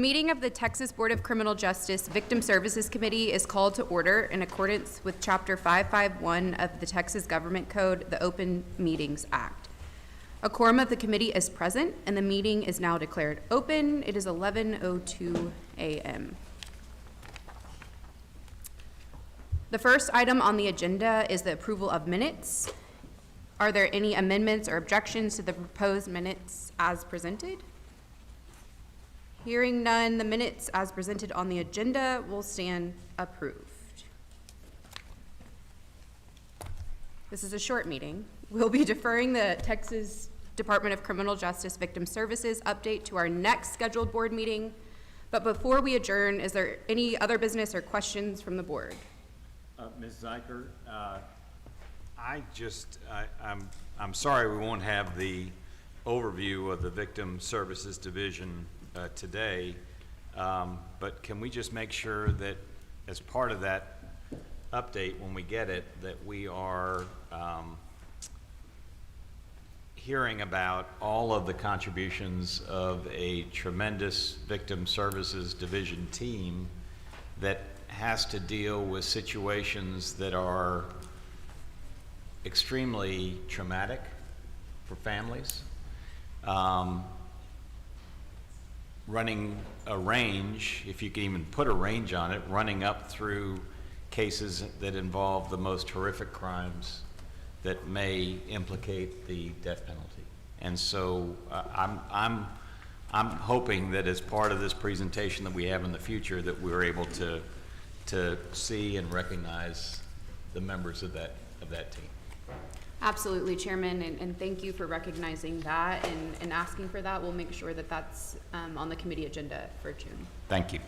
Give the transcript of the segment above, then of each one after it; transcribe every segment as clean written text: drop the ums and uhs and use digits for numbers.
The meeting of the Texas Board of Criminal Justice Victim Services Committee is called to order in accordance with Chapter 551 of the Texas Government Code, the Open Meetings Act. A quorum of the committee is present, and the meeting is now declared open. It is 11:02 a.m. The first item on the agenda is the approval of minutes. Are there any amendments or objections to the proposed minutes as presented? Hearing none, the minutes as presented on the agenda will stand approved. This is a short meeting. We'll be deferring the Texas Department of Criminal Justice Victim Services update to our next scheduled board meeting. But before we adjourn, is there any other business or questions from the board? Ms. Zeiker, I'm sorry we won't have the overview of the Victim Services Division today, but can we just make sure that as part of that update, when we get it, that we are hearing about all of the contributions of a tremendous Victim Services Division team that has to deal with situations that are extremely traumatic for families. Running a range, if you can even put a range on it, running up through cases that involve the most horrific crimes that may implicate the death penalty. And so I'm hoping that as part of this presentation that we have in the future that we're able to see and recognize the members of that team. Absolutely, Chairman, and thank you for recognizing that and asking for that. We'll make sure that that's on the committee agenda for June. Thank you.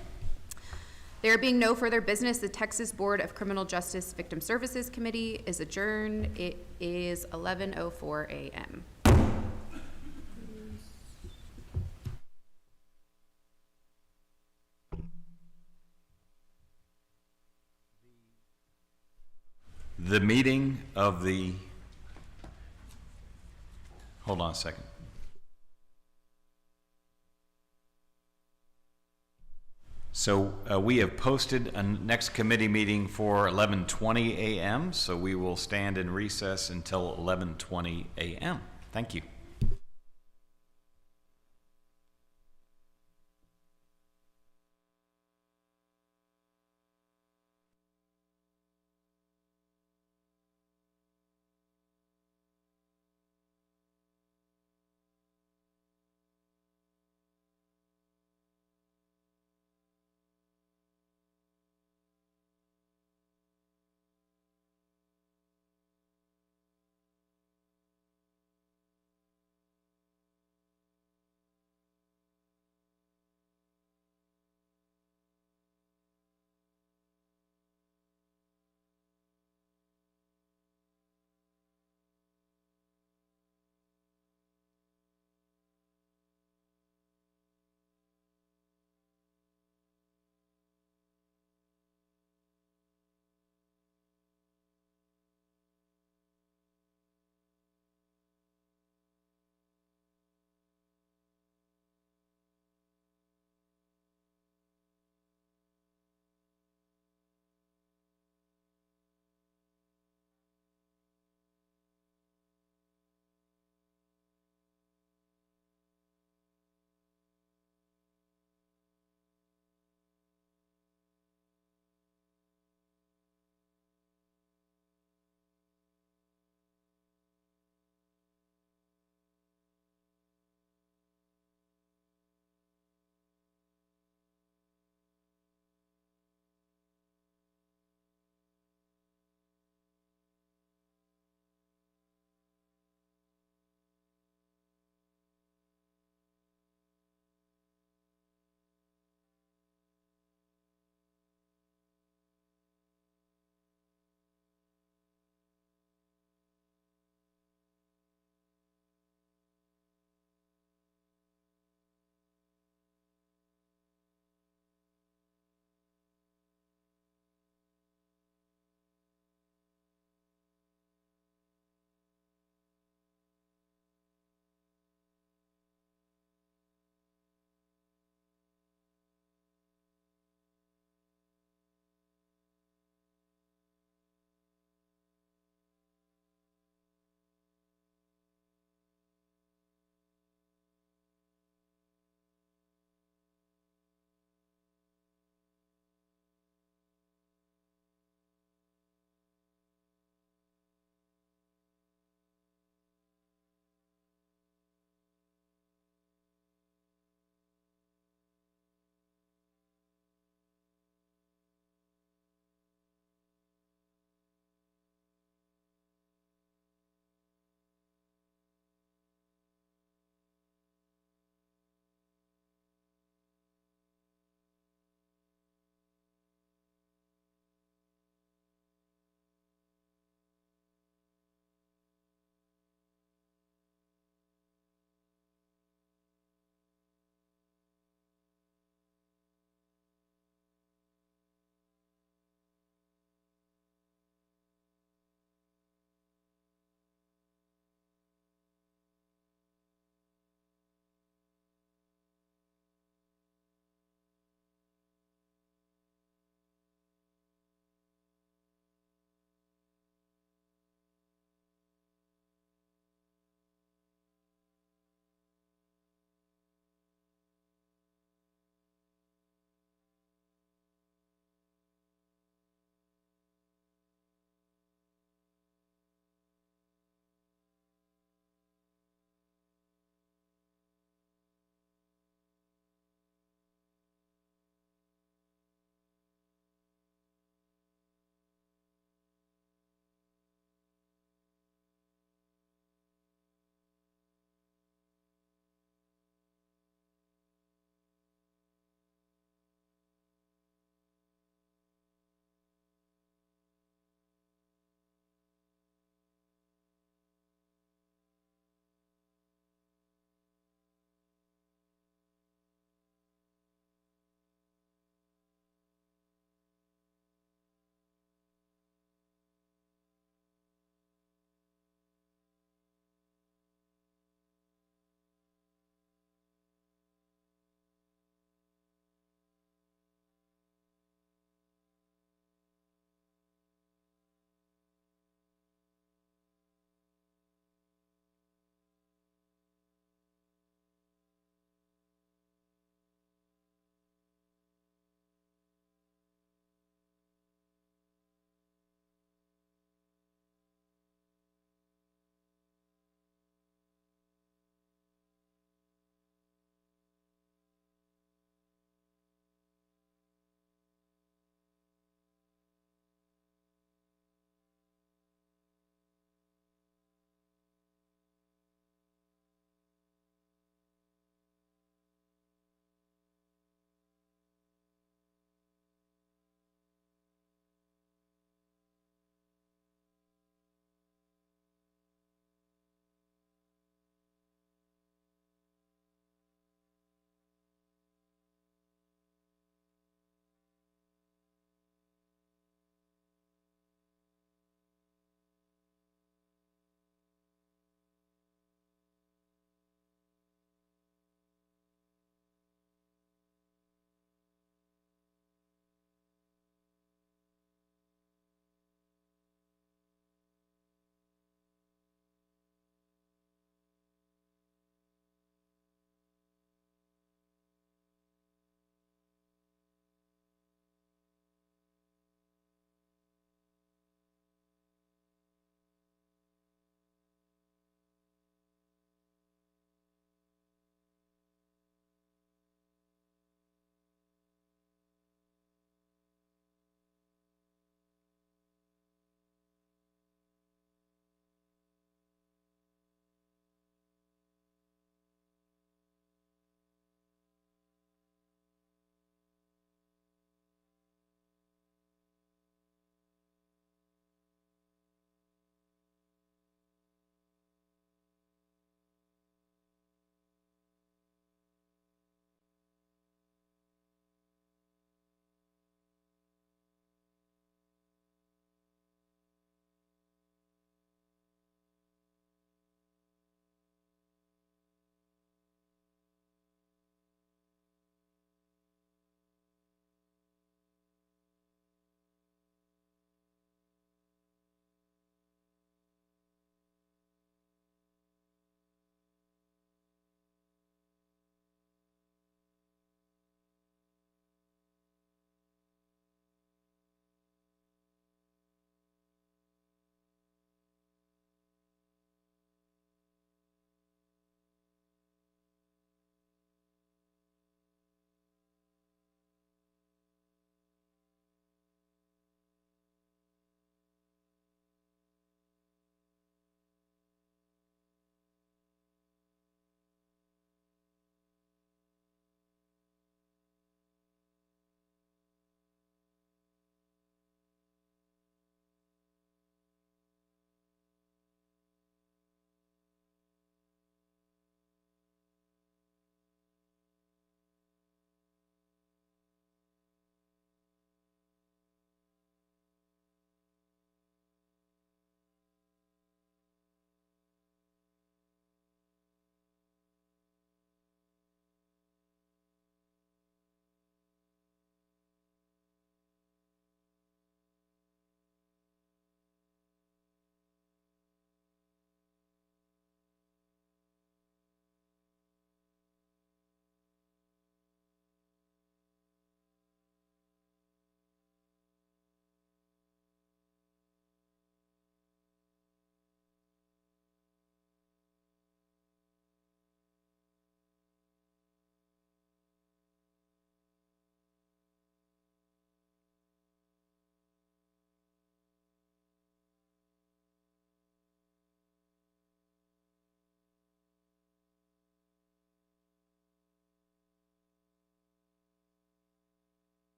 There being no further business, the Texas Board of Criminal Justice Victim Services Committee is adjourned. It is 11:04 a.m. The meeting of the, hold on a second. So we have posted a next committee meeting for 11:20 a.m. So we will stand in recess until 11:20 a.m. Thank you.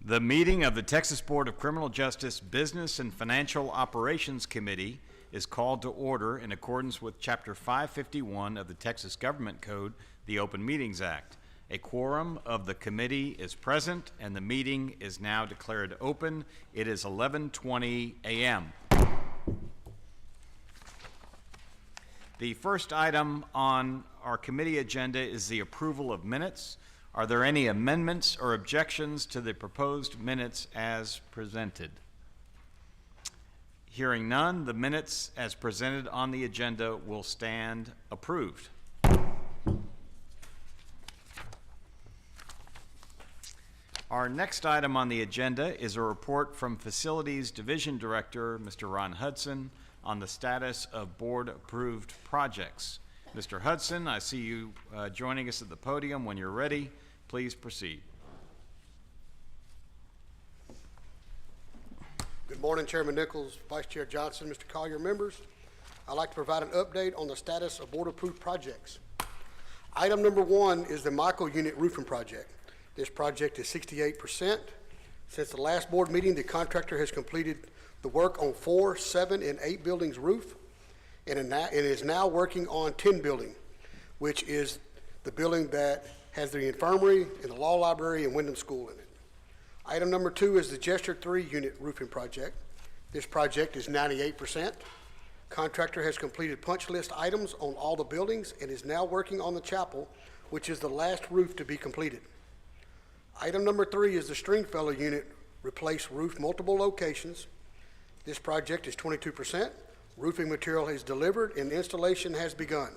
The meeting of the Texas Board of Criminal Justice Business and Financial Operations Committee is called to order in accordance with Chapter 551 of the Texas Government Code, the Open Meetings Act. A quorum of the committee is present, and the meeting is now declared open. It is 11:20 a.m. The first item on our committee agenda is the approval of minutes. Are there any amendments or objections to the proposed minutes as presented? Hearing none, the minutes as presented on the agenda will stand approved. Our next item on the agenda is a report from Facilities Division Director, Mr. Ron Hudson, on the status of board-approved projects. Mr. Hudson, I see you joining us at the podium. When you're ready, please proceed. Good morning, Chairman Nichols, Vice Chair Johnson, Mr. Collier, members. I'd like to provide an update on the status of board-approved projects. Item number 1 is the Michael Unit Roofing Project. This project is 68%. Since the last board meeting, the contractor has completed the work on 4, 7, and 8 buildings' roof, and it is now working on 10 building, which is the building that has the infirmary and the law library and Windham School in it. Item number 2 is the Gesture 3 Unit Roofing Project. This project is 98%. Contractor has completed punch list items on all the buildings and is now working on the chapel, which is the last roof to be completed. Item number 3 is the Stringfellow Unit Replace Roof Multiple Locations. This project is 22%. Roofing material is delivered and installation has begun.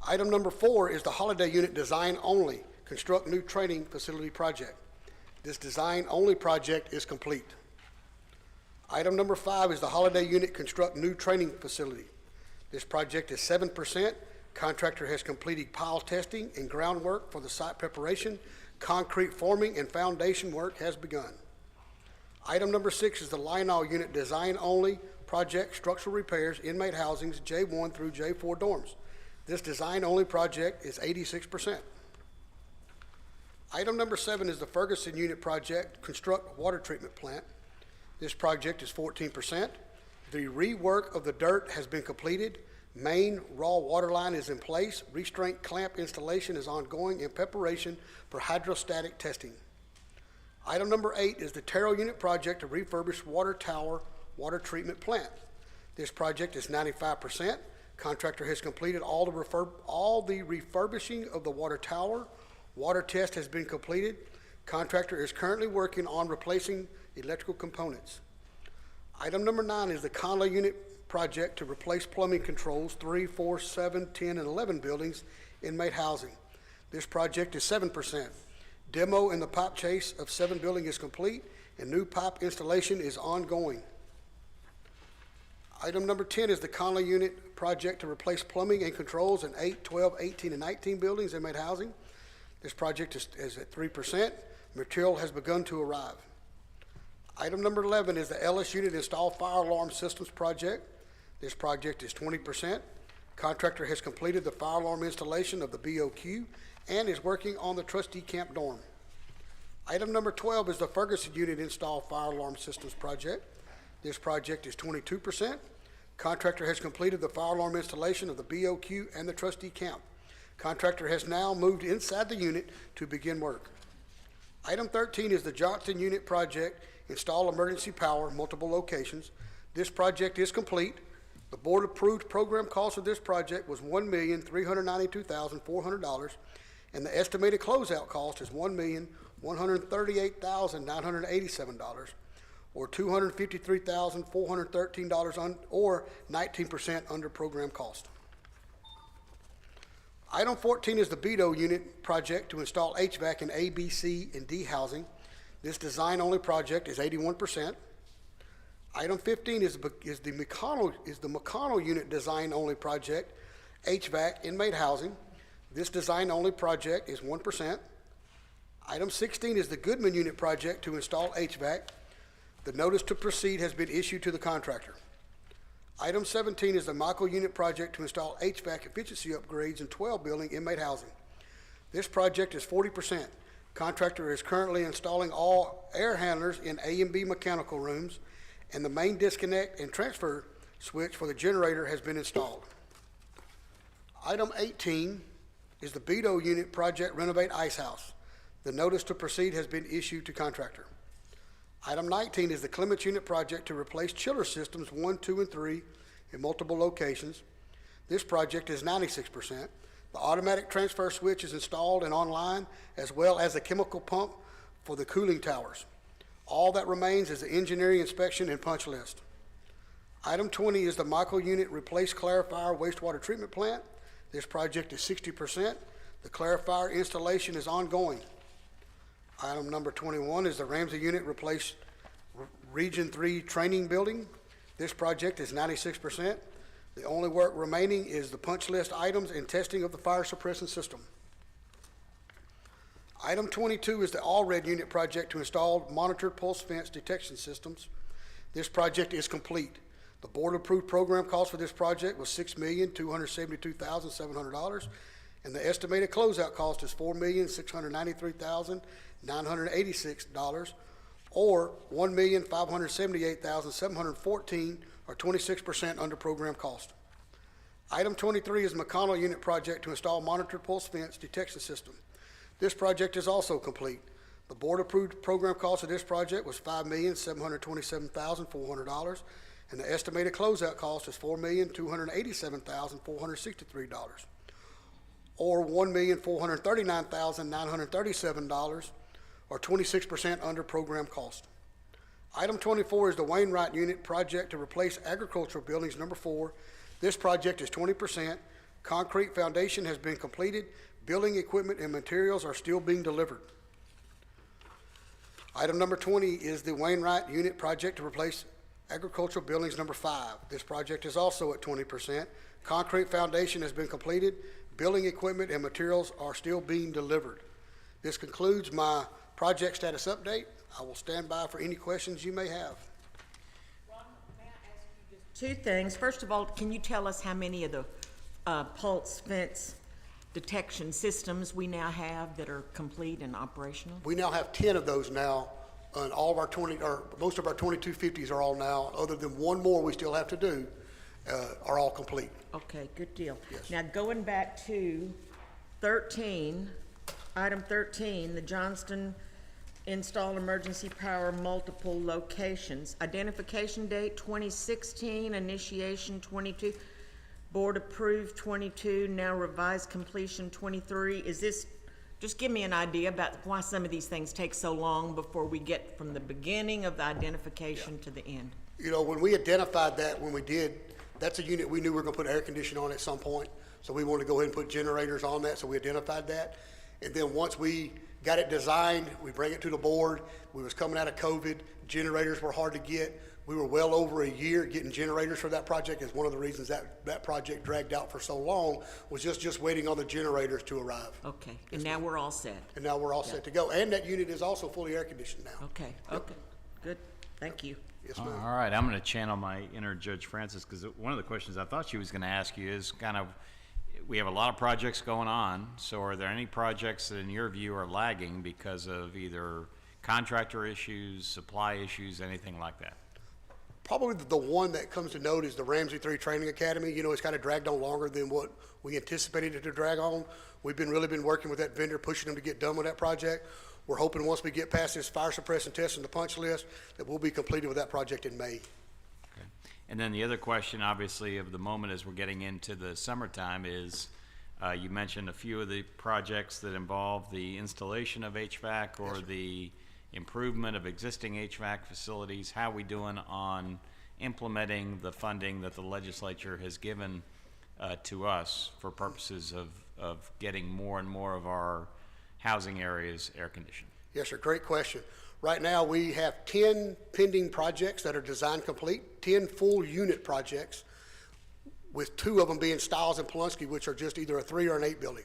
Item number 4 is the Holiday Unit Design Only Construct New Training Facility Project. This design only project is complete. Item number 5 is the Holiday Unit Construct New Training Facility. This project is 7%. Contractor has completed pile testing and groundwork for the site preparation. Concrete forming and foundation work has begun. Item number 6 is the Lionel Unit Design Only Project Structural Repairs Inmate Housings J1 through J4 dorms. This design-only project is 86%. Item number 7 is the Ferguson Unit Project Construct Water Treatment Plant. This project is 14%. The rework of the dirt has been completed. Main raw water line is in place. Restraint clamp installation is ongoing in preparation for hydrostatic testing. Item number 8 is the Terrell Unit Project to refurbish Water Tower Water Treatment Plant. This project is 95%. Contractor has completed all the refurbishing of the water tower. Water test has been completed. Contractor is currently working on replacing electrical components. Item number 9 is the Conley Unit Project to replace plumbing controls 3, 4, 7, 10, and 11 buildings, inmate housing. This project is 7%. Demo and the pipe chase of 7 building is complete, and new pipe installation is ongoing. Item number 10 is the Conley Unit Project to replace plumbing and controls in 8, 12, 18, and 19 buildings, inmate housing. This project is at 3%. Material has begun to arrive. Item number 11 is the Ellis Unit Install Fire Alarm Systems Project. This project is 20%. Contractor has completed the fire alarm installation of the BOQ and is working on the trustee camp dorm. Item number 12 is the Ferguson Unit Install Fire Alarm Systems Project. This project is 22%. Contractor has completed the fire alarm installation of the BOQ and the trustee camp. Contractor has now moved inside the unit to begin work. Item 13 is the Johnson Unit Project, Install Emergency Power, Multiple Locations. This project is complete. The board-approved program cost of this project was $1,392,400, and the estimated closeout cost is $1,138,987. Or $253,413 or 19% under program cost. Item 14 is the Beto Unit Project to install HVAC in A, B, C, and D housing. This design-only project is 81%. Item 15 is the McConnell Unit Design-Only Project, HVAC inmate housing. This design-only project is 1%. Item 16 is the Goodman Unit Project to install HVAC. The notice to proceed has been issued to the contractor. Item 17 is the Michael Unit Project to install HVAC efficiency upgrades in 12 building inmate housing. This project is 40%. Contractor is currently installing all air handlers in A and B mechanical rooms, and the main disconnect and transfer switch for the generator has been installed. Item 18 is the Beto Unit Project Renovate Ice House. The notice to proceed has been issued to contractor. Item 19 is the Clements Unit Project to replace chiller systems 1, 2, and 3 in multiple locations. This project is 96%. The automatic transfer switch is installed and online, as well as the chemical pump for the cooling towers. All that remains is the engineering inspection and punch list. Item 20 is the Michael Unit Replace Clarifier Wastewater Treatment Plant. This project is 60%. The clarifier installation is ongoing. Item number 21 is the Ramsey Unit Replace Region 3 Training Building. This project is 96%. The only work remaining is the punch list items and testing of the fire suppressant system. Item 22 is the All-Red Unit Project to install monitored pulse fence detection systems. This project is complete. The board-approved program cost for this project was $6,272,700, and the estimated closeout cost is $4,693,986, or $1,578,714, or 26% under program cost. Item 23 is McConnell Unit Project to install monitored pulse fence detection system. This project is also complete. The board-approved program cost of this project was $5,727,400, and the estimated closeout cost is $4,287,463, or $1,439,937, or 26% under program cost. Item 24 is the Wainwright Unit Project to replace agricultural buildings number 4. This project is 20%. Concrete foundation has been completed. Building equipment and materials are still being delivered. Item number 20 is the Wainwright Unit Project to replace agricultural buildings number 5. This project is also at 20%. Concrete foundation has been completed. Building equipment and materials are still being delivered. This concludes my project status update. I will stand by for any questions you may have. Ron, may I ask you just two things? First of all, can you tell us how many of the pulse fence detection systems we now have that are complete and operational? We now have 10 of those now, and all of our 20, or most of our 2250s are all now, other than one more we still have to do, are all complete. Okay, good deal. Yes. Now, going back to 13, item 13, the Johnston install emergency power multiple locations. Identification date 2016, initiation 22, board approved 22, now revised completion 23. Is this, just give me an idea about why some of these things take so long before we get from the beginning of the identification to the end. You know, when we identified that, when we did, that's a unit we knew we were gonna put air conditioning on at some point, so we wanted to go ahead and put generators on that, so we identified that. And then once we got it designed, we bring it to the board. We was coming out of COVID, generators were hard to get. We were well over a year getting generators for that project. Is one of the reasons that project dragged out for so long, was just waiting on the generators to arrive. Okay, and now we're all set. And now we're all set to go. And that unit is also fully air conditioned now. Okay, okay, good, thank you. Yes, All ma'am. right, I'm going to channel my inner Judge Francis, because one of the questions I thought she was going to ask you is kind of, we have a lot of projects going on, so are there any projects that in your view are lagging because of either contractor issues, supply issues, anything like that? Probably the one that comes to note is the Ramsey 3 Training Academy. You know, it's kind of dragged on longer than what we anticipated it to drag on. We've really been working with that vendor, pushing them to get done with that project. We're hoping once we get past this fire suppressant test and the punch list, that we'll be completed with that project in May. Okay. And then the other question, obviously, of the moment as we're getting into the summertime is, you mentioned a few of the projects that involve the installation of HVAC or the improvement of existing HVAC facilities. How are we doing on implementing the funding that the legislature has given to us for purposes of getting more and more of our housing areas air conditioned? Yes, sir, great question. Right now, we have 10 pending projects that are design complete, 10 full unit projects, with 2 of them being Stiles and Pulaski, which are just either a 3 or an 8 building.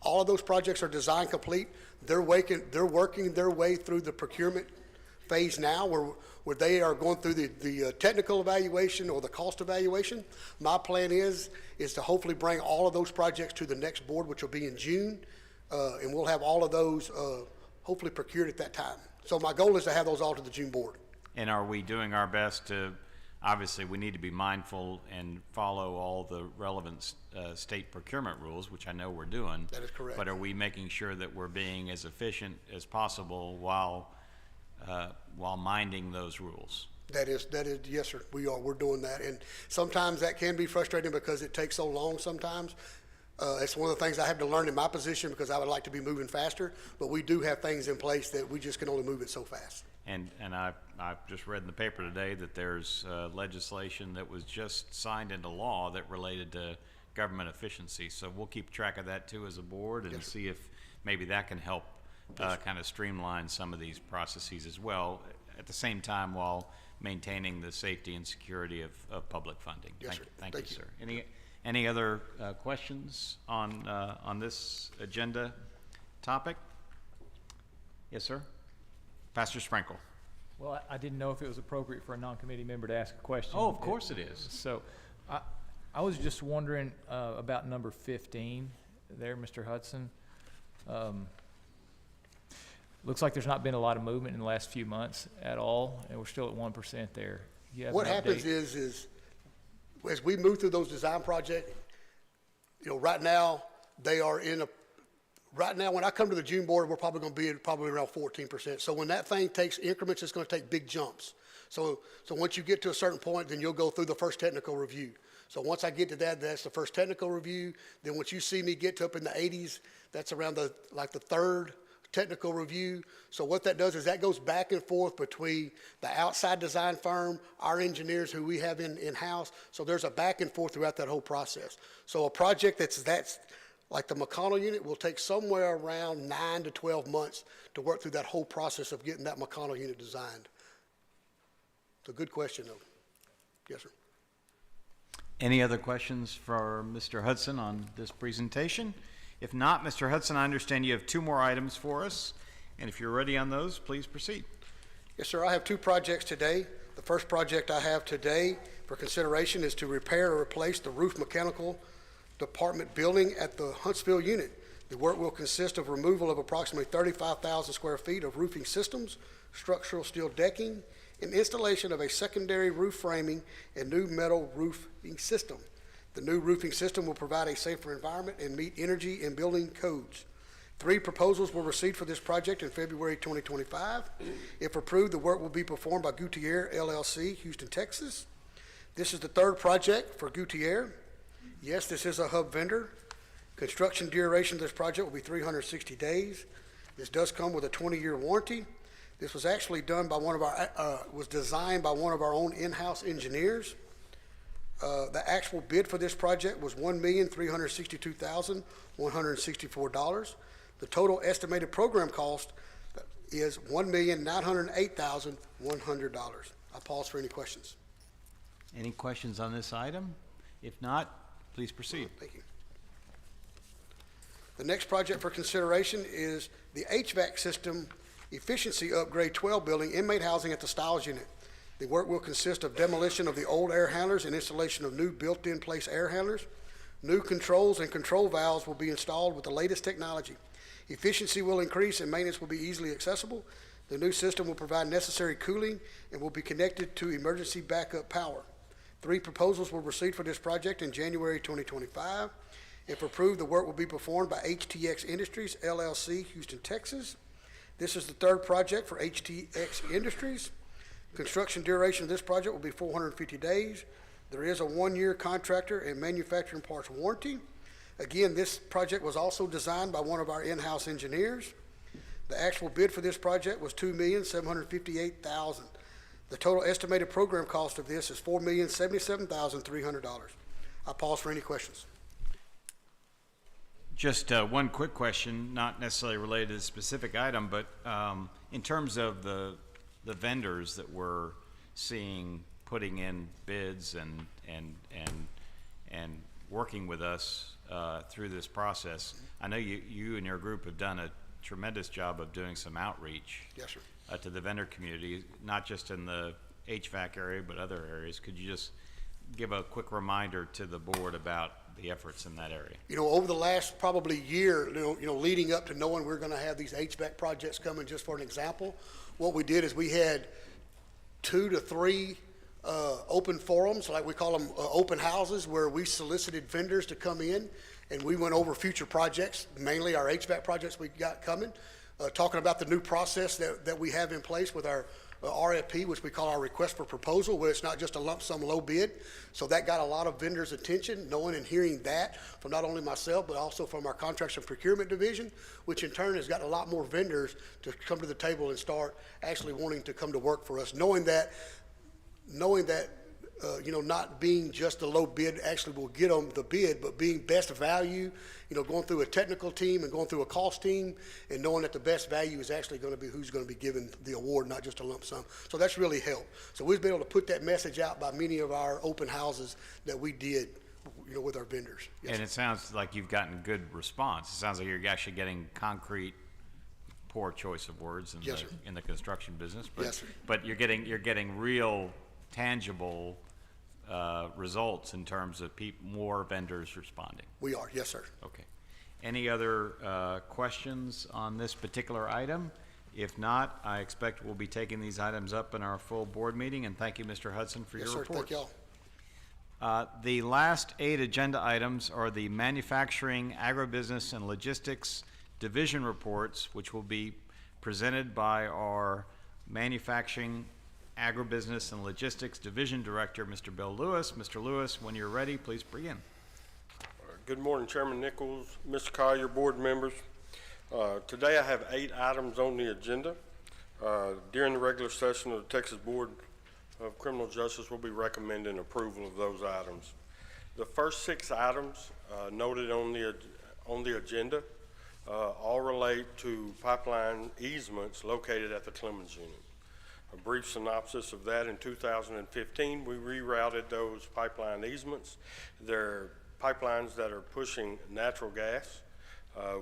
All of those projects are design complete. They're working their way through the procurement phase now, where they are going through the technical evaluation or the cost evaluation. My plan is to hopefully bring all of those projects to the next board, which will be in June, and we'll have all of those hopefully procured at that time. So my goal is to have those all to the June board. And are we doing our best to, obviously, we need to be mindful and follow all the relevant state procurement rules, which I know we're doing. That is correct. But are we making sure that we're being as efficient as possible while minding those rules? That is, yes, sir, we are. We're doing that. And sometimes that can be frustrating because it takes so long sometimes. It's one of the things I have to learn in my position because I would like to be moving faster, but we do have things in place that we just can only move it so fast. And I've just read in the paper today that there's legislation that was just signed into law that related to government efficiency. So we'll keep track of that too as a board and see if maybe that can help kind of streamline some of these processes as well, at the same time while maintaining the safety and security of public funding. Yes, sir. Thank you, sir. Any other questions on this agenda topic? Yes, sir. Pastor Sprinkle. Well, I didn't know if it was appropriate for a non-committee member to ask a question. Oh, of course it is. So I was just wondering about number 15 there, Mr. Hudson. Looks like there's not been a lot of movement in the last few months at all, and we're still at 1% there. You have What an happens update? is as we move through those design projects, right now they are right now when I come to the June board, we're probably going to be at probably around 14%. So when that thing takes increments, it's going to take big jumps. So once you get to a certain point, then you'll go through the first technical review. So once I get to that, that's the first technical review. Then once you see me get to up in the 80s, that's around the third technical review. So what that does is that goes back and forth between the outside design firm, our engineers who we have in-house. So there's a back and forth throughout that whole process. So a project that's like the McConnell unit will take somewhere around 9 to 12 months to work through that whole process of getting that McConnell unit designed. It's a good question, though. Yes, sir. Any other questions for Mr. Hudson on this presentation? If not, Mr. Hudson, I understand you have two more items for us, and if you're ready on those, please proceed. Yes, sir. I have two projects today. The first project I have today for consideration is to repair or replace the roof mechanical department building at the Huntsville unit. The work will consist of removal of approximately 35,000 square feet of roofing systems, structural steel decking, and installation of a secondary roof framing and new metal roofing system. The new roofing system will provide a safer environment and meet energy and building codes. 3 proposals were received for this project in February 2025. If approved, the work will be performed by Gutierrez LLC, Houston, Texas. This is the third project for Gutierrez. Yes, this is a hub vendor. Construction duration of this project will be 360 days. This does come with a 20-year warranty. This was actually done by designed by one of our own in-house engineers. The actual bid for this project was $1,362,164. The total estimated program cost is $1,908,100. I pause for any questions. Any questions on this item? If not, please proceed. Thank you. The next project for consideration is the HVAC system efficiency upgrade 12 building inmate housing at the Stiles unit. The work will consist of demolition of the old air handlers and installation of new built-in place air handlers. New controls and control valves will be installed with the latest technology. Efficiency will increase and maintenance will be easily accessible. The new system will provide necessary cooling and will be connected to emergency backup power. 3 proposals were received for this project in January 2025. If approved, the work will be performed by HTX Industries, LLC, Houston, Texas. This is the third project for HTX Industries. Construction duration of this project will be 450 days. There is a 1-year contractor and manufacturing parts warranty. Again, this project was also designed by one of our in-house engineers. The actual bid for this project was $2,758,000. The total estimated program cost of this is $4,077,300. I pause for any questions. Just one quick question, not necessarily related to the specific item, but in terms of the vendors that we're seeing putting in bids and working with us through this process, I know you and your group have done a tremendous job of doing some outreach. Yes, sir. To the vendor community, not just in the HVAC area, but other areas. Could you just give a quick reminder to the board about the efforts in that area? You know, over the last probably year, leading up to knowing we're gonna have these HVAC projects coming, just for an example, what we did is we had 2 to 3 open forums, like we call them, open houses, where we solicited vendors to come in, and we went over future projects, mainly our HVAC projects we got coming, talking about the new process that we have in place with our RFP, which we call our request for proposal, where it's not just a lump sum low bid. So that got a lot of vendors' attention, knowing and hearing that from not only myself, but also from our contracts and procurement division, which in turn has got a lot more vendors to come to the table and start actually wanting to come to work for us, knowing that not being just a low bid actually will get them the bid, but being best value, going through a technical team and going through a cost team, and knowing that the best value is actually going to be who's going to be given the award, not just a lump sum. So that's really helped. So we've been able to put that message out by many of our open houses that we did, with our vendors. Yes, And sir. it sounds like you've gotten good response. It sounds like you're actually getting concrete, poor choice of words in Yes, sir. in the construction business. But, Yes, sir. But you're getting real, tangible results in terms of more vendors responding. We are, yes, sir. Okay. Any other questions on this particular item? If not, I expect we'll be taking these items up in our full board meeting, and thank you, Mr. Hudson, for Yes, your sir. report. Thank y'all. The last 8 agenda items are the Manufacturing, Agribusiness, and Logistics Division reports, which will be presented by our Manufacturing, Agribusiness, and Logistics Division Director, Mr. Bill Lewis. Mr. Lewis, when you're ready, please begin. Good morning, Chairman Nichols, Mr. Collier, board members. Today I have 8 items on the agenda. During the regular session of the Texas Board of Criminal Justice, we'll be recommending approval of those items. The first 6 items noted on the agenda all relate to pipeline easements located at the Clemens unit. A brief synopsis of that: in 2015, we rerouted those pipeline easements. They're pipelines that are pushing natural gas.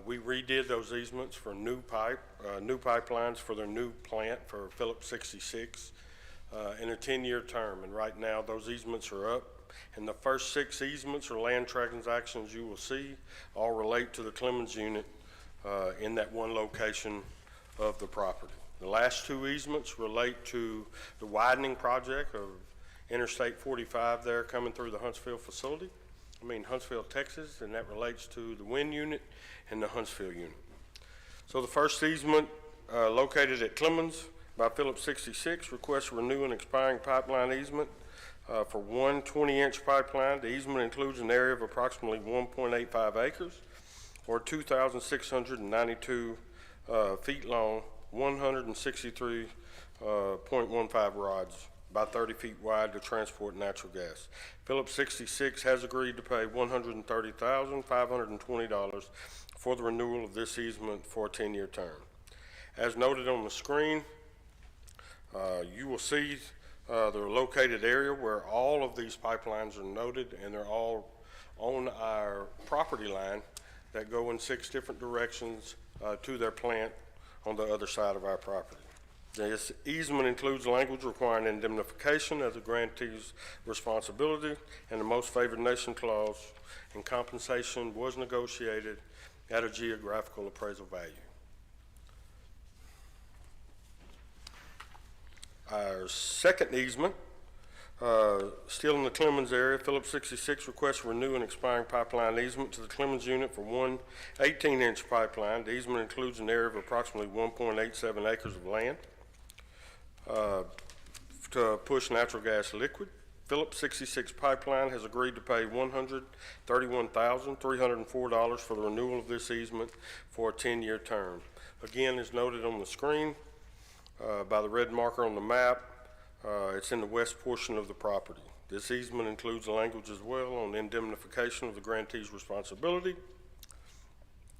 We redid those easements for new pipelines for their new plant for Phillips 66 in a 10-year term. And right now, those easements are up. And the first 6 easements or land transactions you will see all relate to the Clemens unit in that one location of the property. The last 2 easements relate to the widening project of Interstate 45 there coming through the Huntsville Texas, and that relates to the Wind unit and the Huntsville unit. So the first easement located at Clemens by Phillips 66 requests to renew an expiring pipeline easement for one 20-inch pipeline. The easement includes an area of approximately 1.85 acres or 2,692 feet long, 163.15 rods by 30 feet wide to transport natural gas. Phillips 66 has agreed to pay $130,520 for the renewal of this easement for a 10-year term. As noted on the screen, you will see the located area where all of these pipelines are noted, and they're all on our property line that go in 6 different directions to their plant on the other side of our property. This easement includes language requiring indemnification as the grantee's responsibility and the most favored nation clause, and compensation was negotiated at a geographical appraisal value. Our second easement, still in the Clemens area, Phillips 66 requests to renew an expiring pipeline easement to the Clemens unit for one 18-inch pipeline. The easement includes an area of approximately 1.87 acres of land to push natural gas liquid. Phillips 66 Pipeline has agreed to pay $131,304 for the renewal of this easement for a 10-year term. Again, as noted on the screen by the red marker on the map, it's in the west portion of the property. This easement includes language as well on indemnification of the grantee's responsibility.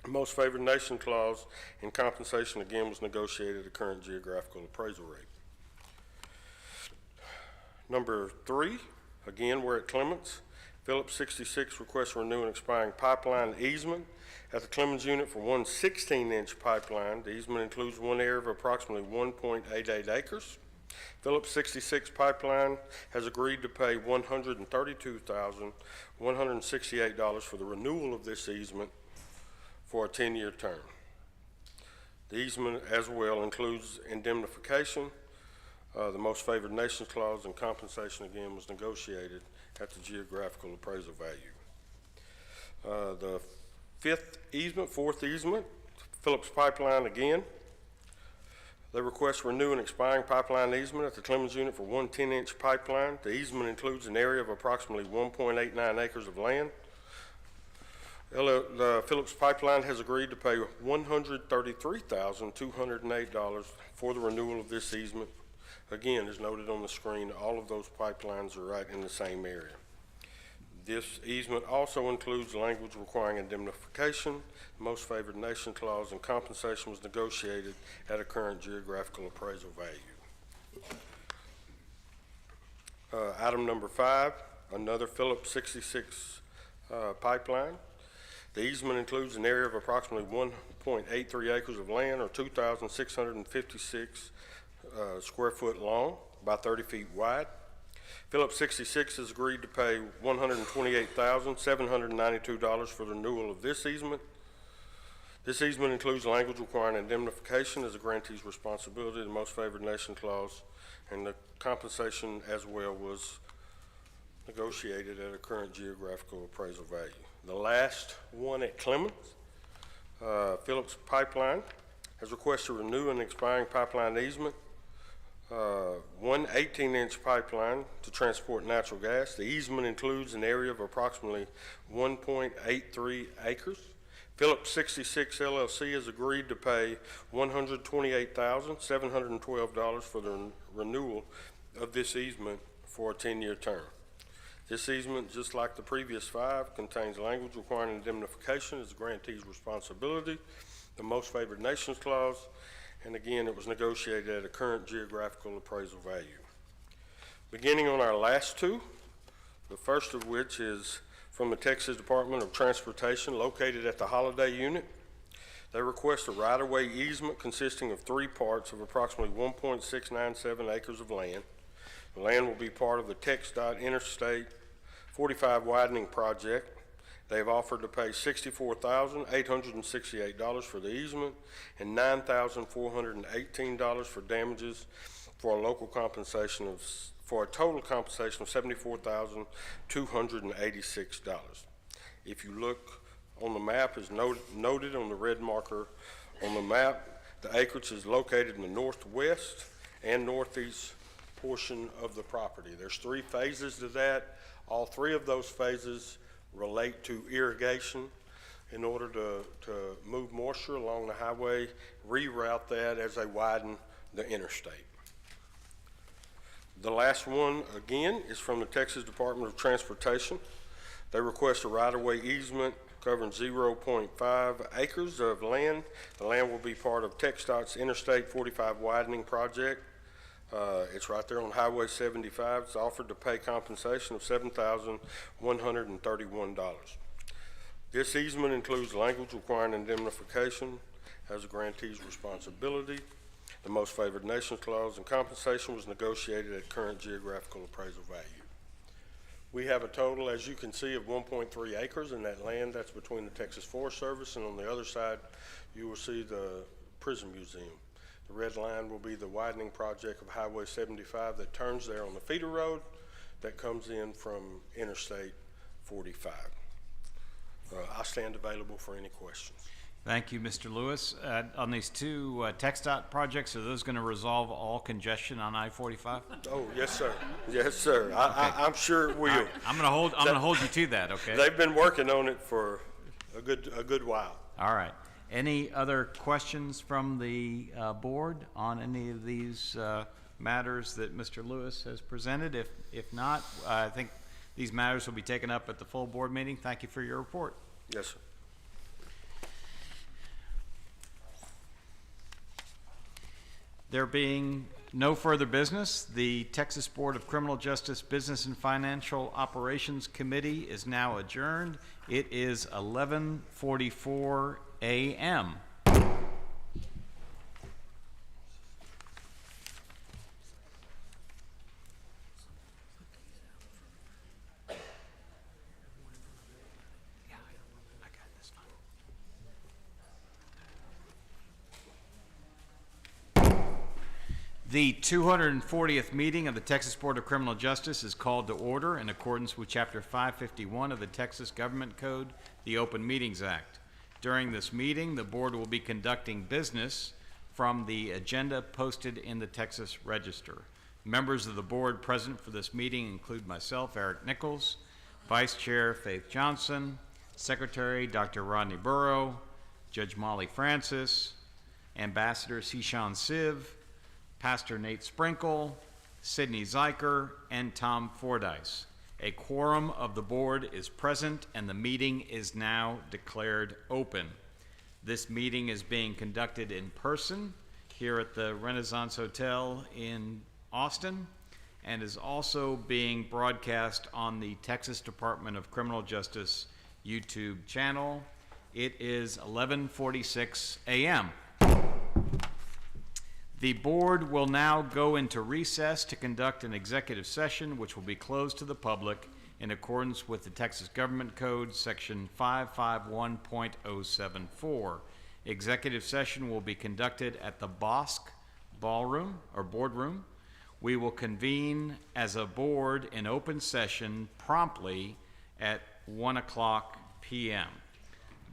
Most favored nation clause, and compensation again was negotiated at the current geographical appraisal rate. Number 3, again, we're at Clemens. Phillips 66 requests to renew an expiring pipeline easement at the Clemens unit for one 16-inch pipeline. The easement includes one area of approximately 1.88 acres Phillips 66 Pipeline has agreed to pay $132,168 for the renewal of this easement for a 10-year term. The easement as well includes indemnification, the most favored nations clause, and compensation again was negotiated at the geographical appraisal value. The fourth easement, Phillips Pipeline again. They request to renew an expiring pipeline easement at the Clemens unit for one 10-inch pipeline. The easement includes an area of approximately 1.89 acres of land. The Phillips Pipeline has agreed to pay $133,208 for the renewal of this easement. Again, as noted on the screen, all of those pipelines are right in the same area. This easement also includes language requiring indemnification, most favored nation clause, and compensation was negotiated at a current geographical appraisal value. Item number 5, another Phillips 66 pipeline. The easement includes an area of approximately 1.83 acres of land, or 2,656 square foot long by 30 feet wide. Phillips 66 has agreed to pay $128,792 for the renewal of this easement. This easement includes language requiring indemnification as a grantee's responsibility, the most favored nation clause, and the compensation as well was negotiated at a current geographical appraisal value. The last one at Clemens, Phillips Pipeline has requested to renew an expiring pipeline easement, one 18-inch pipeline to transport natural gas. The easement includes an area of approximately 1.83 acres. Phillips 66 LLC has agreed to pay $128,712 for the renewal of this easement for a 10-year term. This easement, just like the previous 5, contains language requiring indemnification as the grantee's responsibility, the most favored nations clause, and again, it was negotiated at a current geographical appraisal value. Beginning on our last 2, the first of which is from the Texas Department of Transportation, located at the Holiday Unit. They request a right-of-way easement consisting of 3 parts of approximately 1.697 acres of land. The land will be part of the TxDOT Interstate 45 widening project. They've offered to pay $64,868 for the easement and $9,418 for damages for a local compensation for a total compensation of $74,286. If you look on the map, as noted on the red marker on the map, the acreage is located in the northwest and northeast portion of the property. There's 3 phases to that. All 3 of those phases relate to irrigation in order to move moisture along the highway, reroute that as they widen the interstate. The last one, again, is from the Texas Department of Transportation. They request a right-of-way easement covering 0.5 acres of land. The land will be part of TxDOT's Interstate 45 widening project. It's right there on Highway 75. It's offered to pay compensation of $7,131. This easement includes language requiring indemnification as a grantee's responsibility. The most favored nations clause and compensation was negotiated at current geographical appraisal value. We have a total, as you can see, of 1.3 acres in that land. That's between the Texas Forest Service, and on the other side, you will see the Prison Museum. The red line will be the widening project of Highway 75 that turns there on the feeder road that comes in from Interstate 45. I stand available for any questions. Thank you, Mr. Lewis. On these 2 TxDOT projects, are those going to resolve all congestion on I-45? Oh, yes, sir. Yes, sir. I'm sure it will. All right. I'm going to hold you to that, okay? They've been working on it for a good while. All right. Any other questions from the board on any of these matters that Mr. Lewis has presented? If not, I think these matters will be taken up at the full board meeting. Thank you for your report. Yes, sir. There being no further business, the Texas Board of Criminal Justice Business and Financial Operations Committee is now adjourned. It is 11:44 a.m. The 240th meeting of the Texas Board of Criminal Justice is called to order in accordance with Chapter 551 of the Texas Government Code, the Open Meetings Act. During this meeting, the board will be conducting business from the agenda posted in the Texas Register. Members of the board present for this meeting include myself, Eric Nichols, Vice Chair Faith Johnson, Secretary Dr. Rodney Burrow, Judge Molly Francis, Ambassador Sishan Siv, Pastor Nate Sprinkle, Sidney Zeiker, and Tom Fordyce. A quorum of the board is present and the meeting is now declared open. This meeting is being conducted in person here at the Renaissance Hotel in Austin and is also being broadcast on the Texas Department of Criminal Justice YouTube channel. It is 11:46 a.m. The board will now go into recess to conduct an executive session, which will be closed to the public in accordance with the Texas Government Code, Section 551.074. Executive session will be conducted at the Bosque Ballroom or Boardroom. We will convene as a board in open session promptly at 1:00 p.m.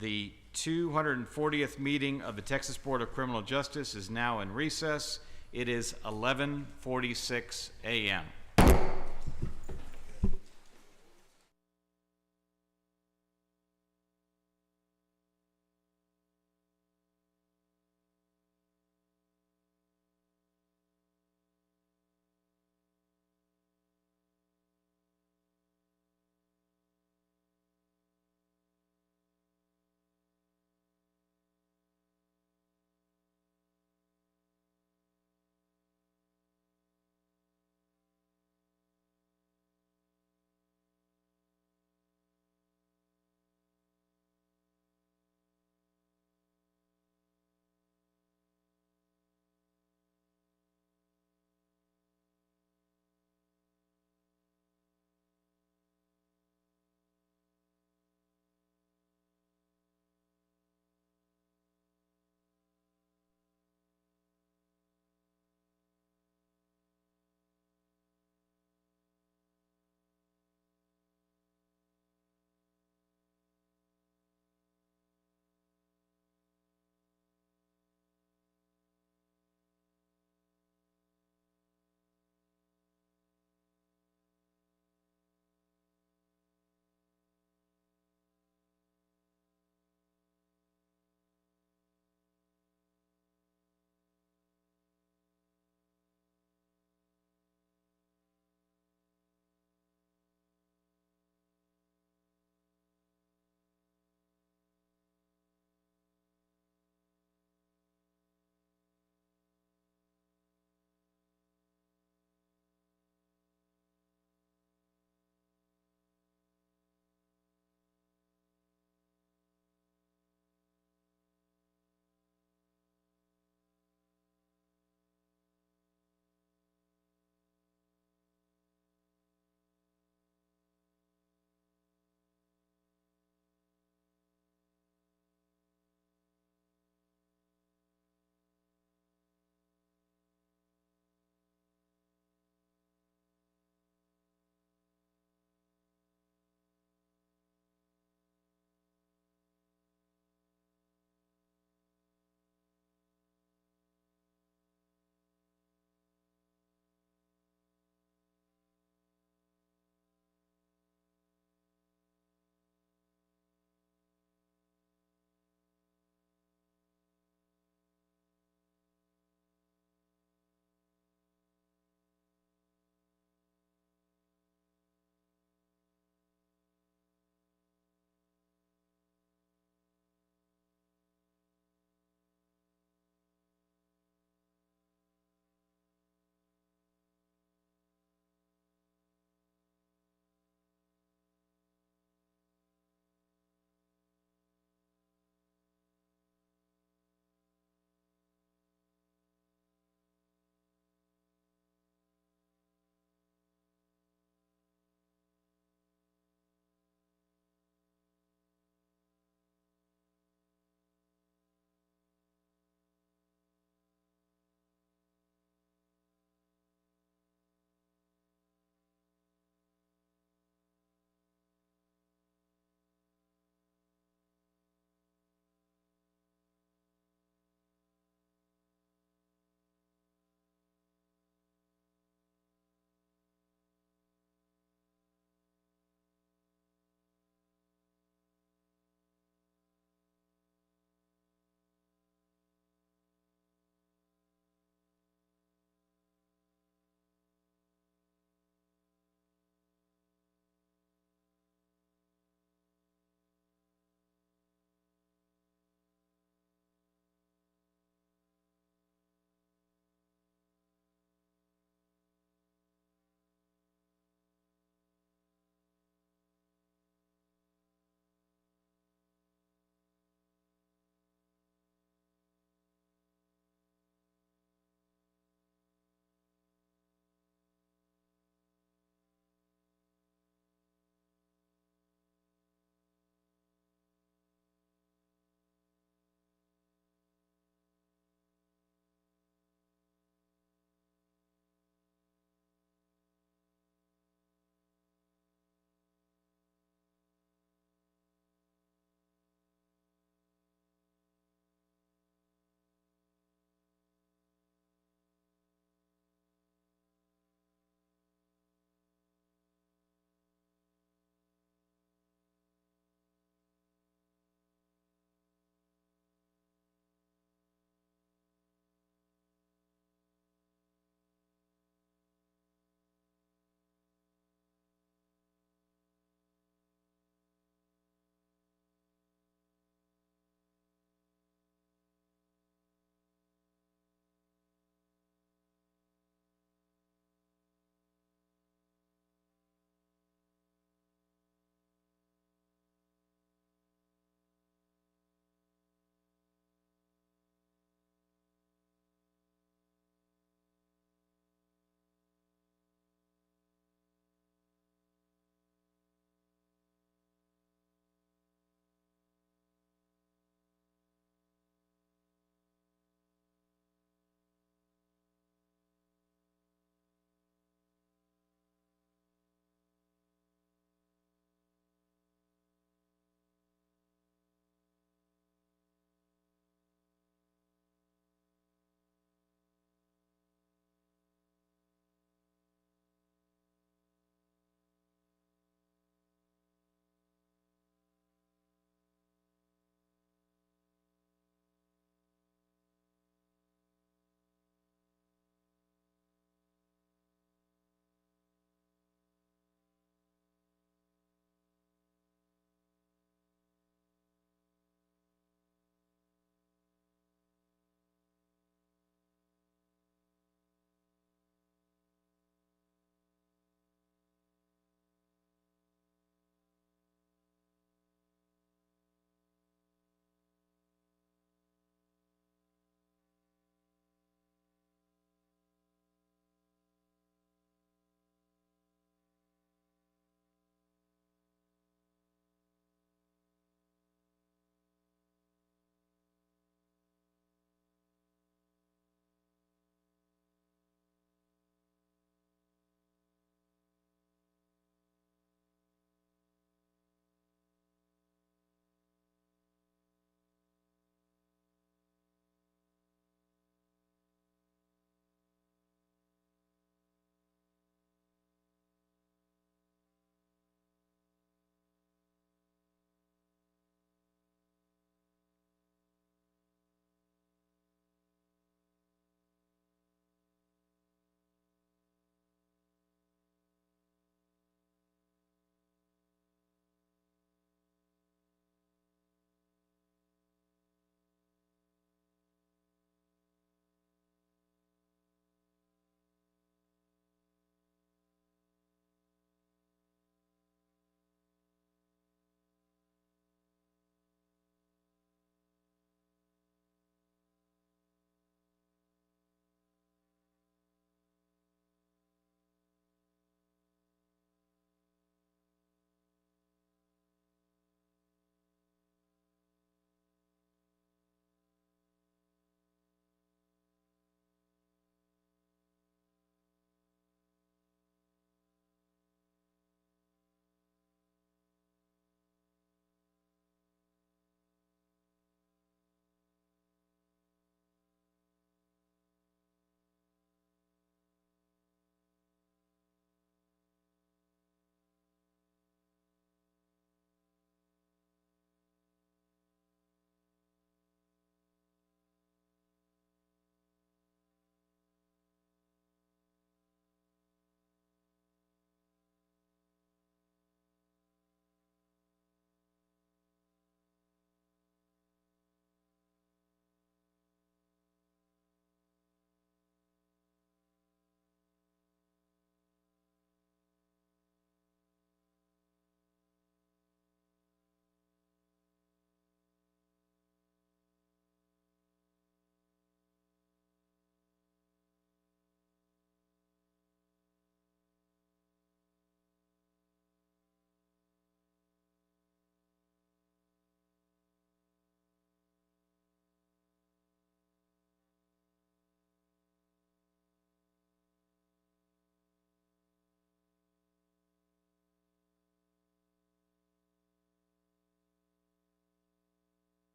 The 240th meeting of the Texas Board of Criminal Justice is now in recess. It is 11:46 a.m.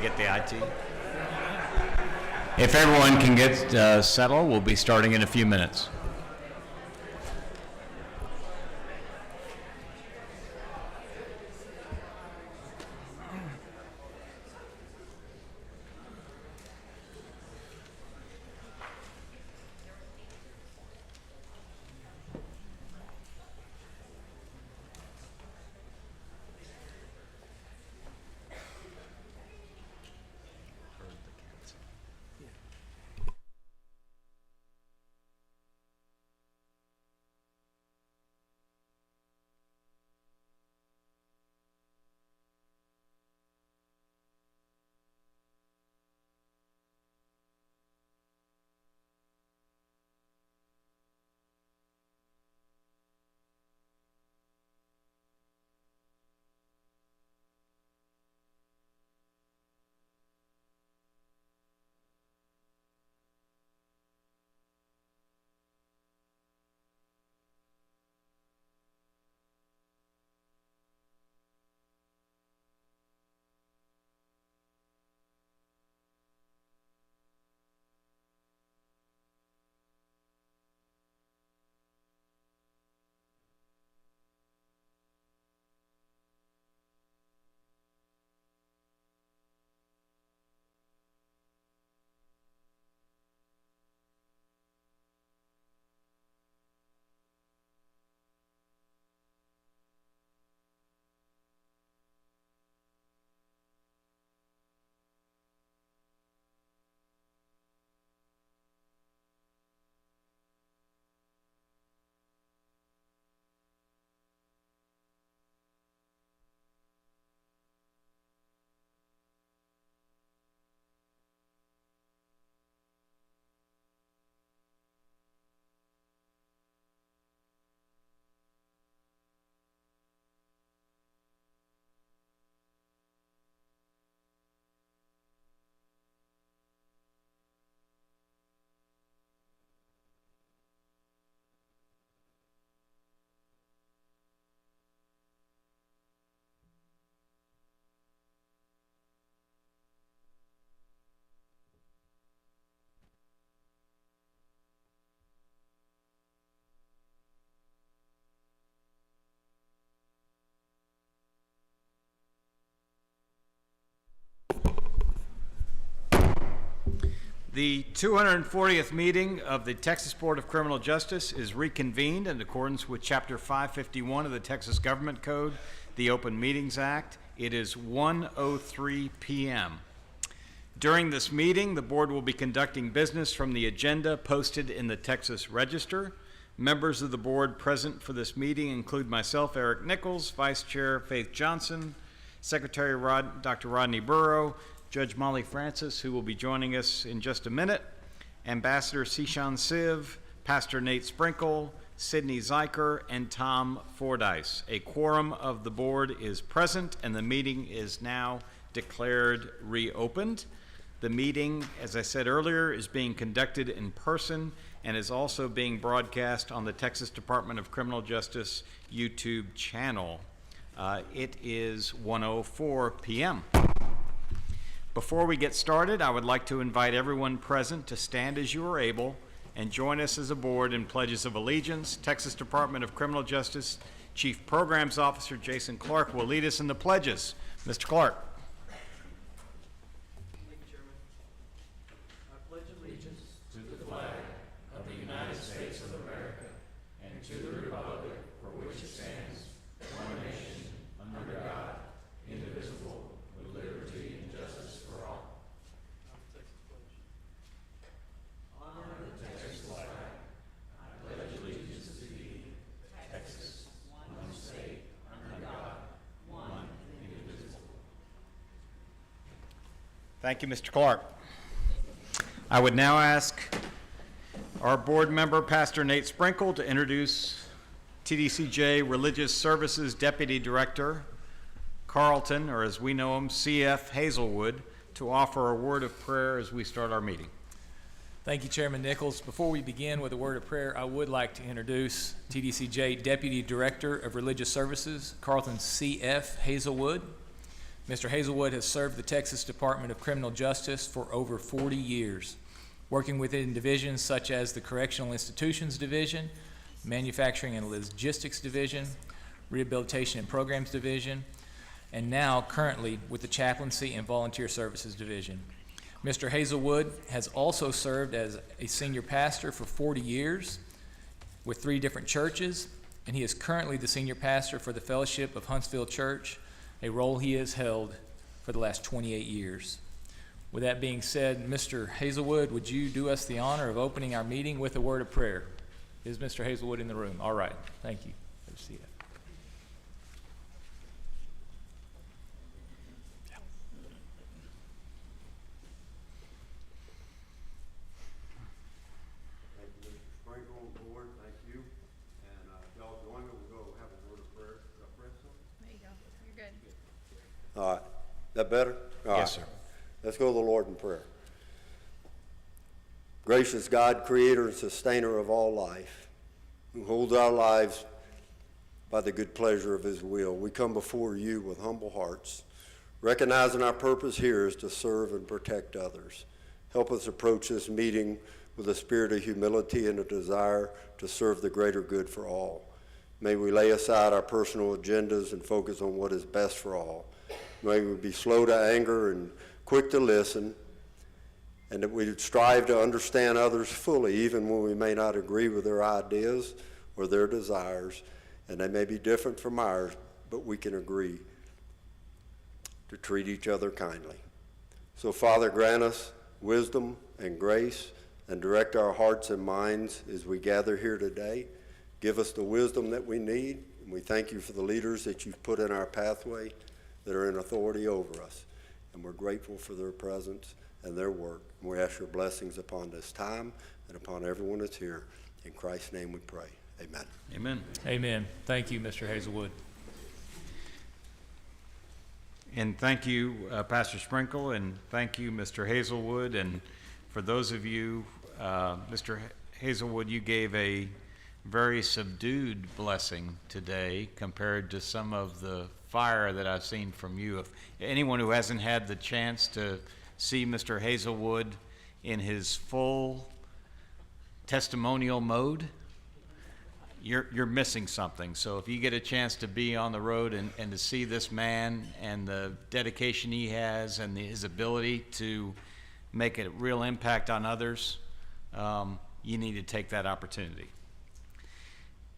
get the IT. If everyone can get settled, we'll be starting in a few minutes. The 240th meeting of the Texas Board of Criminal Justice is reconvened in accordance with Chapter 551 of the Texas Government Code, the Open Meetings Act. It is 1:03 p.m. During this meeting, the board will be conducting business from the agenda posted in the Texas Register. Members of the board present for this meeting include myself, Eric Nichols, Vice Chair Faith Johnson, Secretary Dr. Rodney Burrow, Judge Molly Francis, who will be joining us in just a minute, Ambassador Sishan Siv, Pastor Nate Sprinkle, Sidney Zeiker, and Tom Fordyce. A quorum of the board is present, and the meeting is now declared reopened. The meeting, as I said earlier, is being conducted in person and is also being broadcast on the Texas Department of Criminal Justice YouTube channel. It is 1:04 p.m. Before we get started, I would like to invite everyone present to stand as you are able and join us as a board in pledges of allegiance. Texas Department of Criminal Justice Chief Programs Officer Jason Clark will lead us in the pledges. Mr. Clark. Thank you, Chairman. I pledge allegiance to the flag of the United States of America and to the republic for which it stands, one nation, under God, indivisible, with liberty and justice for all. Honor the Texas flag. I pledge allegiance to thee, Texas, one state, under God, one indivisible. Thank you, Mr. Clark. I would now ask our board member, Pastor Nate Sprinkle, to introduce TDCJ Religious Services Deputy Director Carlton, or as we know him, CF Hazelwood, to offer a word of prayer as we start our meeting. Thank you, Chairman Nichols. Before we begin with a word of prayer, I would like to introduce TDCJ Deputy Director of Religious Services, Carlton C.F. Hazelwood. Mr. Hazelwood has served the Texas Department of Criminal Justice for over 40 years, working within divisions such as the Correctional Institutions Division, Manufacturing and Logistics Division, Rehabilitation and Programs Division, and now currently with the Chaplaincy and Volunteer Services Division. Mr. Hazelwood has also served as a senior pastor for 40 years with 3 different churches, and he is currently the senior pastor for the Fellowship of Huntsville Church, a role he has held for the last 28 years. With that being said, Mr. Hazelwood, would you do us the honor of opening our meeting with a word of prayer? Is Mr. Hazelwood in the room? All right, thank you. Good to see you. Thank you, Mr. Sprinkle, Board, thank you. And y'all join me, we'll go have a word of prayer. Did I press something? There you go. You're good. All right, that better? All Yes, right. sir. Let's go to the Lord in prayer. Gracious God, creator and sustainer of all life, who holds our lives by the good pleasure of his will, we come before you with humble hearts, recognizing our purpose here is to serve and protect others. Help us approach this meeting with a spirit of humility and a desire to serve the greater good for all. May we lay aside our personal agendas and focus on what is best for all. May we be slow to anger and quick to listen, and that we strive to understand others fully, even when we may not agree with their ideas or their desires, and they may be different from ours, but we can agree to treat each other kindly. So, Father, grant us wisdom and grace, and direct our hearts and minds as we gather here today. Give us the wisdom that we need, and we thank you for the leaders that you've put in our pathway that are in authority over us, and we're grateful for their presence and their work. And we ask your blessings upon this time and upon everyone that's here. In Christ's name we pray. Amen. Amen. Amen. Thank you, Mr. Hazelwood. And thank you, Pastor Sprinkle, and thank you, Mr. Hazelwood. And for those of you, Mr. Hazelwood, you gave a very subdued blessing today compared to some of the fire that I've seen from you. If anyone who hasn't had the chance to see Mr. Hazelwood in his full testimonial mode, you're missing something. So if you get a chance to be on the road and to see this man and the dedication he has and his ability to make a real impact on others, you need to take that opportunity.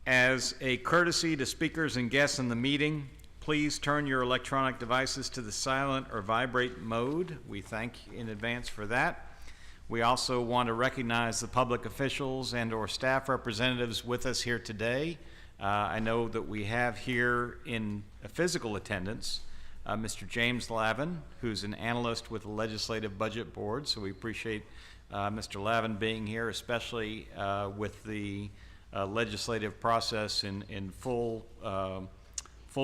As a courtesy to speakers and guests in the meeting, please turn your electronic devices to the silent or vibrate mode. We thank you in advance for that. We also want to recognize the public officials and or staff representatives with us here today. I know that we have here in physical attendance Mr. James Lavin, who's an analyst with the Legislative Budget Board, so we appreciate Mr. Lavin being here, especially with the legislative process in full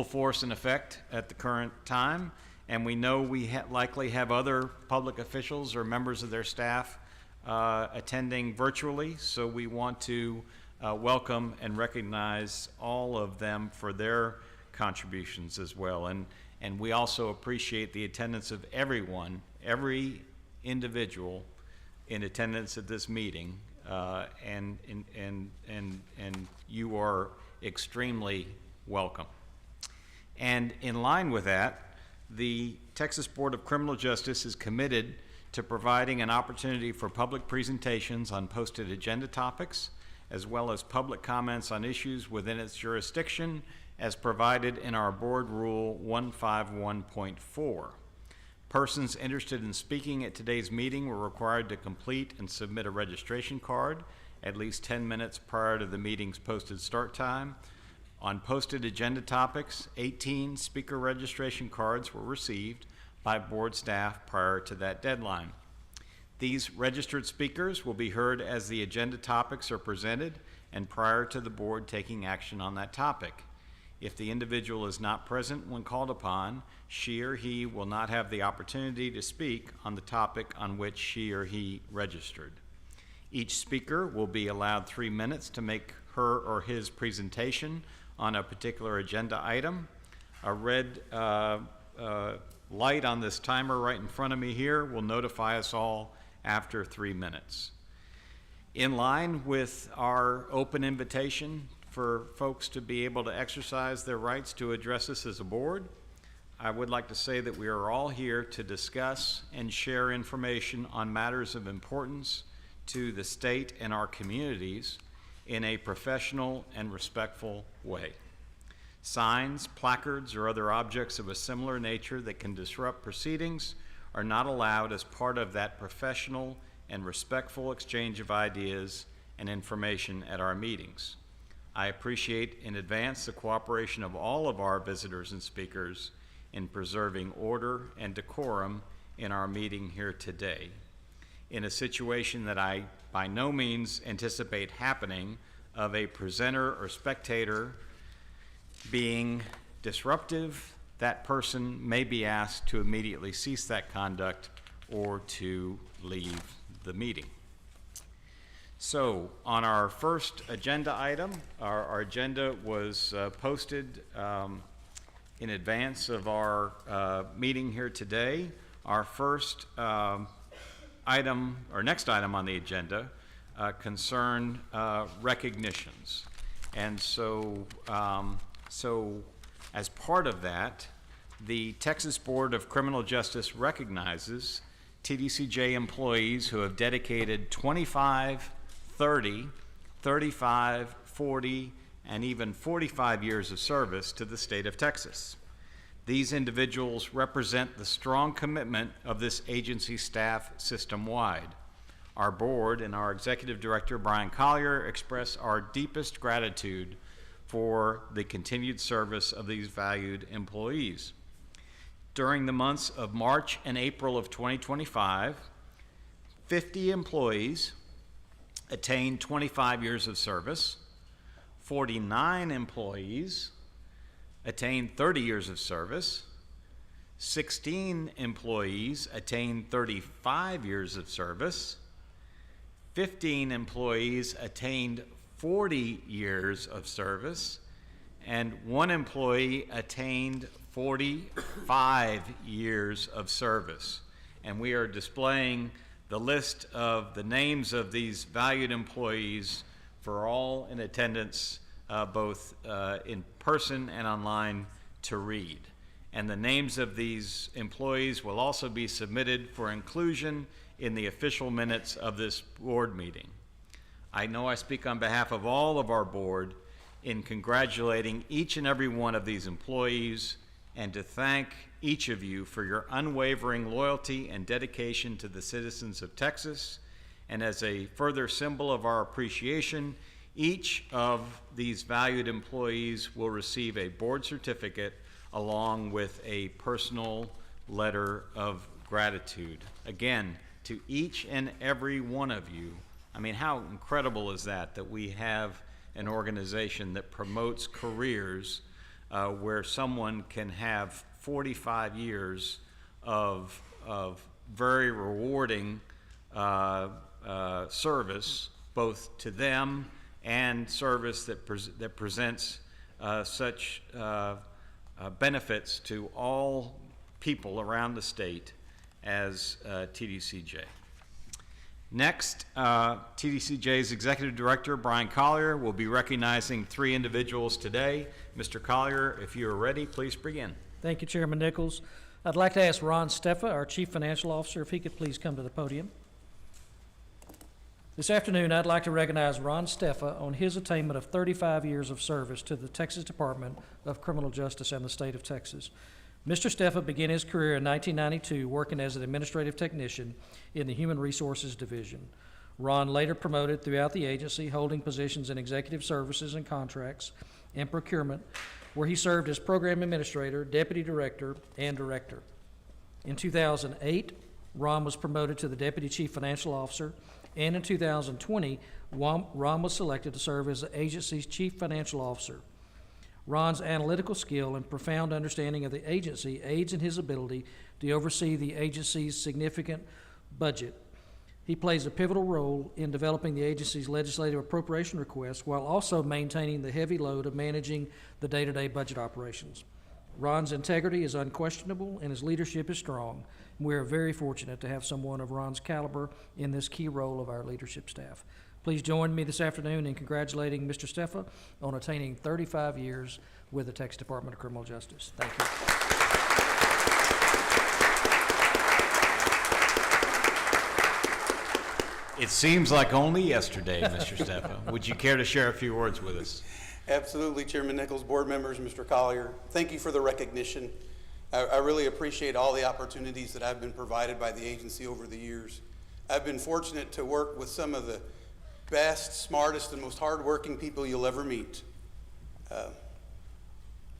force and effect at the current time. And we know we likely have other public officials or members of their staff attending virtually, so we want to welcome and recognize all of them for their contributions as well. And we also appreciate the attendance of everyone, every individual in attendance at this meeting, and you are extremely welcome. And in line with that, the Texas Board of Criminal Justice is committed to providing an opportunity for public presentations on posted agenda topics, as well as public comments on issues within its jurisdiction, as provided in our Board Rule 151.4. Persons interested in speaking at today's meeting were required to complete and submit a registration card at least 10 minutes prior to the meeting's posted start time. On posted agenda topics, 18 speaker registration cards were received by board staff prior to that deadline. These registered speakers will be heard as the agenda topics are presented and prior to the board taking action on that topic. If the individual is not present when called upon, she or he will not have the opportunity to speak on the topic on which she or he registered. Each speaker will be allowed 3 minutes to make her or his presentation on a particular agenda item. A red light on this timer right in front of me here will notify us all after 3 minutes. In line with our open invitation for folks to be able to exercise their rights to address us as a board, I would like to say that we are all here to discuss and share information on matters of importance to the state and our communities in a professional and respectful way. Signs, placards, or other objects of a similar nature that can disrupt proceedings are not allowed as part of that professional and respectful exchange of ideas and information at our meetings. I appreciate in advance the cooperation of all of our visitors and speakers in preserving order and decorum in our meeting here today. In a situation that I by no means anticipate happening of a presenter or spectator being disruptive, that person may be asked to immediately cease that conduct or to leave the meeting. So on our first agenda item, our agenda was posted in advance of our meeting here today. Our first next item on the agenda concerned recognitions. And so as part of that, the Texas Board of Criminal Justice recognizes TDCJ employees who have dedicated 25, 30, 35, 40, and even 45 years of service to the state of Texas. These individuals represent the strong commitment of this agency staff system-wide. Our board and our executive director, Brian Collier, express our deepest gratitude for the continued service of these valued employees. During the months of March and April of 2025, 50 employees attained 25 years of service, 49 employees attained 30 years of service, 16 employees attained 35 years of service, 15 employees attained 40 years of service, and 1 employee attained 45 years of service. And we are displaying the list of the names of these valued employees for all in attendance, both in person and online, to read. And the names of these employees will also be submitted for inclusion in the official minutes of this board meeting. I know I speak on behalf of all of our board in congratulating each and every one of these employees and to thank each of you for your unwavering loyalty and dedication to the citizens of Texas. And as a further symbol of our appreciation, each of these valued employees will receive a board certificate along with a personal letter of gratitude. Again, to each and every one of you. I mean, how incredible is that we have an organization that promotes careers where someone can have 45 years of very rewarding service, both to them and service that presents such benefits to all people around the state as TDCJ. Next, TDCJ's Executive Director, Brian Collier, will be recognizing 3 individuals today. Mr. Collier, if you are ready, please begin. Thank you, Chairman Nichols. I'd like to ask Ron Steffa, our Chief Financial Officer, if he could please come to the podium. This afternoon, I'd like to recognize Ron Steffa on his attainment of 35 years of service to the Texas Department of Criminal Justice and the state of Texas. Mr. Steffa began his career in 1992 working as an administrative technician in the Human Resources Division. Ron later promoted throughout the agency, holding positions in executive services and contracts and procurement, where he served as program administrator, deputy director, and director. In 2008, Ron was promoted to the deputy chief financial officer, and in 2020, Ron was selected to serve as the agency's chief financial officer. Ron's analytical skill and profound understanding of the agency aids in his ability to oversee the agency's significant budget. He plays a pivotal role in developing the agency's legislative appropriation requests while also maintaining the heavy load of managing the day-to-day budget operations. Ron's integrity is unquestionable and his leadership is strong. We are very fortunate to have someone of Ron's caliber in this key role of our leadership staff. Please join me this afternoon in congratulating Mr. Steffa on attaining 35 years with the Texas Department of Criminal Justice. Thank you. It seems like only yesterday, Mr. Steffa. Would you care to share a few words with us? Absolutely, Chairman Nichols, board members, Mr. Collier. Thank you for the recognition. I really appreciate all the opportunities that I've been provided by the agency over the years. I've been fortunate to work with some of the best, smartest, and most hardworking people you'll ever meet.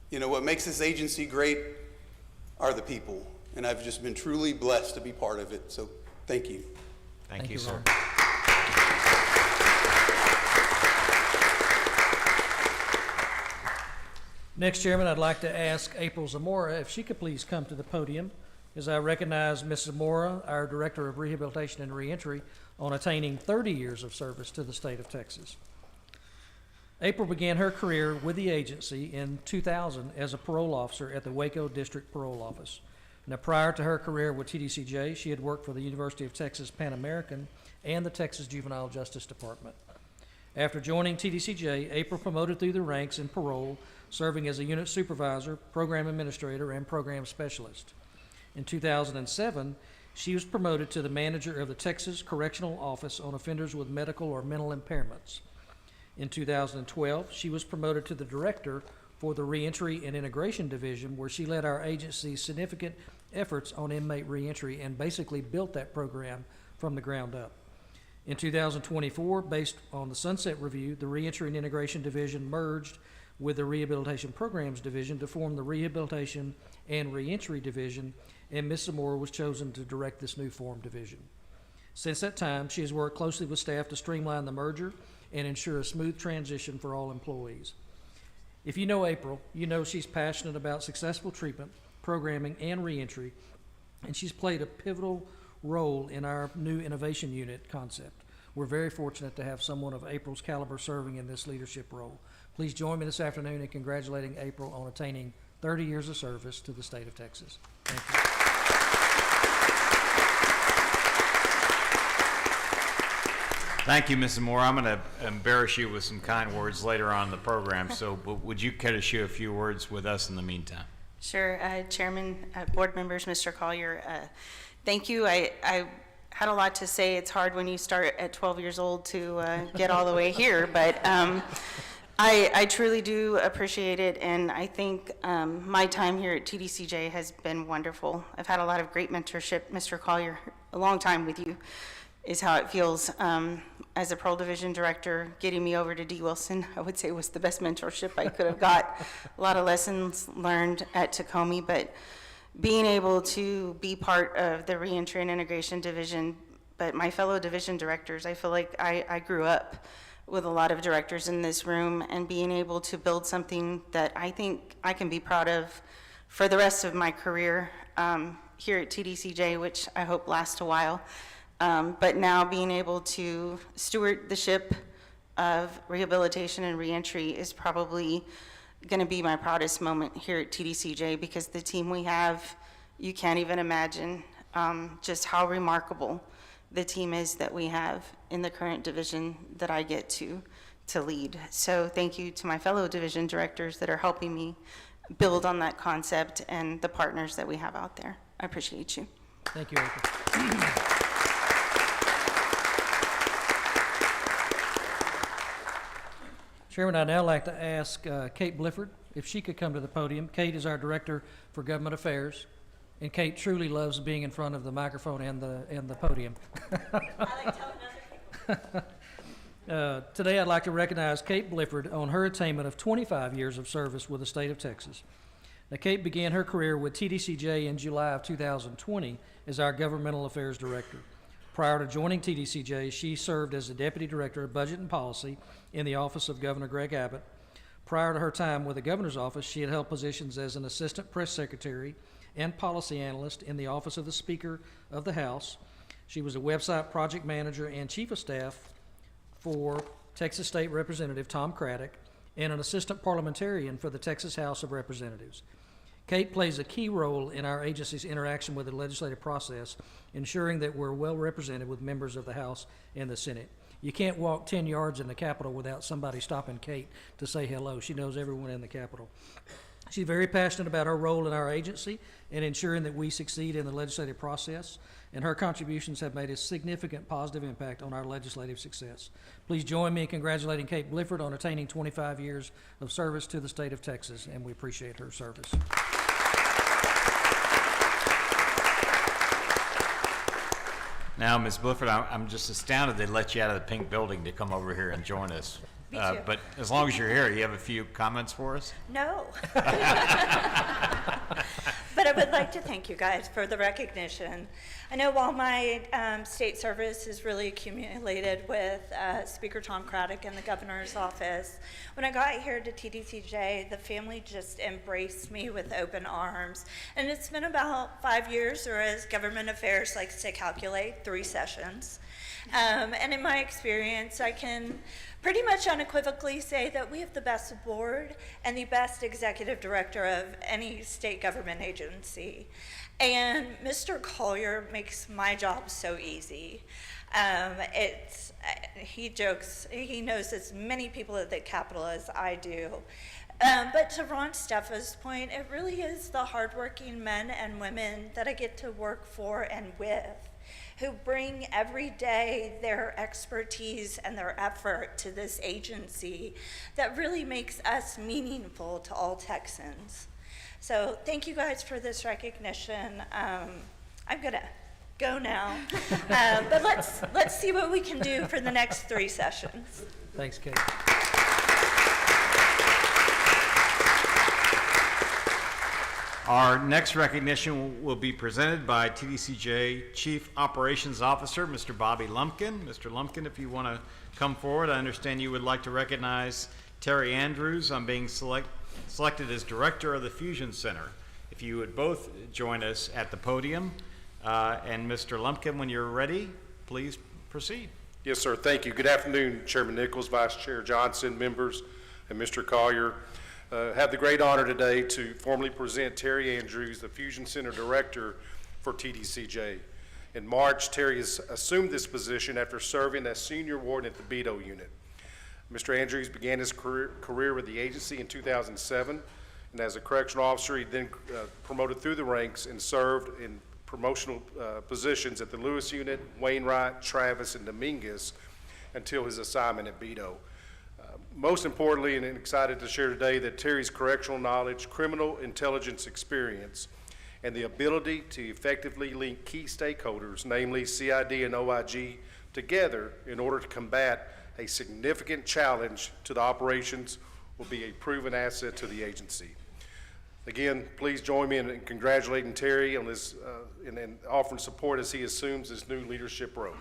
You know, what makes this agency great are the people, and I've just been truly blessed to be part of it, so thank you. Thank you, sir. Ron. Next, Chairman, I'd like to ask April Zamora if she could please come to the podium as I recognize Ms. Zamora, our Director of Rehabilitation and Reentry, on attaining 30 years of service to the state of Texas. April began her career with the agency in 2000 as a parole officer at the Waco District Parole Office. Now, prior to her career with TDCJ, she had worked for the University of Texas Pan American and the Texas Juvenile Justice Department. After joining TDCJ, April promoted through the ranks in parole, serving as a unit supervisor, program administrator, and program specialist. In 2007, she was promoted to the manager of the Texas Correctional Office on offenders with medical or mental impairments. In 2012, she was promoted to the director for the Reentry and Integration Division, where she led our agency's significant efforts on inmate reentry and basically built that program from the ground up. In 2024, based on the Sunset Review, the Reentry and Integration Division merged with the Rehabilitation Programs Division to form the Rehabilitation and Reentry Division, and Ms. Zamora was chosen to direct this new formed division. Since that time, she has worked closely with staff to streamline the merger and ensure a smooth transition for all employees. If you know April, you know she's passionate about successful treatment, programming, and reentry, and she's played a pivotal role in our new innovation unit concept. We're very fortunate to have someone of April's caliber serving in this leadership role. Please join me this afternoon in congratulating April on attaining 30 years of service to the state of Texas. Thank you. Thank you, Mrs. Moore. I'm going to embarrass you with some kind words later on in the program, so would you care to share a few words with us in the meantime? Sure. Chairman, board members, Mr. Collier, thank you. I had a lot to say. It's hard when you start at 12 years old to get all the way here, but I truly do appreciate it, and I think my time here at TDCJ has been wonderful. I've had a lot of great mentorship. Mr. Collier, a long time with you is how it feels. As a Parole Division Director, getting me over to D. Wilson, I would say was the best mentorship I could have got. A lot of lessons learned at Tacoma, but being able to be part of the Reentry and Integration Division, but my fellow division directors, I feel like I grew up with a lot of directors in this room, and being able to build something that I think I can be proud of for the rest of my career here at TDCJ, which I hope lasts a while. But now being able to steward the ship of rehabilitation and reentry is probably going to be my proudest moment here at TDCJ, because the team we have, you can't even imagine just how remarkable the team is that we have in the current division that I get to lead. So thank you to my fellow division directors that are helping me build on that concept, and the partners that we have out there. I appreciate you. Thank you, April. Chairman, I'd now like to ask Kate Blifford if she could come to the podium. Kate is our Director for Government Affairs, and Kate truly loves being in front of the microphone and the podium. I like telling other people. Today, I'd like to recognize Kate Blifford on her attainment of 25 years of service with the state of Texas. Now, Kate began her career with TDCJ in July of 2020 as our Governmental Affairs Director. Prior to joining TDCJ, she served as the Deputy Director of Budget and Policy in the office of Governor Greg Abbott. Prior to her time with the Governor's office, she had held positions as an Assistant Press Secretary and Policy Analyst in the office of the Speaker of the House. She was a website project manager and Chief of Staff for Texas State Representative Tom Craddock and an Assistant Parliamentarian for the Texas House of Representatives. Kate plays a key role in our agency's interaction with the legislative process, ensuring that we're well represented with members of the House and the Senate. You can't walk 10 yards in the Capitol without somebody stopping Kate to say hello. She knows everyone in the Capitol. She's very passionate about her role in our agency and ensuring that we succeed in the legislative process, and her contributions have made a significant positive impact on our legislative success. Please join me in congratulating Kate Blifford on attaining 25 years of service to the state of Texas, and we appreciate her service. Now, Ms. Blifford, I'm just astounded they let you out of the pink building to come over here and join us. Me too. But as long as you're here, you have a few comments for us? No. But I would like to thank you guys for the recognition. I know while my state service is really accumulated with Speaker Tom Craddock and the governor's office, when I got here to TDCJ, the family just embraced me with open arms. And it's been about 5 years, or as government affairs likes to calculate, 3 sessions. And in my experience, I can pretty much unequivocally say that we have the best board and the best executive director of any state government agency. And Mr. Collier makes my job so easy. He jokes, he knows as many people at the Capitol as I do. But to Ron Steffa's point, it really is the hardworking men and women that I get to work for and with, who bring every day their expertise and their effort to this agency that really makes us meaningful to all Texans. So thank you guys for this recognition. I'm gonna go now, but let's see what we can do for the next 3 sessions. Thanks, Kate. Our next recognition will be presented by TDCJ Chief Operations Officer, Mr. Bobby Lumpkin. Mr. Lumpkin, if you want to come forward, I understand you would like to recognize Terry Andrews on being selected as Director of the Fusion Center. If you would both join us at the podium. And Mr. Lumpkin, when you're ready, please proceed. Yes, sir. Thank you. Good afternoon, Chairman Nichols, Vice Chair Johnson, members, and Mr. Collier. Have the great honor today to formally present Terry Andrews, the Fusion Center Director for TDCJ. In March, Terry has assumed this position after serving as Senior Warden at the Beto Unit. Mr. Andrews began his career with the agency in 2007, and as a correctional officer, he then promoted through the ranks and served in promotional positions at the Lewis Unit, Wainwright, Travis, and Dominguez until his assignment at Beto. Most importantly, and excited to share today, that Terry's correctional knowledge, criminal intelligence experience, and the ability to effectively link key stakeholders, namely CID and OIG, together in order to combat a significant challenge to the operations will be a proven asset to the agency. Again, please join me in congratulating Terry on this and offering support as he assumes his new leadership role.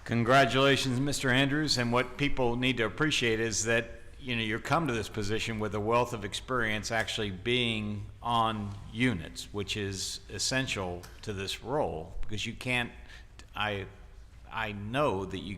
Congratulations, Mr. Andrews, and what people need to appreciate is that you come to this position with a wealth of experience actually being on units, which is essential to this role, because you can't, I know that you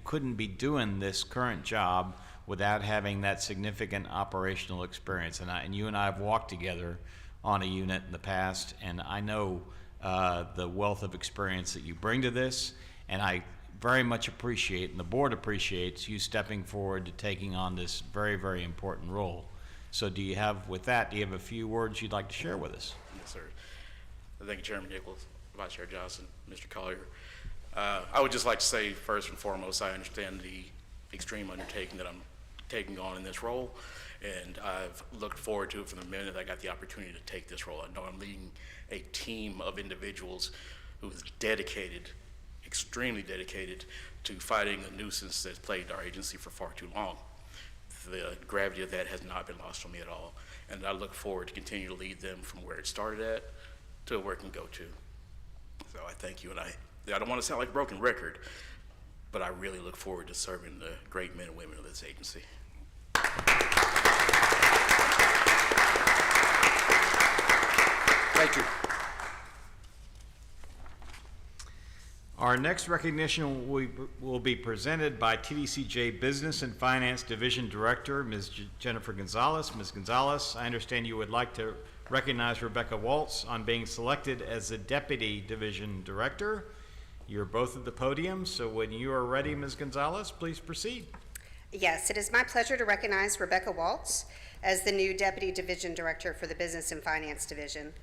couldn't be doing this current job without having that significant operational experience, and you and I have walked together on a unit in the past, and I know the wealth of experience that you bring to this, and I very much appreciate, and the board appreciates, you stepping forward to taking on this very, very important role. So do you have a few words you'd like to share with us? Yes, sir. Thank you, Chairman Nichols, Vice Chair Johnson, Mr. Collier. I would just like to say, first and foremost, I understand the extreme undertaking that I'm taking on in this role, and I've looked forward to it from the minute I got the opportunity to take this role. I know I'm leading a team of individuals who is dedicated, extremely dedicated to fighting a nuisance that's plagued our agency for far too long. The gravity of that has not been lost on me at all, and I look forward to continue to lead them from where it started at to where it can go to. So I thank you, and I don't want to sound like a broken record, but I really look forward to serving the great men and women of this agency. Thank you. Our next recognition will be presented by TDCJ Business and Finance Division Director, Ms. Jennifer Gonzalez. Ms. Gonzalez, I understand you would like to recognize Rebecca Waltz on being selected as the Deputy Division Director. You're both at the podium, so when you are ready, Ms. Gonzalez, please proceed. Yes, it is my pleasure to recognize Rebecca Waltz as the new Deputy Division Director for the Business and Finance Division.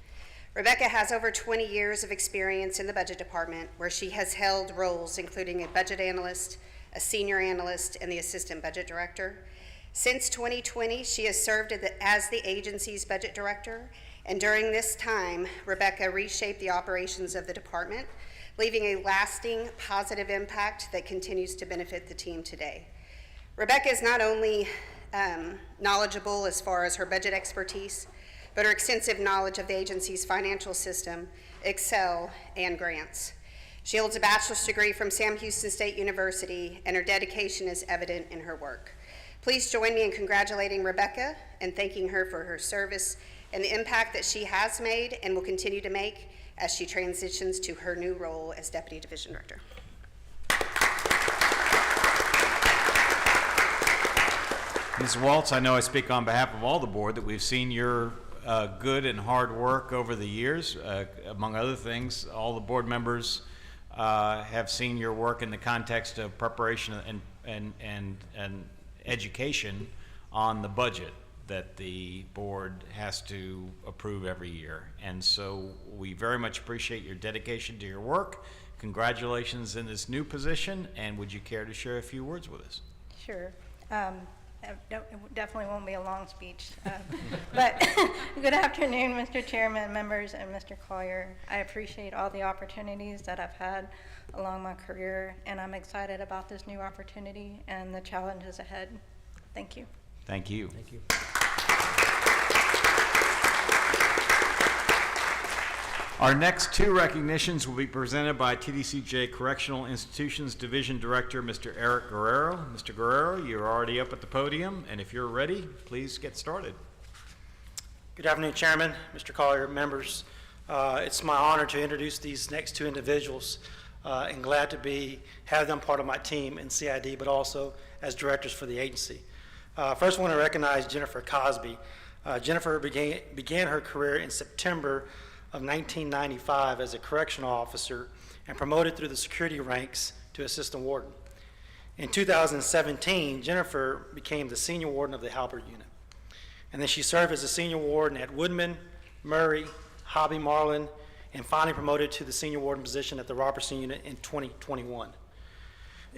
Rebecca has over 20 years of experience in the Budget Department, where she has held roles including a Budget Analyst, a Senior Analyst, and the Assistant Budget Director. Since 2020, she has served as the agency's Budget Director, and during this time, Rebecca reshaped the operations of the department, leaving a lasting positive impact that continues to benefit the team today. Rebecca is not only knowledgeable as far as her budget expertise, but her extensive knowledge of the agency's financial system, Excel, and grants. She holds a bachelor's degree from Sam Houston State University, and her dedication is evident in her work. Please join me in congratulating Rebecca and thanking her for her service and the impact that she has made and will continue to make as she transitions to her new role as Deputy Division Director. Ms. Waltz, I know I speak on behalf of all the board that we've seen your good and hard work over the years. Among other things, all the board members have seen your work in the context of preparation and education on the budget that the board has to approve every year. And so we very much appreciate your dedication to your work. Congratulations in this new position, and would you care to share a few words with us? Sure. It definitely won't be a long speech. But good afternoon, Mr. Chairman, members, and Mr. Collier. I appreciate all the opportunities that I've had along my career, and I'm excited about this new opportunity and the challenges ahead. Thank you. Thank you. Thank you. Our next two recognitions will be presented by TDCJ Correctional Institutions Division Director, Mr. Eric Guerrero. Mr. Guerrero, you're already up at the podium, and if you're ready, please get started. Good afternoon, Chairman, Mr. Collier, members. It's my honor to introduce these next two individuals, and glad to have them part of my team in CID, but also as directors for the agency. First, I want to recognize Jennifer Cosby. Jennifer began her career in September of 1995 as a correctional officer and promoted through the security ranks to assistant warden. In 2017, Jennifer became the senior warden of the Halberd unit. And then she served as a senior warden at Woodman, Murray, Hobby Marlin, and finally promoted to the senior warden position at the Robertson unit in 2021.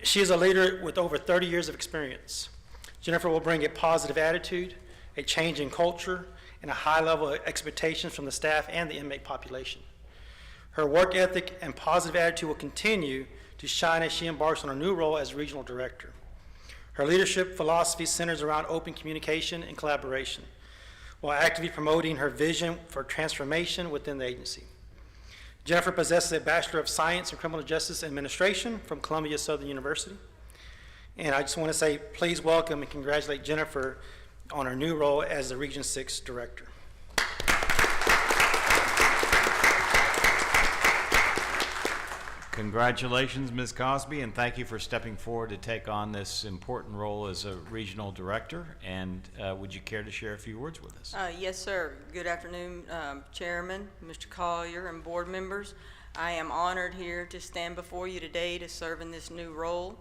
She is a leader with over 30 years of experience. Jennifer will bring a positive attitude, a change in culture, and a high level of expectations from the staff and the inmate population. Her work ethic and positive attitude will continue to shine as she embarks on a new role as regional director. Her leadership philosophy centers around open communication and collaboration, while actively promoting her vision for transformation within the agency. Jennifer possesses a Bachelor of Science in Criminal Justice Administration from Columbia Southern University. And I just want to say, please welcome and congratulate Jennifer on her new role as the Region 6 Director. Congratulations, Ms. Cosby, and thank you for stepping forward to take on this important role as a regional director. And would you care to share a few words with us? Yes, sir. Good afternoon, Chairman, Mr. Collier, and board members. I am honored here to stand before you today to serve in this new role,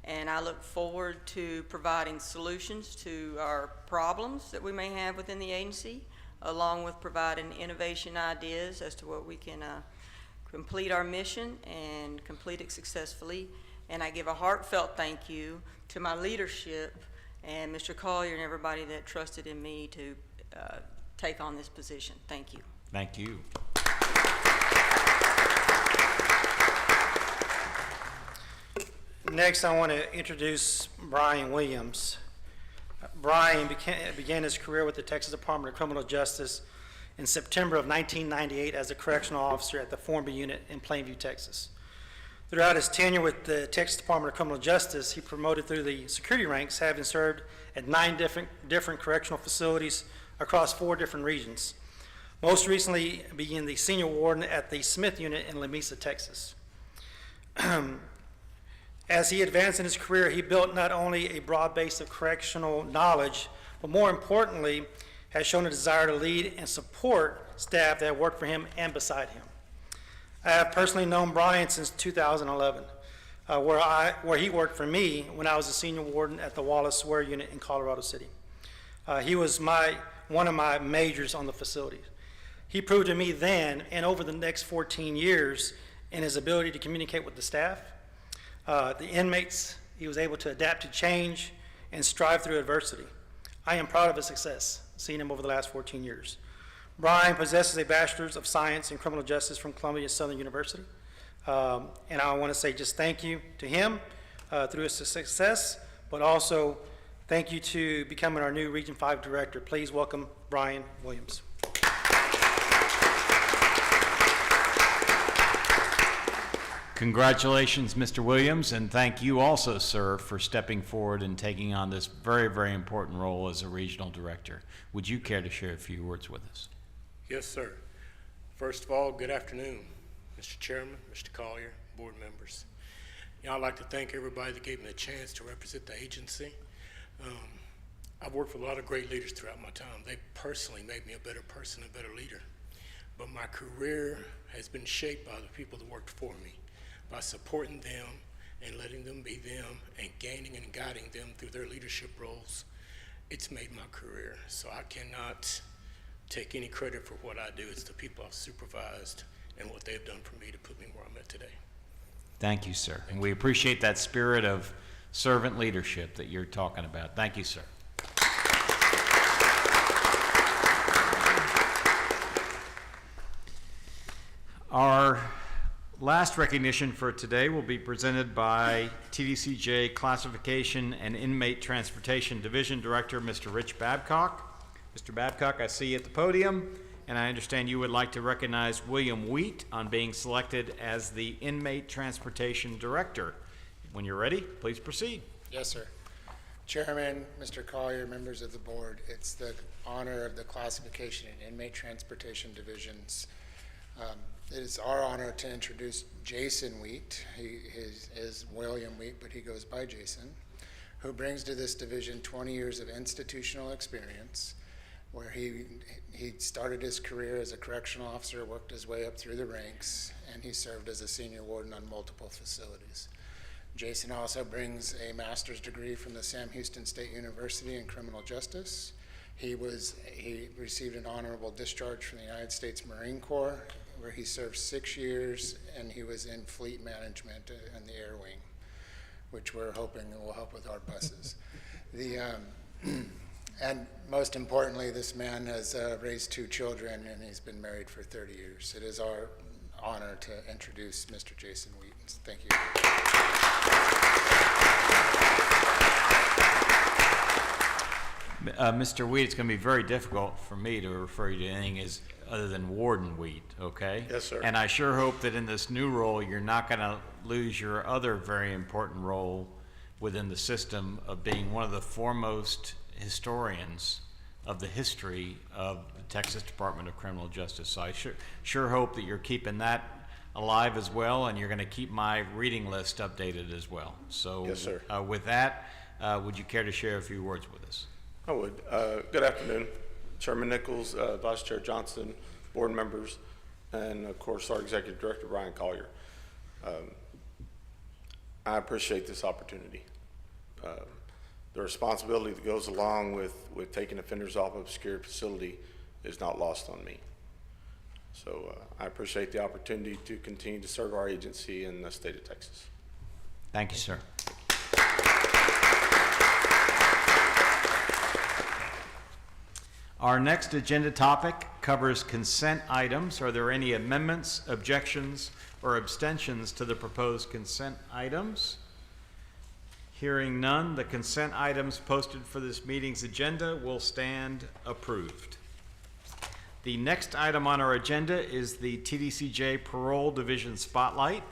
and I look forward to providing solutions to our problems that we may have within the agency, along with providing innovation ideas as to what we can complete our mission and complete it successfully. And I give a heartfelt thank you to my leadership and Mr. Collier and everybody that trusted in me to take on this position. Thank you. Thank you. Next, I want to introduce Brian Williams. Brian began his career with the Texas Department of Criminal Justice in September of 1998 as a correctional officer at the Formby unit in Plainview, Texas. Throughout his tenure with the Texas Department of Criminal Justice, he promoted through the security ranks, having served at 9 different correctional facilities across 4 different regions. Most recently being the senior warden at the Smith unit in La Mesa, Texas. As he advanced in his career, he built not only a broad base of correctional knowledge, but more importantly, has shown a desire to lead and support staff that work for him and beside him. I have personally known Brian since 2011, where he worked for me when I was a senior warden at the Wallace Swear Unit in Colorado City. He was one of my majors on the facility. He proved to me then and over the next 14 years in his ability to communicate with the staff, the inmates. He was able to adapt to change and strive through adversity. I am proud of his success, seeing him over the last 14 years. Brian possesses a Bachelor's of Science in Criminal Justice from Columbia Southern University. And I want to say just thank you to him through his success, but also thank you to becoming our new Region 5 Director. Please welcome Brian Williams. Congratulations, Mr. Williams, and thank you also, sir, for stepping forward and taking on this very, very important role as a regional director. Would you care to share a few words with us? Yes, sir. First of all, good afternoon, Mr. Chairman, Mr. Collier, board members. I'd like to thank everybody that gave me a chance to represent the agency. I've worked with a lot of great leaders throughout my time. They personally made me a better person, a better leader. But my career has been shaped by the people that worked for me, by supporting them and letting them be them and gaining and guiding them through their leadership roles. It's made my career, so I cannot take any credit for what I do. It's the people I've supervised and what they've done for me to put me where I'm at today. Thank you, sir. And we appreciate that spirit of servant leadership that you're talking about. Thank you, sir. Our last recognition for today will be presented by TDCJ Classification and Inmate Transportation Division Director, Mr. Rich Babcock. Mr. Babcock, I see you at the podium, and I understand you would like to recognize William Wheat on being selected as the Inmate Transportation Director. When you're ready, please proceed. Yes, sir. Chairman, Mr. Collier, members of the board, it's the honor of the Classification and Inmate Transportation Divisions. It is our honor to introduce Jason Wheat. He is William Wheat, but he goes by Jason, who brings to this division 20 years of institutional experience, where he started his career as a correctional officer, worked his way up through the ranks, and he served as a senior warden on multiple facilities. Jason also brings a master's degree from the Sam Houston State University in criminal justice. He received an honorable discharge from the United States Marine Corps, where he served 6 years, and he was in fleet management in the air wing, which we're hoping will help with our buses. And most importantly, this man has raised 2 children, and he's been married for 30 years. It is our honor to introduce Mr. Jason Wheat. Thank you. Mr. Wheat, it's going to be very difficult for me to refer you to anything other than Warden Wheat, okay? Yes, sir. And I sure hope that in this new role, you're not going to lose your other very important role within the system of being one of the foremost historians of the history of the Texas Department of Criminal Justice. So I sure hope that you're keeping that alive as well, and you're going to keep my reading list updated as well. So yes, sir. With that, would you care to share a few words with us? I would. Good afternoon, Chairman Nichols, Vice Chair Johnson, board members, and of course our Executive Director, Brian Collier. I appreciate this opportunity. The responsibility that goes along with taking offenders off of a secure facility is not lost on me. So I appreciate the opportunity to continue to serve our agency in the state of Texas. Thank you, sir. Our next agenda topic covers consent items. Are there any amendments, objections, or abstentions to the proposed consent items? Hearing none, the consent items posted for this meeting's agenda will stand approved. The next item on our agenda is the TDCJ Parole Division Spotlight.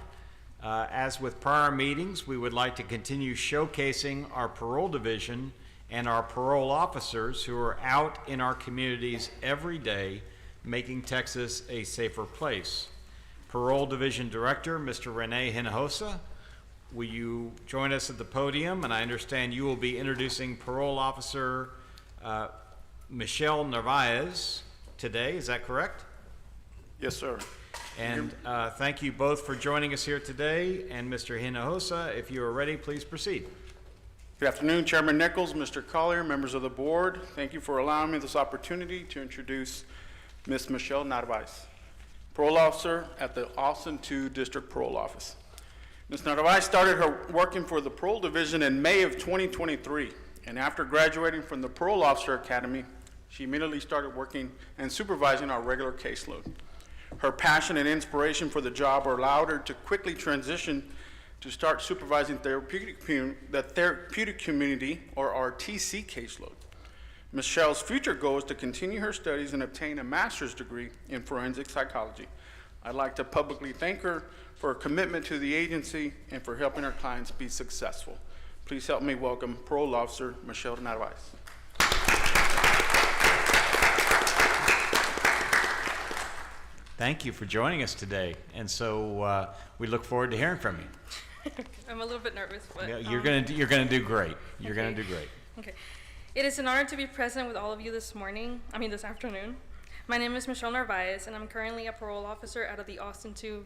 As with prior meetings, we would like to continue showcasing our parole division and our parole officers who are out in our communities every day, making Texas a safer place. Parole Division Director, Mr. Rene Hinojosa. Will you join us at the podium? And I understand you will be introducing Parole Officer Michelle Narvaez today. Is that correct? Yes, sir. And thank you both for joining us here today. And Mr. Hinojosa, if you are ready, please proceed. Good afternoon, Chairman Nichols, Mr. Collier, members of the board. Thank you for allowing me this opportunity to introduce Ms. Michelle Narvaez, Parole Officer at the Austin 2 District Parole Office. Ms. Narvaez started her working for the Parole Division in May of 2023, and after graduating from the Parole Officer Academy, she immediately started working and supervising our regular caseload. Her passion and inspiration for the job allowed her to quickly transition to start supervising the therapeutic community, or our TC caseload. Michelle's future goal is to continue her studies and obtain a master's degree in forensic psychology. I'd like to publicly thank her for her commitment to the agency and for helping her clients be successful. Please help me welcome Parole Officer Michelle Narvaez. Thank you for joining us today. And so we look forward to hearing from you. I'm a little bit nervous, but Yeah, you're gonna do great. You're okay. gonna do great. Okay. It is an honor to be present with all of you this afternoon. My name is Michelle Narvaez, and I'm currently a parole officer out of the Austin 2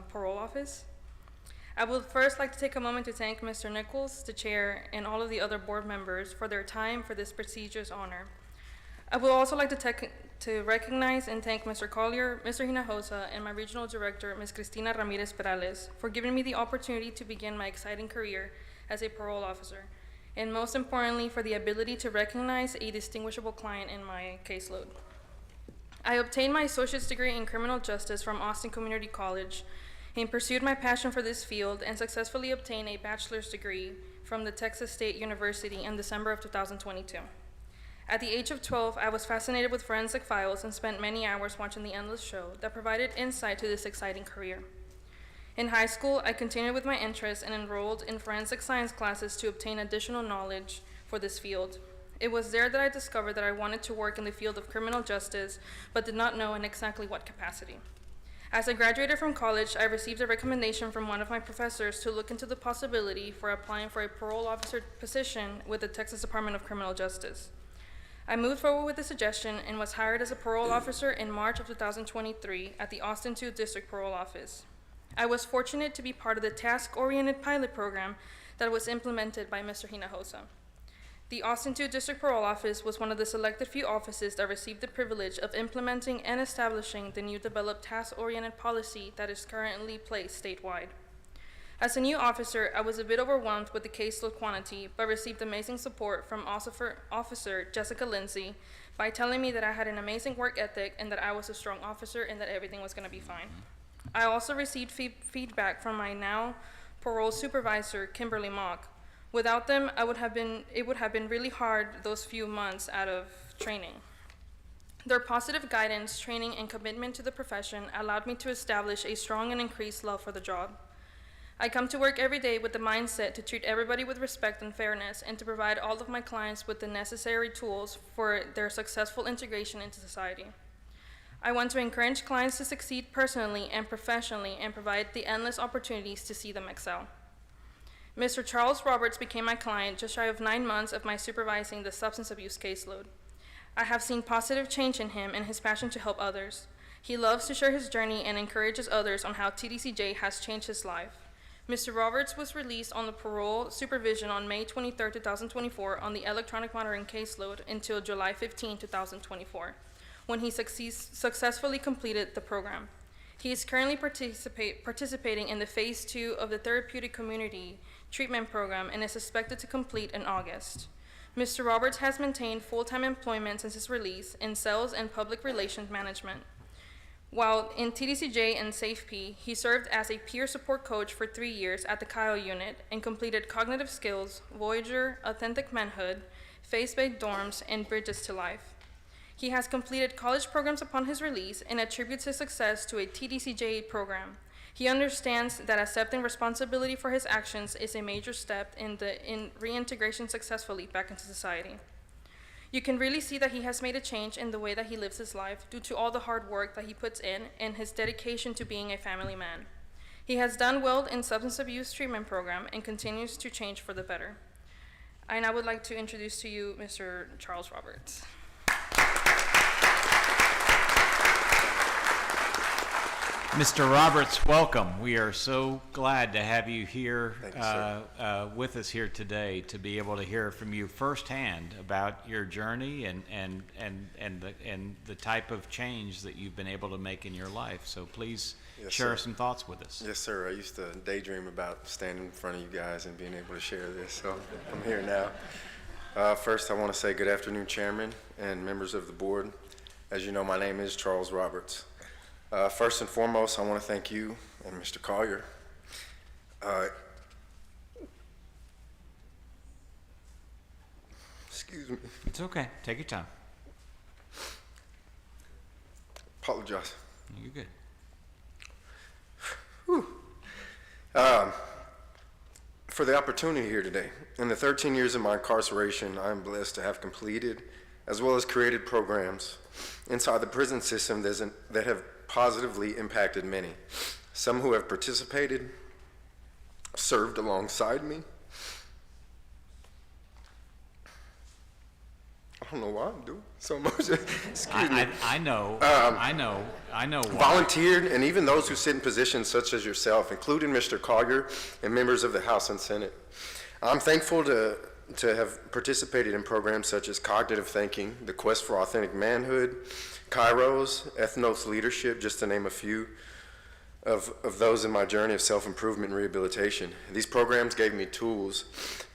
Parole Office. I would first like to take a moment to thank Mr. Nichols, the chair, and all of the other board members for their time for this prestigious honor. I would also like to recognize and thank Mr. Collier, Mr. Hinojosa, and my regional director, Ms. Cristina Ramirez Perales, for giving me the opportunity to begin my exciting career as a parole officer, and most importantly, for the ability to recognize a distinguishable client in my caseload. I obtained my associate's degree in criminal justice from Austin Community College and pursued my passion for this field and successfully obtained a bachelor's degree from the Texas State University in December of 2022. At the age of 12, I was fascinated with forensic files and spent many hours watching the endless show that provided insight to this exciting career. In high school, I continued with my interests and enrolled in forensic science classes to obtain additional knowledge for this field. It was there that I discovered that I wanted to work in the field of criminal justice, but did not know in exactly what capacity. As I graduated from college, I received a recommendation from one of my professors to look into the possibility for applying for a parole officer position with the Texas Department of Criminal Justice. I moved forward with the suggestion and was hired as a parole officer in March of 2023 at the Austin 2 District Parole Office. I was fortunate to be part of the task-oriented pilot program that was implemented by Mr. Hinojosa. The Austin 2 District Parole Office was one of the selected few offices that received the privilege of implementing and establishing the new developed task-oriented policy that is currently placed statewide. As a new officer, I was a bit overwhelmed with the caseload quantity, but received amazing support from Officer Jessica Lindsay by telling me that I had an amazing work ethic and that I was a strong officer and that everything was going to be fine. I also received feedback from my now parole supervisor, Kimberly Mock. Without them, it would have been really hard those few months out of training. Their positive guidance, training, and commitment to the profession allowed me to establish a strong and increased love for the job. I come to work every day with the mindset to treat everybody with respect and fairness and to provide all of my clients with the necessary tools for their successful integration into society. I want to encourage clients to succeed personally and professionally and provide the endless opportunities to see them excel. Mr. Charles Roberts became my client just shy of 9 months of my supervising the substance abuse caseload. I have seen positive change in him and his passion to help others. He loves to share his journey and encourages others on how TDCJ has changed his life. Mr. Roberts was released on the parole supervision on May 23, 2024 on the electronic monitoring caseload until July 15, 2024, when he successfully completed the program. He is currently participating in the Phase 2 of the Therapeutic Community Treatment Program and is expected to complete in August. Mr. Roberts has maintained full-time employment since his release in sales and public relations management. While in TDCJ and SafeP, he served as a peer support coach for 3 years at the Kyle unit and completed cognitive skills, Voyager, Authentic Manhood, Faith-Based Dorms, and Bridges to Life. He has completed college programs upon his release and attributes his success to a TDCJ program. He understands that accepting responsibility for his actions is a major step in reintegration successfully back into society. You can really see that he has made a change in the way that he lives his life due to all the hard work that he puts in and his dedication to being a family man. He has done well in substance abuse treatment program and continues to change for the better. And I would like to introduce to you Mr. Charles Roberts. Mr. Roberts, welcome. We are so glad to have you here with us here today to be able to hear from you firsthand about your journey and the type of change that you've been able to make in your life. So please share some thoughts with us. Yes, sir. I used to daydream about standing in front of you guys and being able to share this, so I'm here now. First, I want to say good afternoon, Chairman and members of the board. As you know, my name is Charles Roberts. First and foremost, I want to thank you and Mr. Collier. Excuse me. It's okay. Take your time. Apologize. You're good. Whew. For the opportunity here today. In the 13 years of my incarceration, I am blessed to have completed as well as created programs inside the prison system that have positively impacted many. Some who have participated, served alongside me. I don't know why I'm doing so much. Excuse me. I know why. Volunteered, and even those who sit in positions such as yourself, including Mr. Collier and members of the House and Senate. I'm thankful to have participated in programs such as Cognitive Thinking, the Quest for Authentic Manhood, Kairos, Ethnos Leadership, just to name a few of those in my journey of self-improvement and rehabilitation. These programs gave me tools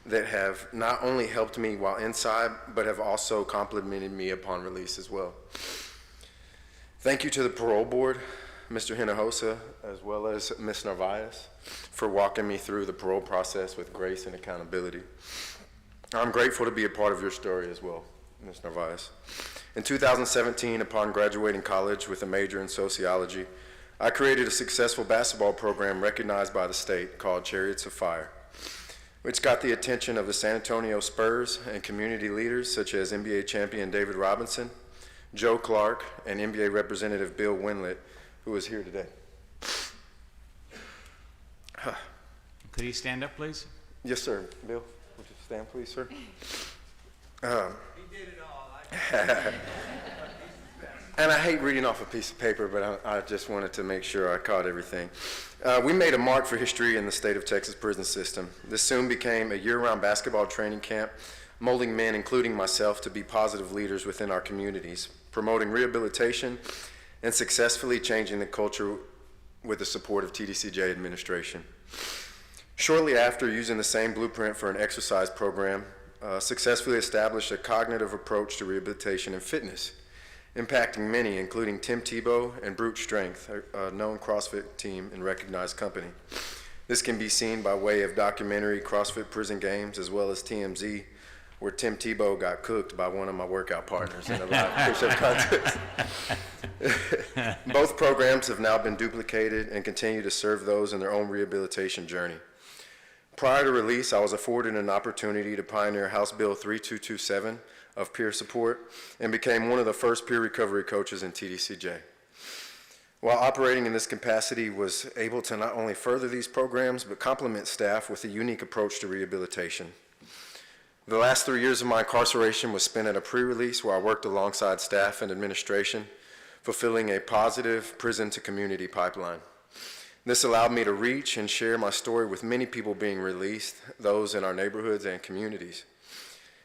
that have not only helped me while inside, but have also complemented me upon release as well. Thank you to the Parole Board, Mr. Hinojosa, as well as Ms. Narvaez, for walking me through the parole process with grace and accountability. I'm grateful to be a part of your story as well, Ms. Narvaez. In 2017, upon graduating college with a major in sociology, I created a successful basketball program recognized by the state called Chariots of Fire, which got the attention of the San Antonio Spurs and community leaders such as NBA champion David Robinson, Joe Clark, and NBA Representative Bill Winlett, who is here today. Could he stand up, please? Yes, sir. Bill, would you stand, please, sir? He did it all. And I hate reading off a piece of paper, but I just wanted to make sure I caught everything. We made a mark for history in the state of Texas prison system. This soon became a year-round basketball training camp, molding men, including myself, to be positive leaders within our communities, promoting rehabilitation, and successfully changing the culture with the support of TDCJ administration. Shortly after, using the same blueprint for an exercise program, successfully established a cognitive approach to rehabilitation and fitness, impacting many, including Tim Tebow and Brute Strength, a known CrossFit team and recognized company. This can be seen by way of documentary CrossFit Prison Games, as well as TMZ, where Tim Tebow got cooked by one of my workout partners in a live push-up contest. Both programs have now been duplicated and continue to serve those in their own rehabilitation journey. Prior to release, I was afforded an opportunity to pioneer House Bill 3227 of peer support and became one of the first peer recovery coaches in TDCJ. While operating in this capacity, was able to not only further these programs, but complement staff with a unique approach to rehabilitation. The last 3 years of my incarceration was spent at a pre-release where I worked alongside staff and administration, fulfilling a positive prison to community pipeline. This allowed me to reach and share my story with many people being released, those in our neighborhoods and communities.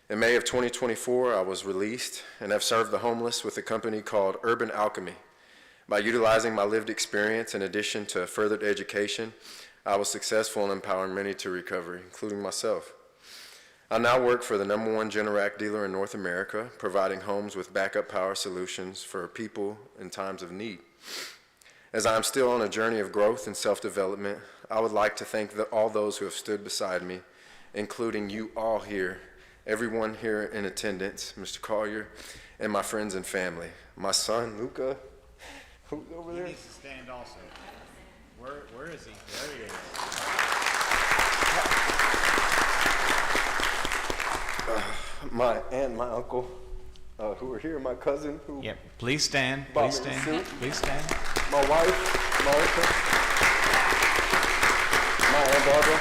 In May of 2024, I was released and have served the homeless with a company called Urban Alchemy. By utilizing my lived experience in addition to furthered education, I was successful in empowering many to recovery, including myself. I now work for the #1 Generac dealer in North America, providing homes with backup power solutions for people in times of need. As I am still on a journey of growth and self-development, I would like to thank all those who have stood beside me, including you all here, everyone here in attendance, Mr. Collier, and my friends and family. My son, Luca, who's over there? He needs to stand also. Where is he? There he is. My aunt and my uncle, who are here, my cousin who Yep, please stand, bought please me the stand, suit, please stand. my wife, Martha, my Aunt Barbara,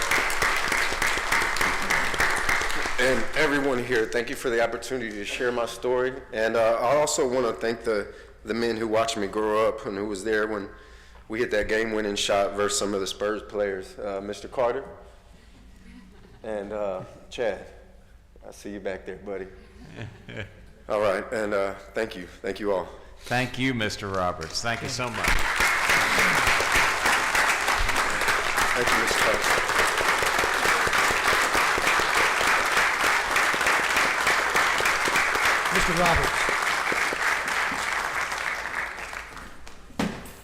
and everyone here. Thank you for the opportunity to share my story. And I also want to thank the men who watched me grow up and who was there when we hit that game-winning shot versus some of the Spurs players, Mr. Carter and Chad. I see you back there, buddy. All right, and thank you all. Thank you, Mr. Roberts. Thank you so much. Thank you, Mr. Carter. Mr. Roberts.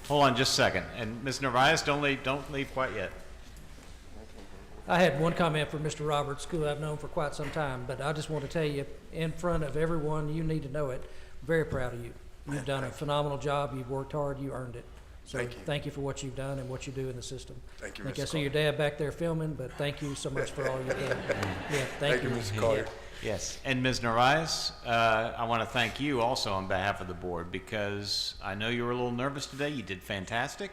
Hold on just a second. And Ms. Narvaez, don't leave quite yet. I had one comment for Mr. Roberts, who I've known for quite some time, but I just want to tell you, in front of everyone, you need to know it, very proud of you. You've done a phenomenal job. You've worked hard. You earned it. So thank you for what you've done and what you do in the system. Thank you, I think Mr. I see your dad back there filming, but thank you so much for all you've done. Yeah, thank you. Mr. Collier. Yes, and Ms. Narvaez, I want to thank you also on behalf of the board, because I know you were a little nervous today. You did fantastic.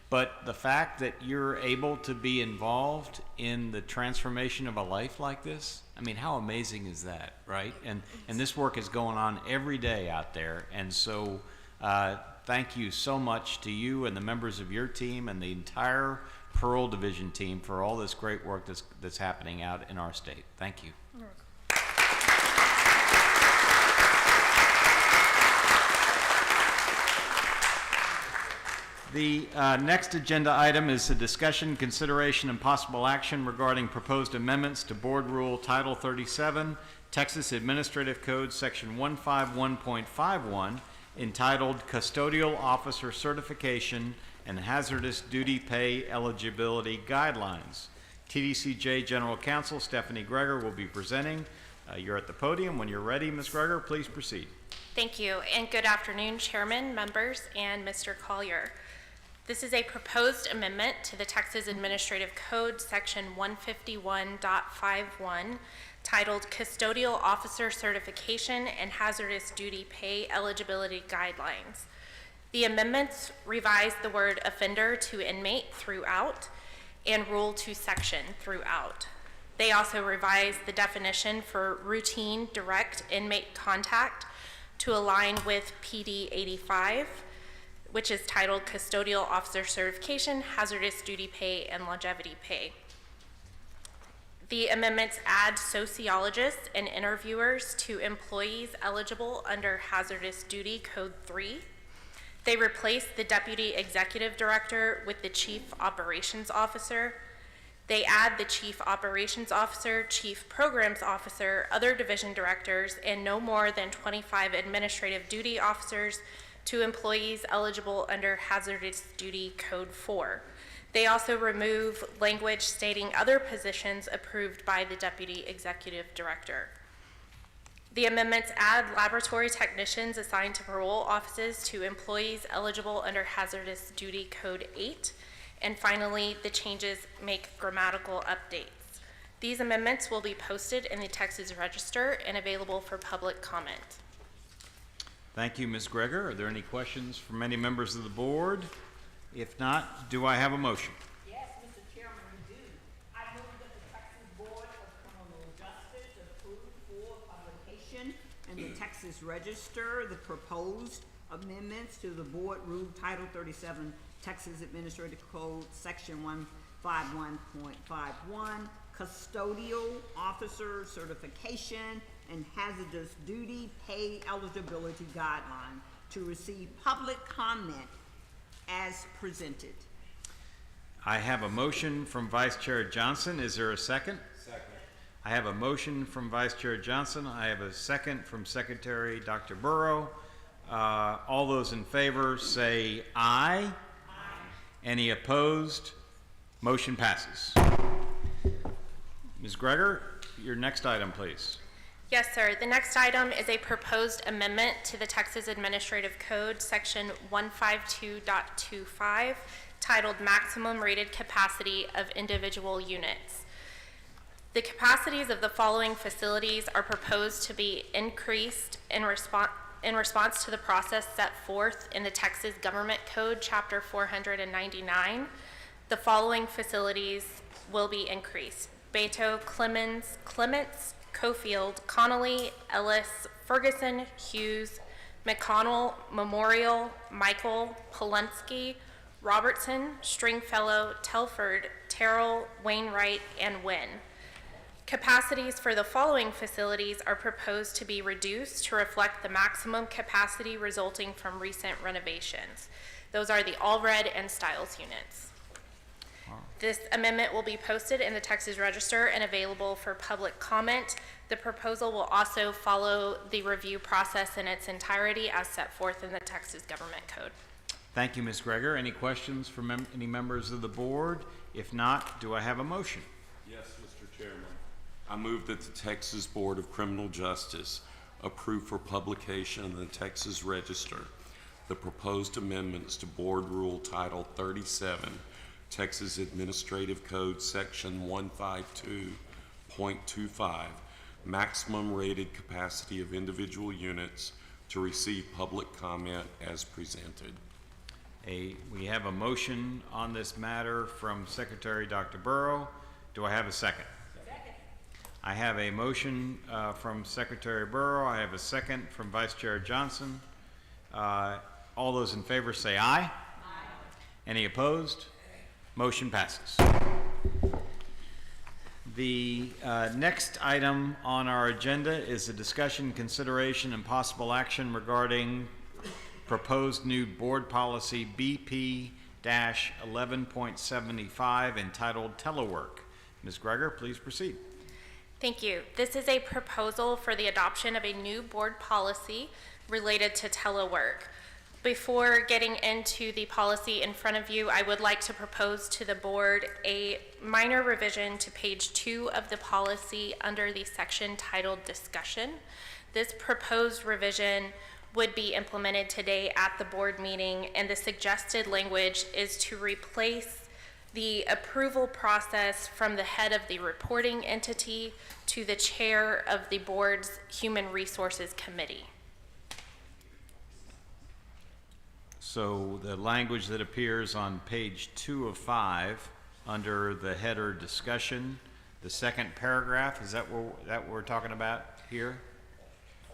But the fact that you're able to be involved in the transformation of a life like this, I mean, how amazing is that, right? And this work is going on every day out there. And so thank you so much to you and the members of your team and the entire Parole Division team for all this great work that's happening out in our state. Thank you. You're welcome. The next agenda item is a discussion, consideration, and possible action regarding proposed amendments to Board Rule Title 37, Texas Administrative Code, Section 151.51, entitled Custodial Officer Certification and Hazardous Duty Pay Eligibility Guidelines. TDCJ General Counsel Stephanie Greger will be presenting. You're at the podium. When you're ready, Ms. Greger, please proceed. Thank you, and good afternoon, Chairman, members, and Mr. Collier. This is a proposed amendment to the Texas Administrative Code, Section 151.51, titled Custodial Officer Certification and Hazardous Duty Pay Eligibility Guidelines. The amendments revise the word offender to inmate throughout and rule to section throughout. They also revise the definition for routine direct inmate contact to align with PD 85, which is titled Custodial Officer Certification, Hazardous Duty Pay, and Longevity Pay. The amendments add sociologists and interviewers to employees eligible under Hazardous Duty Code 3. They replace the Deputy Executive Director with the Chief Operations Officer. They add the Chief Operations Officer, Chief Programs Officer, other division directors, and no more than 25 administrative duty officers to employees eligible under Hazardous Duty Code 4. They also remove language stating other positions approved by the Deputy Executive Director. The amendments add laboratory technicians assigned to parole offices to employees eligible under Hazardous Duty Code 8. And finally, the changes make grammatical updates. These amendments will be posted in the Texas Register and available for public comment. Thank you, Ms. Greger. Are there any questions from any members of the board? If not, do I have a motion? Yes, Mr. Chairman, we do. I move that the Texas Board of Criminal Justice approve for publication in the Texas Register the proposed amendments to the Board Rule Title 37, Texas Administrative Code, Section 151.51, Custodial Officer Certification and Hazardous Duty Pay Eligibility Guideline to receive public comment as presented. I have a motion from Vice Chair Johnson. Is there a second? Second. I have a motion from Vice Chair Johnson. I have a second from Secretary Dr. Burrow. All those in favor say aye. Aye. Any opposed? Motion passes. Ms. Greger, your next item, please. Yes, sir. The next item is a proposed amendment to the Texas Administrative Code, Section 152.25, titled Maximum Rated Capacity of Individual Units. The capacities of the following facilities are proposed to be increased in response to the process set forth in the Texas Government Code, Chapter 499. The following facilities will be increased: Beto, Clemens, Cofield, Connolly, Ellis, Ferguson, Hughes, McConnell, Memorial, Michael, Polensky, Robertson, Stringfellow, Telford, Terrell, Wainwright, and Wynn. Capacities for the following facilities are proposed to be reduced to reflect the maximum capacity resulting from recent renovations. Those are the Allred and Stiles units. This amendment will be posted in the Texas Register and available for public comment. The proposal will also follow the review process in its entirety as set forth in the Texas Government Code. Thank you, Ms. Greger. Any questions from any members of the board? If not, do I have a motion? Yes, Mr. Chairman. I move that the Texas Board of Criminal Justice approve for publication in the Texas Register the proposed amendments to Board Rule Title 37, Texas Administrative Code Section 152.25, maximum rated capacity of individual units to receive public comment as presented. We have a motion on this matter from Secretary Dr. Burrow. Do I have a second? Second. I have a motion from Secretary Burrow. I have a second from Vice Chair Johnson. All those in favor say aye. Aye. Any opposed? Motion passes. The next item on our agenda is a discussion, consideration, and possible action regarding proposed new board policy BP-11.75 entitled Telework. Ms. Greger, please proceed. Thank you. This is a proposal for the adoption of a new board policy related to telework. Before getting into the policy in front of you, I would like to propose to the board a minor revision to page 2 of the policy under the section titled Discussion. This proposed revision would be implemented today at the board meeting, and the suggested language is to replace the approval process from the head of the reporting entity to the chair of the board's Human Resources Committee. So the language that appears on page 2 of 5 under the header discussion, the second paragraph, is that what we're talking about here?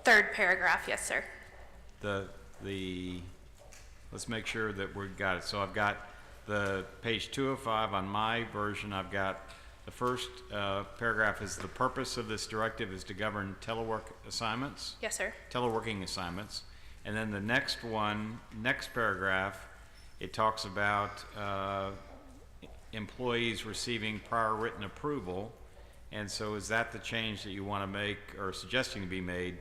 Third paragraph, yes, sir. Let's make sure that we've got it. So I've got the page 2 of 5 on my version. I've got the first paragraph is the purpose of this directive is to govern telework assignments. Yes, sir. Teleworking assignments. And then the next paragraph, it talks about employees receiving prior written approval. And so is that the change that you want to make or suggesting to be made?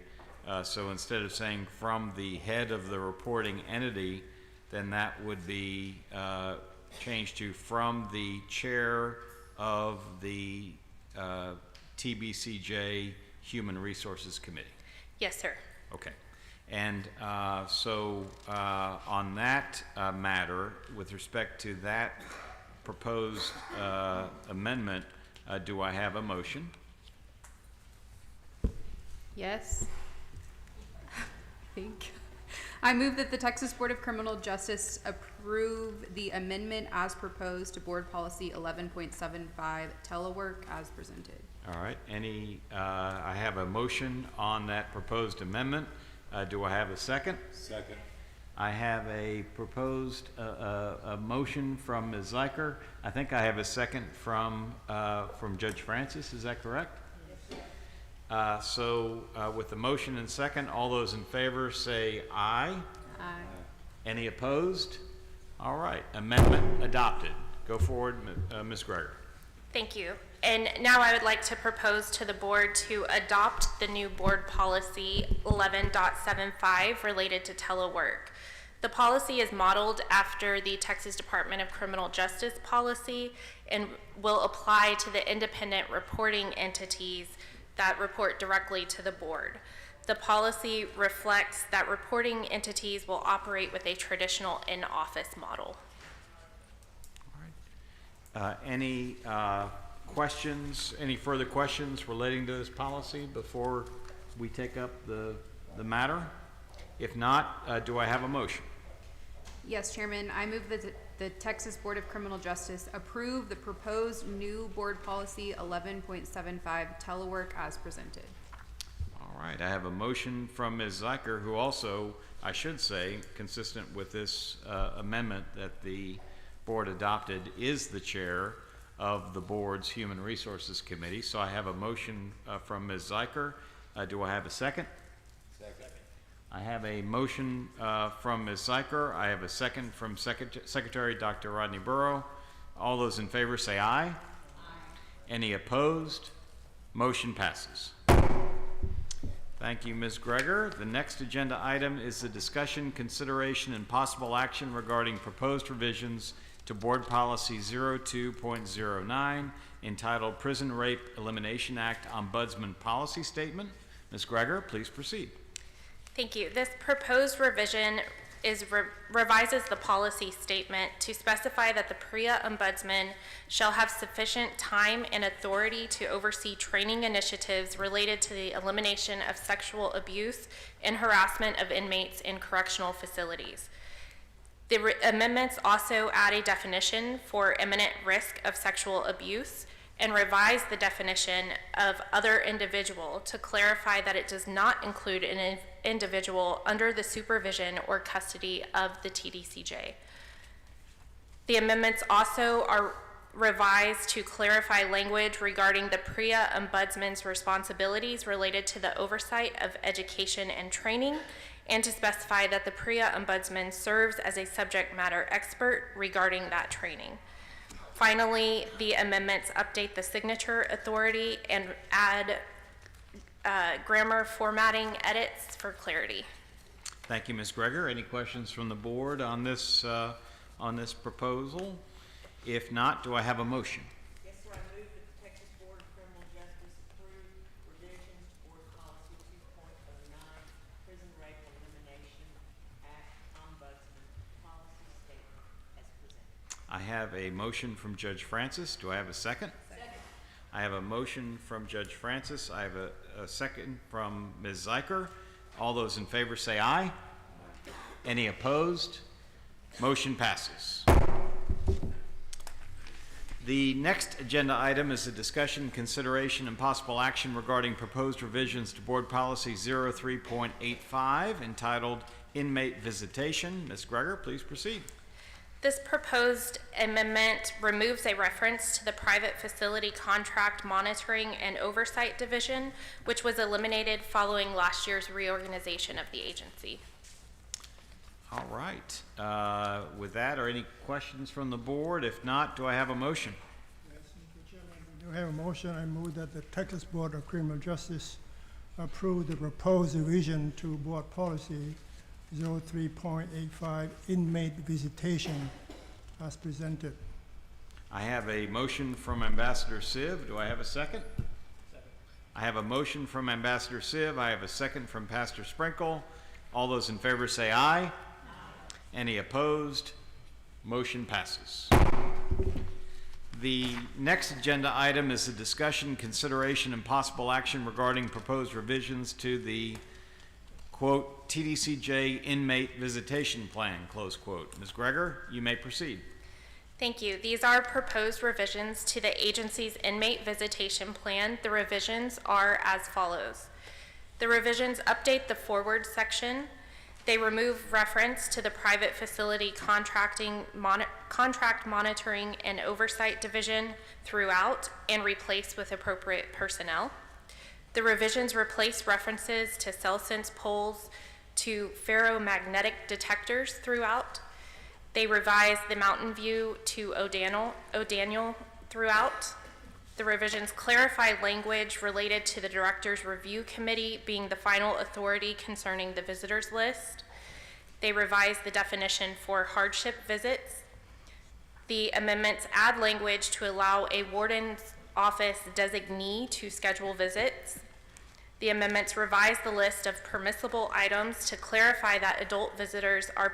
So instead of saying from the head of the reporting entity, then that would be changed to from the chair of the TBCJ Human Resources Committee. Yes, sir. Okay. And so on that matter, with respect to that proposed amendment, do I have a motion? Yes. I move that the Texas Board of Criminal Justice approve the amendment as proposed to Board Policy 11.75 Telework as presented. All right. I have a motion on that proposed amendment. Do I have a second? Second. I have a proposed a motion from Ms. Zeiker. I think I have a second from Judge Francis. Is that correct? So with the motion and second, all those in favor say aye. Aye. Any opposed? All right. Amendment adopted. Go forward, Ms. Greger. Thank you. And now I would like to propose to the board to adopt the new board policy 11.75 related to telework. The policy is modeled after the Texas Department of Criminal Justice policy and will apply to the independent reporting entities that report directly to the board. The policy reflects that reporting entities will operate with a traditional in-office model. Any questions, any further questions relating to this policy before we take up the matter? If not, do I have a motion? Yes, Chairman, I move that the Texas Board of Criminal Justice approve the proposed new board policy 11.75 telework as presented. All right, I have a motion from Ms. Zeicher, who also, I should say, consistent with this amendment that the board adopted, is the chair of the board's Human Resources Committee. So I have a motion from Ms. Zeicher. Do I have a second? Second. I have a motion from Ms. Zeicher. I have a second from Secretary Dr. Rodney Burrow. All those in favor say aye. Aye. Any opposed? Motion passes. Thank you, Ms. Greger. The next agenda item is the discussion, consideration, and possible action regarding proposed revisions to Board Policy 02.09 entitled Prison Rape Elimination Act Ombudsman Policy Statement. Ms. Greger, please proceed. Thank you. This proposed revision revises the policy statement to specify that the PREA ombudsman shall have sufficient time and authority to oversee training initiatives related to the elimination of sexual abuse and harassment of inmates in correctional facilities. The amendments also add a definition for imminent risk of sexual abuse and revise the definition of other individual to clarify that it does not include an individual under the supervision or custody of the TDCJ. The amendments also are revised to clarify language regarding the PREA ombudsman's responsibilities related to the oversight of education and training, and to specify that the PREA ombudsman serves as a subject matter expert regarding that training. Finally, the amendments update the signature authority and add grammar formatting edits for clarity. Thank you, Ms. Greger. Any questions from the board on this proposal? If not, do I have a motion? Yes, sir. I move that the Texas Board of Criminal Justice approve revisions to Board Policy 2.09, Prison Rape Elimination Act Ombudsman Policy Statement as presented. I have a motion from Judge Francis. Do I have a second? Second. I have a motion from Judge Francis. I have a second from Ms. Zeicher. All those in favor say aye. Any opposed? Motion passes. The next agenda item is a discussion, consideration, and possible action regarding proposed revisions to Board Policy 03.85 entitled Inmate Visitation. Ms. Greger, please proceed. This proposed amendment removes a reference to the Private Facility Contract Monitoring and Oversight Division, which was eliminated following last year's reorganization of the agency. All right. With that, are any questions from the board? If not, do I have a motion? Yes, Mr. Chairman, we do have a motion. I move that the Texas Board of Criminal Justice approve the proposed revision to Board Policy 03.85 Inmate Visitation as presented. I have a motion from Ambassador Siv. Do I have a second? Second. I have a motion from Ambassador Siv. I have a second from Pastor Sprinkle. All those in favor say aye. Aye. Any opposed? Motion passes. The next agenda item is a discussion, consideration, and possible action regarding proposed revisions to the, quote, TDCJ Inmate Visitation Plan, close quote. Ms. Greger, you may proceed. Thank you. These are proposed revisions to the agency's inmate visitation plan. The revisions are as follows. The revisions update the forward section. They remove reference to the Private Facility Contract Monitoring and Oversight Division throughout and replace with appropriate personnel. The revisions replace references to cell sense poles to ferromagnetic detectors throughout. They revise the Mountain View to O'Daniel throughout. The revisions clarify language related to the Director's Review Committee being the final authority concerning the visitors list. They revise the definition for hardship visits. The amendments add language to allow a warden's office designee to schedule visits. The amendments revise the list of permissible items to clarify that adult visitors are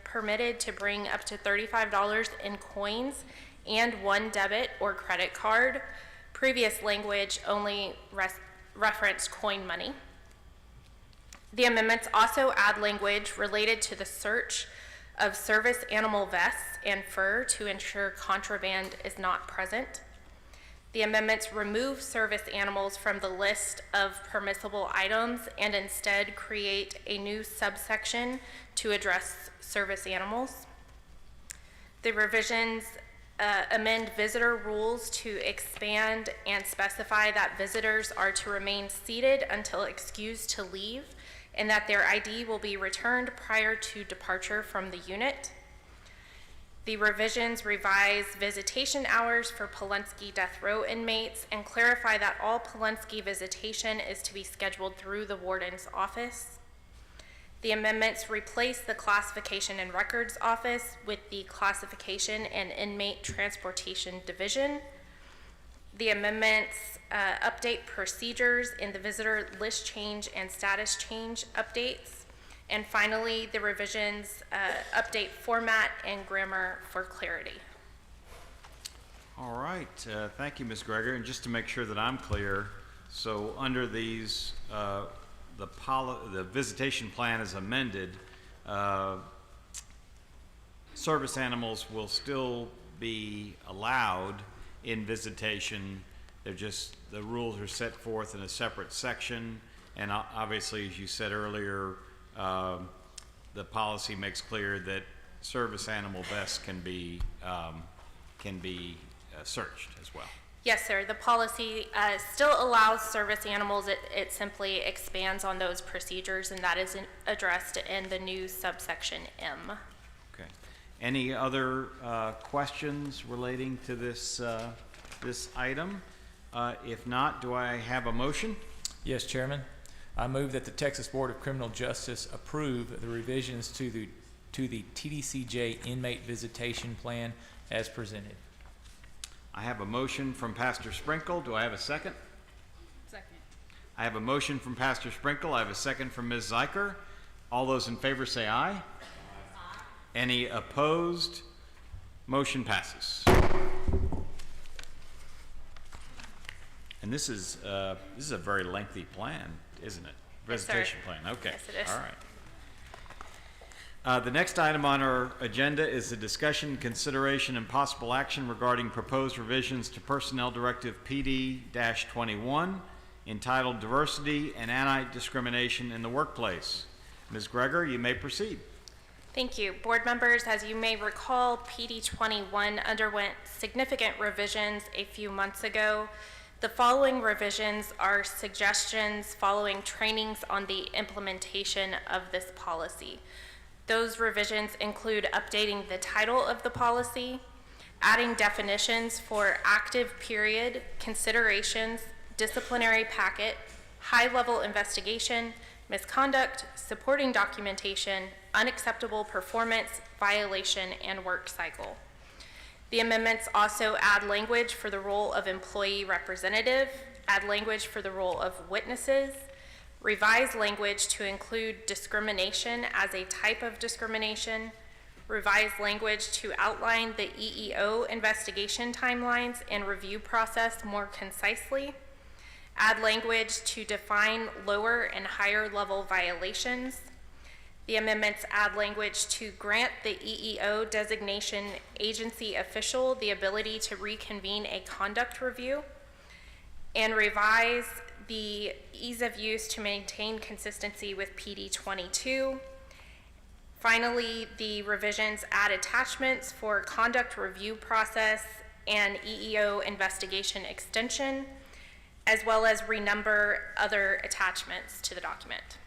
permitted to bring up to $35 in coins and one debit or credit card. Previous language only referenced coin money. The amendments also add language related to the search of service animal vests and fur to ensure contraband is not present. The amendments remove service animals from the list of permissible items and instead create a new subsection to address service animals. The revisions amend visitor rules to expand and specify that visitors are to remain seated until excused to leave, and that their ID will be returned prior to departure from the unit. The revisions revise visitation hours for Polensky death row inmates and clarify that all Polensky visitation is to be scheduled through the warden's office. The amendments replace the Classification and Records Office with the Classification and Inmate Transportation Division. The amendments update procedures in the visitor list change and status change updates. And finally, the revisions update format and grammar for clarity. All right, thank you, Ms. Greger. And just to make sure that I'm clear, so under these, the visitation plan is amended, service animals will still be allowed in visitation. They're just, the rules are set forth in a separate section, and obviously, as you said earlier, the policy makes clear that service animal vests can be searched as well. Yes, sir. The policy still allows service animals. It simply expands on those procedures, and that is addressed in the new subsection M. Okay. Any other questions relating to this this item? If not, do I have a motion? Yes, Chairman. I move that the Texas Board of Criminal Justice approve the revisions to the TDCJ inmate visitation plan as presented. I have a motion from Pastor Sprinkle. Do I have a second? Second. I have a motion from Pastor Sprinkle. I have a second from Ms. Zeiker. All those in favor say aye. Aye. Any opposed? Motion passes. And this is a very lengthy plan, isn't it? Visitation plan. Okay. Yes, it is. All right. The next item on our agenda is the discussion, consideration, and possible action regarding proposed revisions to Personnel Directive PD-21 entitled Diversity and Anti-Discrimination in the Workplace. Ms. Greger, you may proceed. Thank you. Board members, as you may recall, PD-21 underwent significant revisions a few months ago. The following revisions are suggestions following trainings on the implementation of this policy. Those revisions include updating the title of the policy, adding definitions for active period, considerations, disciplinary packet, high-level investigation, misconduct, supporting documentation, unacceptable performance, violation, and work cycle. The amendments also add language for the role of employee representative, add language for the role of witnesses, revise language to include discrimination as a type of discrimination, revise language to outline the EEO investigation timelines and review process more concisely, add language to define lower and higher level violations. The amendments add language to grant the EEO designation agency official the ability to reconvene a conduct review, and revise the ease of use to maintain consistency with PD-22. Finally, the revisions add attachments for conduct review process and EEO investigation extension, as well as renumber other attachments to the document.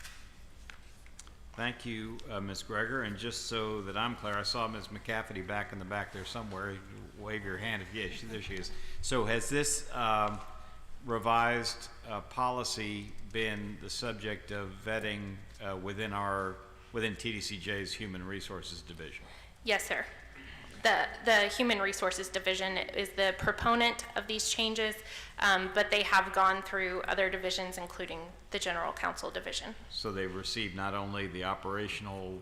Thank you, Ms. Greger. And just so that I'm clear, I saw Ms. McCafferty back in the back there somewhere. Wave your hand. Yeah, there she is. So has this revised policy been the subject of vetting within TDCJ's Human Resources Division? Yes, sir. The Human Resources Division is the proponent of these changes, but they have gone through other divisions, including the General Counsel Division. So they've received not only the operational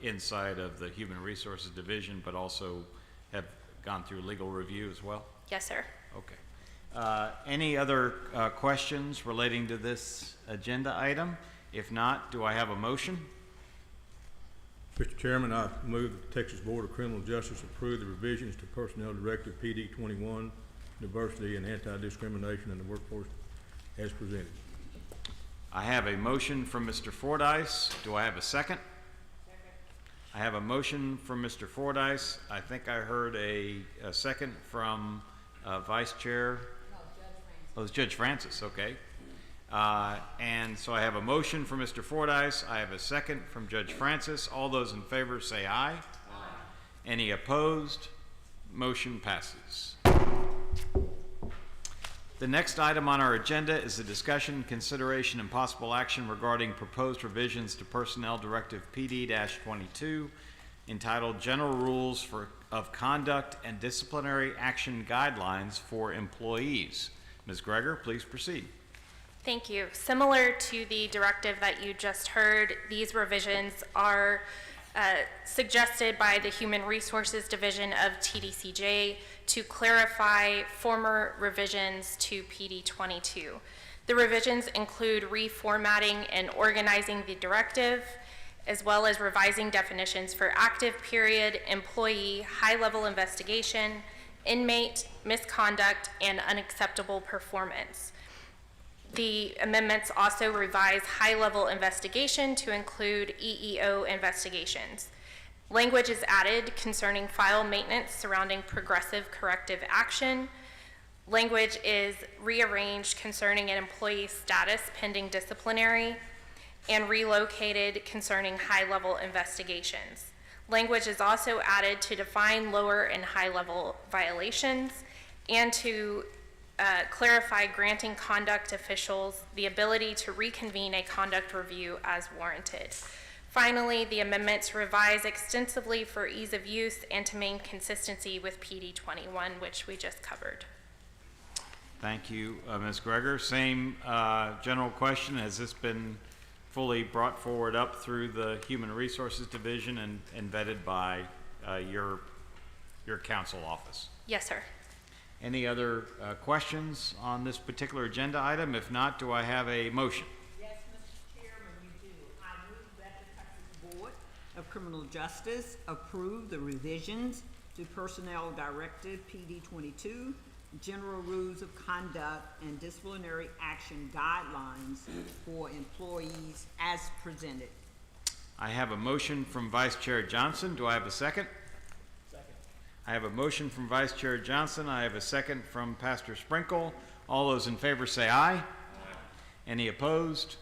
insight of the Human Resources Division, but also have gone through legal review as well? Yes, sir. Okay. Any other questions relating to this agenda item? If not, do I have a motion? Mr. Chairman, I move that the Texas Board of Criminal Justice approve the revisions to Personnel Directive PD 21, Diversity and Anti-Discrimination in the Workforce as presented. I have a motion from Mr. Fordyce. Do I have a second? I have a motion from Mr. Fordyce. I think I heard a second from Vice Chair. No, Judge Francis. Oh, it's Judge Francis, okay. And so I have a motion from Mr. Fordyce. I have a second from Judge Francis. All those in favor say aye. Aye. Any opposed? Motion passes. The next item on our agenda is a discussion, consideration, and possible action regarding proposed revisions to Personnel Directive PD-22 entitled General Rules of Conduct and Disciplinary Action Guidelines for Employees. Ms. Greger, please proceed. Thank you. Similar to the directive that you just heard, these revisions are suggested by the Human Resources Division of TDCJ to clarify former revisions to PD 22. The revisions include reformatting and organizing the directive, as well as revising definitions for active period, employee, high-level investigation, inmate, misconduct, and unacceptable performance. The amendments also revise high-level investigation to include EEO investigations. Language is added concerning file maintenance surrounding progressive corrective action. Language is rearranged concerning an employee's status pending disciplinary, and relocated concerning high-level investigations. Language is also added to define lower and high-level violations and to clarify granting conduct officials the ability to reconvene a conduct review as warranted. Finally, the amendments revise extensively for ease of use and to maintain consistency with PD 21, which we just covered. Thank you, Ms. Greger. Same general question. Has this been fully brought forward up through the Human Resources Division and vetted by your council office? Yes, sir. Any other questions on this particular agenda item? If not, do I have a motion? Yes, Mr. Chairman, you do. I move that the Texas Board of Criminal Justice approve the revisions to Personnel Directive PD 22, General Rules of Conduct and Disciplinary Action Guidelines for Employees as presented. I have a motion from Vice Chair Johnson. Do I have a second? I have a motion from Vice Chair Johnson. I have a second from Pastor Sprinkle. All those in favor say aye. Aye. Any opposed?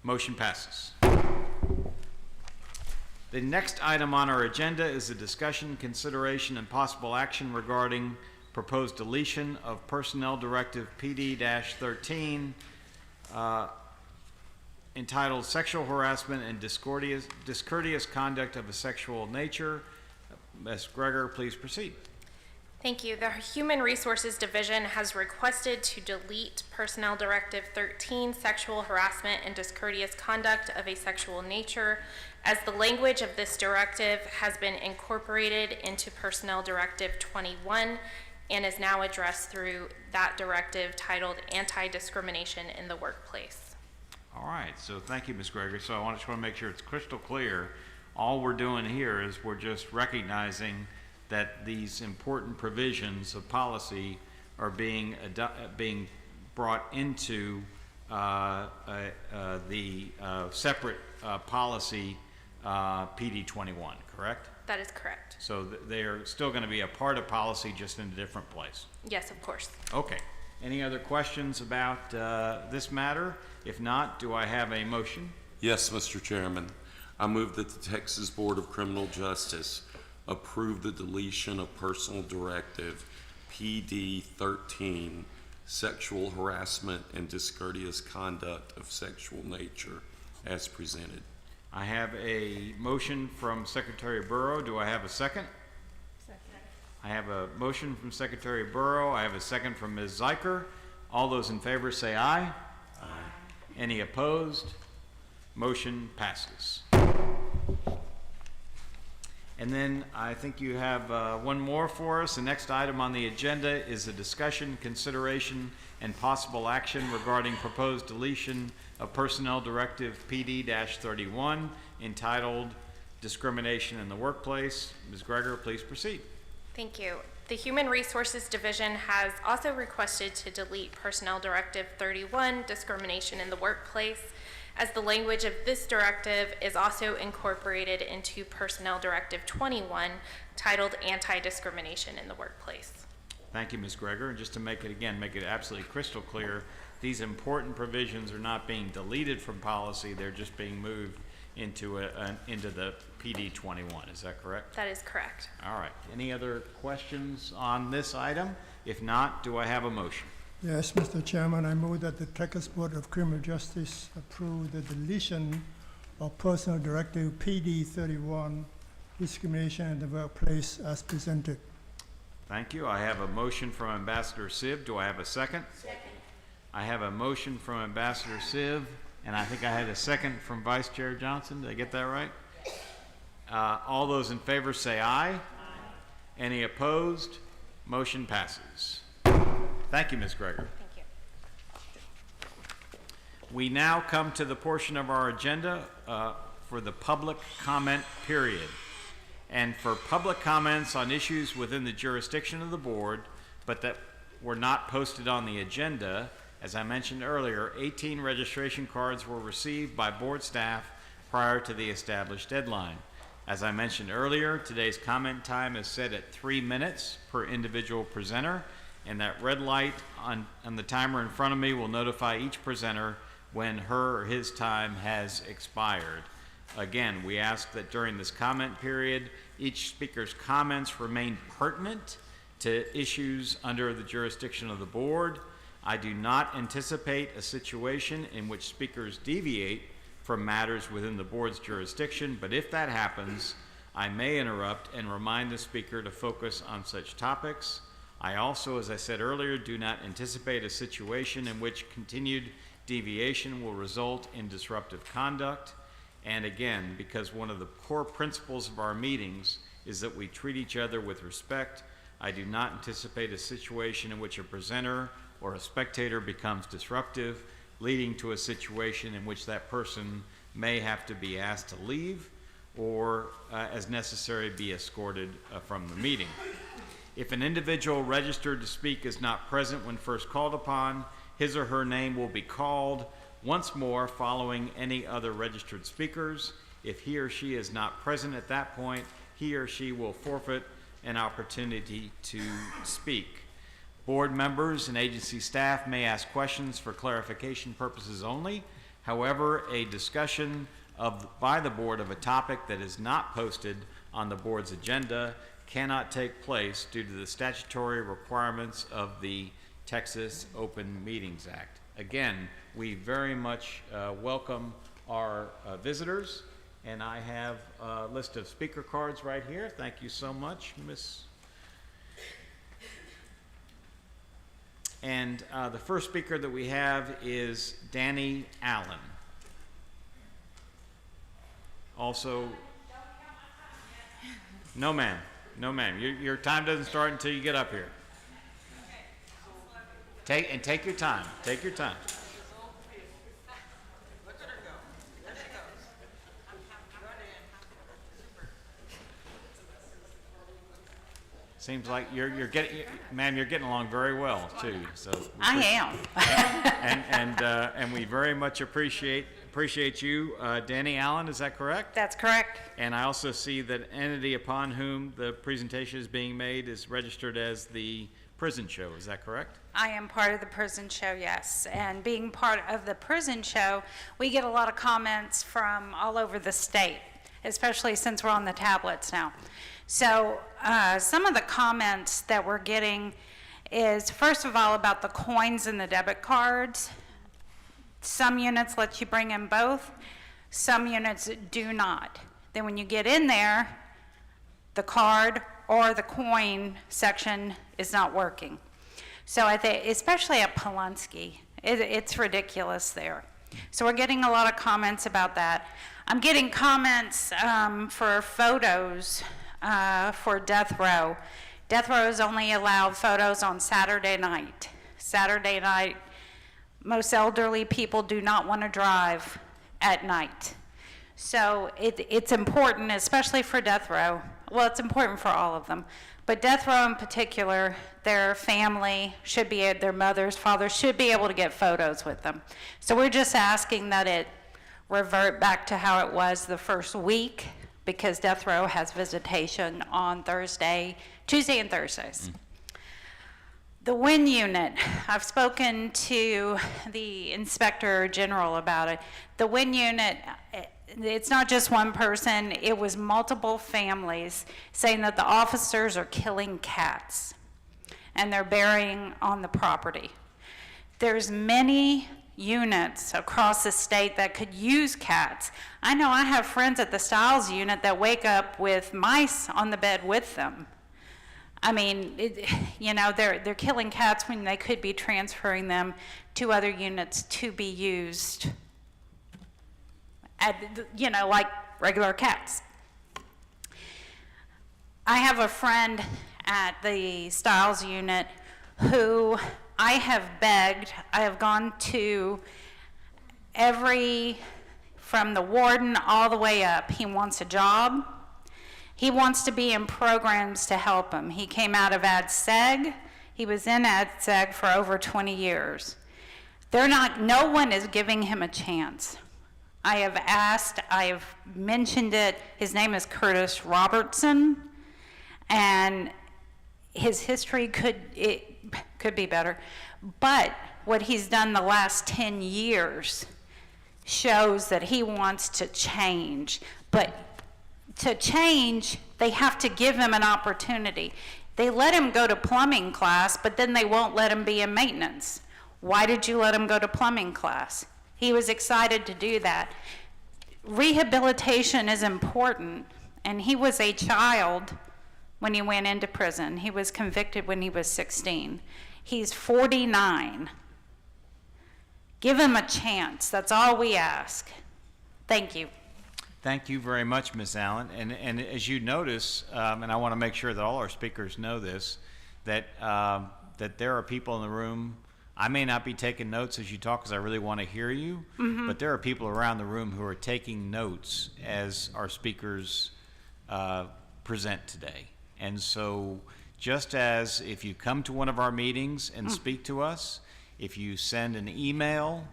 Motion passes. The next item on our agenda is a discussion, consideration, and possible action regarding proposed deletion of Personnel Directive PD-13 entitled Sexual Harassment and Discourteous Conduct of a Sexual Nature. Ms. Greger, please proceed. Thank you. The Human Resources Division has requested to delete Personnel Directive 13, Sexual Harassment and Discourteous Conduct of a Sexual Nature, as the language of this directive has been incorporated into Personnel Directive 21 and is now addressed through that directive titled Anti-Discrimination in the Workplace. All right, so thank you, Ms. Greger. So I just want to make sure it's crystal clear. All we're doing here is we're just recognizing that these important provisions of policy are being brought into the separate policy PD 21, correct? That is correct. So they're still going to be a part of policy, just in a different place. Yes, of course. Okay. Any other questions about this matter? If not, do I have a motion? Yes, Mr. Chairman. I move that the Texas Board of Criminal Justice approve the deletion of Personnel Directive PD 13, Sexual Harassment and Discourteous Conduct of Sexual Nature, as presented. I have a motion from Secretary Burrow. Do I have a second? Second. I have a motion from Secretary Burrow. I have a second from Ms. Zeiker. All those in favor say aye. Aye. Any opposed? Motion passes. And then I think you have one more for us. The next item on the agenda is a discussion, consideration, and possible action regarding proposed deletion of Personnel Directive PD-31 entitled Discrimination in the Workplace. Ms. Greger, please proceed. Thank you. The Human Resources Division has also requested to delete Personnel Directive 31, Discrimination in the Workplace, as the language of this directive is also incorporated into Personnel Directive 21, titled Anti-Discrimination in the Workplace. Thank you, Ms. Greger. And just to make it absolutely crystal clear, these important provisions are not being deleted from policy, they're just being moved into the PD 21. Is that correct? That is correct. All right. Any other questions on this item? If not, do I have a motion? Yes, Mr. Chairman, I move that the Texas Board of Criminal Justice approve the deletion of Personnel Directive PD-31, Discrimination in the Workplace, as presented. Thank you. I have a motion from Ambassador Siv. Do I have a second? Second. I have a motion from Ambassador Siv, and I think I had a second from Vice Chair Johnson. Did I get that right? All those in favor say aye. Aye. Any opposed? Motion passes. Thank you, Ms. Greger. Thank you. We now come to the portion of our agenda for the public comment period. And for public comments on issues within the jurisdiction of the board, but that were not posted on the agenda, as I mentioned earlier, 18 registration cards were received by board staff prior to the established deadline. As I mentioned earlier, today's comment time is set at 3 minutes per individual presenter, and that red light on the timer in front of me will notify each presenter when her or his time has expired. Again, we ask that during this comment period, each speaker's comments remain pertinent to issues under the jurisdiction of the board. I do not anticipate a situation in which speakers deviate from matters within the board's jurisdiction, but if that happens, I may interrupt and remind the speaker to focus on such topics. I also, as I said earlier, do not anticipate a situation in which continued deviation will result in disruptive conduct. And again, because one of the core principles of our meetings is that we treat each other with respect, I do not anticipate a situation in which a presenter or a spectator becomes disruptive, leading to a situation in which that person may have to be asked to leave or, as necessary, be escorted from the meeting. If an individual registered to speak is not present when first called upon, his or her name will be called once more following any other registered speakers. If he or she is not present at that point, he or she will forfeit an opportunity to speak. Board members and agency staff may ask questions for clarification purposes only. However, a discussion by the board of a topic that is not posted on the board's agenda cannot take place due to the statutory requirements of the Texas Open Meetings Act. Again, we very much welcome our visitors, and I have a list of speaker cards right here. Thank you so much, Ms. And the first speaker that we have is Danny Allen. Also, no ma'am, no ma'am. Your time doesn't start until you get up here. Take your time. Take your time. Seems like you're getting, ma'am, you're getting along very well too. So I am. and we very much appreciate you, Danny Allen. Is that correct? That's correct. And I also see that entity upon whom the presentation is being made is registered as the Prison Show. Is that correct? I am part of the Prison Show, yes. And being part of the Prison Show, we get a lot of comments from all over the state, especially since we're on the tablets now. So some of the comments that we're getting is, first of all, about the coins and the debit cards. Some units let you bring in both. Some units do not. Then when you get in there, the card or the coin section is not working. So I think, especially at Pulaski, it's ridiculous there. So we're getting a lot of comments about that. I'm getting comments for photos for death row. Death row is only allowed photos on Saturday night. Saturday night, most elderly people do not want to drive at night. So it's important, especially for death row. Well, it's important for all of them. But death row in particular, their family should be, their mothers, fathers should be able to get photos with them. So we're just asking that it revert back to how it was the first week, because death row has visitation on Tuesday and Thursdays. The WIN unit, I've spoken to the Inspector General about it. The WIN unit, it's not just one person, it was multiple families saying that the officers are killing cats and they're burying on the property. There's many units across the state that could use cats. I know I have friends at the Stiles unit that wake up with mice on the bed with them. I mean, they're killing cats when they could be transferring them to other units to be used like regular cats. I have a friend at the Stiles unit who I have begged. I have gone to from the warden all the way up. He wants a job. He wants to be in programs to help him. He came out of AdSeg. He was in AdSeg for over 20 years. No one is giving him a chance. I have asked, I have mentioned it. His name is Curtis Robertson, and his history could be better. But what he's done the last 10 years shows that he wants to change. But to change, they have to give him an opportunity. They let him go to plumbing class, but then they won't let him be in maintenance. Why did you let him go to plumbing class? He was excited to do that. Rehabilitation is important, and he was a child when he went into prison. He was convicted when he was 16. He's 49. Give him a chance. That's all we ask. Thank you. Thank you very much, Ms. Allen. And as you notice, and I want to make sure that all our speakers know this, that there are people in the room. I may not be taking notes as you talk because I really want to hear you, but there are people around the room who are taking notes as our speakers present today. And so just as if you come to one of our meetings and speak to us, if you send an email,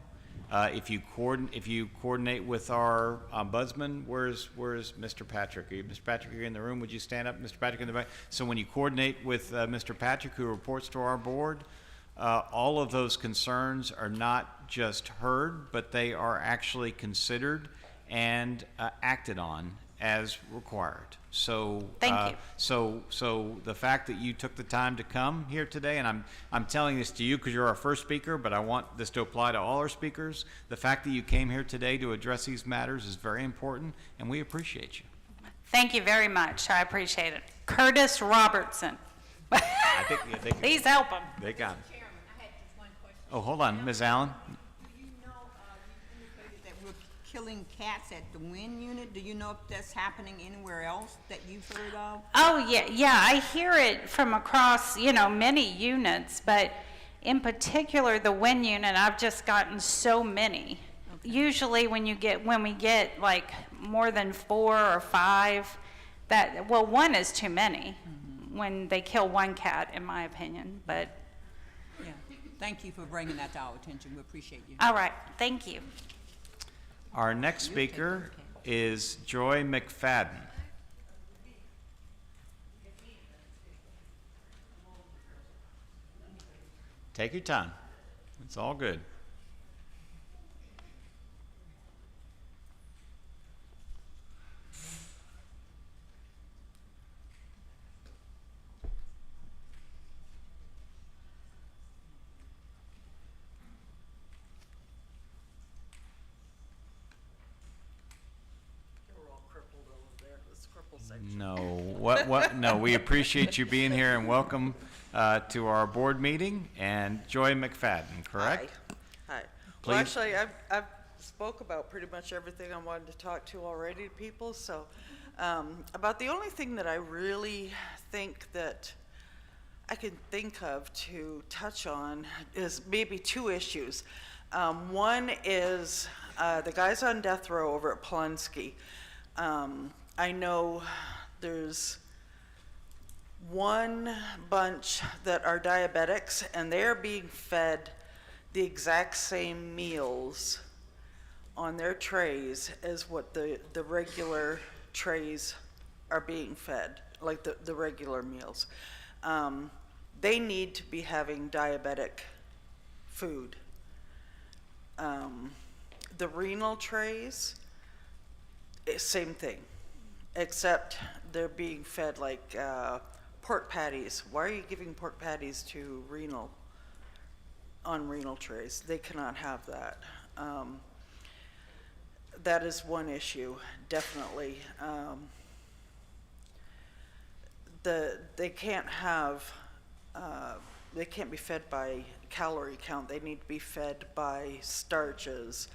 if you coordinate with our ombudsman, where's Mr. Patrick? Mr. Patrick, you're in the room. Would you stand up, Mr. Patrick, in the back? So when you coordinate with Mr. Patrick, who reports to our board, all of those concerns are not just heard, but they are actually considered and acted on as required. So, thank you. So the fact that you took the time to come here today, and I'm telling this to you because you're our first speaker, but I want this to apply to all our speakers. The fact that you came here today to address these matters is very important, and we appreciate you. Thank you very much. I appreciate it. Curtis Robertson. I think Please help him. They got it. Oh, hold on, Ms. Allen. Do you know, you indicated that we're killing cats at the WIN unit. Do you know if that's happening anywhere else that you've heard of? Oh, yeah, I hear it from across, many units, but in particular, the WIN unit, I've just gotten so many. Okay. Usually when we get like more than 4 or 5, one is too many when they kill one cat, in my opinion, but. Yeah. Thank you for bringing that to our attention. We appreciate you. All right. Thank you. Our next speaker is Joy McFadden. Take your time. It's all good. No, we appreciate you being here and welcome to our board meeting. And Joy McFadden, correct? Hi. Please. Well, actually, I've spoke about pretty much everything I wanted to talk to already to people, so About the only thing that I really think that I can think of to touch on is maybe two issues. One is the guys on death row over at Polonsky. I know there's one bunch that are diabetics, and they're being fed the exact same meals on their trays as what the regular trays are being fed, like the regular meals. They need to be having diabetic food. The renal trays, same thing, except they're being fed like pork patties. Why are you giving pork patties to on renal trays? They cannot have that. That is one issue, definitely. They can't be fed by calorie count. They need to be fed by starches,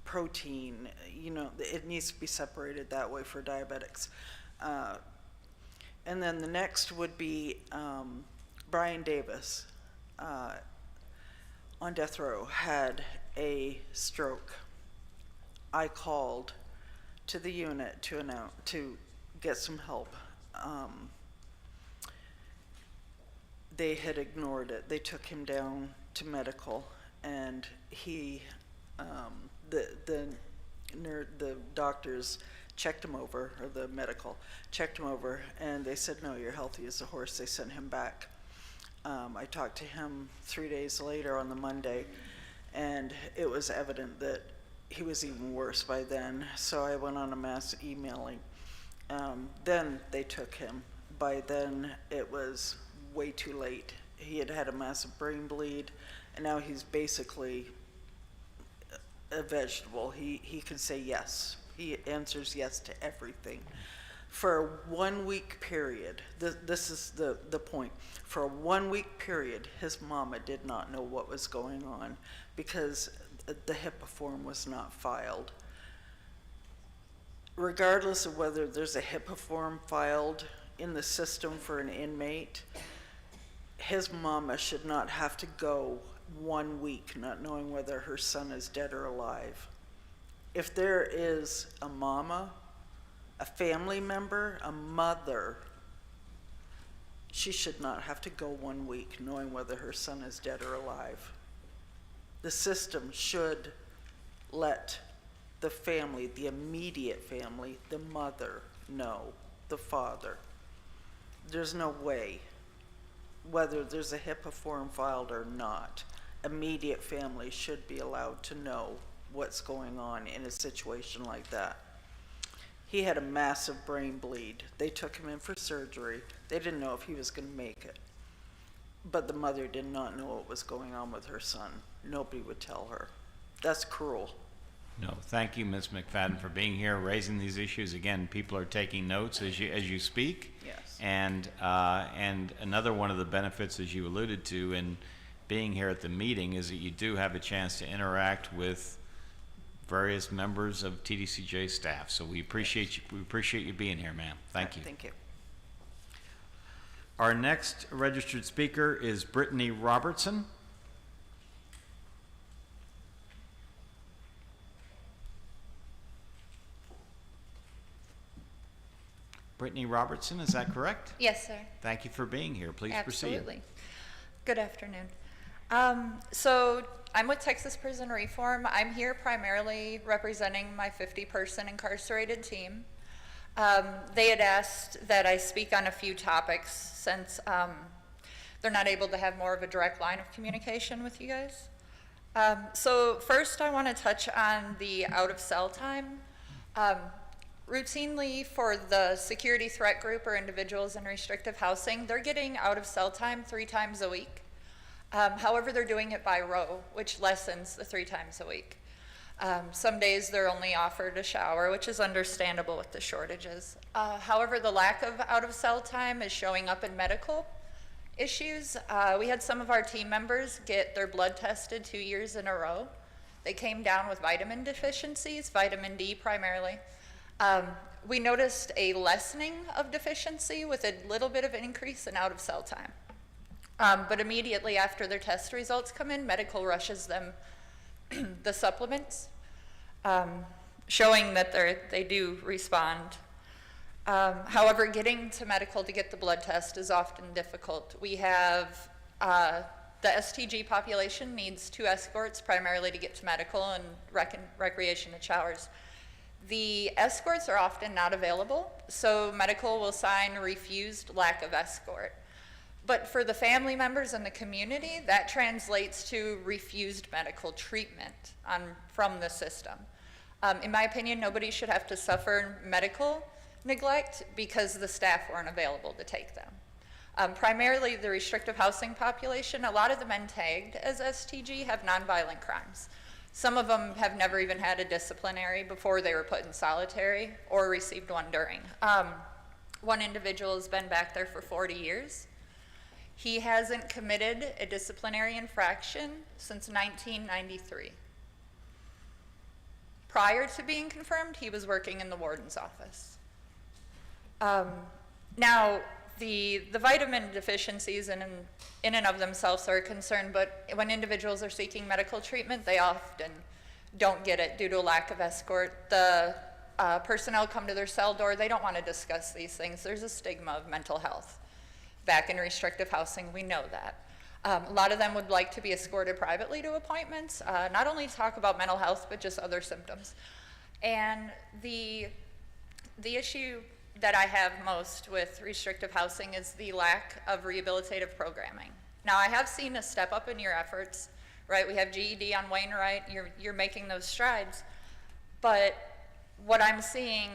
protein. You know, it needs to be separated that way for diabetics. And then the next would be Brian Davis on death row had a stroke. I called to the unit to get some help. They had ignored it. They took him down to medical, and he, the doctors checked him over, or the medical checked him over, and they said, no, you're healthy as a horse. They sent him back. I talked to him 3 days later on the Monday, and it was evident that he was even worse by then, so I went on a mass emailing. Then they took him. By then, it was way too late. He had had a massive brain bleed, and now he's basically a vegetable. He can say yes. He answers yes to everything. For a 1 week period, this is the point. For a 1 week period, his mama did not know what was going on because the HIPAA form was not filed. Regardless of whether there's a HIPAA form filed in the system for an inmate, his mama should not have to go 1 week not knowing whether her son is dead or alive. If there is a mama, a family member, a mother, she should not have to go 1 week knowing whether her son is dead or alive. The system should let the family, the immediate family, the mother know, the father. There's no way, whether there's a HIPAA form filed or not, immediate family should be allowed to know what's going on in a situation like that. He had a massive brain bleed. They took him in for surgery. They didn't know if he was going to make it. But the mother did not know what was going on with her son. Nobody would tell her. That's cruel. No, thank you, Ms. McFadden, for being here, raising these issues. Again, people are taking notes as you speak. Yes. And another one of the benefits, as you alluded to, in being here at the meeting is that you do have a chance to interact with various members of TDCJ staff. So we appreciate you. We appreciate you being here, ma'am. Thank you. Thank you. Our next registered speaker is Brittany Robertson. Brittany Robertson, is that correct? Yes, sir. Thank you for being here. Please proceed. Absolutely. Good afternoon. So I'm with Texas Prison Reform. I'm here primarily representing my 50-person incarcerated team. They had asked that I speak on a few topics since they're not able to have more of a direct line of communication with you guys. So first I want to touch on the out of cell time. Routinely for the security threat group or individuals in restrictive housing, they're getting out of cell time 3 times a week. However, they're doing it by row, which lessens the 3 times a week. Some days they're only offered a shower, which is understandable with the shortages. However, the lack of out of cell time is showing up in medical issues. We had some of our team members get their blood tested 2 years in a row. They came down with vitamin deficiencies, vitamin D primarily. We noticed a lessening of deficiency with a little bit of an increase in out of cell time. But immediately after their test results come in, medical rushes them the supplements, showing that they do respond. However, getting to medical to get the blood test is often difficult. We have the STG population needs 2 escorts primarily to get to medical and recreation and showers. The escorts are often not available, so medical will sign refused lack of escort. But for the family members and the community, that translates to refused medical treatment from the system. In my opinion, nobody should have to suffer medical neglect because the staff weren't available to take them. Primarily the restrictive housing population, a lot of the men tagged as STG have nonviolent crimes. Some of them have never even had a disciplinary before they were put in solitary or received one during. One individual has been back there for 40 years. He hasn't committed a disciplinary infraction since 1993. Prior to being confirmed, he was working in the warden's office. Now, the vitamin deficiencies in and of themselves are a concern, but when individuals are seeking medical treatment, they often don't get it due to a lack of escort. The personnel come to their cell door, they don't want to discuss these things. There's a stigma of mental health. Back in restrictive housing, we know that. A lot of them would like to be escorted privately to appointments, not only to talk about mental health, but just other symptoms. And the issue that I have most with restrictive housing is the lack of rehabilitative programming. Now, I have seen a step up in your efforts, right? We have GED on Wainwright, you're making those strides, but what I'm seeing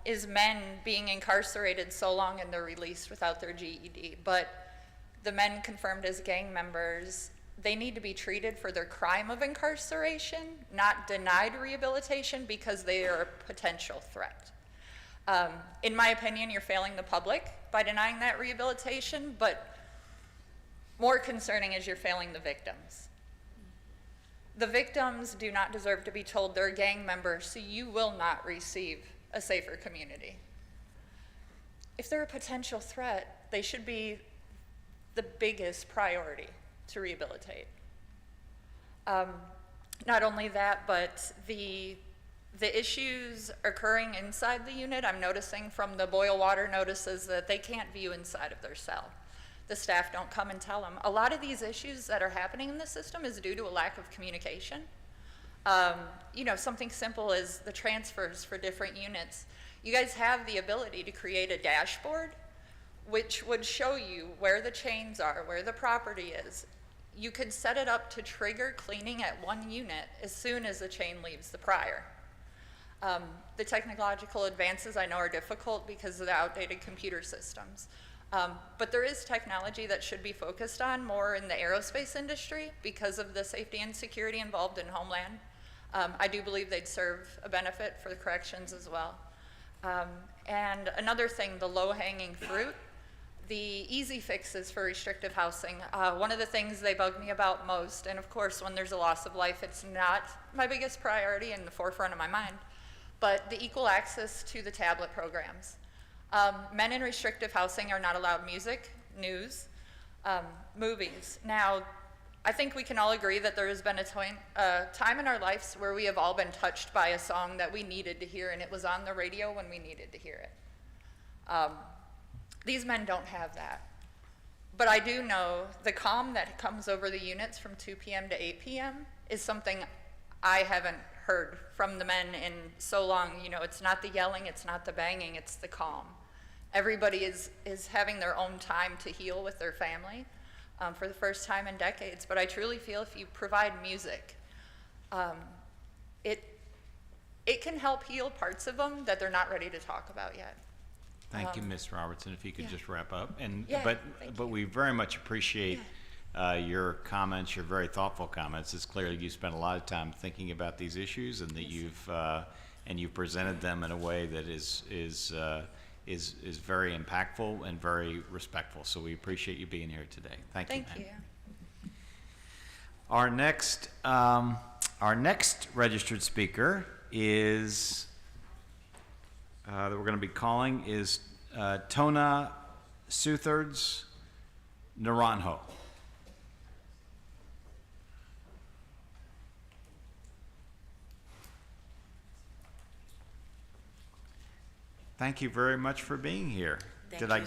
is men being incarcerated so long and they're released without their GED. But the men confirmed as gang members, they need to be treated for their crime of incarceration, not denied rehabilitation because they are a potential threat. In my opinion, you're failing the public by denying that rehabilitation, but more concerning is you're failing the victims. The victims do not deserve to be told they're a gang member, so you will not receive a safer community. If they're a potential threat, they should be the biggest priority to rehabilitate. Not only that, but the issues occurring inside the unit, I'm noticing from the boil water notices that they can't view inside of their cell. The staff don't come and tell them. A lot of these issues that are happening in the system is due to a lack of communication. You know, something simple as the transfers for different units. You guys have the ability to create a dashboard which would show you where the chains are, where the property is. You could set it up to trigger cleaning at one unit as soon as the chain leaves the prior. The technological advances I know are difficult because of the outdated computer systems. But there is technology that should be focused on more in the aerospace industry because of the safety and security involved in Homeland. I do believe they'd serve a benefit for the corrections as well. And another thing, the low-hanging fruit, the easy fixes for restrictive housing. One of the things they bug me about most, and of course when there's a loss of life, it's not my biggest priority in the forefront of my mind, but the equal access to the tablet programs. Men in restrictive housing are not allowed music, news, movies. Now, I think we can all agree that there has been a time in our lives where we have all been touched by a song that we needed to hear, and it was on the radio when we needed to hear it. These men don't have that. But I do know the calm that comes over the units from 2 p.m. to 8 p.m. is something I haven't heard from the men in so long. You know, it's not the yelling, it's not the banging, it's the calm. Everybody is having their own time to heal with their family for the first time in decades. But I truly feel if you provide music, it can help heal parts of them that they're not ready to talk about yet. Thank you, Ms. Robertson. If you could just wrap up. And Yeah, but we very much appreciate your comments, your very thoughtful comments. It's clear you spent a lot of time thinking about these issues, and that you've presented them in a way that is very impactful and very respectful. So we appreciate you being here today. Thank you, ma'am. Thank you. Our next Our next registered speaker is, that we're going to be calling is Tona Sutherds Naranjo. Thank you very much for being here. Did I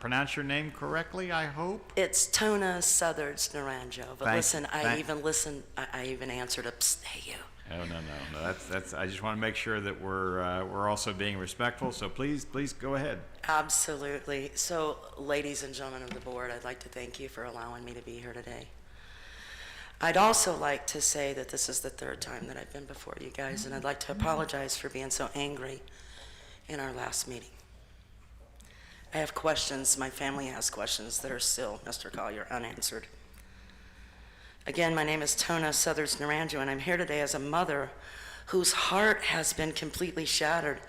pronounce your name correctly, I hope? It's Tona Sutherds Naranjo, but I even answered a psst, hey you. Oh, no. That's. I just want to make sure that we're also being respectful. So please go ahead. Absolutely. So, ladies and gentlemen of the board, I'd like to thank you for allowing me to be here today. I'd also like to say that this is the third time that I've been before you guys, and I'd like to apologize for being so angry in our last meeting. I have questions, my family has questions that are still, Mr. Collier, unanswered. Again, my name is Tona Sutherds Naranjo, and I'm here today as a mother whose heart has been completely shattered,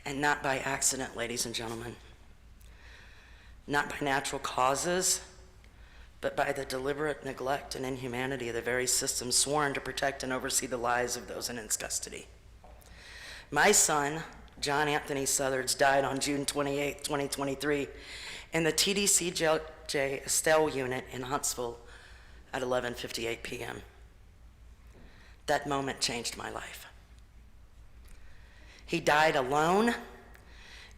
and not by accident, ladies and gentlemen. Not by natural causes, but by the deliberate neglect and inhumanity of the very system sworn to protect and oversee the lives of those in its custody. My son, John Anthony Sutherds, died on June 28, 2023, in the TDCJ Estelle unit in Huntsville at 11:58 p.m. That moment changed my life. He died alone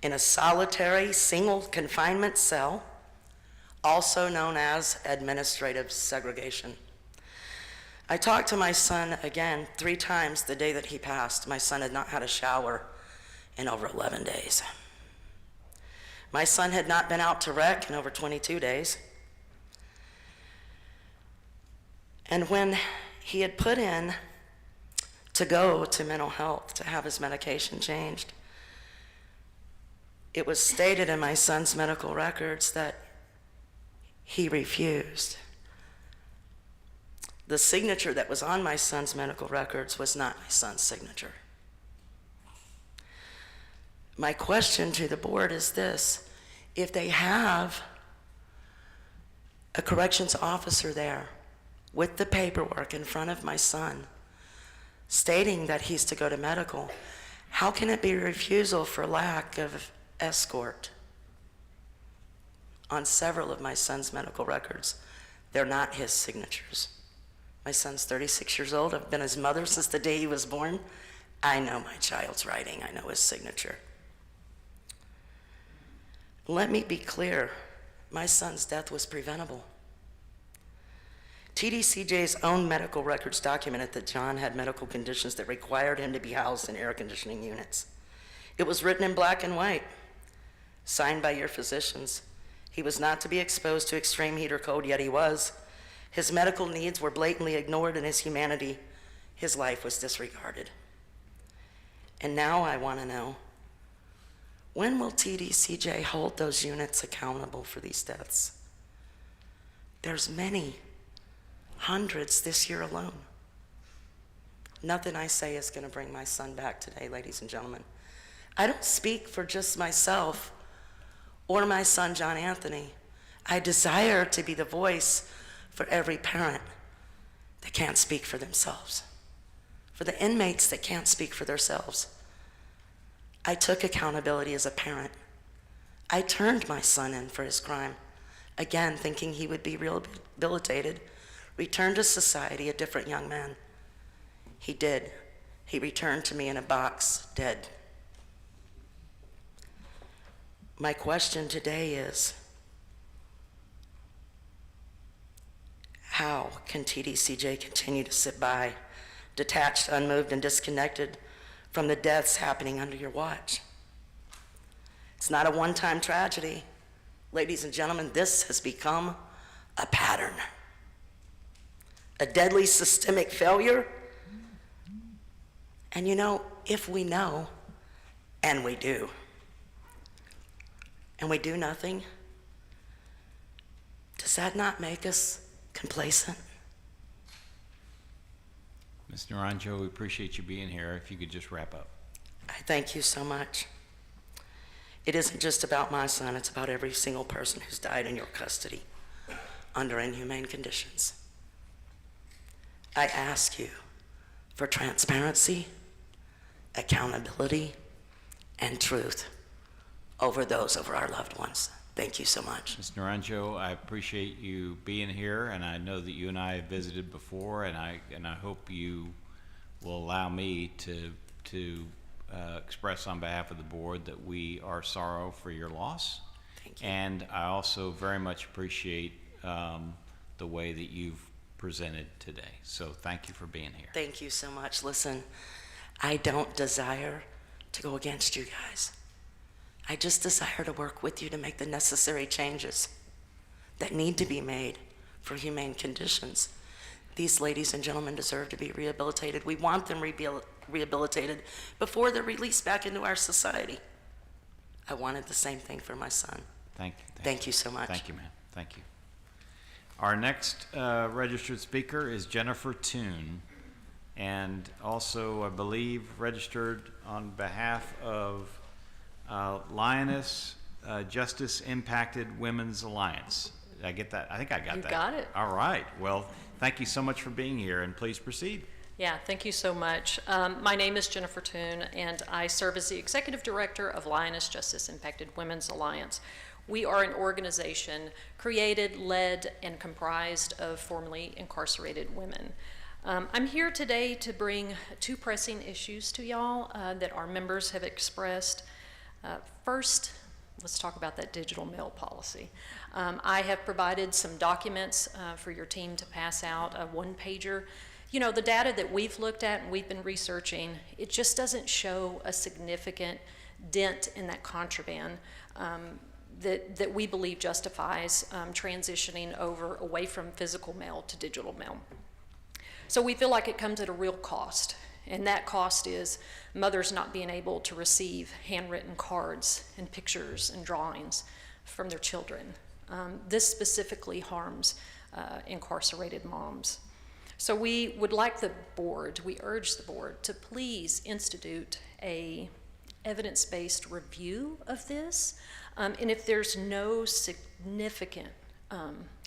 in a solitary single confinement cell, also known as administrative segregation. I talked to my son again 3 times the day that he passed. My son had not had a shower in over 11 days. My son had not been out to rec in over 22 days. And when he had put in to go to mental health to have his medication changed, it was stated in my son's medical records that he refused. The signature that was on my son's medical records was not my son's signature. My question to the board is this: if they have a corrections officer there with the paperwork in front of my son stating that he's to go to medical, how can it be refusal for lack of escort? On several of my son's medical records, they're not his signatures. My son's 36 years old. I've been his mother since the day he was born. I know my child's writing. I know his signature. Let me be clear, my son's death was preventable. TDCJ's own medical records documented that John had medical conditions that required him to be housed in air conditioning units. It was written in black and white, signed by your physicians. He was not to be exposed to extreme heat or cold, yet he was. His medical needs were blatantly ignored, and his humanity, his life was disregarded. And now I want to know, when will TDCJ hold those units accountable for these deaths? There's many, hundreds this year alone. Nothing I say is going to bring my son back today, ladies and gentlemen. I don't speak for just myself or my son, John Anthony. I desire to be the voice for every parent that can't speak for themselves, for the inmates that can't speak for themselves. I took accountability as a parent. I turned my son in for his crime, again thinking he would be rehabilitated, returned to society a different young man. He did. He returned to me in a box, dead. My question today is, how can TDCJ continue to sit by, detached, unmoved, and disconnected from the deaths happening under your watch? It's not a one-time tragedy. Ladies and gentlemen, this has become a pattern. A deadly systemic failure. And you know, if we know, and we do nothing, does that not make us complacent? Ms. Naranjo, we appreciate you being here. If you could just wrap up. I thank you so much. It isn't just about my son, it's about every single person who's died in your custody under inhumane conditions. I ask you for transparency, accountability, and truth over our loved ones. Thank you so much. Ms. Naranjo, I appreciate you being here, and I know that you and I have visited before, and I hope you will allow me to express on behalf of the board that we are sorrow for your loss. Thank you. And I also very much appreciate the way that you've presented today. So thank you for being here. Thank you so much. Listen, I don't desire to go against you guys. I just desire to work with you to make the necessary changes that need to be made for humane conditions. These ladies and gentlemen deserve to be rehabilitated. We want them rehabilitated before they're released back into our society. I wanted the same thing for my son. Thank you. Thank you so much. Thank you, ma'am. Thank you. Our next registered speaker is Jennifer Toon, and also, I believe, registered on behalf of Lioness Justice Impacted Women's Alliance. Did I get that? I think I got that. You got it. All right. Well, thank you so much for being here, and please proceed. Yeah, thank you so much. My name is Jennifer Toon, and I serve as the Executive Director of Lioness Justice Impacted Women's Alliance. We are an organization created, led, and comprised of formerly incarcerated women. I'm here today to bring two pressing issues to y'all that our members have expressed. First, let's talk about that digital mail policy. I have provided some documents for your team to pass out, a one-pager. You know, the data that we've looked at and we've been researching, it just doesn't show a significant dent in that contraband that we believe justifies transitioning away from physical mail to digital mail. So we feel like it comes at a real cost, and that cost is mothers not being able to receive handwritten cards and pictures and drawings from their children. This specifically harms incarcerated moms. So we would like the board, we urge the board to please institute a evidence-based review of this. And if there's no significant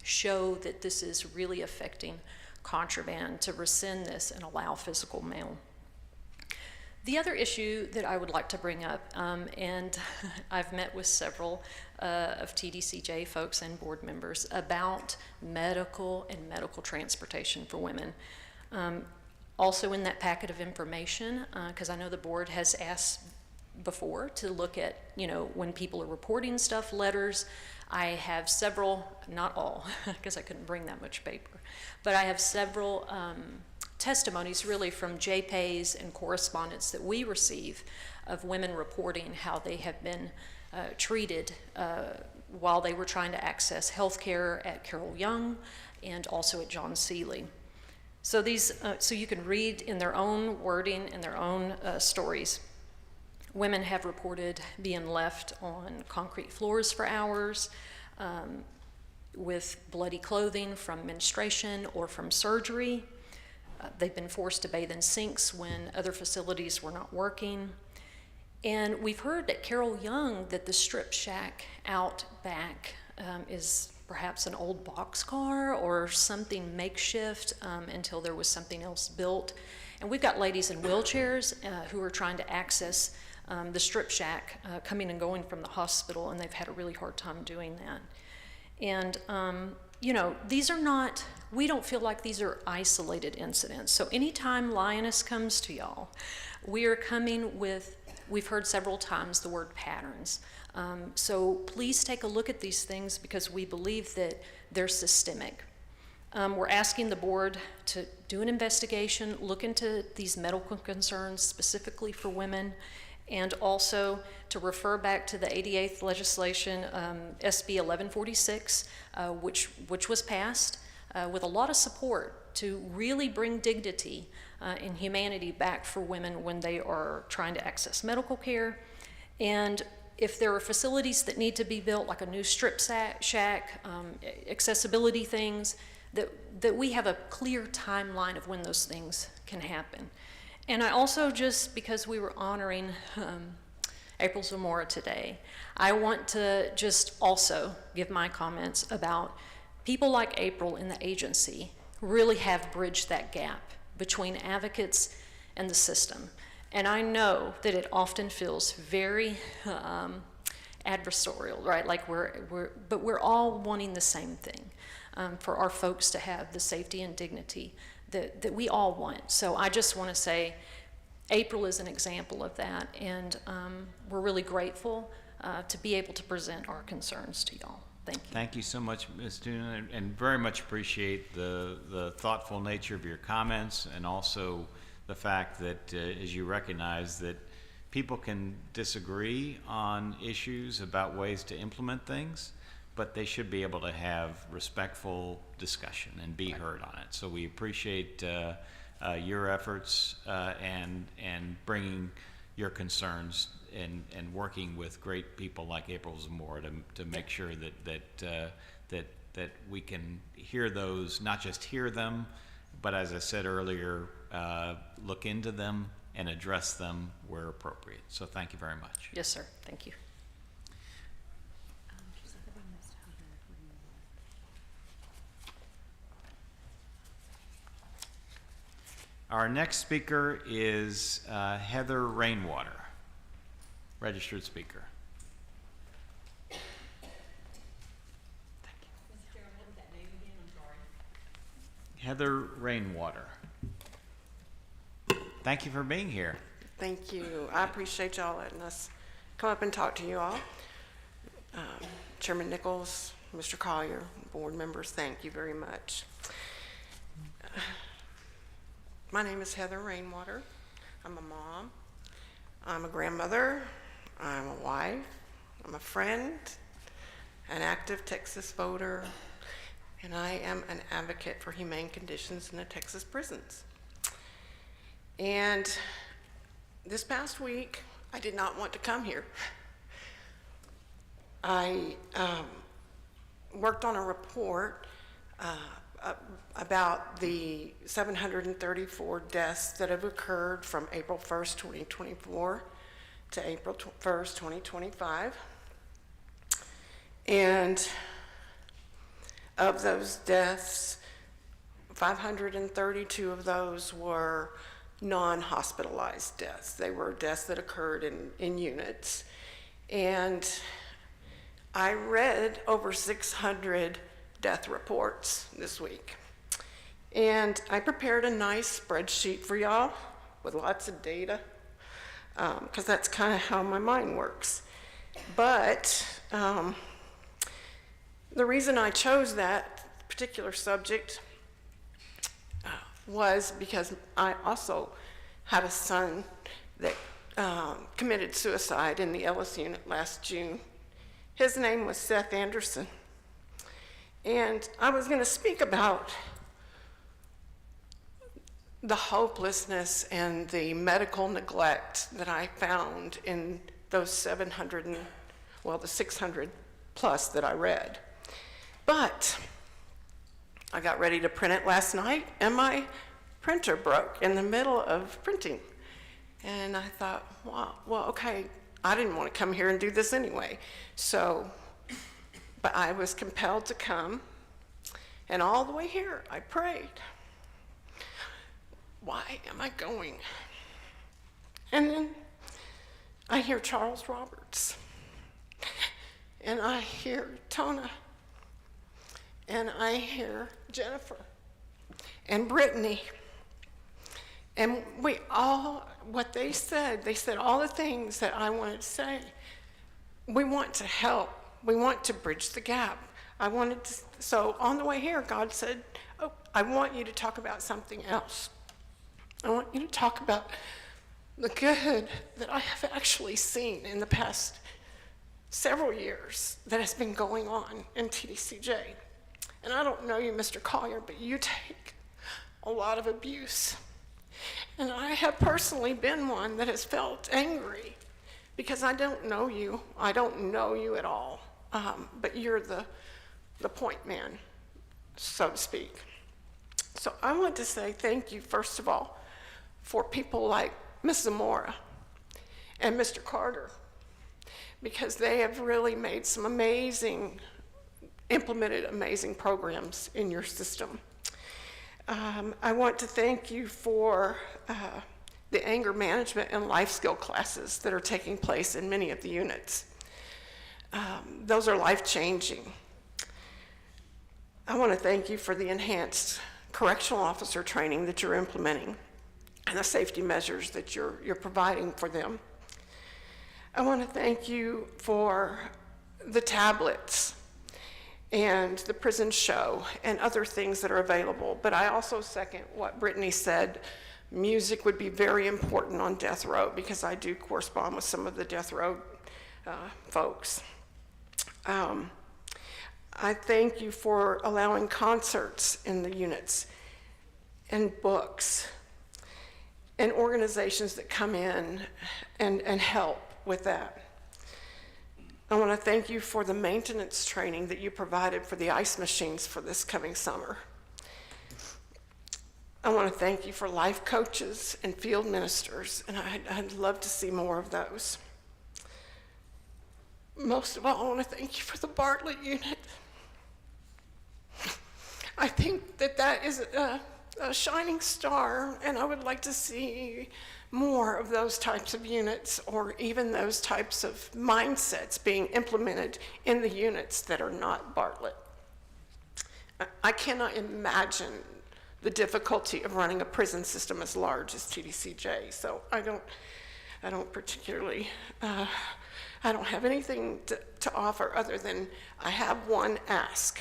show that this is really affecting contraband, to rescind this and allow physical mail. The other issue that I would like to bring up, and I've met with several of TDCJ folks and board members about medical and medical transportation for women. Also in that packet of information, because I know the board has asked before to look at, you know, when people are reporting stuff, letters. I have several, not all, because I couldn't bring that much paper, but I have several testimonies really from JPAYs and correspondence that we receive of women reporting how they have been treated while they were trying to access health care at Carole Young and also at John Seeley. So these, so you can read in their own wording, in their own stories. Women have reported being left on concrete floors for hours, with bloody clothing from menstruation or from surgery. They've been forced to bathe in sinks when other facilities were not working. And we've heard at Carole Young that the strip shack out back is perhaps an old boxcar or something makeshift until there was something else built. And we've got ladies in wheelchairs who are trying to access the strip shack coming and going from the hospital, and they've had a really hard time doing that. And, you know, these are not, we don't feel like these are isolated incidents. So anytime Lioness comes to y'all, we are coming with, we've heard several times the word patterns. So please take a look at these things because we believe that they're systemic. We're asking the board to do an investigation, look into these medical concerns specifically for women, and also to refer back to the 88th legislation, SB 1146, which was passed with a lot of support to really bring dignity and humanity back for women when they are trying to access medical care. And if there are facilities that need to be built, like a new strip shack, accessibility things, that we have a clear timeline of when those things can happen. And I also, just because we were honoring April Zamora today, I want to just also give my comments about people like April in the agency really have bridged that gap between advocates and the system. And I know that it often feels very adversarial, right? Like but we're all wanting the same thing, for our folks to have the safety and dignity that we all want. So I just want to say, April is an example of that, and we're really grateful to be able to present our concerns to y'all. Thank you. Thank you so much, Ms. Duna, and very much appreciate the thoughtful nature of your comments, and also the fact that, as you recognize, that people can disagree on issues about ways to implement things, but they should be able to have respectful discussion and be heard on it. So we appreciate your efforts and bringing your concerns and working with great people like April Zamora to make sure that we can hear those, not just hear them, but as I said earlier, look into them and address them where appropriate. So thank you very much. Yes, sir. Thank you. Our next speaker is Heather Rainwater, registered speaker. Heather Rainwater. Thank you for being here. Thank you. I appreciate y'all letting us come up and talk to you all. Chairman Nichols, Mr. Collier, board members, thank you very much. My name is Heather Rainwater. I'm a mom. I'm a grandmother. I'm a wife. I'm a friend, an active Texas voter, and I am an advocate for humane conditions in the Texas prisons. And this past week, I did not want to come here. I worked on a report about the 734 deaths that have occurred from April 1st, 2024 to April 1st, 2025. And of those deaths, 532 of those were non-hospitalized deaths. They were deaths that occurred in units. And I read over 600 death reports this week. And I prepared a nice spreadsheet for y'all with lots of data, because that's kind of how my mind works. But the reason I chose that particular subject was because I also had a son that committed suicide in the Ellis unit last June. His name was Seth Anderson. And I was going to speak about the hopelessness and the medical neglect that I found in those 600 plus that I read. But I got ready to print it last night, and my printer broke in the middle of printing. And I thought, well, okay, I didn't want to come here and do this anyway. But I was compelled to come, and all the way here, I prayed. Why am I going? And then I hear Charles Roberts, and I hear Tona, and I hear Jennifer, and Brittany, and what they said all the things that I wanted to say. We want to help. We want to bridge the gap. So on the way here, God said, oh, I want you to talk about something else. I want you to talk about the good that I have actually seen in the past several years that has been going on in TDCJ. And I don't know you, Mr. Collier, but you take a lot of abuse. And I have personally been one that has felt angry because I don't know you. I don't know you at all. But you're the point man, so to speak. So I want to say thank you, first of all, for people like Ms. Zamora and Mr. Carter, because they have really made some implemented amazing programs in your system. I want to thank you for the anger management and life skill classes that are taking place in many of the units. Those are life-changing. I want to thank you for the enhanced correctional officer training that you're implementing and the safety measures that you're providing for them. I want to thank you for the tablets and the prison show and other things that are available. But I also second what Brittany said. Music would be very important on death row because I do correspond with some of the death row folks. I thank you for allowing concerts in the units and books and organizations that come in and help with that. I want to thank you for the maintenance training that you provided for the ice machines for this coming summer. I want to thank you for life coaches and field ministers, and I'd love to see more of those. Most of all, I want to thank you for the Bartlett unit. I think that is a shining star, and I would like to see more of those types of units, or even those types of mindsets being implemented in the units that are not Bartlett. I cannot imagine the difficulty of running a prison system as large as TBCJ, so I don't particularly, I don't have anything to offer other than I have one ask.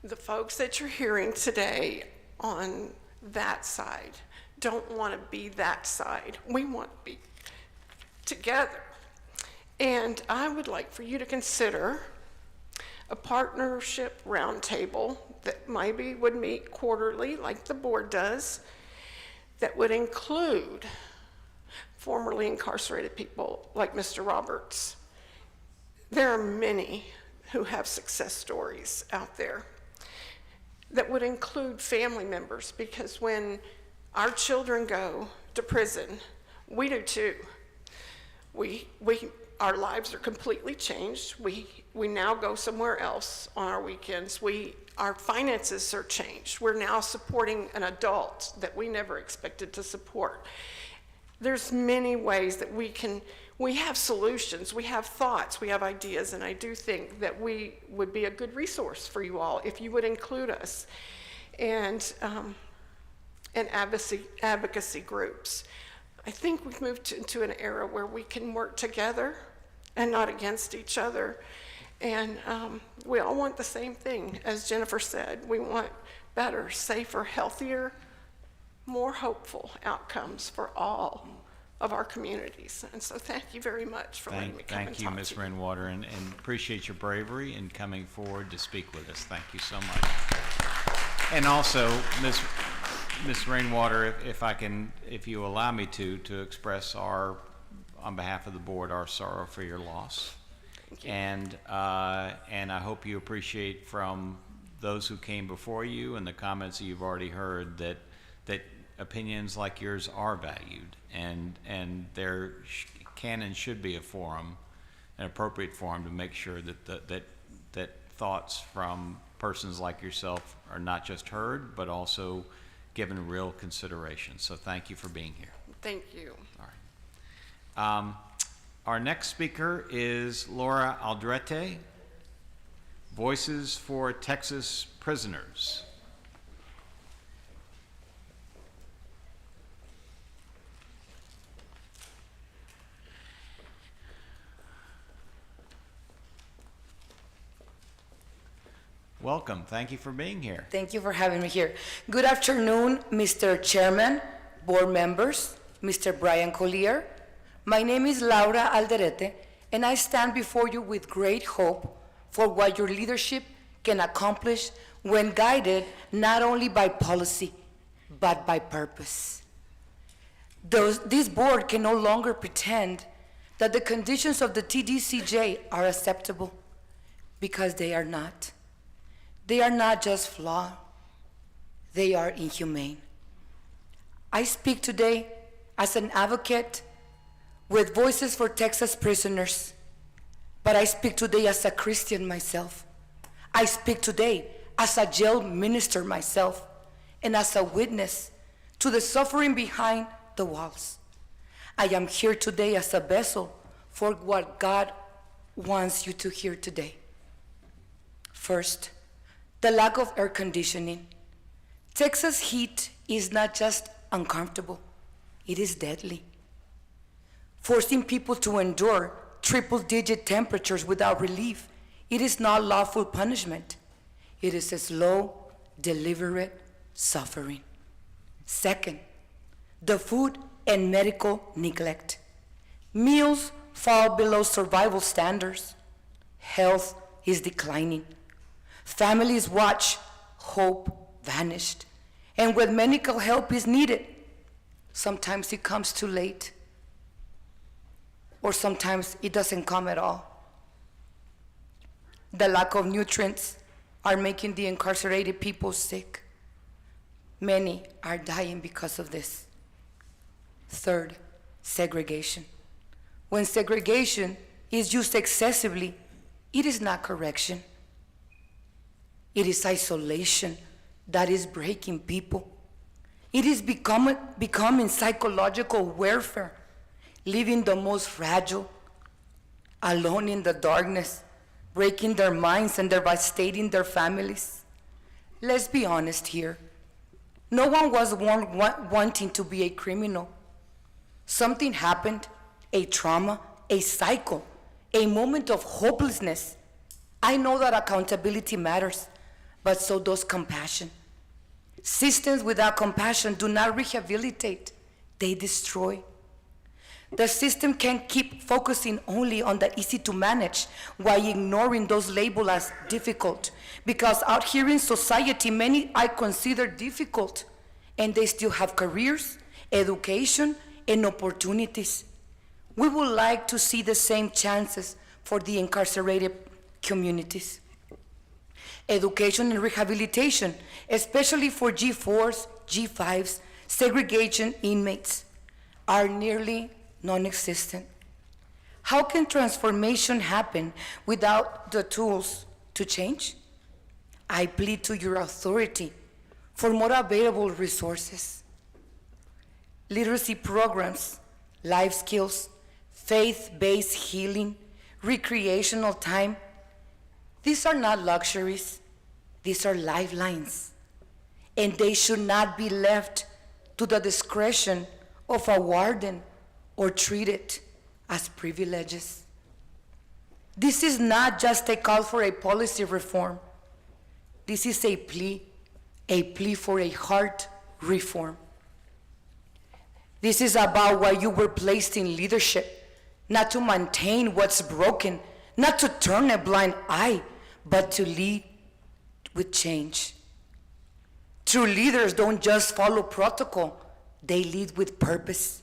The folks that you're hearing today on that side don't want to be that side. We want to be together. And I would like for you to consider a partnership roundtable that maybe would meet quarterly like the board does, that would include formerly incarcerated people like Mr. Roberts. There are many who have success stories out there. That would include family members, because when our children go to prison, we do too. Our lives are completely changed. We now go somewhere else on our weekends. Our finances are changed. We're now supporting an adult that we never expected to support. There's many ways that we have solutions, we have thoughts, we have ideas, and I do think that we would be a good resource for you all if you would include us and advocacy groups. I think we've moved into an era where we can work together and not against each other. And we all want the same thing, as Jennifer said. We want better, safer, healthier, more hopeful outcomes for all of our communities. And so thank you very much for letting me come and talk to you. Thank you, Ms. Rainwater, and appreciate your bravery in coming forward to speak with us. Thank you so much. And also, Ms. Rainwater, if you allow me to express on behalf of the board, our sorrow for your loss. Thank you. And I hope you appreciate from those who came before you and the comments that you've already heard that opinions like yours are valued, and there can and should be a forum, an appropriate forum, to make sure that thoughts from persons like yourself are not just heard, but also given real consideration. So thank you for being here. Thank you. All right. Our next speaker is Laura Aldrete, Voices for Texas Prisoners. Welcome. Thank you for being here. Thank you for having me here. Good afternoon, Mr. Chairman, board members, Mr. Brian Collier. My name is Laura Alderete, and I stand before you with great hope for what your leadership can accomplish when guided not only by policy, but by purpose. This board can no longer pretend that the conditions of the TDCJ are acceptable, because they are not. They are not just flawed, they are inhumane. I speak today as an advocate with Voices for Texas Prisoners, but I speak today as a Christian myself. I speak today as a jail minister myself, and as a witness to the suffering behind the walls. I am here today as a vessel for what God wants you to hear today. First, the lack of air conditioning. Texas heat is not just uncomfortable, it is deadly. Forcing people to endure triple-digit temperatures without relief, it is not lawful punishment. It is a slow, deliberate suffering. Second, the food and medical neglect. Meals fall below survival standards. Health is declining. Families watch hope vanished. And when medical help is needed, sometimes it comes too late, or sometimes it doesn't come at all. The lack of nutrients are making the incarcerated people sick. Many are dying because of this. Third, segregation. When segregation is used excessively, it is not correction. It is isolation that is breaking people. It is becoming psychological warfare, leaving the most fragile alone in the darkness, breaking their minds and devastating their families. Let's be honest here. No one was wanting to be a criminal. Something happened, a trauma, a cycle, a moment of hopelessness. I know that accountability matters, but so does compassion. Systems without compassion do not rehabilitate, they destroy. The system can't keep focusing only on the easy to manage while ignoring those labeled as difficult, because out here in society, many I consider difficult, and they still have careers, education, and opportunities. We would like to see the same chances for the incarcerated communities. Education and rehabilitation, especially for G4s, G5s, segregation inmates, are nearly non-existent. How can transformation happen without the tools to change? I plead to your authority for more available resources. Literacy programs, life skills, faith-based healing, recreational time, these are not luxuries, these are lifelines, and they should not be left to the discretion of a warden or treated as privileges. This is not just a call for a policy reform. This is a plea for a heart reform. This is about why you were placed in leadership, not to maintain what's broken, not to turn a blind eye, but to lead with change. True leaders don't just follow protocol, they lead with purpose.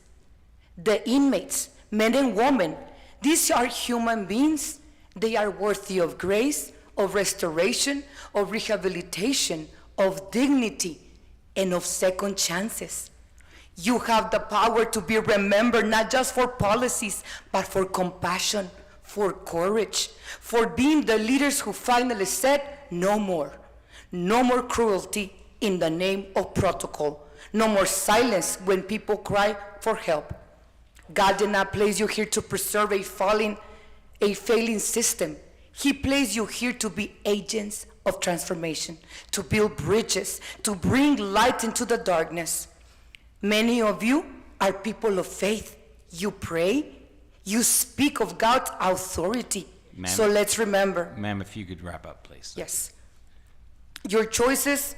The inmates, men and women, these are human beings. They are worthy of grace, of restoration, of rehabilitation, of dignity, and of second chances. You have the power to be remembered not just for policies, but for compassion, for courage, for being the leaders who finally said, no more. No more cruelty in the name of protocol. No more silence when people cry for help. God did not place you here to preserve a failing system. He placed you here to be agents of transformation, to build bridges, to bring light into the darkness. Many of you are people of faith. You pray, you speak of God's authority. So let's remember. Ma'am, if you could wrap up, please. Yes. Your choices,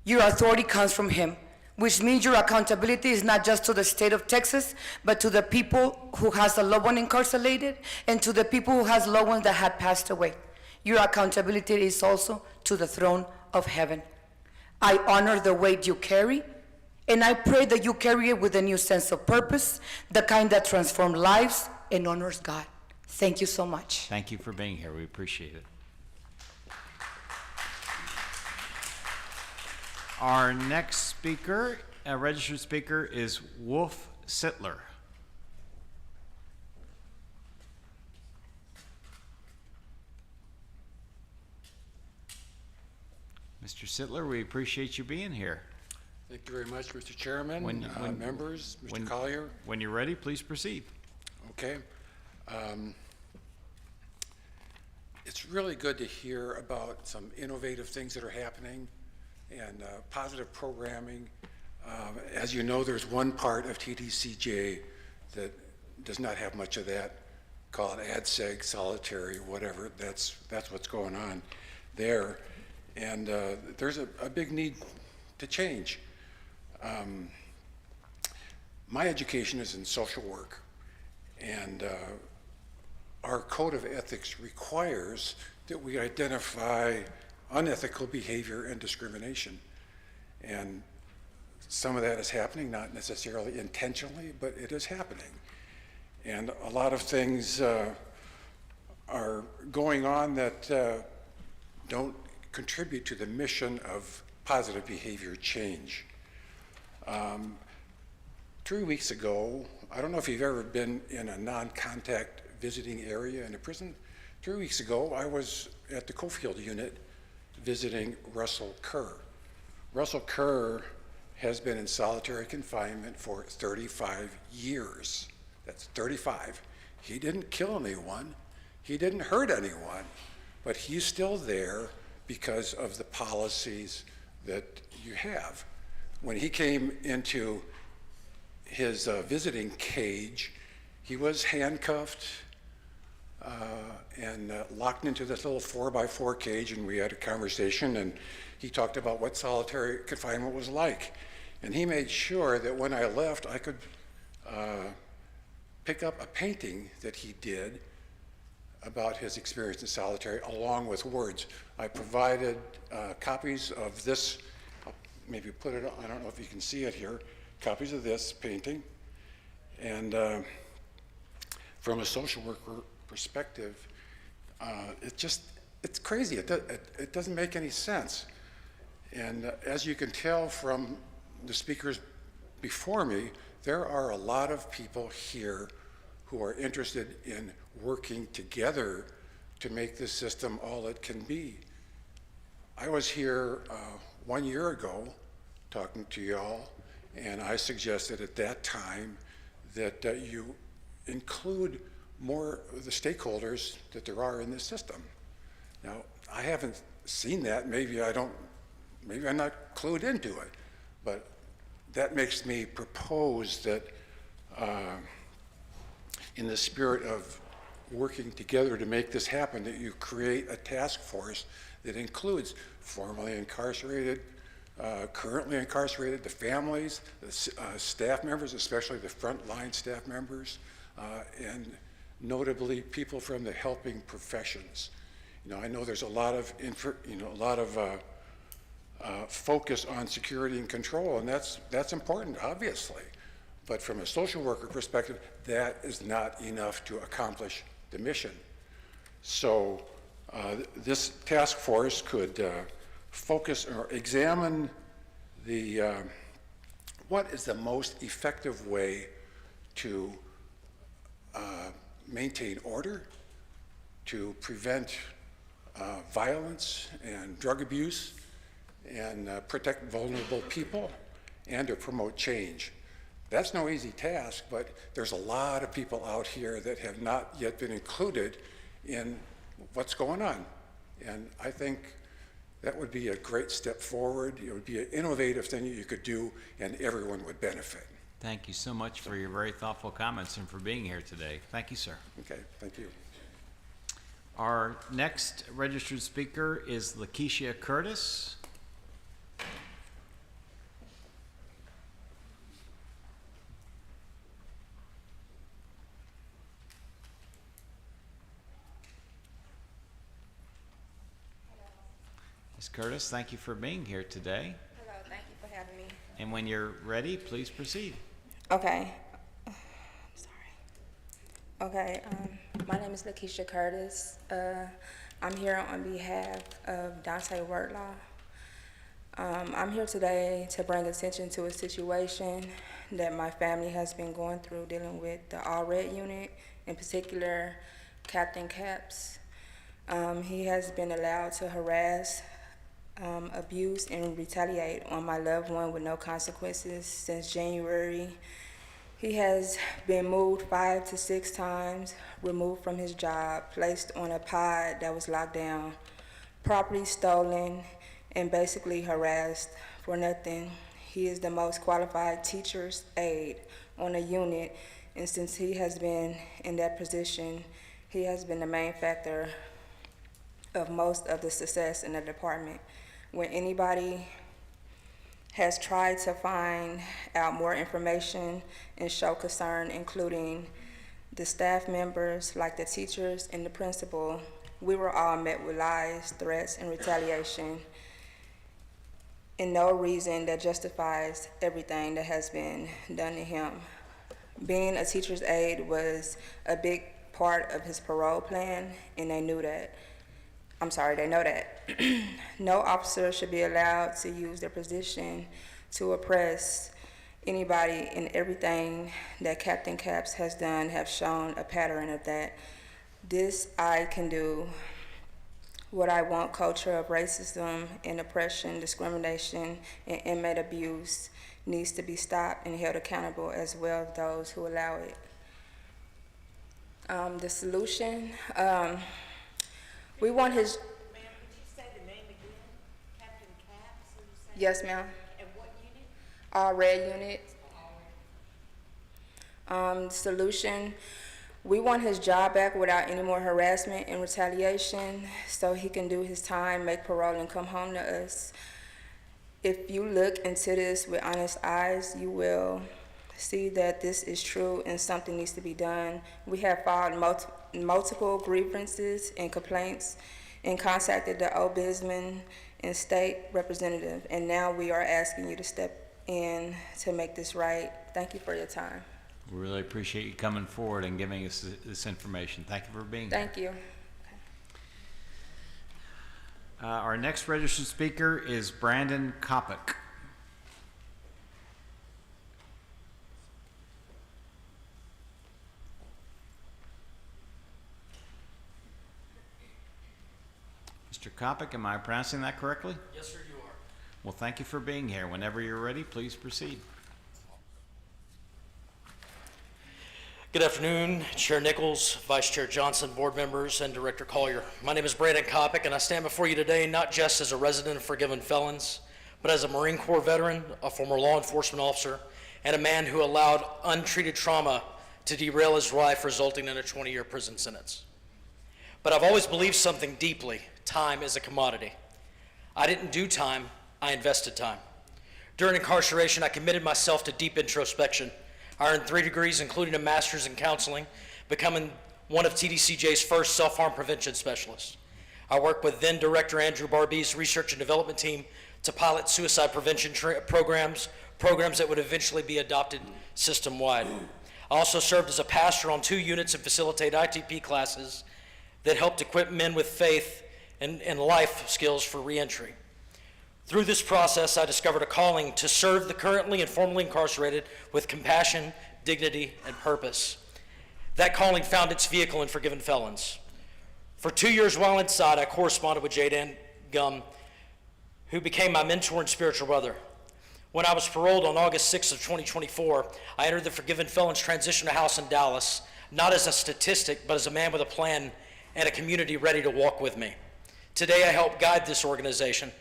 your authority comes from Him, which means your accountability is not just to the state of Texas, but to the people who has a loved one incarcerated and to the people who has loved ones that had passed away. Your accountability is also to the throne of heaven. I honor the weight you carry, and I pray that you carry it with a new sense of purpose, the kind that transforms lives and honors God. Thank you so much. Thank you for being here. We appreciate it. Our next speaker, registered speaker, is Wolf Sittler. Mr. Sittler, we appreciate you being here. Thank you very much, Mr. Chairman, members, Mr. Collier. When you're ready, please proceed. Okay. It's really good to hear about some innovative things that are happening and positive programming. As you know, there's one part of TDCJ that does not have much of that, called ADSEG, solitary, whatever. That's what's going on there. And there's a big need to change. My education is in social work, and our code of ethics requires that we identify unethical behavior and discrimination. And some of that is happening, not necessarily intentionally, but it is happening. And a lot of things are going on that don't contribute to the mission of positive behavior change. 3 weeks ago, I don't know if you've ever been in a non-contact visiting area in a prison. 3 weeks ago, I was at the Cofield unit visiting Russell Kerr. Russell Kerr has been in solitary confinement for 35 years. That's 35. He didn't kill anyone. He didn't hurt anyone, but he's still there because of the policies that you have. When he came into his visiting cage, he was handcuffed and locked into this little 4x4 cage, and we had a conversation, and he talked about what solitary confinement was like. And he made sure that when I left, I could pick up a painting that he did about his experience in solitary, along with words. I provided copies of this, I'll maybe put it on, I don't know if you can see it here, copies of this painting. And from a social worker perspective, it's crazy. It doesn't make any sense. And as you can tell from the speakers before me, there are a lot of people here who are interested in working together to make this system all it can be. I was here 1 year ago talking to y'all, and I suggested at that time that you include more of the stakeholders that there are in this system. Now, I haven't seen that. Maybe I'm not clued into it, but that makes me propose that in the spirit of working together to make this happen, that you create a task force that includes formerly incarcerated, currently incarcerated, the families, the staff members, especially the frontline staff members, and notably people from the helping professions. You know, I know there's a lot of focus on security and control, and that's important, obviously. But from a social worker perspective, that is not enough to accomplish the mission. So this task force could focus or examine what is the most effective way to maintain order, to prevent violence and drug abuse, and protect vulnerable people, and to promote change. That's no easy task, but there's a lot of people out here that have not yet been included in what's going on. And I think that would be a great step forward. It would be an innovative thing that you could do, and everyone would benefit. Thank you so much for your very thoughtful comments and for being here today. Thank you, sir. Okay, thank you. Our next registered speaker is Lakeisha Curtis. Ms. Curtis, thank you for being here today. Hello, thank you for having me. And when you're ready, please proceed. Okay. Okay, my name is Lakeisha Curtis. I'm here on behalf of Dante Wordlaw. I'm here today to bring attention to a situation that my family has been going through dealing with the All Red unit, in particular Captain Capps. He has been allowed to harass abuse and retaliate on my loved one with no consequences since January. He has been moved 5 to 6 times, removed from his job, placed on a pod that was locked down, property stolen, and basically harassed for nothing. He is the most qualified teacher's aide on a unit, and since he has been in that position, he has been the main factor of most of the success in the department. When anybody has tried to find out more information and show concern, including the staff members, like the teachers and the principal, we were all met with lies, threats, and retaliation, and no reason that justifies everything that has been done to him. Being a teacher's aide was a big part of his parole plan, and they know that. No officer should be allowed to use their position to oppress anybody, and everything that Captain Capps has done have shown a pattern of that. This I can do what I want. Culture of racism and oppression, discrimination, and inmate abuse needs to be stopped and held accountable, as well as those who allow it. The solution, we want his... Ma'am, could you say the name again? Captain Capps, who you said? Yes, ma'am. And what unit? All red unit. Solution, we want his job back without any more harassment and retaliation, so he can do his time, make parole, and come home to us. If you look into this with honest eyes, you will see that this is true and something needs to be done. We have filed multiple grievances and complaints and contacted the ombudsman and state representative, and now we are asking you to step in to make this right. Thank you for your time. We really appreciate you coming forward and giving us this information. Thank you for being here. Thank you. Our next registered speaker is Brandon Kopic. Mr. Kopic, am I pronouncing that correctly? Yes, sir, you are. Well, thank you for being here. Whenever you're ready, please proceed. Good afternoon, Chair Nichols, Vice Chair Johnson, board members, and Director Collier. My name is Brandon Kopic, and I stand before you today not just as a resident of Forgiven Felons, but as a Marine Corps veteran, a former law enforcement officer, and a man who allowed untreated trauma to derail his life, resulting in a 20-year prison sentence. But I've always believed something deeply: time is a commodity. I didn't do time, I invested time. During incarceration, I committed myself to deep introspection. I earned 3 degrees, including a master's in counseling, becoming one of TDCJ's first self-harm prevention specialists. I worked with then Director Andrew Barbee's research and development team to pilot suicide prevention programs that would eventually be adopted system-wide. I also served as a pastor on 2 units and facilitated ITP classes that helped equip men with faith and life skills for reentry. Through this process, I discovered a calling to serve the currently and formerly incarcerated with compassion, dignity, and purpose. That calling found its vehicle in Forgiven Felons. For 2 years while inside, I corresponded with Jaden Gum, who became my mentor and spiritual brother. When I was paroled on August 6th of 2024, I entered the Forgiven Felons Transitional House in Dallas, not as a statistic, but as a man with a plan and a community ready to walk with me. Today, I help guide this organization.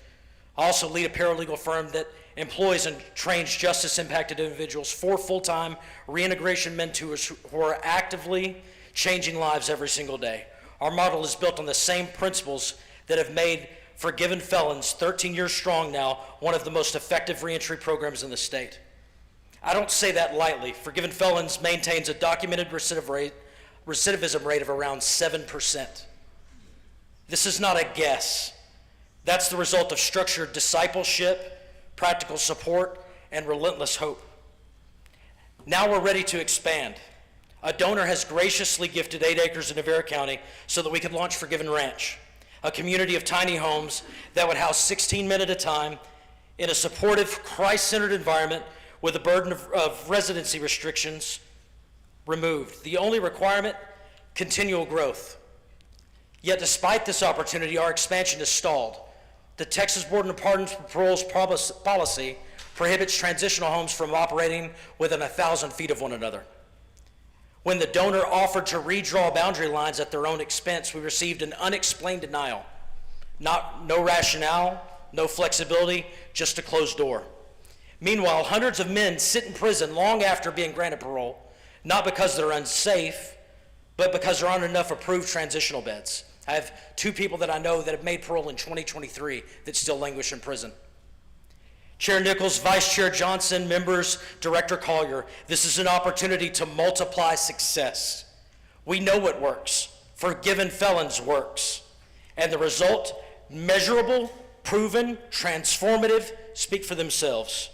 I also lead a paralegal firm that employs and trains justice-impacted individuals, 4 full-time reintegration mentors who are actively changing lives every single day. Our model is built on the same principles that have made Forgiven Felons, 13 years strong now, one of the most effective reentry programs in the state. I don't say that lightly. Forgiven Felons maintains a documented recidivism rate of around 7%. This is not a guess. That's the result of structured discipleship, practical support, and relentless hope. Now we're ready to expand. A donor has graciously gifted 8 acres in Navarre County so that we could launch Forgiven Ranch, a community of tiny homes that would house 16 men at a time in a supportive, Christ-centered environment with the burden of residency restrictions removed. The only requirement, continual growth. Yet despite this opportunity, our expansion is stalled. The Texas Board of Pardons and Parole's policy prohibits transitional homes from operating within 1,000 feet of one another. When the donor offered to redraw boundary lines at their own expense, we received an unexplained denial. No rationale, no flexibility, just a closed door. Meanwhile, hundreds of men sit in prison long after being granted parole, not because they're unsafe, but because there aren't enough approved transitional beds. I have 2 people that I know that have made parole in 2023 that still languish in prison. Chair Nichols, Vice Chair Johnson, members, Director Collier, this is an opportunity to multiply success. We know what works. Forgiven felons works. And the result, measurable, proven, transformative, speak for themselves.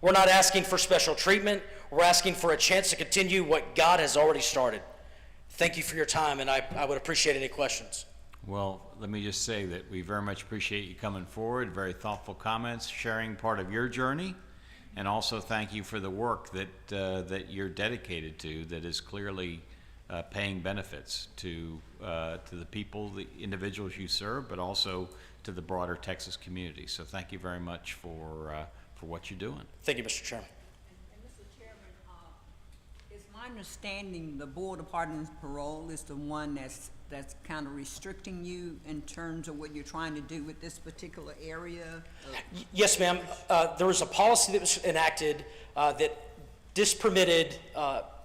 We're not asking for special treatment. We're asking for a chance to continue what God has already started. Thank you for your time, and I would appreciate any questions. Well, let me just say that we very much appreciate you coming forward, very thoughtful comments, sharing part of your journey, and also thank you for the work that you're dedicated to that is clearly paying benefits to the people, the individuals you serve, but also to the broader Texas community. So thank you very much for what you're doing. Thank you, Mr. Chairman. And Mr. Chairman, is my understanding the Board of Pardons and Parole is the one that's kind of restricting you in terms of what you're trying to do with this particular area? Yes, ma'am. There was a policy that was enacted that dispermitted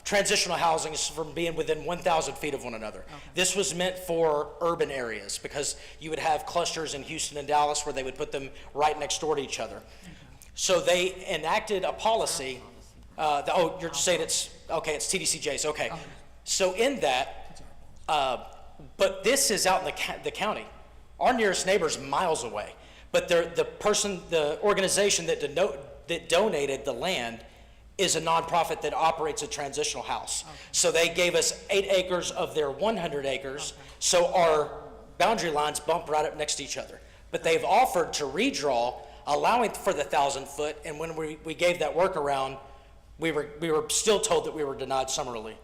transitional housing from being within 1,000 feet of one another. Okay. This was meant for urban areas because you would have clusters in Houston and Dallas where they would put them right next door to each other. Okay. So they enacted a policy. Oh, you're saying it's TDCJs. Okay. So in that, but this is out in the county. Our nearest neighbor is miles away. But the organization that donated the land is a nonprofit that operates a transitional house. Okay. So they gave us 8 acres of their 100 acres, okay. So our boundary lines bump right up next to each other. But they've offered to redraw, allowing for the 1,000 foot, and when we gave that workaround, we were still told that we were denied summarily.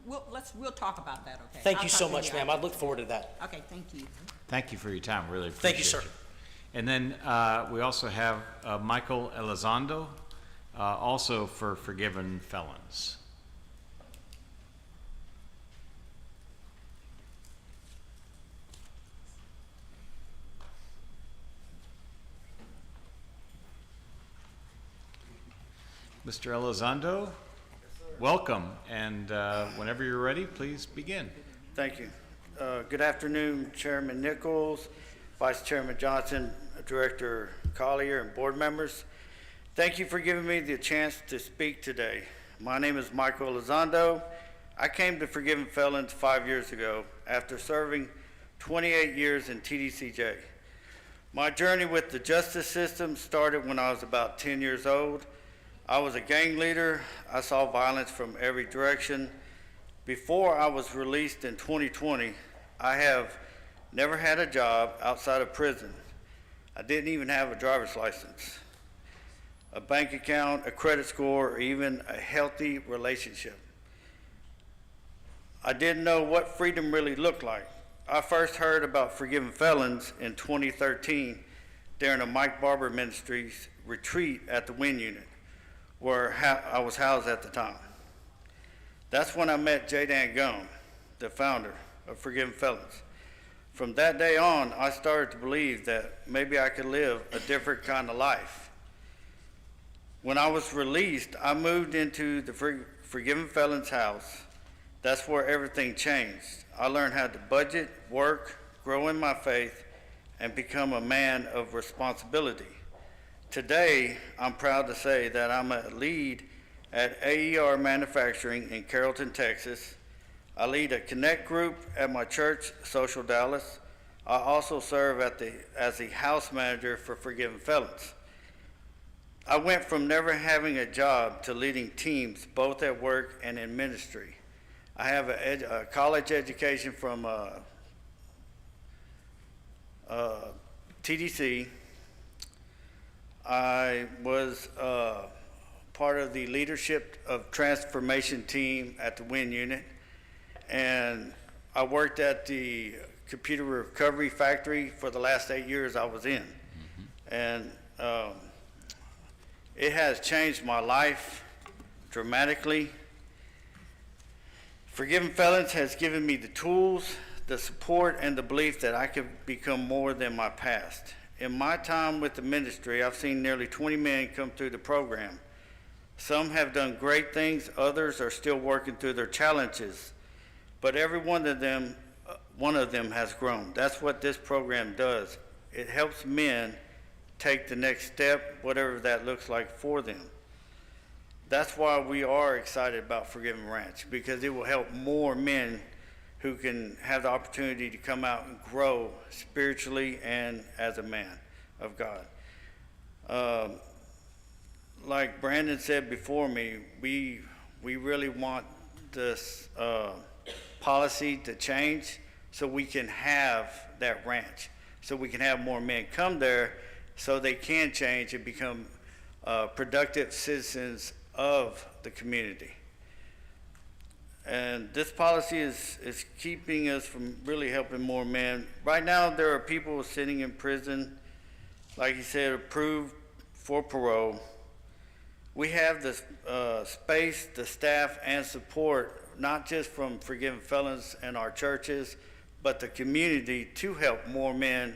Okay. We'll talk about that, okay? Thank you so much, ma'am. I look forward to that. Okay, thank you. Thank you for your time, really appreciate it. Thank you, sir. And then we also have Michael Elizondo, also for forgiven felons. Mr. Elizondo, welcome, and whenever you're ready, please begin. Thank you. Good afternoon, Chairman Nichols, Vice Chairman Johnson, Director Collier, and board members. Thank you for giving me the chance to speak today. My name is Michael Elizondo. I came to Forgiven Felons 5 years ago after serving 28 years in TDCJ. My journey with the justice system started when I was about 10 years old. I was a gang leader. I saw violence from every direction. Before I was released in 2020, I have never had a job outside of prison. I didn't even have a driver's license, a bank account, a credit score, or even a healthy relationship. I didn't know what freedom really looked like. I first heard about Forgiven Felons in 2013 during a Mike Barber Ministries retreat at the Wind Unit, where I was housed at the time. That's when I met J. Dan Gone, the founder of Forgiven Felons. From that day on, I started to believe that maybe I could live a different kind of life. When I was released, I moved into the Forgiven Felons house. That's where everything changed. I learned how to budget, work, grow in my faith, and become a man of responsibility. Today, I'm proud to say that I'm a lead at AER Manufacturing in Carrollton, Texas. I lead a connect group at my church, Social Dallas. I also serve as the house manager for Forgiven Felons. I went from never having a job to leading teams both at work and in ministry. I have a college education from TDC. I was part of the leadership of transformation team at the Wind Unit, and I worked at the computer recovery factory for the last 8 years I was in. And it has changed my life dramatically. Forgiving Felons has given me the tools, the support, and the belief that I could become more than my past. In my time with the ministry, I've seen nearly 20 men come through the program. Some have done great things, others are still working through their challenges, but every one of them has grown. That's what this program does. It helps men take the next step, whatever that looks like for them. That's why we are excited about Forgiving Ranch, because it will help more men who can have the opportunity to come out and grow spiritually and as a man of God. Like Brandon said before me, we really want this policy to change so we can have that ranch, so we can have more men come there so they can change and become productive citizens of the community. And this policy is keeping us from really helping more men. Right now, there are people sitting in prison, like he said, approved for parole. We have the space, the staff, and support, not just from Forgiving Felons and our churches, but the community to help more men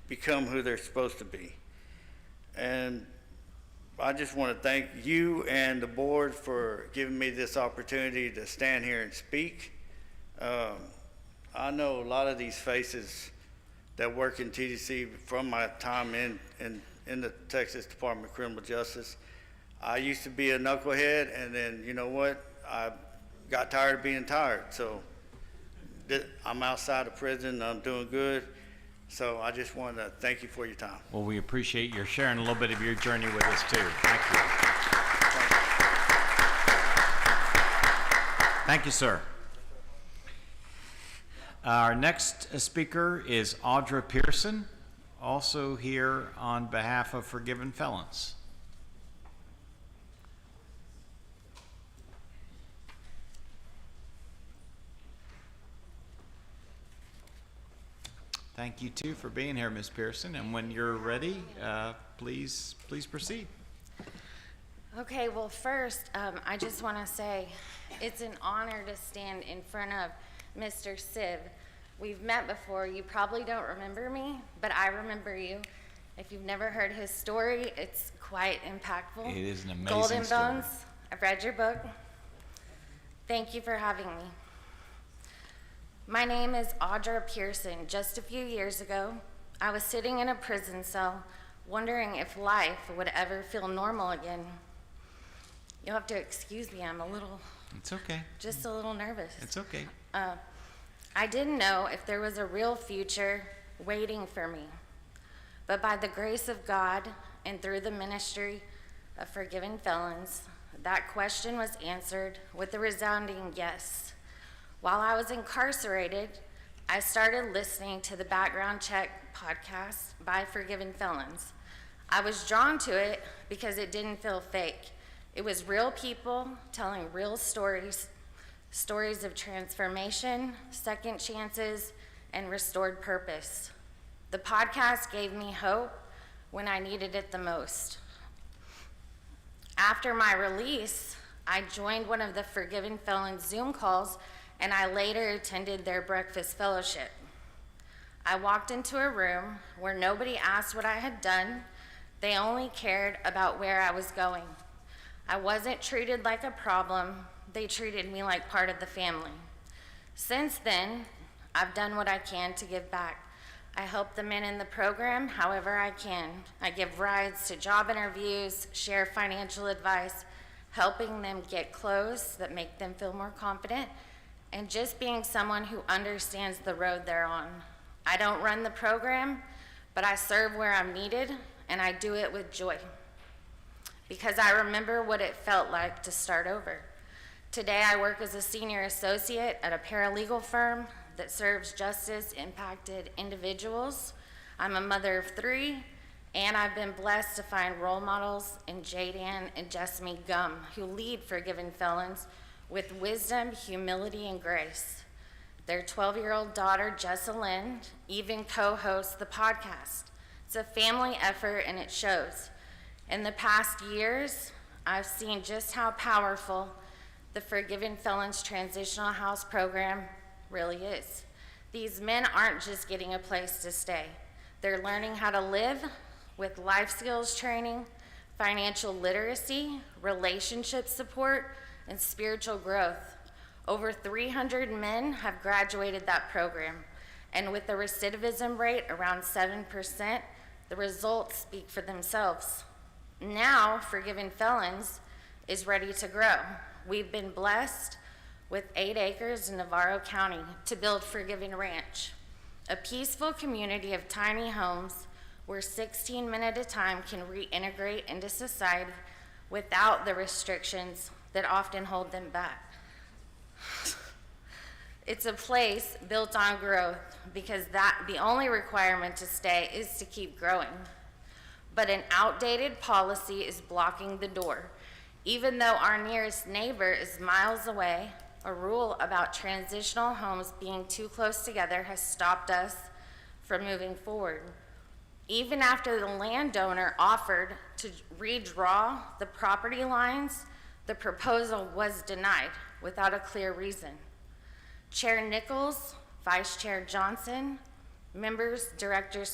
become who they're supposed to be. And I just want to thank you and the board for giving me this opportunity to stand here and speak. I know a lot of these faces that work in TDC from my time in the Texas Department of Criminal Justice. I used to be a knucklehead, and then, you know what? I got tired of being tired. So I'm outside of prison. I'm doing good. So I just want to thank you for your time. Well, we appreciate your sharing a little bit of your journey with us too. Thank you. Thank you, sir. Our next speaker is Audra Pearson, also here on behalf of Forgiven Felons. Thank you too for being here, Ms. Pearson. And when you're ready, please proceed. Okay, well first, I just want to say it's an honor to stand in front of Mr. Siv. We've met before. You probably don't remember me, but I remember you. If you've never heard his story, it's quite impactful. It is an amazing Golden story. Bones, I've read your book. Thank you for having me. My name is Audra Pearson. Just a few years ago, I was sitting in a prison cell wondering if life would ever feel normal again. You'll have to excuse me, I'm a little... It's okay. Just a little nervous. It's okay. I didn't know if there was a real future waiting for me. But by the grace of God and through the ministry of Forgiven Felons, that question was answered with a resounding yes. While I was incarcerated, I started listening to the Background Check podcast by Forgiven Felons. I was drawn to it because it didn't feel fake. It was real people telling real stories, stories of transformation, second chances, and restored purpose. The podcast gave me hope when I needed it the most. After my release, I joined one of the Forgiven Felons Zoom calls, and I later attended their breakfast fellowship. I walked into a room where nobody asked what I had done. They only cared about where I was going. I wasn't treated like a problem. They treated me like part of the family. Since then, I've done what I can to give back. I help the men in the program however I can. I give rides to job interviews, share financial advice, helping them get clothes that make them feel more confident, and just being someone who understands the road they're on. I don't run the program, but I serve where I'm needed, and I do it with joy, because I remember what it felt like to start over. Today, I work as a senior associate at a paralegal firm that serves justice-impacted individuals. I'm a mother of 3, and I've been blessed to find role models in Jadan and Jessamy Gum, who lead Forgiven Felons with wisdom, humility, and grace. Their 12-year-old daughter, Jessa Lynn, even co-hosts the podcast. It's a family effort and it shows. In the past years, I've seen just how powerful the Forgiven Felons Transitional House Program really is. These men aren't just getting a place to stay. They're learning how to live with life skills training, financial literacy, relationship support, and spiritual growth. Over 300 men have graduated that program, and with the recidivism rate around 7%, the results speak for themselves. Now, Forgiven Felons is ready to grow. We've been blessed with 8 acres in Navarro County to build Forgiven Ranch, a peaceful community of tiny homes where 16 men at a time can reintegrate into society without the restrictions that often hold them back. It's a place built on growth because the only requirement to stay is to keep growing. But an outdated policy is blocking the door. Even though our nearest neighbor is miles away, a rule about transitional homes being too close together has stopped us from moving forward. Even after the landowner offered to redraw the property lines, the proposal was denied without a clear reason. Chair Nichols, Vice Chair Johnson, members, Director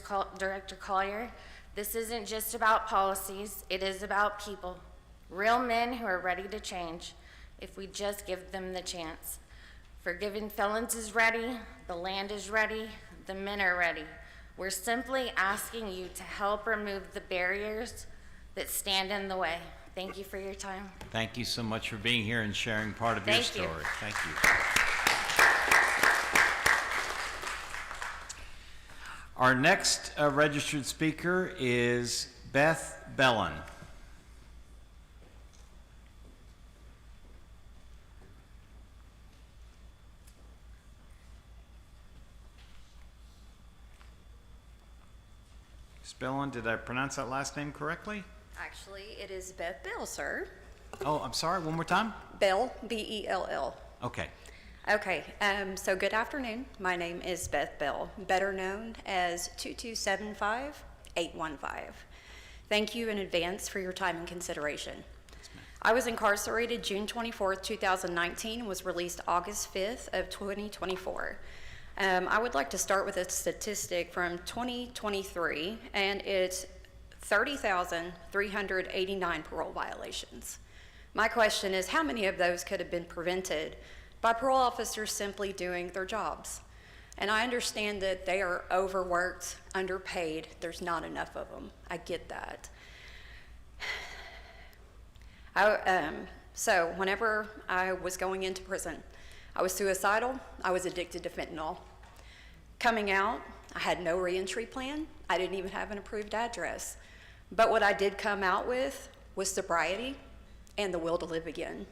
Collier, this isn't just about policies, it is about people. Real men who are ready to change if we just give them the chance. Forgiven Felons is ready, the land is ready, the men are ready. We're simply asking you to help remove the barriers that stand in the way. Thank you for your time. Thank you so much for being here and sharing part of your Thank you. story. Thank you. Our next registered speaker is Beth Bellin. Ms. Bellin, did I pronounce that last name correctly? Actually, it is Beth Bell, sir. Oh, I'm sorry, one more time? Bell, B-E-L-L. Okay. Okay, so good afternoon. My name is Beth Bell, better known as 2275815. Thank you in advance for your time and consideration. I was incarcerated June 24th, 2019, and was released August 5th of 2024. I would like to start with a statistic from 2023, and it's 30,389 parole violations. My question is, how many of those could have been prevented by parole officers simply doing their jobs? And I understand that they are overworked, underpaid, there's not enough of them. I get that. So whenever I was going into prison, I was suicidal, I was addicted to fentanyl. Coming out, I had no reentry plan, I didn't even have an approved address. But what I did come out with was sobriety and the will to live again.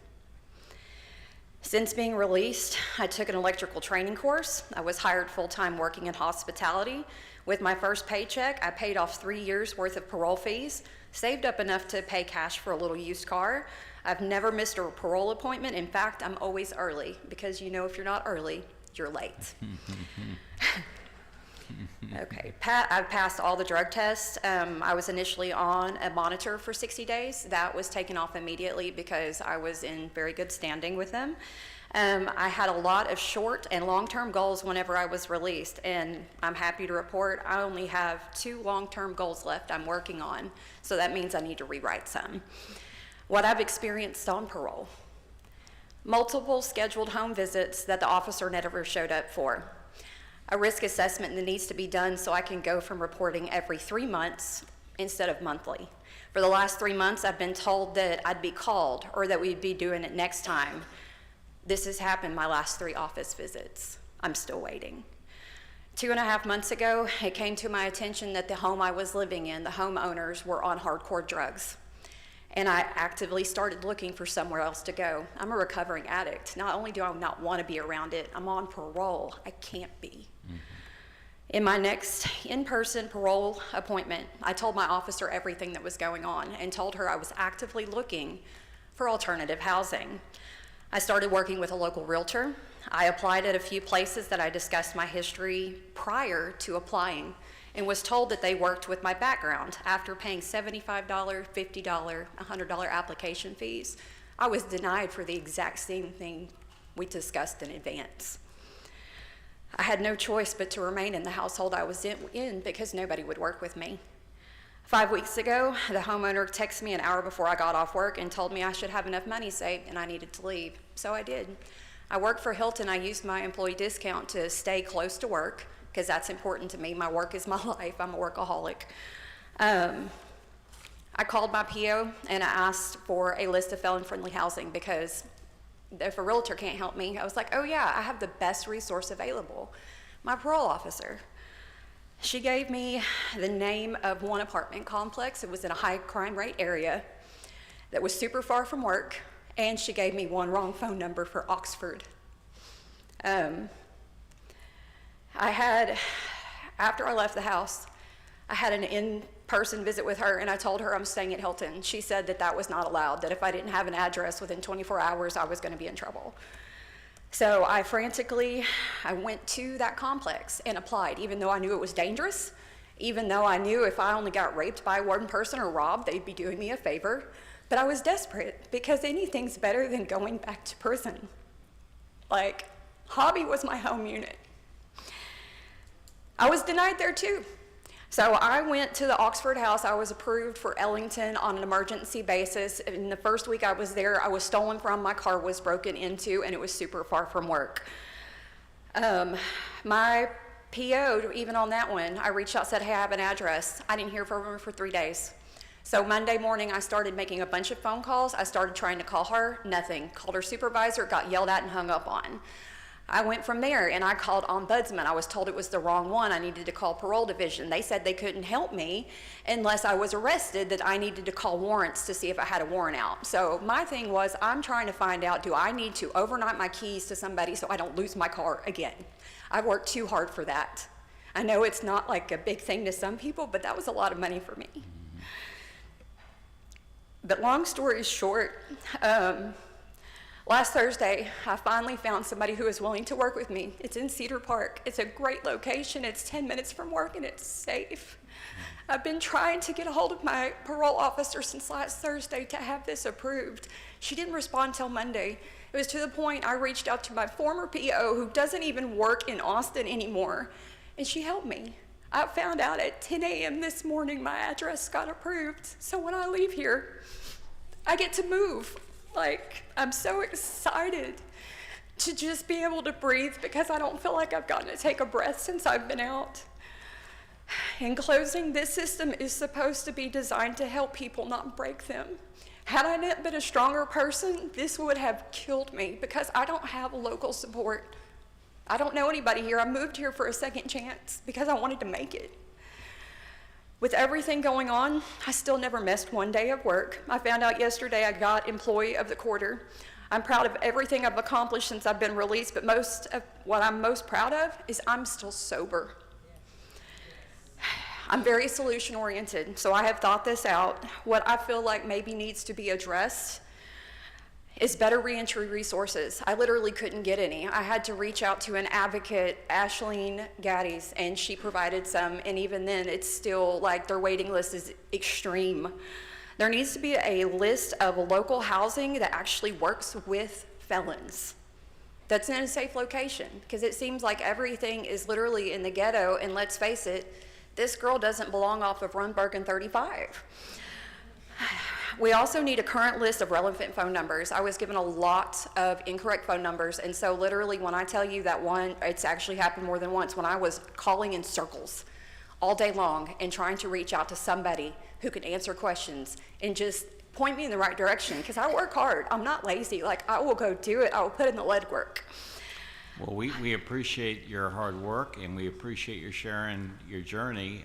Since being released, I took an electrical training course. I was hired full-time working in hospitality. With my first paycheck, I paid off 3 years worth of parole fees, saved up enough to pay cash for a little used car. I've never missed a parole appointment. In fact, I'm always early because you know if you're not early, you're late. Okay, I've passed all the drug tests. I was initially on a monitor for 60 days. That was taken off immediately because I was in very good standing with them. I had a lot of short and long-term goals whenever I was released, and I'm happy to report I only have 2 long-term goals left I'm working on, so that means I need to rewrite some. What I've experienced on parole: multiple scheduled home visits that the officer never showed up for. A risk assessment that needs to be done so I can go from reporting every 3 months instead of monthly. For the last 3 months, I've been told that I'd be called or that we'd be doing it next time. This has happened my last 3 office visits. I'm still waiting. 2.5 months ago, it came to my attention that the home I was living in, the homeowners were on hardcore drugs. And I actively started looking for somewhere else to go. I'm a recovering addict. Not only do I not want to be around it, I'm on parole. I can't be. In my next in-person parole appointment, I told my officer everything that was going on and told her I was actively looking for alternative housing. I started working with a local realtor. I applied at a few places that I discussed my history prior to applying, and was told that they worked with my background. After paying $75, $50, $100 application fees, I was denied for the exact same thing we discussed in advance. I had no choice but to remain in the household I was in because nobody would work with me. 5 weeks ago, the homeowner texted me an hour before I got off work and told me I should have enough money saved and I needed to leave. So I did. I work for Hilton. I used my employee discount to stay close to work because that's important to me. My work is my life. I'm a workaholic. I called my PO and I asked for a list of felon-friendly housing because if a realtor can't help me, I was like, oh yeah, I have the best resource available, my parole officer. She gave me the name of one apartment complex. It was in a high crime rate area that was super far from work, and she gave me one wrong phone number for Oxford. After I left the house, I had an in-person visit with her, and I told her I'm staying at Hilton. She said that that was not allowed, that if I didn't have an address within 24 hours, I was going to be in trouble. So I went to that complex and applied, even though I knew it was dangerous, even though I knew if I only got raped by one person or robbed, they'd be doing me a favor. But I was desperate because anything's better than going back to prison. Like, Hobby was my home unit. I was denied there too. So I went to the Oxford house. I was approved for Ellington on an emergency basis. In the first week I was there, I was stolen from, my car was broken into, and it was super far from work. My PO, even on that one, I reached out, said, hey, I have an address. I didn't hear from her for 3 days. So Monday morning, I started making a bunch of phone calls. I started trying to call her, nothing. Called her supervisor, got yelled at and hung up on. I went from there and I called ombudsman. I was told it was the wrong one. I needed to call parole division. They said they couldn't help me unless I was arrested, that I needed to call warrants to see if I had a warrant out. So my thing was, I'm trying to find out, do I need to overnight my keys to somebody so I don't lose my car again? I've worked too hard for that. I know it's not like a big thing to some people, but that was a lot of money for me. But long story short, last Thursday, I finally found somebody who is willing to work with me. It's in Cedar Park. It's a great location. It's 10 minutes from work, and it's safe. I've been trying to get a hold of my parole officer since last Thursday to have this approved. She didn't respond till Monday. It was to the point I reached out to my former PO, who doesn't even work in Austin anymore, and she helped me. I found out at 10 a.m. this morning my address got approved, so when I leave here, I get to move. Like, I'm so excited to just be able to breathe because I don't feel like I've gotten to take a breath since I've been out. In closing, this system is supposed to be designed to help people, not break them. Had I not been a stronger person, this would have killed me because I don't have local support. I don't know anybody here. I moved here for a second chance because I wanted to make it. With everything going on, I still never missed one day of work. I found out yesterday I got Employee of the Quarter. I'm proud of everything I've accomplished since I've been released, but most of what I'm most proud of is I'm still sober. I'm very solution-oriented, so I have thought this out. What I feel like maybe needs to be addressed is better reentry resources. I literally couldn't get any. I had to reach out to an advocate, Ashleen Gaddies, and she provided some, and even then it's still like their waiting list is extreme. There needs to be a list of local housing that actually works with felons, that's in a safe location, because it seems like everything is literally in the ghetto, and let's face it, this girl doesn't belong off of Rundberg and 35. We also need a current list of relevant phone numbers. I was given a lot of incorrect phone numbers, and so literally when I tell you that one, it's actually happened more than once, when I was calling in circles all day long and trying to reach out to somebody who could answer questions and just point me in the right direction, because I work hard. I'm not lazy. Like, I will go do it. I will put in the lead work. Well, we appreciate your hard work, and we appreciate your sharing your journey.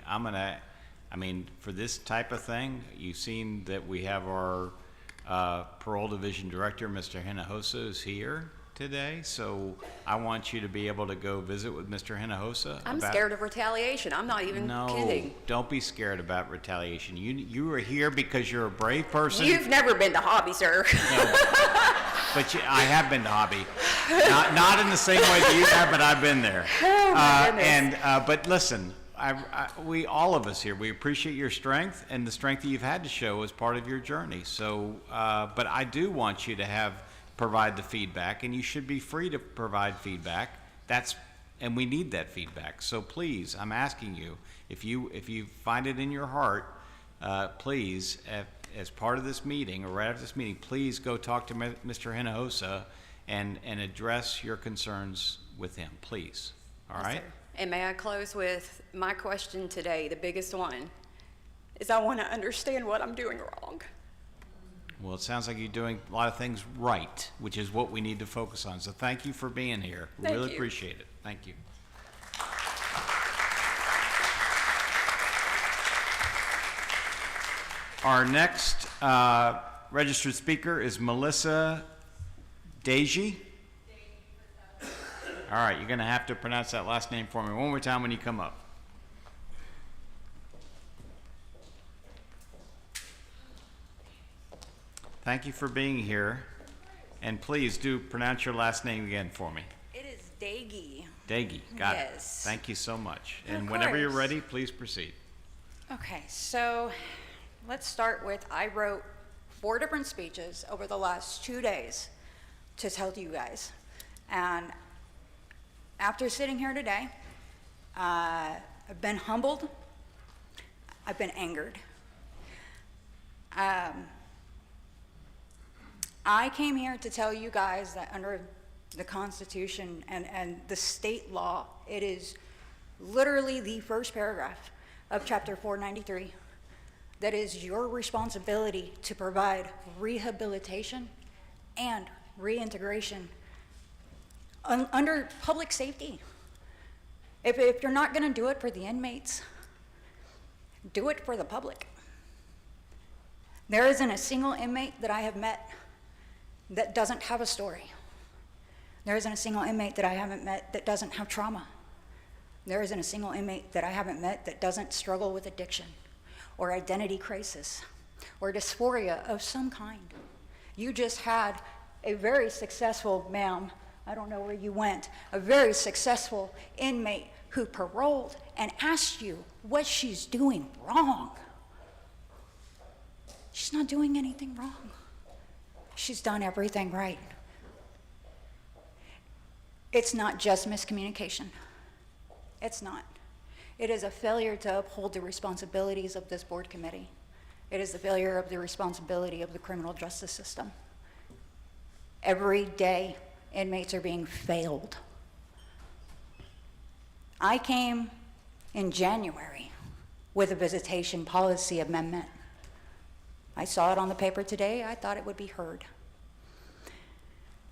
For this type of thing, you've seen that we have our Parole Division Director, Mr. Hinojosa, is here today. So I want you to be able to go visit with Mr. Hinojosa. I'm scared of retaliation. I'm not even kidding. No, don't be scared about retaliation. You are here because you're a brave person. You've never been to Hobby, sir. No, but I have been to Hobby. Not in the same way that you have, but I've been there. Oh, my goodness. But listen, we, all of us here, we appreciate your strength and the strength that you've had to show as part of your journey. So, but I do want you to provide the feedback, and you should be free to provide feedback. And we need that feedback. So please, I'm asking you, if you find it in your heart, please, as part of this meeting or right after this meeting, please go talk to Mr. Hinojosa and address your concerns with him, please. All right? Sir. And may I close with my question today, the biggest one, is I want to understand what I'm doing wrong. Well, it sounds like you're doing a lot of things right, which is what we need to focus on. So thank you for being here. We Thank really you. appreciate it. Thank you. Our next registered speaker is Melissa Deji. All right, you're going to have to pronounce that last name for me one more time when you come up. Thank you for being here. And please do pronounce your last name again for me. It is Daggy. Daggy, got it. Yes. Thank you so much. Of And whenever you're course. ready, please proceed. Okay, so let's start with, I wrote 4 different speeches over the last 2 days to tell you guys. And after sitting here today, I've been humbled, I've been angered. I came here to tell you guys that under the Constitution and the state law, it is literally the first paragraph of Chapter 493 that is your responsibility to provide rehabilitation and reintegration under public safety. If you're not going to do it for the inmates, do it for the public. There isn't a single inmate that I have met that doesn't have a story. There isn't a single inmate that I haven't met that doesn't have trauma. There isn't a single inmate that I haven't met that doesn't struggle with addiction or identity crisis or dysphoria of some kind. You just had a very successful, ma'am, I don't know where you went, a very successful inmate who paroled and asked you what she's doing wrong. She's not doing anything wrong. She's done everything right. It's not just miscommunication. It's not. It is a failure to uphold the responsibilities of this board committee. It is the failure of the responsibility of the criminal justice system. Every day, inmates are being failed. I came in January with a visitation policy amendment. I saw it on the paper today. I thought it would be heard.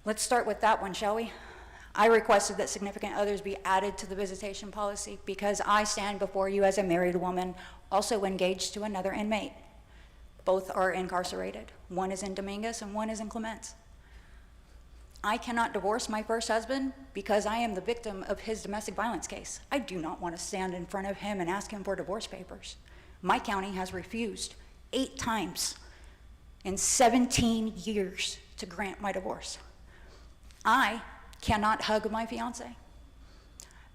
Let's start with that one, shall we? I requested that significant others be added to the visitation policy because I stand before you as a married woman, also engaged to another inmate. Both are incarcerated. One is in Dominguez and one is in Clements. I cannot divorce my first husband because I am the victim of his domestic violence case. I do not want to stand in front of him and ask him for divorce papers. My county has refused 8 times in 17 years to grant my divorce. I cannot hug my fiance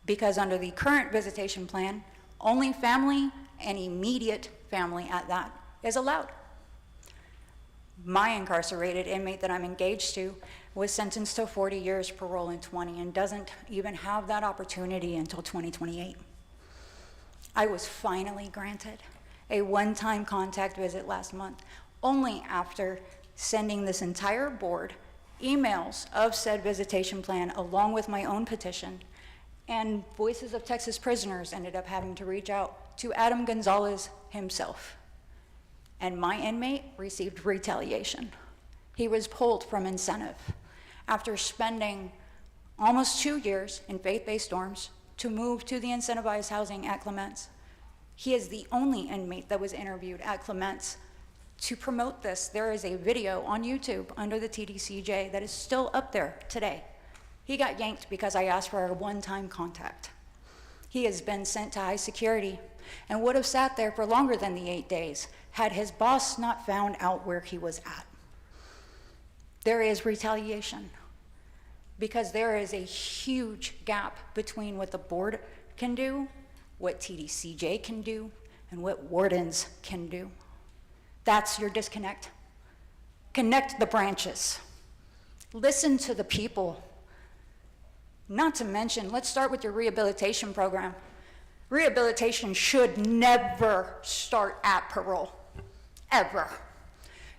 because under the current visitation plan, only family and immediate family at that is allowed. My incarcerated inmate that I'm engaged to was sentenced to 40 years parole in 20 and doesn't even have that opportunity until 2028. I was finally granted a one-time contact visit last month, only after sending this entire board emails of said visitation plan along with my own petition, and Voices of Texas Prisoners ended up having to reach out to Adam Gonzalez himself. And my inmate received retaliation. He was pulled from incentive after spending almost 2 years in faith-based dorms to move to the incentivized housing at Clements. He is the only inmate that was interviewed at Clements to promote this. There is a video on YouTube under the TDCJ that is still up there today. He got yanked because I asked for a one-time contact. He has been sent to high security and would have sat there for longer than the 8 days had his boss not found out where he was at. There is retaliation because there is a huge gap between what the board can do, what TDCJ can do and what wardens can do. That's your disconnect. Connect the branches. Listen to the people. Not to mention, let's start with your rehabilitation program. Rehabilitation should never start at parole, ever.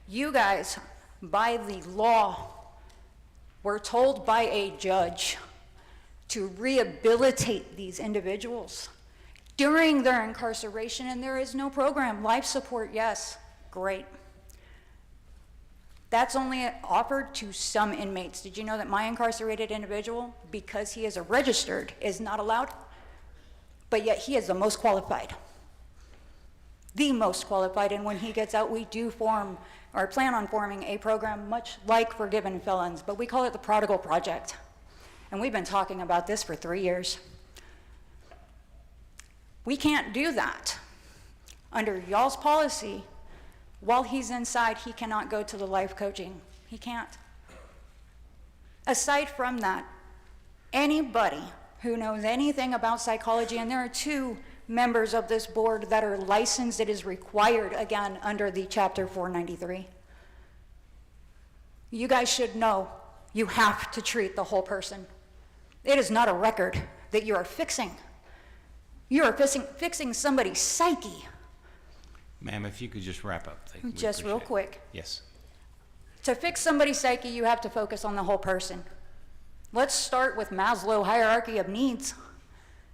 You guys, by the law, were told by a judge to rehabilitate these individuals during their incarceration, and there is no program. Life support, yes, great. That's only offered to some inmates. Did you know that my incarcerated individual, because he is a registered, is not allowed? But yet he is the most qualified. The most qualified, and when he gets out, we do form, or plan on forming, a program much like Forgiven Felons, but we call it the Prodigal Project. And we've been talking about this for 3 years. We can't do that. Under y'all's policy, while he's inside, he cannot go to the life coaching. He can't. Aside from that, anybody who knows anything about psychology, and there are 2 members of this board that are licensed, it is required, again, under the Chapter 493. You guys should know you have to treat the whole person. It is not a record that you are fixing. You are fixing somebody's psyche. Ma'am, if you could just wrap up. Just real quick. Yes. To fix somebody's psyche, you have to focus on the whole person. Let's start with Maslow hierarchy of needs.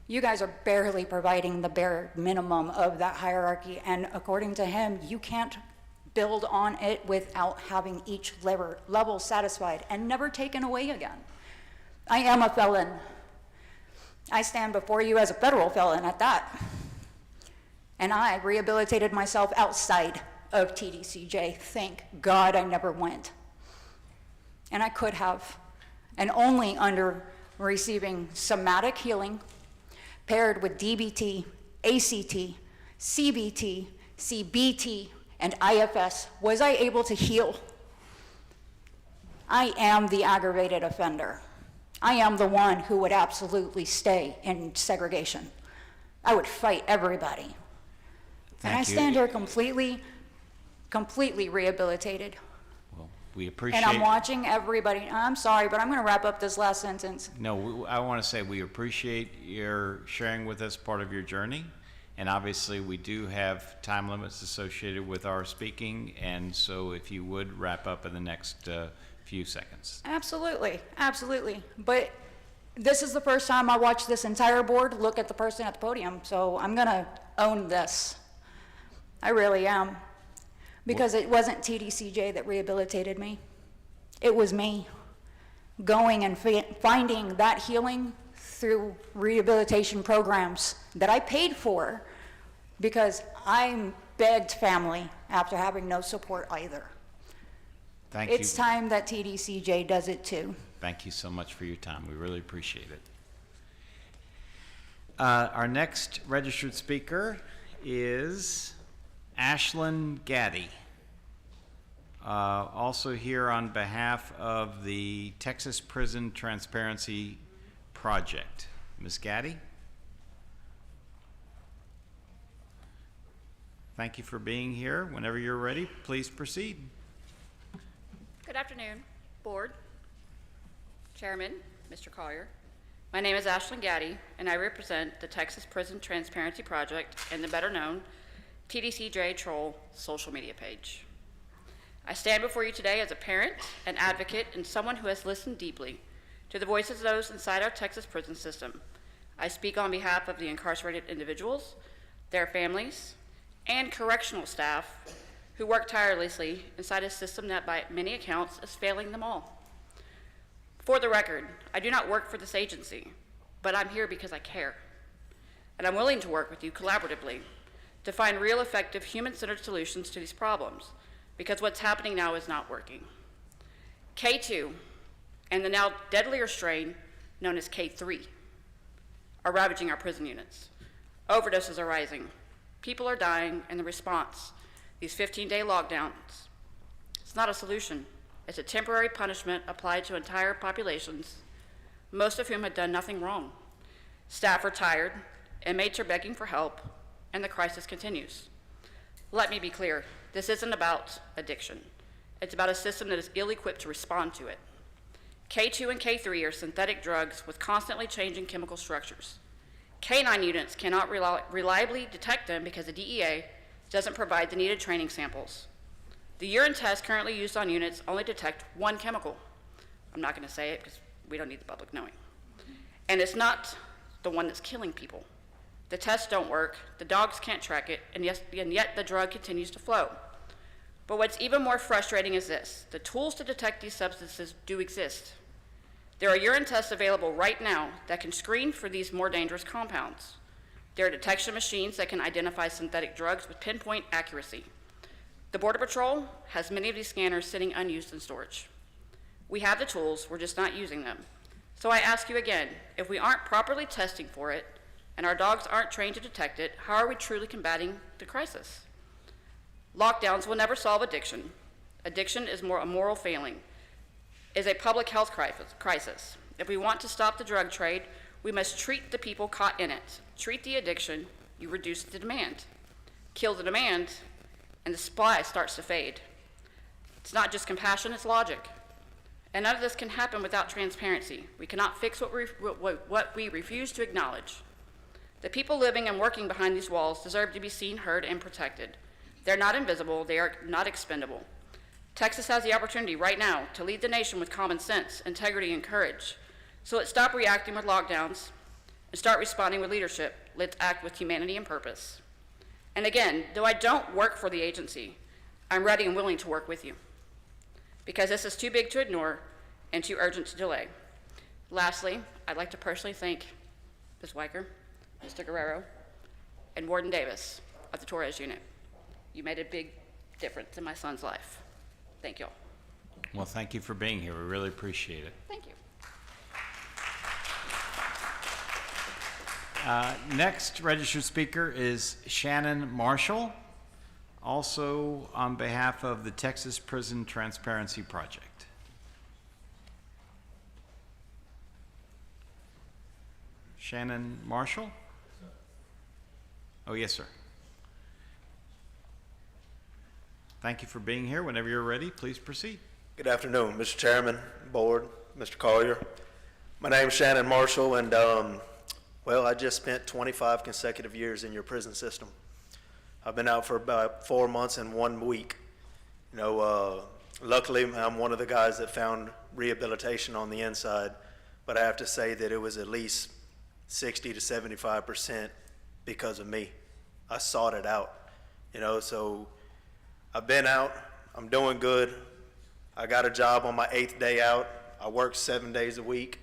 You guys are barely providing the bare minimum of that hierarchy, and according to him, you can't build on it without having each level satisfied and never taken away again. I am a felon. I stand before you as a federal felon at that. And I rehabilitated myself outside of TDCJ. Thank God I never went. And I could have, and only under receiving somatic healing paired with DBT, ACT, CBT, CBT, and IFS was I able to heal. I am the aggravated offender. I am the one who would absolutely stay in segregation. I would fight everybody. And I stand here completely rehabilitated. Well, we appreciate. And I'm watching everybody. I'm sorry, but I'm going to wrap up this last sentence. No, I want to say we appreciate your sharing with us part of your journey. And obviously, we do have time limits associated with our speaking. And so if you would wrap up in the next few seconds. Absolutely, absolutely. But this is the first time I watched this entire board look at the person at the podium. So I'm going to own this. I really am. Because it wasn't TDCJ that rehabilitated me. It was me going and finding that healing through rehabilitation programs that I paid for because I begged family after having no support either. Thank you. It's time that TDCJ does it too. Thank you so much for your time. We really appreciate it. Our next registered speaker is Ashlyn Gaddy. Also here on behalf of the Texas Prison Transparency Project. Ms. Gaddy? Thank you for being here. Whenever you're ready, please proceed. Good afternoon, Board, Chairman, Mr. Collier. My name is Ashlyn Gaddy, and I represent the Texas Prison Transparency Project and the better known TDCJ Troll social media page. I stand before you today as a parent, an advocate, and someone who has listened deeply to the voices of those inside our Texas prison system. I speak on behalf of the incarcerated individuals, their families, and correctional staff who work tirelessly inside a system that by many accounts is failing them all. For the record, I do not work for this agency, but I'm here because I care. And I'm willing to work with you collaboratively to find real effective human-centered solutions to these problems, because what's happening now is not working. K2 and the now deadlier strain known as K3 are ravaging our prison units. Overdoses are rising, people are dying, and the response, these 15-day lockdowns, it's not a solution. It's a temporary punishment applied to entire populations, most of whom had done nothing wrong. Staff are tired, Inmates are begging for help, and the crisis continues. Let me be clear, this isn't about addiction. It's about a system that is ill-equipped to respond to it. K2 and K3 are synthetic drugs with constantly changing chemical structures. K9 units cannot reliably detect them because the DEA doesn't provide the needed training samples. The urine tests currently used on units only detect one chemical. I'm not going to say it because we don't need the public knowing. And it's not the one that's killing people. The tests don't work, the dogs can't track it, and yet the drug continues to flow. But what's even more frustrating is this: the tools to detect these substances do exist. There are urine tests available right now that can screen for these more dangerous compounds. There are detection machines that can identify synthetic drugs with pinpoint accuracy. The Border Patrol has many of these scanners sitting unused in storage. We have the tools, we're just not using them. So I ask you again, if we aren't properly testing for it, and our dogs aren't trained to detect it, how are we truly combating the crisis? Lockdowns will never solve addiction. Addiction is more a moral failing, is a public health crisis. If we want to stop the drug trade, we must treat the people caught in it. Treat the addiction, you reduce the demand. Kill the demand, and the supply starts to fade. It's not just compassion, it's logic. And none of this can happen without transparency. We cannot fix what we refuse to acknowledge. The people living and working behind these walls deserve to be seen, heard, and protected. They're not invisible, they are not expendable. Texas has the opportunity right now to lead the nation with common sense, integrity, and courage. So let's stop reacting with lockdowns and start responding with leadership. Let's act with humanity and purpose. And again, though I don't work for the agency, I'm ready and willing to work with you, because this is too big to ignore and too urgent to delay. Lastly, I'd like to personally thank Ms. Weicker, Mr. Guerrero, and Warden Davis of the Torres Unit. You made a big difference in my son's life. Thank you all. Well, thank you for being here. We really appreciate it. Thank you. Next registered speaker is Shannon Marshall, also on behalf of the Texas Prison Transparency Project. Shannon Marshall? Oh, yes, sir. Thank you for being here. Whenever you're ready, please proceed. Good afternoon, Mr. Chairman, Board, Mr. Collier. My name is Shannon Marshall, and well, I just spent 25 consecutive years in your prison system. I've been out for about 4 months and 1 week. You know, luckily, I'm one of the guys that found rehabilitation on the inside, but I have to say that it was at least 60 to 75% because of me. I sought it out, you know, so I've been out, I'm doing good. I got a job on my 8th day out. I work 7 days a week.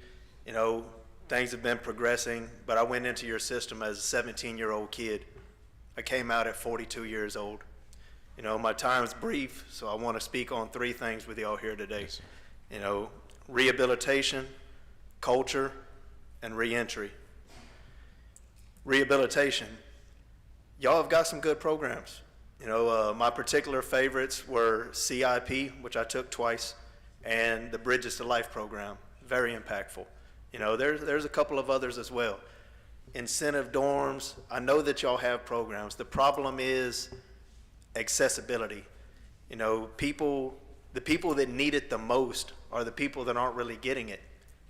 You know, things have been progressing, but I went into your system as a 17-year-old kid. I came out at 42 years old. You know, my time's brief, so I want to speak on 3 things with y'all here today. You know, rehabilitation, culture, and reentry. Rehabilitation. Y'all have got some good programs. You know, my particular favorites were CIP, which I took twice, and the Bridges to Life program. Very impactful. You know, there's a couple of others as well. Incentive dorms, I know that y'all have programs. The problem is accessibility. You know, the people that need it the most are the people that aren't really getting it.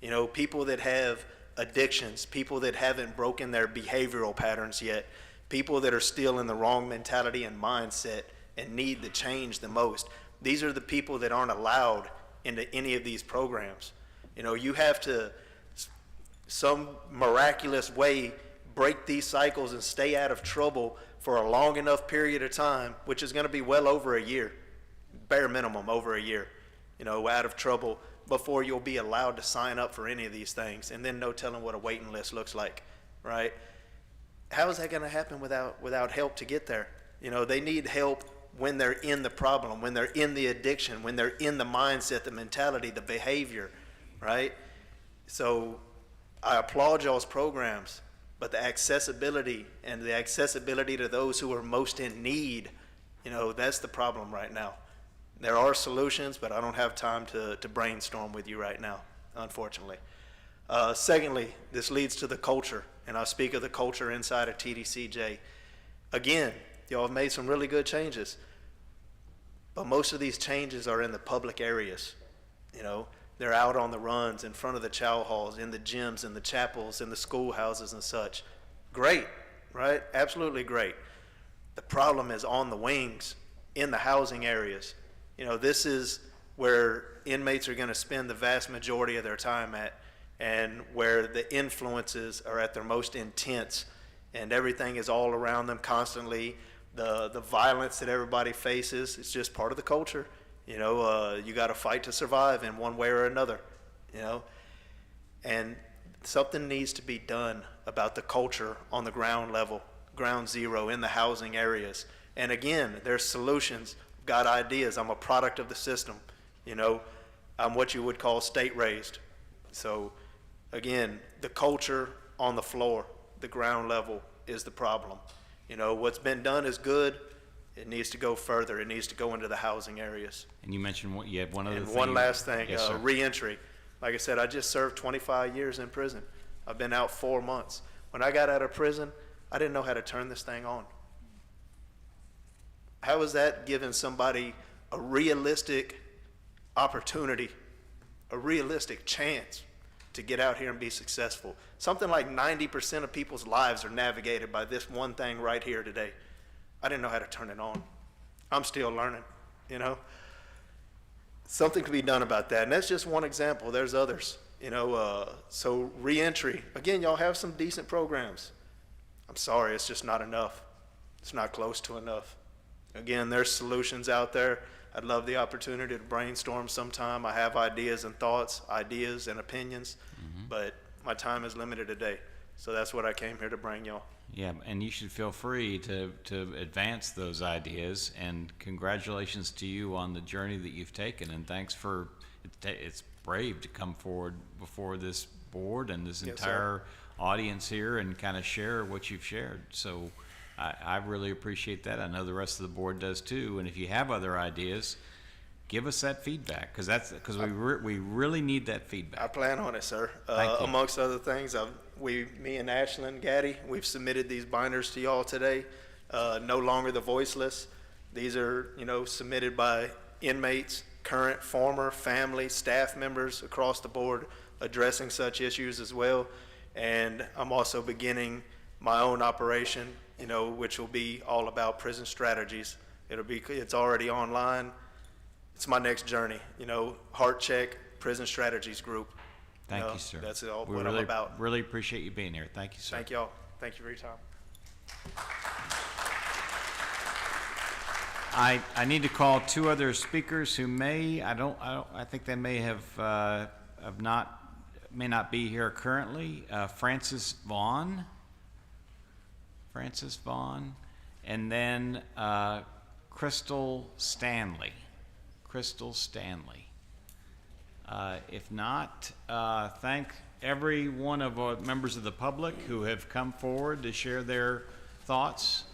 You know, people that have addictions, people that haven't broken their behavioral patterns yet, people that are still in the wrong mentality and mindset and need the change the most. These are the people that aren't allowed into any of these programs. You know, you have to, some miraculous way, break these cycles and stay out of trouble for a long enough period of time, which is going to be well over a year, bare minimum over a year, you know, out of trouble before you'll be allowed to sign up for any of these things. And then no telling what a waiting list looks like, right? How is that going to happen without help to get there? You know, they need help when they're in the problem, when they're in the addiction, when they're in the mindset, the mentality, the behavior, right? So I applaud y'all's programs, but the accessibility and the accessibility to those who are most in need, you know, that's the problem right now. There are solutions, but I don't have time to brainstorm with you right now, unfortunately. Secondly, this leads to the culture, and I'll speak of the culture inside of TDCJ. Again, y'all have made some really good changes, but most of these changes are in the public areas. You know, they're out on the runs, in front of the chow halls, in the gyms, in the chapels, in the schoolhouses and such. Great, right? Absolutely great. The problem is on the wings, in the housing areas. You know, this is where inmates are going to spend the vast majority of their time at, and where the influences are at their most intense, and everything is all around them constantly. The violence that everybody faces, it's just part of the culture. You know, you got to fight to survive in one way or another, you know. And something needs to be done about the culture on the ground level, ground zero, in the housing areas. And again, there's solutions. I've got ideas. I'm a product of the system. You know, I'm what you would call state raised. So again, the culture on the floor, the ground level, is the problem. You know, what's been done is good. It needs to go further. It needs to go into the housing areas. And you mentioned you had one other thing. And one last thing, Yes, sir. reentry. Like I said, I just served 25 years in prison. I've been out 4 months. When I got out of prison, I didn't know how to turn this thing on. How is that giving somebody a realistic opportunity, a realistic chance to get out here and be successful? Something like 90% of people's lives are navigated by this one thing right here today. I didn't know how to turn it on. I'm still learning, you know. Something can be done about that, and that's just one example. There's others, you know. So reentry, again, y'all have some decent programs. I'm sorry, it's just not enough. It's not close to enough. Again, there's solutions out there. I'd love the opportunity to brainstorm sometime. I have ideas and thoughts, ideas and opinions, but my time is limited today. So that's what I came here to bring y'all. Yeah, and you should feel free to advance those ideas, and congratulations to you on the journey that you've taken, and thanks for, it's brave to come forward before this board and this entire audience here and kind of share what you've shared. So I really appreciate that. I know the rest of the board does too, and if you have other ideas, give us that feedback, because we really need that feedback. I plan on it, sir. Thank you. Amongst other things, me and Ashlyn Gaddy, we've submitted these binders to y'all today. No longer the voiceless. These are, you know, submitted by inmates, current, former, family, staff members across the board, addressing such issues as well. And I'm also beginning my own operation, you know, which will be all about prison strategies. It's already online. It's my next journey, you know, Heart Check, Prison Strategies Group. Thank you, sir. That's all We what really, I'm about. really appreciate you being here. Thank you, sir. Thank y'all. Thank you for your time. I need to call two other speakers who may, I think they may may not be here currently. Francis Vaughn, and then Crystal Stanley. If not, thank every one of our members of the public who have come forward to share their thoughts.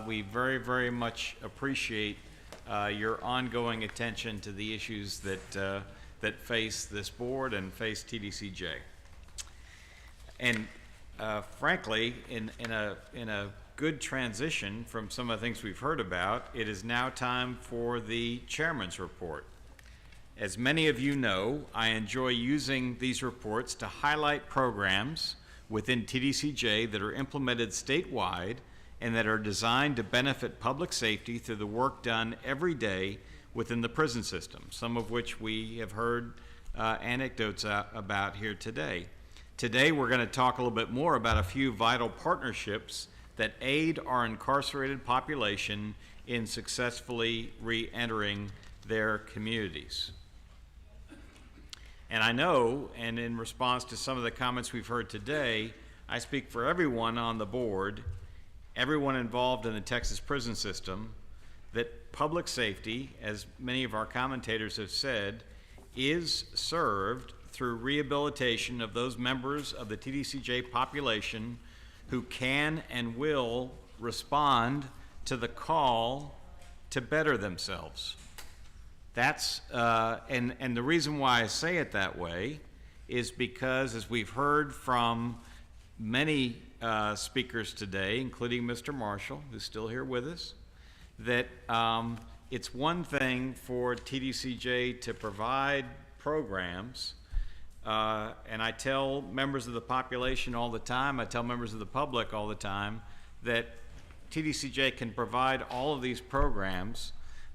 We very, very much appreciate your ongoing attention to the issues that face this board and face TDCJ. And frankly, in a good transition from some of the things we've heard about, it is now time for the chairman's report. As many of you know, I enjoy using these reports to highlight programs within TDCJ that are implemented statewide and that are designed to benefit public safety through the work done every day within the prison system, some of which we have heard anecdotes about here today. Today, we're going to talk a little bit more about a few vital partnerships that aid our incarcerated population in successfully re-entering their communities. And I know, and in response to some of the comments we've heard today, I speak for everyone on the board, everyone involved in the Texas prison system, that public safety, as many of our commentators have said, is served through rehabilitation of those members of the TDCJ population who can and will respond to the call to better themselves. That's, and the reason why I say it that way is because, as we've heard from many speakers today, including Mr. Marshall, who's still here with us, that it's one thing for TDCJ to provide programs, and I tell members of the population all the time, I tell members of the public all the time, that TDCJ can provide all of these programs,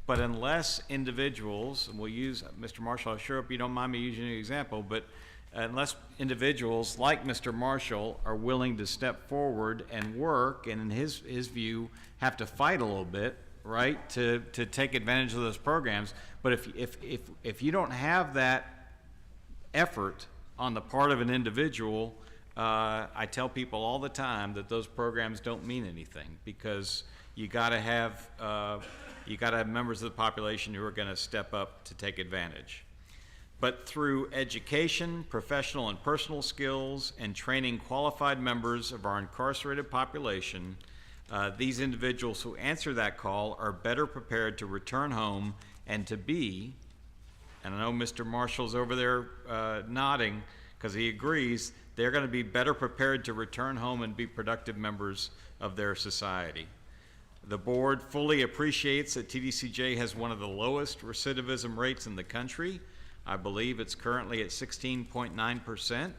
but unless individuals, and we'll use, Mr. Marshall, I sure hope you don't mind me using an example, but unless individuals like Mr. Marshall are willing to step forward and work, and in his view, have to fight a little bit, right, to take advantage of those programs. But if you don't have that effort on the part of an individual, I tell people all the time that those programs don't mean anything, because you gotta have members of the population who are gonna step up to take advantage. But through education, professional and personal skills, and training qualified members of our incarcerated population, these individuals who answer that call are better prepared to return home and to be, and I know Mr. Marshall's over there nodding because he agrees, they're going to be better prepared to return home and be productive members of their society. The board fully appreciates that TDCJ has one of the lowest recidivism rates in the country. I believe it's currently at 16.9%,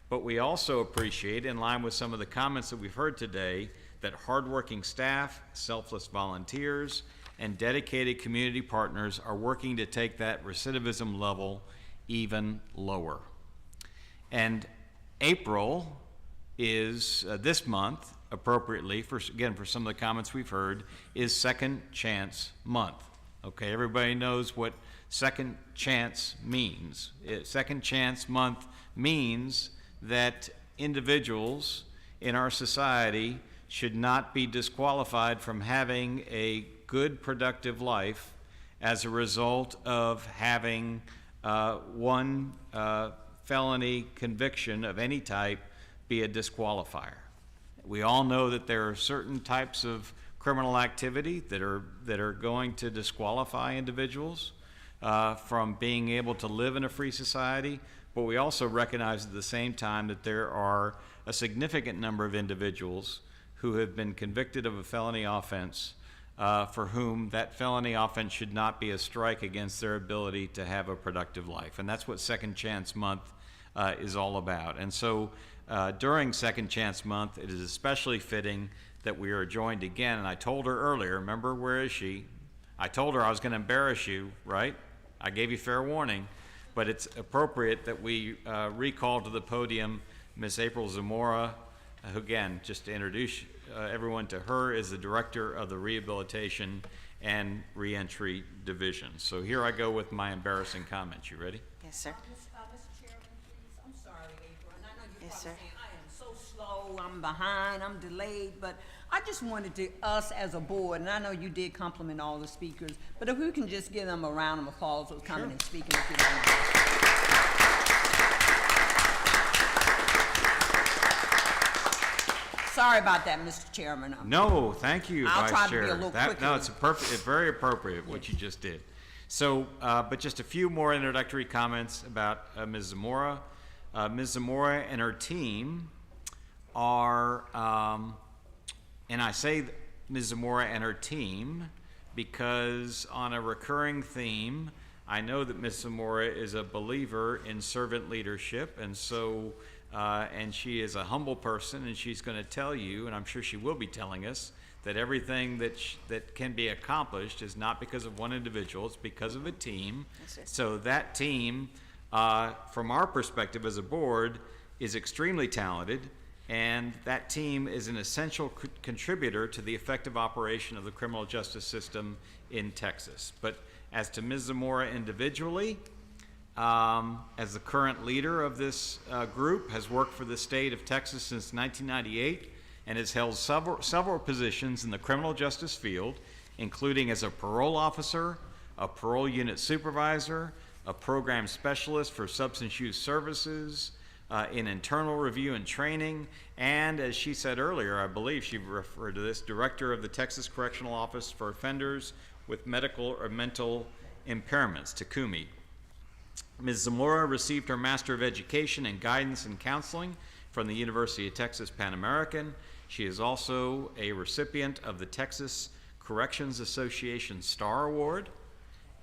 but we also appreciate, in line with some of the comments that we've heard today, that hardworking staff, selfless volunteers, and dedicated community partners are working to take that recidivism level even lower. And April is, this month, appropriately, for some of the comments we've heard, is Second Chance Month. Okay, everybody knows what Second Chance means. Second Chance Month means that individuals in our society should not be disqualified from having a good, productive life as a result of having one felony conviction of any type be a disqualifier. We all know that there are certain types of criminal activity that are going to disqualify individuals from being able to live in a free society, but we also recognize at the same time that there are a significant number of individuals who have been convicted of a felony offense for whom that felony offense should not be a strike against their ability to have a productive life. And that's what Second Chance Month is all about. And so during Second Chance Month, it is especially fitting that we are joined again. And I told her earlier, remember, where is she? I told her I was going to embarrass you, right? I gave you fair warning. But it's appropriate that we recall to the podium Ms. April Zamora, who, again, just to introduce everyone to her, is the Director of the Rehabilitation and Reentry Division. So here I go with my embarrassing comments. You ready? Yes, sir. Mr. Chairman, please. I'm sorry, April, and I know you're Yes, probably sir. saying I am so slow, I'm behind, I'm delayed, but I just wanted to, us as a board, and I know you did compliment all the speakers, but if we can just give them a round of applause for coming and speaking, if you don't mind. Sorry about that, Mr. Chairman. No, thank you, I'll Vice try to Chair. be a little quicker. No, it's very appropriate what you just did. So, but just a few more introductory comments about Ms. Zamora. Ms. Zamora and her team are, and I say Ms. Zamora and her team because on a recurring theme, I know that Ms. Zamora is a believer in servant leadership, and so and she is a humble person, and she's going to tell you, and I'm sure she will be telling us, that everything that can be accomplished is not because of one individual, it's because of a team. So that team, from our perspective as a board, is extremely talented, and that team is an essential contributor to the effective operation of the criminal justice system in Texas. But as to Ms. Zamora individually, as the current leader of this group, has worked for the state of Texas since 1998 and has held several positions in the criminal justice field, including as a parole officer, a parole unit supervisor, a program specialist for substance use services, in internal review and training, and as she said earlier, I believe she referred to this, director of the Texas Correctional Office for Offenders with Medical or Mental Impairments, TCUMI. Ms. Zamora received her Master of Education in Guidance and Counseling from the University of Texas Pan American. She is also a recipient of the Texas Corrections Association Star Award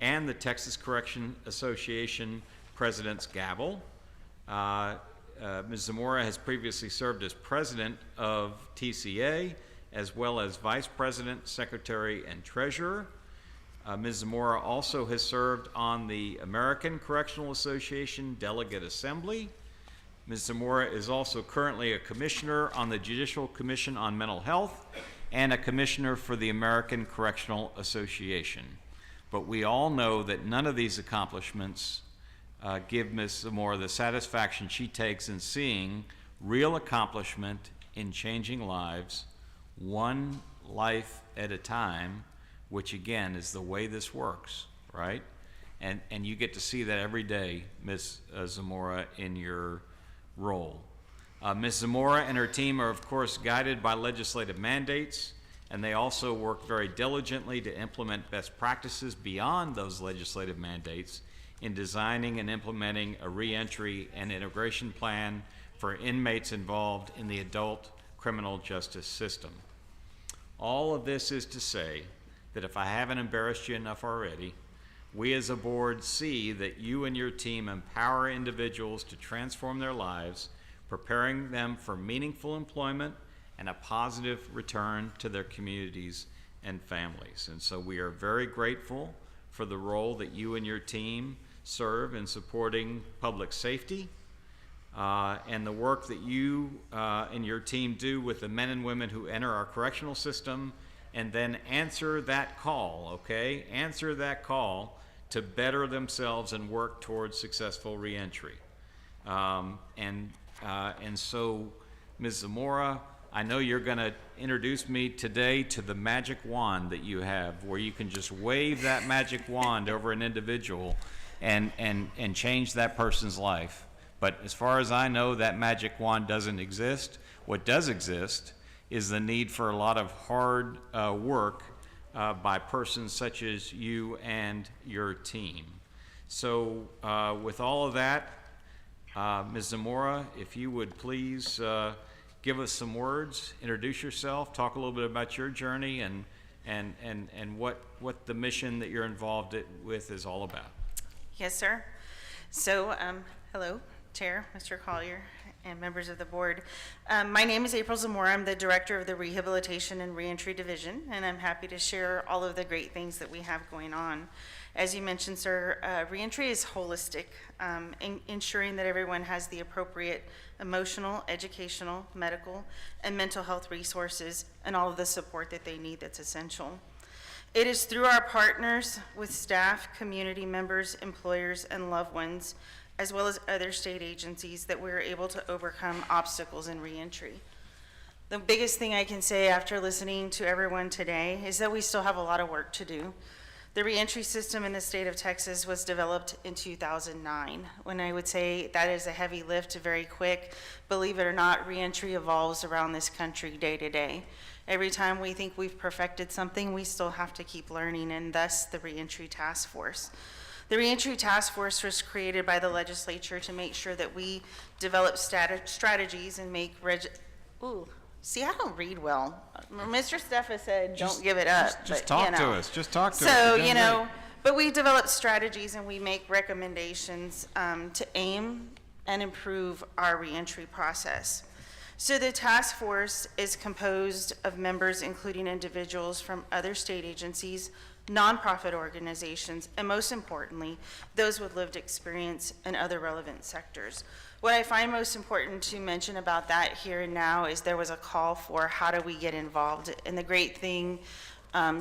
and the Texas Correction Association President's Gavel. Ms. Zamora has previously served as president of TCA, as well as vice president, secretary, and treasurer. Ms. Zamora also has served on the American Correctional Association Delegate Assembly. Ms. Zamora is also currently a commissioner on the Judicial Commission on Mental Health and a commissioner for the American Correctional Association. But we all know that none of these accomplishments give Ms. Zamora the satisfaction she takes in seeing real accomplishment in changing lives, one life at a time, which again is the way this works, right? And you get to see that every day, Ms. Zamora, in your role. Ms. Zamora and her team are, of course, guided by legislative mandates, and they also work very diligently to implement best practices beyond those legislative mandates in designing and implementing a reentry and integration plan for inmates involved in the adult criminal justice system. All of this is to say that if I haven't embarrassed you enough already, we as a board see that you and your team empower individuals to transform their lives, preparing them for meaningful employment and a positive return to their communities and families. And so we are very grateful for the role that you and your team serve in supporting public safety and the work that you and your team do with the men and women who enter our correctional system and then answer that call, okay? Answer that call to better themselves and work towards successful reentry. And so, Ms. Zamora, I know you're gonna introduce me today to the magic wand that you have, where you can just wave that magic wand over an individual and change that person's life. But as far as I know, that magic wand doesn't exist. What does exist is the need for a lot of hard work by persons such as you and your team. So with all of that, Ms. Zamora, if you would please give us some words, introduce yourself, talk a little bit about your journey and what the mission that you're involved with is all about. Yes, sir. So, hello, Chair, Mr. Collier, and members of the board. My name is April Zamora. I'm the director of the Rehabilitation and Reentry Division, and I'm happy to share all of the great things that we have going on. As you mentioned, sir, reentry is holistic, ensuring that everyone has the appropriate emotional, educational, medical, and mental health resources and all of the support that they need that's essential. It is through our partners with staff, community members, employers, and loved ones, as well as other state agencies, that we're able to overcome obstacles in reentry. The biggest thing I can say after listening to everyone today is that we still have a lot of work to do. The reentry system in the state of Texas was developed in 2009, when I would say that is a heavy lift, very quick. Believe it or not, reentry evolves around this country day to day. Every time we think we've perfected something, we still have to keep learning, and thus the Reentry Task Force. The Reentry Task Force was created by the legislature to make sure that we develop strategies and make see, I don't read well. Mr. Steffa said, don't give it up. Just talk to us. Just talk to us. So, you know, but we develop strategies and we make recommendations to aim and improve our reentry process. So the task force is composed of members including individuals from other state agencies, nonprofit organizations, and most importantly, those with lived experience in other relevant sectors. What I find most important to mention about that here and now is there was a call for how do we get involved. And the great thing,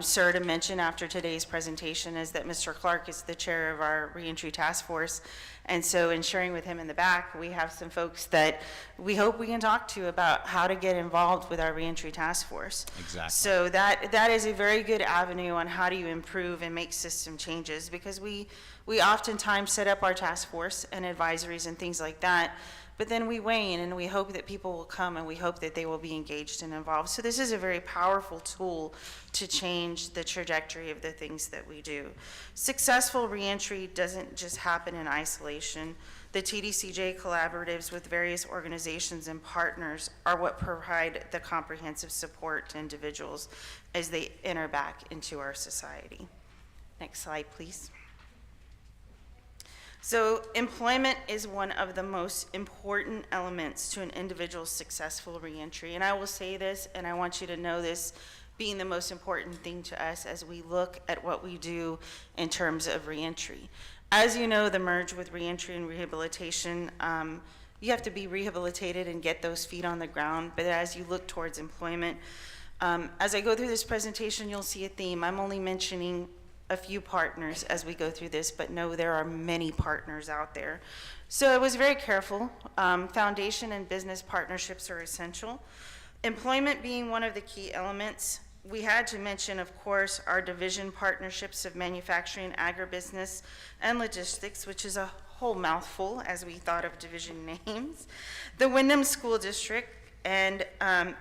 sir, to mention after today's presentation is that Mr. Clark is the chair of our Reentry Task Force. And so in sharing with him in the back, we have some folks that we hope we can talk to about how to get involved with our Reentry Task Force. Exactly. So that is a very good avenue on how do you improve and make system changes, because we oftentimes set up our task force and advisories and things like that, but then we weigh in and we hope that people will come and we hope that they will be engaged and involved. So this is a very powerful tool to change the trajectory of the things that we do. Successful reentry doesn't just happen in isolation. The TDCJ collaboratives with various organizations and partners are what provide the comprehensive support to individuals as they enter back into our society. Next slide, please. So employment is one of the most important elements to an individual's successful reentry. And I will say this, and I want you to know this being the most important thing to us as we look at what we do in terms of reentry. As you know, the merge with reentry and rehabilitation, you have to be rehabilitated and get those feet on the ground. But as you look towards employment, as I go through this presentation, you'll see a theme. I'm only mentioning a few partners as we go through this, but no, there are many partners out there. So I was very careful. Foundation and business partnerships are essential. Employment being one of the key elements, we had to mention, of course, our division partnerships of manufacturing, agribusiness, and logistics, which is a whole mouthful as we thought of division names. The Windham School District and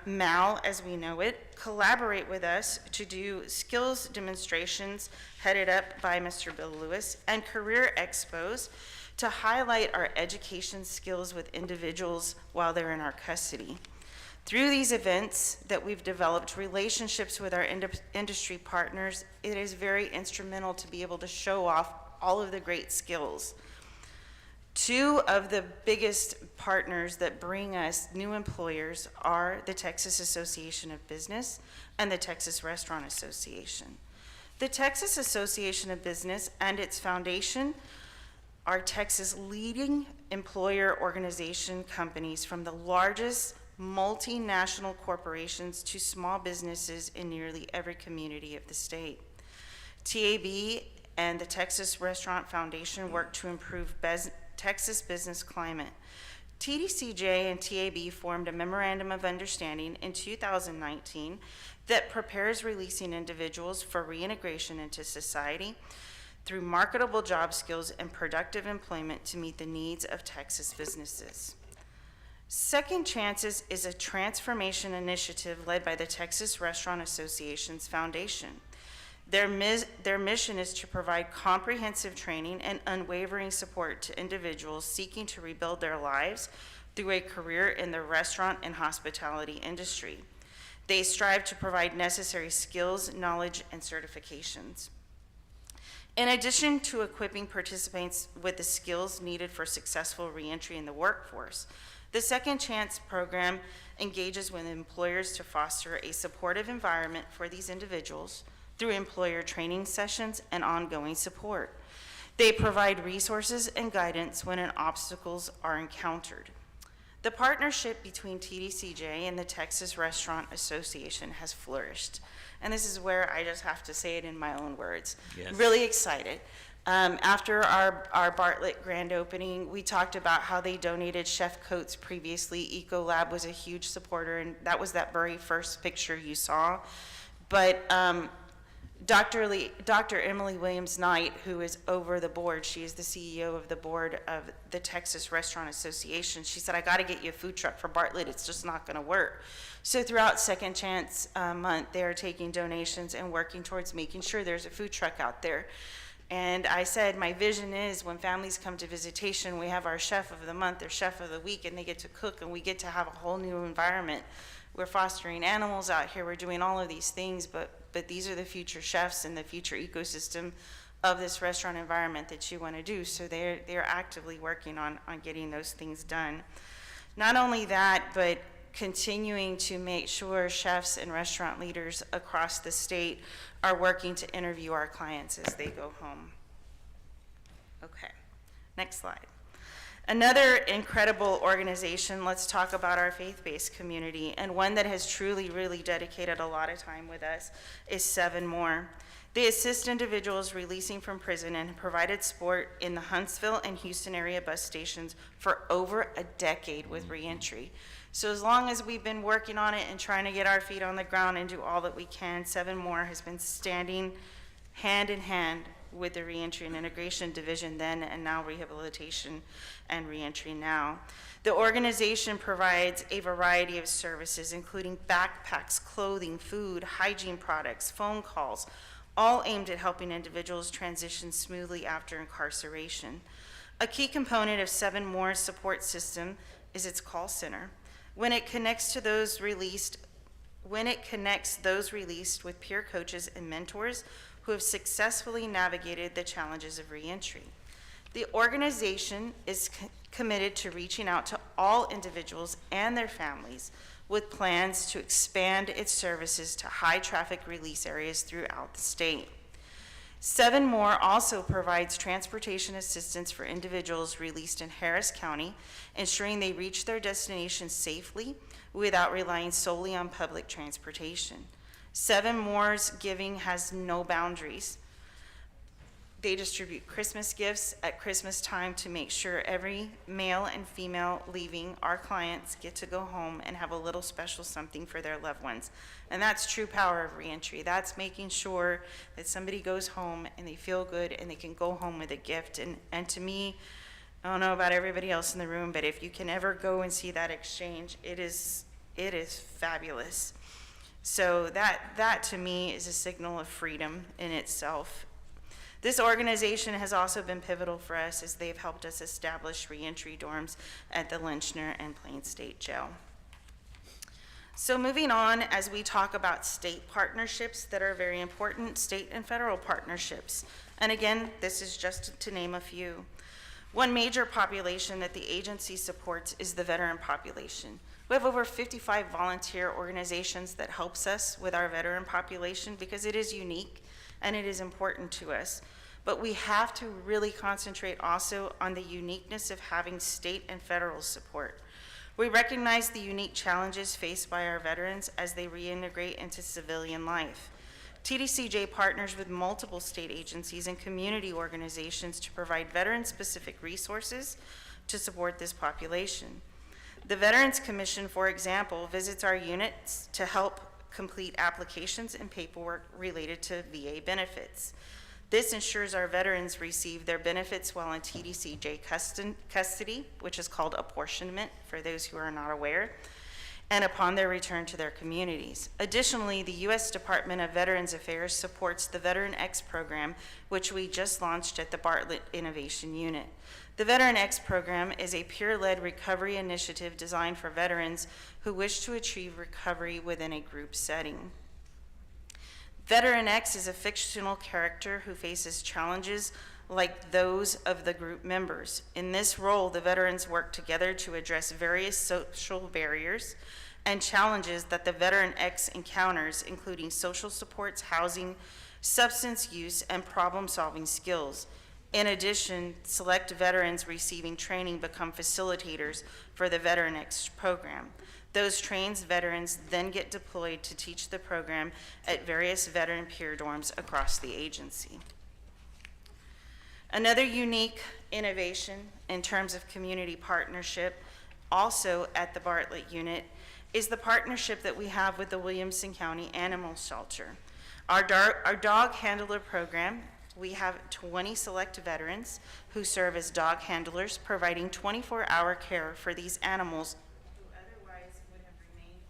MAL, as we know it, collaborate with us to do skills demonstrations headed up by Mr. Bill Lewis and career expos to highlight our education skills with individuals while they're in our custody. Through these events that we've developed relationships with our industry partners, it is very instrumental to be able to show off all of the great skills. Two of the biggest partners that bring us new employers are the Texas Association of Business and the Texas Restaurant Association. The Texas Association of Business and its foundation are Texas' leading employer organization companies, from the largest multinational corporations to small businesses in nearly every community of the state. TAB and the Texas Restaurant Foundation work to improve Texas business climate. TDCJ and TAB formed a memorandum of understanding in 2019 that prepares releasing individuals for reintegration into society through marketable job skills and productive employment to meet the needs of Texas businesses. Second Chances is a transformation initiative led by the Texas Restaurant Association's foundation. Their mission is to provide comprehensive training and unwavering support to individuals seeking to rebuild their lives through a career in the restaurant and hospitality industry. They strive to provide necessary skills, knowledge, and certifications. In addition to equipping participants with the skills needed for successful reentry in the workforce, the Second Chance program engages with employers to foster a supportive environment for these individuals through employer training sessions and ongoing support. They provide resources and guidance when obstacles are encountered. The partnership between TDCJ and the Texas Restaurant Association has flourished. And this is where I just have to say it in my own words. Yes. Really excited. After our Bartlett grand opening, we talked about how they donated chef coats previously. Ecolab was a huge supporter, and that was that very first picture you saw. But Dr. Emily Williams-Knight, who is over the board, she is the CEO of the board of the Texas Restaurant Association, she said, I got to get you a food truck for Bartlett. It's just not going to work. So throughout Second Chance month, they are taking donations and working towards making sure there's a food truck out there. And I said, my vision is when families come to visitation, we have our chef of the month, their chef of the week, and they get to cook, and we get to have a whole new environment. We're fostering animals out here. We're doing all of these things, but these are the future chefs and the future ecosystem of this restaurant environment that you want to do. So they're actively working on getting those things done. Not only that, but continuing to make sure chefs and restaurant leaders across the state are working to interview our clients as they go home. Okay, next slide. Another incredible organization, let's talk about our faith-based community, and one that has truly, really dedicated a lot of time with us is 7 More. They assist individuals releasing from prison and have provided support in the Huntsville and Houston area bus stations for over a decade with reentry. So as long as we've been working on it and trying to get our feet on the ground and do all that we can, 7 More has been standing hand in hand with the Reentry and Integration Division then, and now Rehabilitation and Reentry now. The organization provides a variety of services, including backpacks, clothing, food, hygiene products, phone calls, all aimed at helping individuals transition smoothly after incarceration. A key component of 7 More's support system is its call center. When it connects those released with peer coaches and mentors who have successfully navigated the challenges of reentry. The organization is committed to reaching out to all individuals and their families with plans to expand its services to high-traffic release areas throughout the state. 7 More also provides transportation assistance for individuals released in Harris County, ensuring they reach their destination safely without relying solely on public transportation. 7 More's giving has no boundaries. They distribute Christmas gifts at Christmas time to make sure every male and female leaving our clients get to go home and have a little special something for their loved ones. And that's true power of reentry. That's making sure that somebody goes home and they feel good and they can go home with a gift. And to me, I don't know about everybody else in the room, but if you can ever go and see that exchange, it is fabulous. So that to me is a signal of freedom in itself. This organization has also been pivotal for us as they've helped us establish reentry dorms at the Lynchner and Plain State Jail. So moving on, as we talk about state partnerships that are very important, state and federal partnerships. And again, this is just to name a few. One major population that the agency supports is the veteran population. We have over 55 volunteer organizations that helps us with our veteran population because it is unique and it is important to us. But we have to really concentrate also on the uniqueness of having state and federal support. We recognize the unique challenges faced by our veterans as they reintegrate into civilian life. TDCJ partners with multiple state agencies and community organizations to provide veteran-specific resources to support this population. The Veterans Commission, for example, visits our units to help complete applications and paperwork related to VA benefits. This ensures our veterans receive their benefits while in TDCJ custody, which is called apportionment for those who are not aware, and upon their return to their communities. Additionally, the U.S. Department of Veterans Affairs supports the Veteran X program, which we just launched at the Bartlett Innovation Unit. The Veteran X program is a peer-led recovery initiative designed for veterans who wish to achieve recovery within a group setting. Veteran X is a fictional character who faces challenges like those of the group members. In this role, the veterans work together to address various social barriers and challenges that the Veteran X encounters, including social supports, housing, substance use, and problem-solving skills. In addition, select veterans receiving training become facilitators for the Veteran X program. Those trained veterans then get deployed to teach the program at various veteran peer dorms across the agency. Another unique innovation in terms of community partnership, also at the Bartlett unit, is the partnership that we have with the Williamson County Animal Shelter. Our dog handler program, we have 20 select veterans who serve as dog handlers, providing 24-hour care for these animals who otherwise would have remained,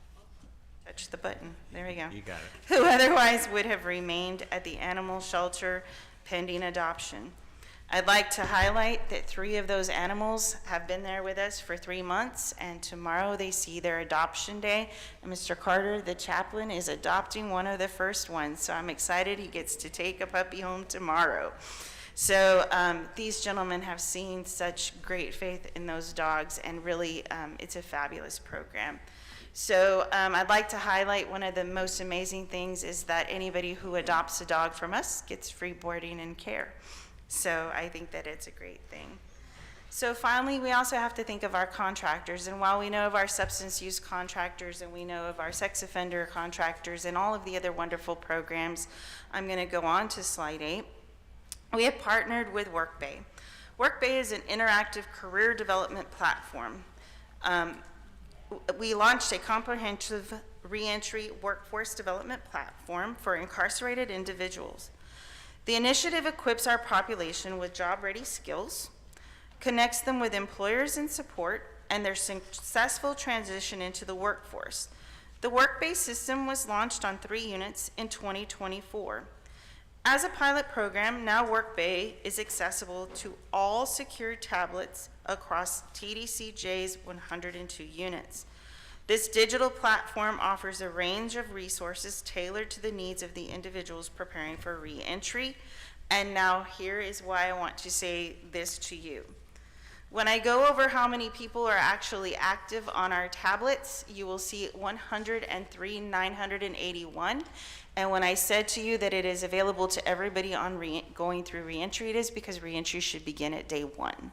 touch the button, there we go. You got it. Who otherwise would have remained at the animal shelter pending adoption. I'd like to highlight that 3 of those animals have been there with us for 3 months, and tomorrow they see their adoption day. And Mr. Carter, the chaplain, is adopting one of the first ones, so I'm excited he gets to take a puppy home tomorrow. So these gentlemen have seen such great faith in those dogs, and really it's a fabulous program. So I'd like to highlight one of the most amazing things is that anybody who adopts a dog from us gets free boarding and care. So I think that it's a great thing. So finally, we also have to think of our contractors. And while we know of our substance use contractors and we know of our sex offender contractors and all of the other wonderful programs, I'm going to go on to slide 8. We have partnered with Workbay. Workbay is an interactive career development platform. We launched a comprehensive reentry workforce development platform for incarcerated individuals. The initiative equips our population with job-ready skills, connects them with employers and support, and their successful transition into the workforce. The work-based system was launched on 3 units in 2024. As a pilot program, now WorkBay is accessible to all secure tablets across TDCJ's 102 units. This digital platform offers a range of resources tailored to the needs of the individuals preparing for re-entry. And now here is why I want to say this to you. When I go over how many people are actually active on our tablets, you will see 103,981. And when I said to you that it is available to everybody on going through reentry, it is because reentry should begin at day 1.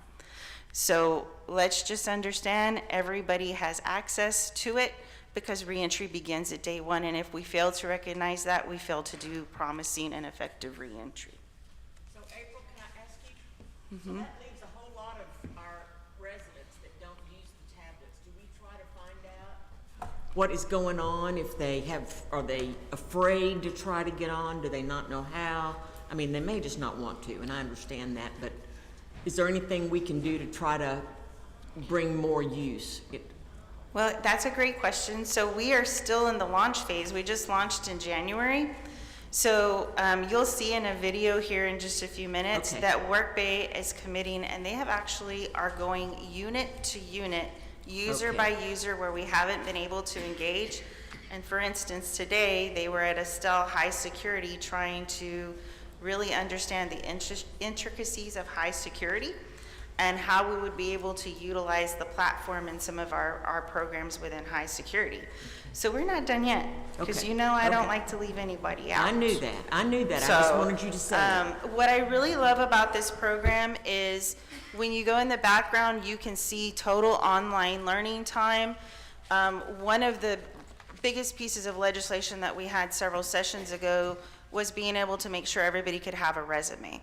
So let's just understand everybody has access to it because reentry begins at day 1. And if we fail to recognize that, we fail to do promising and effective reentry. So April, can I ask you? So that leaves a whole lot of our residents that don't use the tablets. Do we try to find out what is going on? If they are they afraid to try to get on? Do they not know how? I mean, they may just not want to, and I understand that, but is there anything we can do to try to bring more use? Well, that's a great question. So we are still in the launch phase. We just launched in January. So you'll see in a video here in just a few minutes that WorkBay is committing, and they have actually are going unit to unit, user by user, where we haven't been able to engage. And for instance, today they were at Estelle High Security trying to really understand the intricacies of high security and how we would be able to utilize the platform in some of our programs within high security. So we're not done yet, because you know I don't like to leave anybody out. I knew that. So, I just wanted you to say that. What I really love about this program is when you go in the background, you can see total online learning time. One of the biggest pieces of legislation that we had several sessions ago was being able to make sure everybody could have a resume.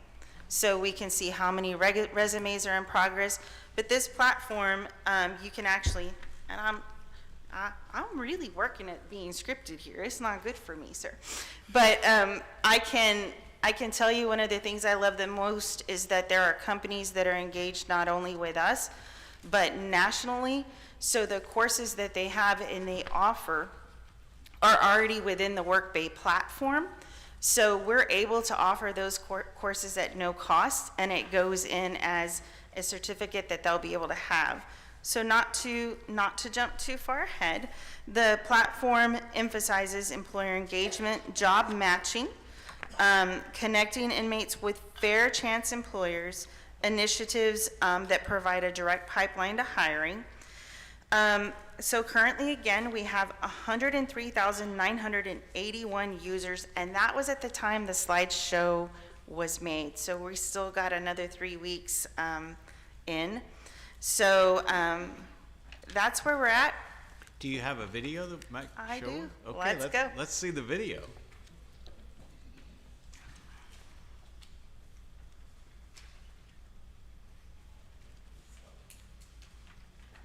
So we can see how many resumes are in progress. But this platform, you can actually, and I'm really working at being scripted here. It's not good for me, sir. But I can tell you one of the things I love the most is that there are companies that are engaged not only with us, but nationally. So the courses that they have and they offer are already within the WorkBay platform. So we're able to offer those courses at no cost, and it goes in as a certificate that they'll be able to have. So not to jump too far ahead, the platform emphasizes employer engagement, job matching, connecting inmates with fair chance employers, initiatives that provide a direct pipeline to hiring. So currently, again, we have 103,981 users, and that was at the time the slideshow was made. So we still got another 3 weeks in. So that's where we're at. Do you have a video that might show? I do. Okay, Let's go. Let's see the video.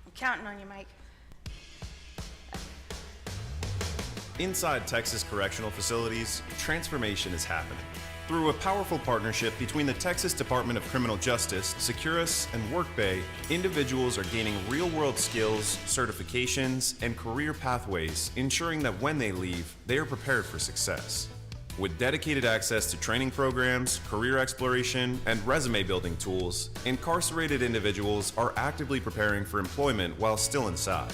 I'm counting on you, Mike. Inside Texas correctional facilities, transformation is happening. Through a powerful partnership between the Texas Department of Criminal Justice, Securus, and WorkBay, individuals are gaining real-world skills, certifications, and career pathways, ensuring that when they leave, they are prepared for success. With dedicated access to training programs, career exploration, and resume-building tools, incarcerated individuals are actively preparing for employment while still inside.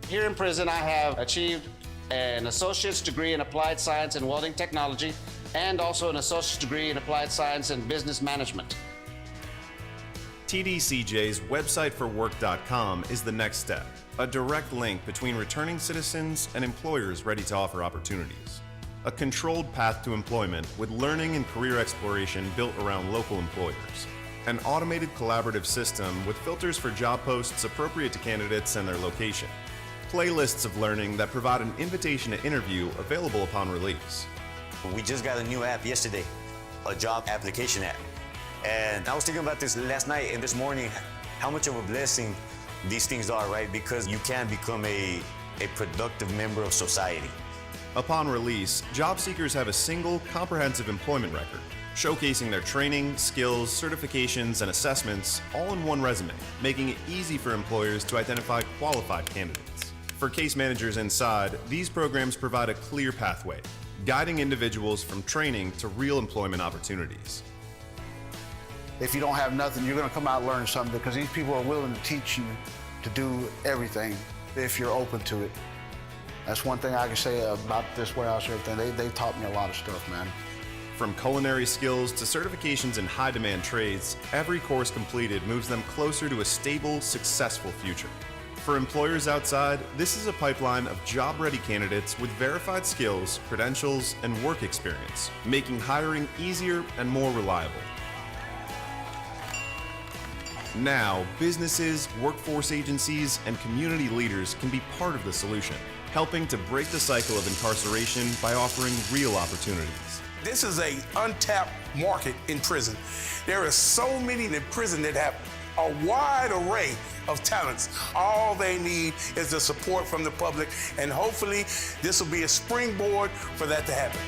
Here in prison, I have achieved an associate's degree in applied science and welding technology, and also an associate's degree in applied science and business management. TDCJ's websiteforwork.com is the next step, a direct link between returning citizens and employers ready to offer opportunities. A controlled path to employment with learning and career exploration built around local employers. An automated collaborative system with filters for job posts appropriate to candidates and their location. Playlists of learning that provide an invitation to interview available upon release. We just got a new app yesterday, a job application app. And I was thinking about this last night and this morning, how much of a blessing these things are, right? Because you can become a productive member of society. Upon release, job seekers have a single, comprehensive employment record, showcasing their training, skills, certifications, and assessments all in one resume, making it easy for employers to identify qualified candidates. For case managers inside, these programs provide a clear pathway, guiding individuals from training to real employment opportunities. If you don't have nothing, you're going to come out learning something, because these people are willing to teach you to do everything if you're open to it. That's one thing I can say about this warehouse and everything. They taught me a lot of stuff, man. From culinary skills to certifications in high-demand trades, every course completed moves them closer to a stable, successful future. For employers outside, this is a pipeline of job-ready candidates with verified skills, credentials, and work experience, making hiring easier and more reliable. Now, businesses, workforce agencies, and community leaders can be part of the solution, helping to break the cycle of incarceration by offering real opportunities. This is an untapped market in prison. There are so many in prison that have a wide array of talents. All they need is the support from the public, and hopefully this will be a springboard for that to happen.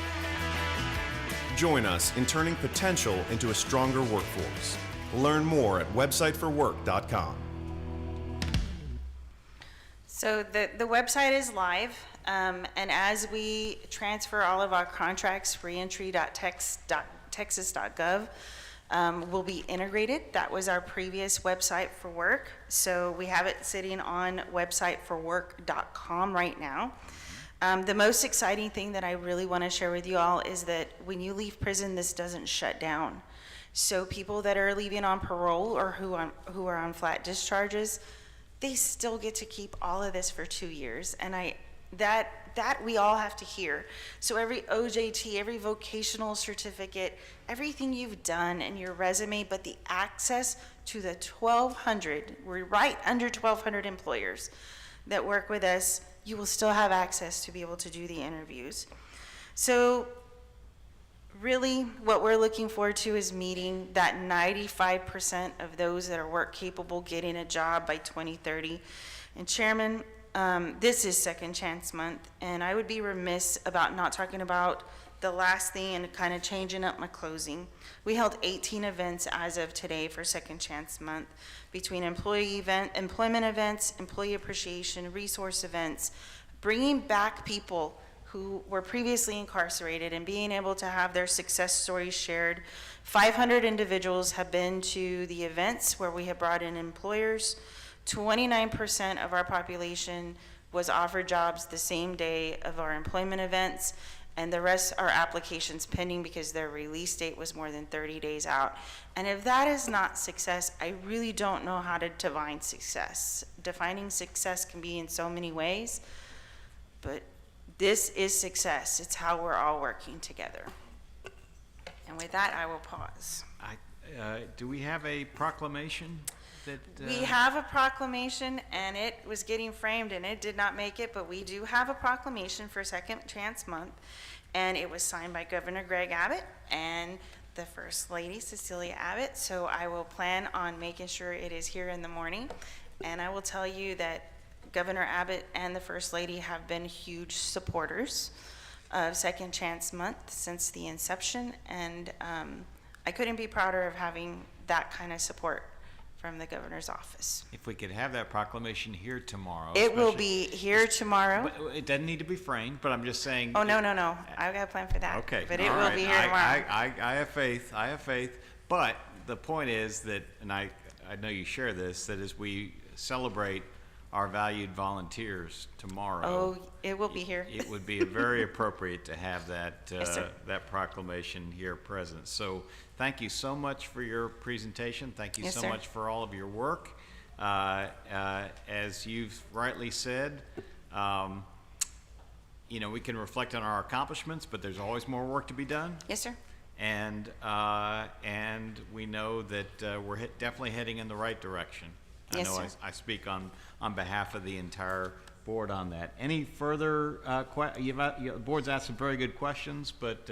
Join us in turning potential into a stronger workforce. Learn more at websiteforwork.com. So the website is live, and as we transfer all of our contracts, reentry.texas.gov will be integrated. That was our previous website for work. So we have it sitting on websiteforwork.com right now. The most exciting thing that I really want to share with you all is that when you leave prison, this doesn't shut down. So people that are leaving on parole or who are on flat discharges, they still get to keep all of this for 2 years. And that we all have to hear. So every OJT, every vocational certificate, everything you've done in your resume, but the access to the 1,200, we're right under 1,200 employers that work with us, you will still have access to be able to do the interviews. So really, what we're looking forward to is meeting that 95% of those that are work capable getting a job by 2030. And Chairman, this is Second Chance Month, and I would be remiss about not talking about the last thing and kind of changing up my closing. We held 18 events as of today for Second Chance Month, between employment events, employee appreciation, resource events, bringing back people who were previously incarcerated and being able to have their success stories shared. 500 individuals have been to the events where we have brought in employers. 29% of our population was offered jobs the same day of our employment events, and the rest are applications pending because their release date was more than 30 days out. And if that is not success, I really don't know how to define success. Defining success can be in so many ways, but this is success. It's how we're all working together. And with that, I will pause. Do we have a proclamation? We have a proclamation, and it was getting framed, and it did not make it, but we do have a proclamation for Second Chance Month, and it was signed by Governor Greg Abbott and the First Lady, Cecilia Abbott, so I will plan on making sure it is here in the morning, and I will tell you that Governor Abbott and the First Lady have been huge supporters of Second Chance Month since the inception, and I couldn't be prouder of having that kind of support from the governor's office. If we could have that proclamation here tomorrow. It will be here tomorrow. But it doesn't need to be framed, but I'm just saying. Oh, no. I've got a plan for that. Okay. But it will be here tomorrow. I have faith. But the point is that, and I know you share this, that as we celebrate our valued volunteers tomorrow. Oh, it will be here. It would be very appropriate to have that Yes, sir. that proclamation here present. So thank you so much for your presentation. Thank you Yes, so sir. much for all of your work. As you've rightly said, we can reflect on our accomplishments, but there's always more work to be done. Yes, sir. And we know that we're definitely heading in the right direction. Yes, I know sir. I speak on behalf of the entire board on that. Any further the board's asked some very good questions, but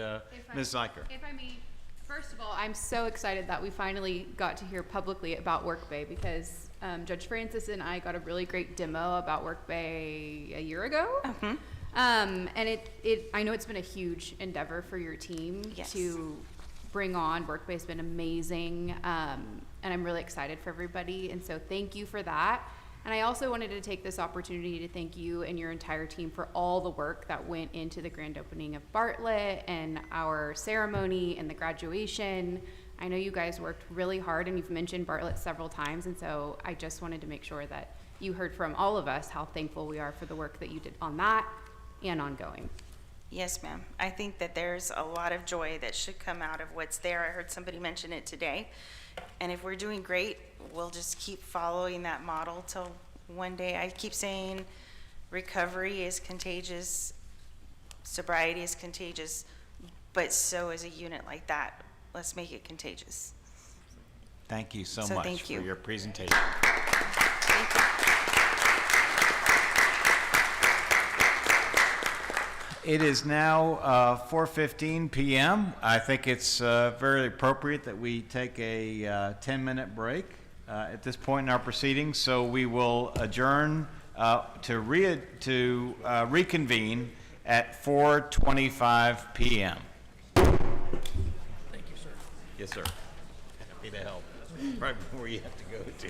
Ms. Zeicher. If I may, first of all, I'm so excited that we finally got to hear publicly about Workbay, because Judge Francis and I got a really great demo about Workbay a year ago. And I know it's been a huge endeavor for your team to bring on. Workbay has been amazing, and I'm really excited for everybody. And so thank you for that. And I also wanted to take this opportunity to thank you and your entire team for all the work that went into the grand opening of Bartlett and our ceremony and the graduation. I know you guys worked really hard, and you've mentioned Bartlett several times, and so I just wanted to make sure that you heard from all of us how thankful we are for the work that you did on that and ongoing. Yes, ma'am. I think that there's a lot of joy that should come out of what's there. I heard somebody mention it today. And if we're doing great, we'll just keep following that model till one day. I keep saying recovery is contagious, sobriety is contagious, but so is a unit like that. Let's make it contagious. Thank you so So much thank you. for your presentation. Thank you. It is now 4:15 p.m. I think it's very appropriate that we take a 10-minute break at this point in our proceedings. So we will adjourn to reconvene at 4:25 p.m. Thank you, sir. Yes, sir. Happy to help. Right before you have to go to.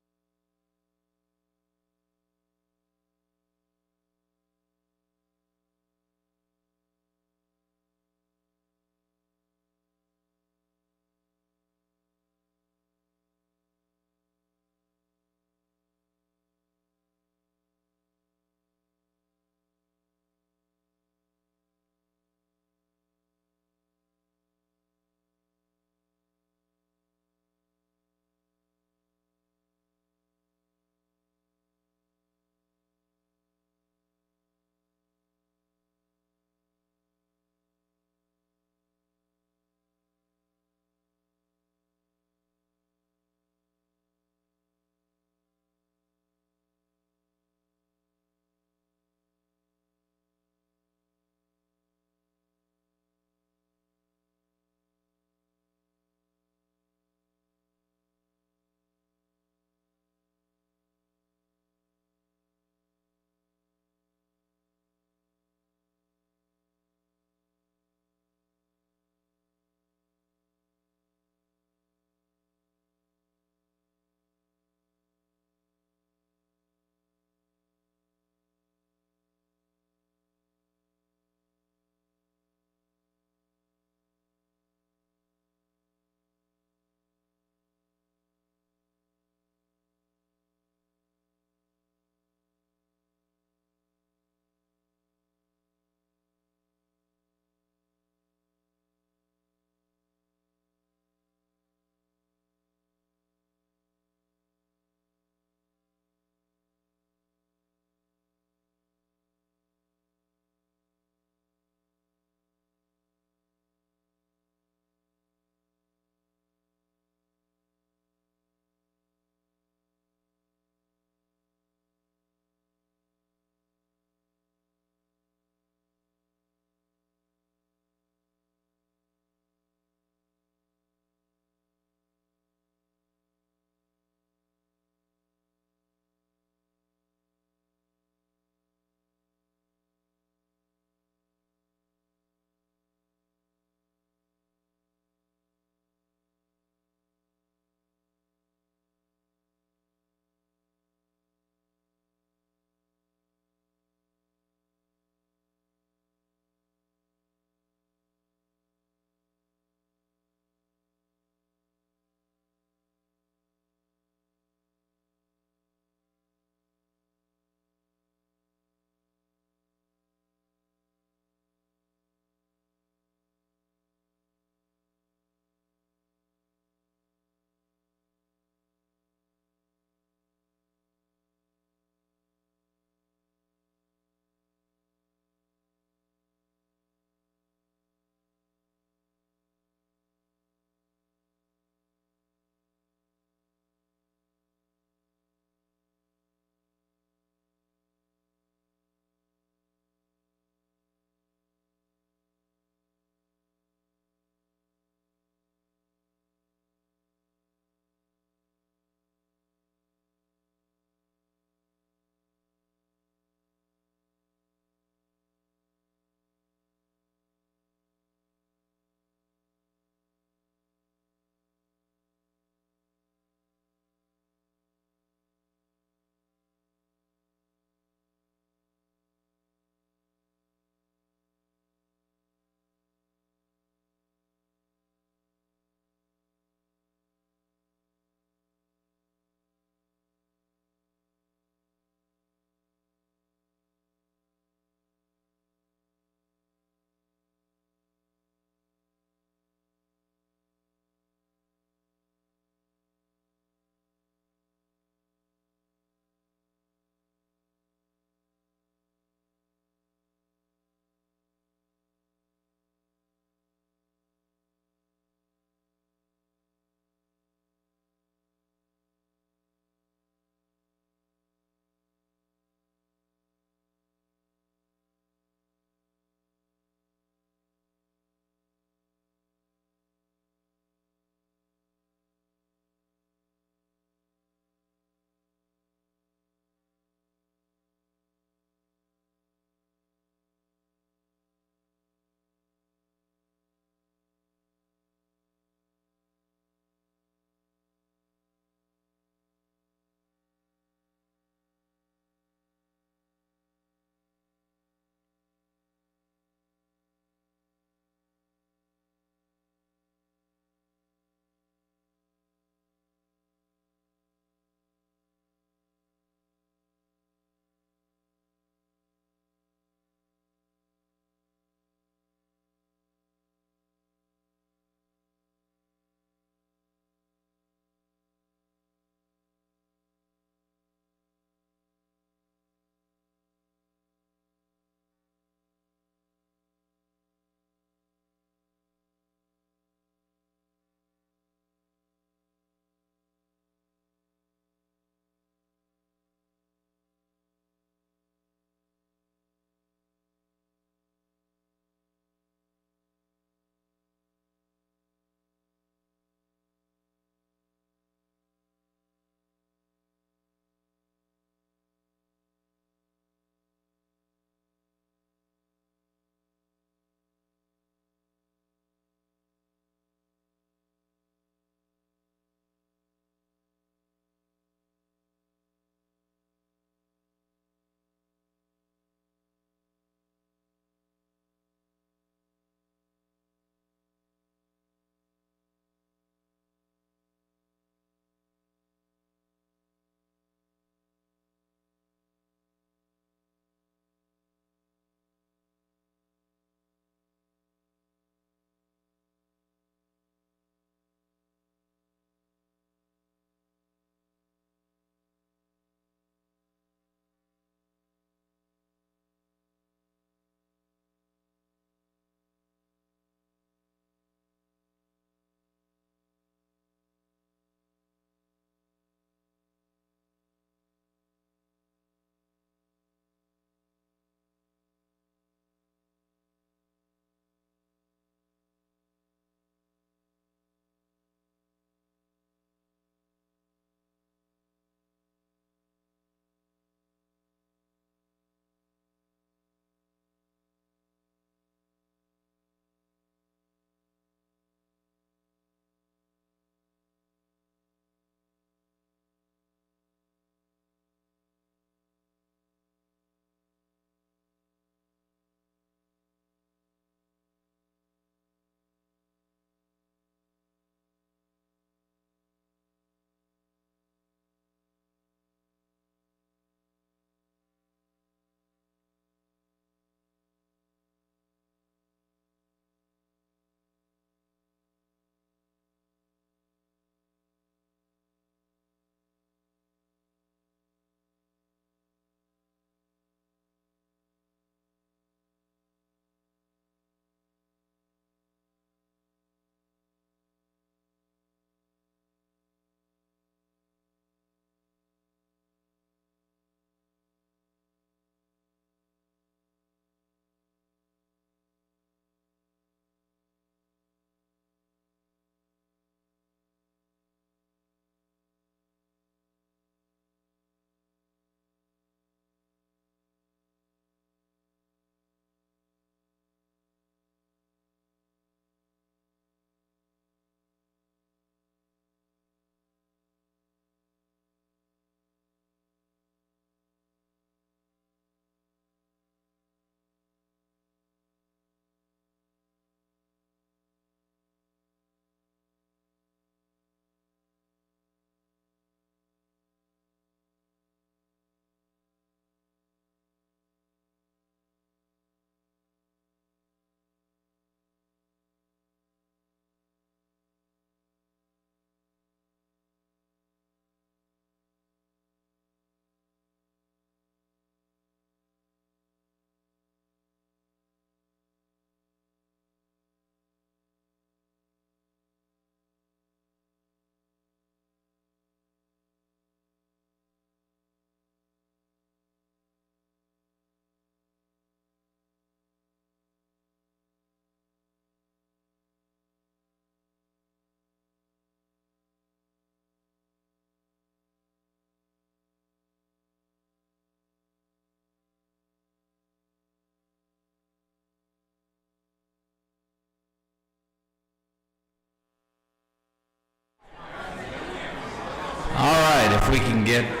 If we can get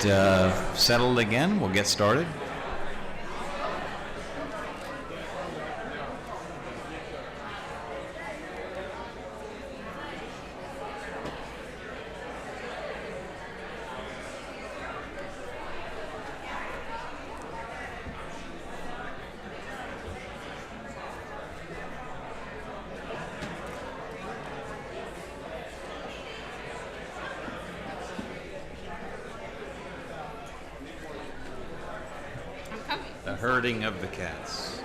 settled again, we'll get started. The herding of the cats.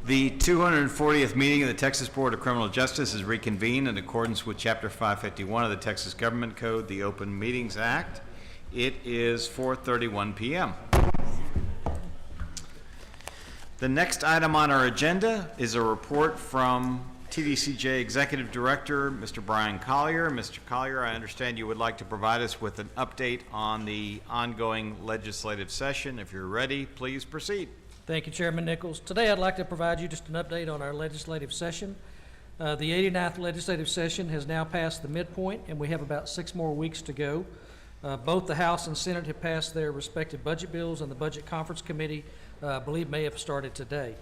The 240th meeting of the Texas Board of Criminal Justice is reconvened in accordance with Chapter 551 of the Texas Government Code, the Open Meetings Act. It is 4:31 p.m. The next item on our agenda is a report from TDCJ Executive Director, Mr. Brian Collier. Mr. Collier, I understand you would like to provide us with an update on the ongoing legislative session. If you're ready, please proceed. Thank you, Chairman Nichols. Today I'd like to provide you just an update on our legislative session. The 89th legislative session has now passed the midpoint, and we have about 6 more weeks to go. Both the House and Senate have passed their respective budget bills, and the Budget Conference Committee, I believe, may have started today.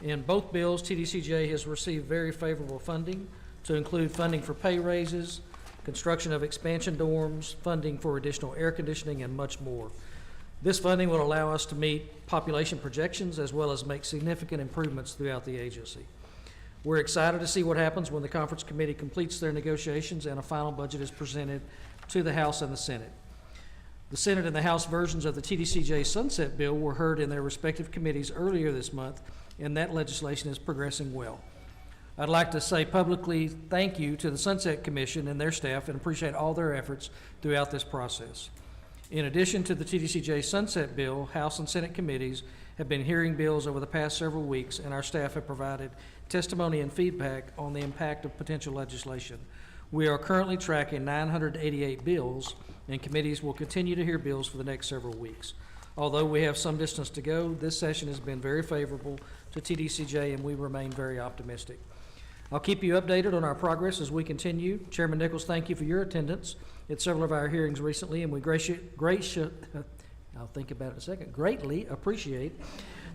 In both bills, TDCJ has received very favorable funding to include funding for pay raises, construction of expansion dorms, funding for additional air conditioning, and much more. This funding will allow us to meet population projections as well as make significant improvements throughout the agency. We're excited to see what happens when the Conference Committee completes their negotiations and a final budget is presented to the House and the Senate. The Senate and the House versions of the TDCJ Sunset Bill were heard in their respective committees earlier this month, and that legislation is progressing well. I'd like to say publicly thank you to the Sunset Commission and their staff and appreciate all their efforts throughout this process. In addition to the TDCJ Sunset Bill, House and Senate committees have been hearing bills over the past several weeks, and our staff have provided testimony and feedback on the impact of potential legislation. We are currently tracking 988 bills, and committees will continue to hear bills for the next several weeks. Although we have some distance to go, this session has been very favorable to TDCJ, and we remain very optimistic. I'll keep you updated on our progress as we continue. Chairman Nichols, thank you for your attendance at several of our hearings recently, and we I'll think about it in a second, greatly appreciate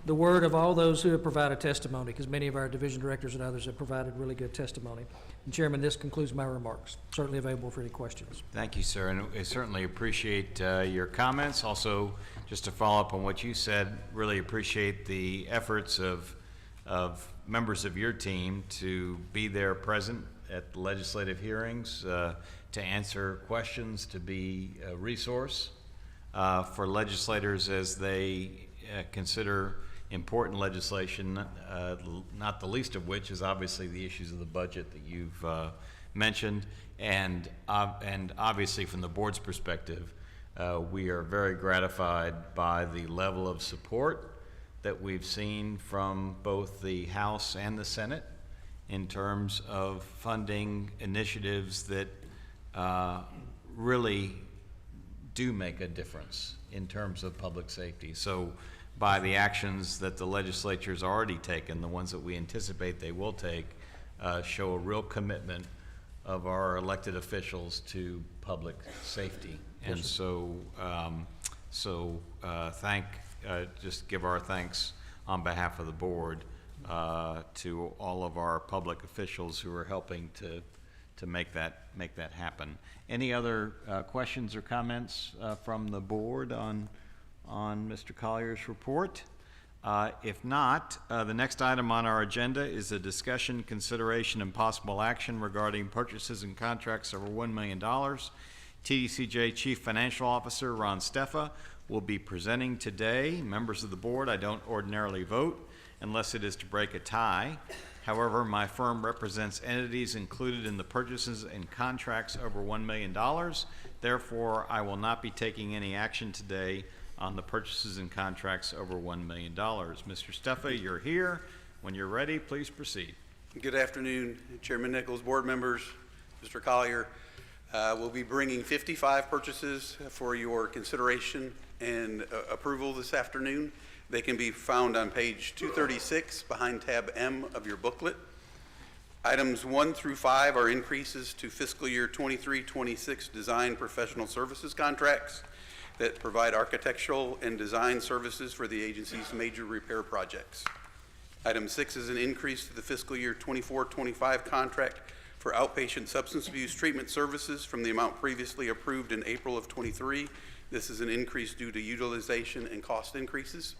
the word of all those who have provided testimony, because many of our division directors and others have provided really good testimony. And Chairman, this concludes my remarks. Certainly available for any questions. Thank you, sir, and I certainly appreciate your comments. Also, just to follow up on what you said, really appreciate the efforts of members of your team to be there present at the legislative hearings, to answer questions, to be a resource for legislators as they consider important legislation, not the least of which is obviously the issues of the budget that you've mentioned, and obviously from the board's perspective, we are very gratified by the level of support that we've seen from both the House and the Senate in terms of funding initiatives that really do make a difference in terms of public safety. So by the actions that the legislature's already taken, the ones that we anticipate they will take, show a real commitment of our elected officials to public safety. And so, just give our thanks on behalf of the board to all of our public officials who are helping to make that happen. Any other questions or comments from the board on Mr. Collier's report? If not, the next item on our agenda is a discussion, consideration, and possible action regarding purchases and contracts over $1 million. TDCJ Chief Financial Officer Ron Steffa will be presenting today. Members of the board, I don't ordinarily vote unless it is to break a tie. However, my firm represents entities included in the purchases and contracts over $1 million. Therefore, I will not be taking any action today on the purchases and contracts over $1 million. Mr. Steffa, you're here. When you're ready, please proceed. Good afternoon, Chairman Nichols, board members, Mr. Collier. We'll be bringing 55 purchases for your consideration and approval this afternoon. They can be found on page 236 behind tab M of your booklet. Items 1 through 5 are increases to fiscal year 23-26 design professional services contracts that provide architectural and design services for the agency's major repair projects. Item 6 is an increase to the fiscal year 24-25 contract for outpatient substance abuse treatment services from the amount previously approved in April of 23. This is an increase due to utilization and cost increases.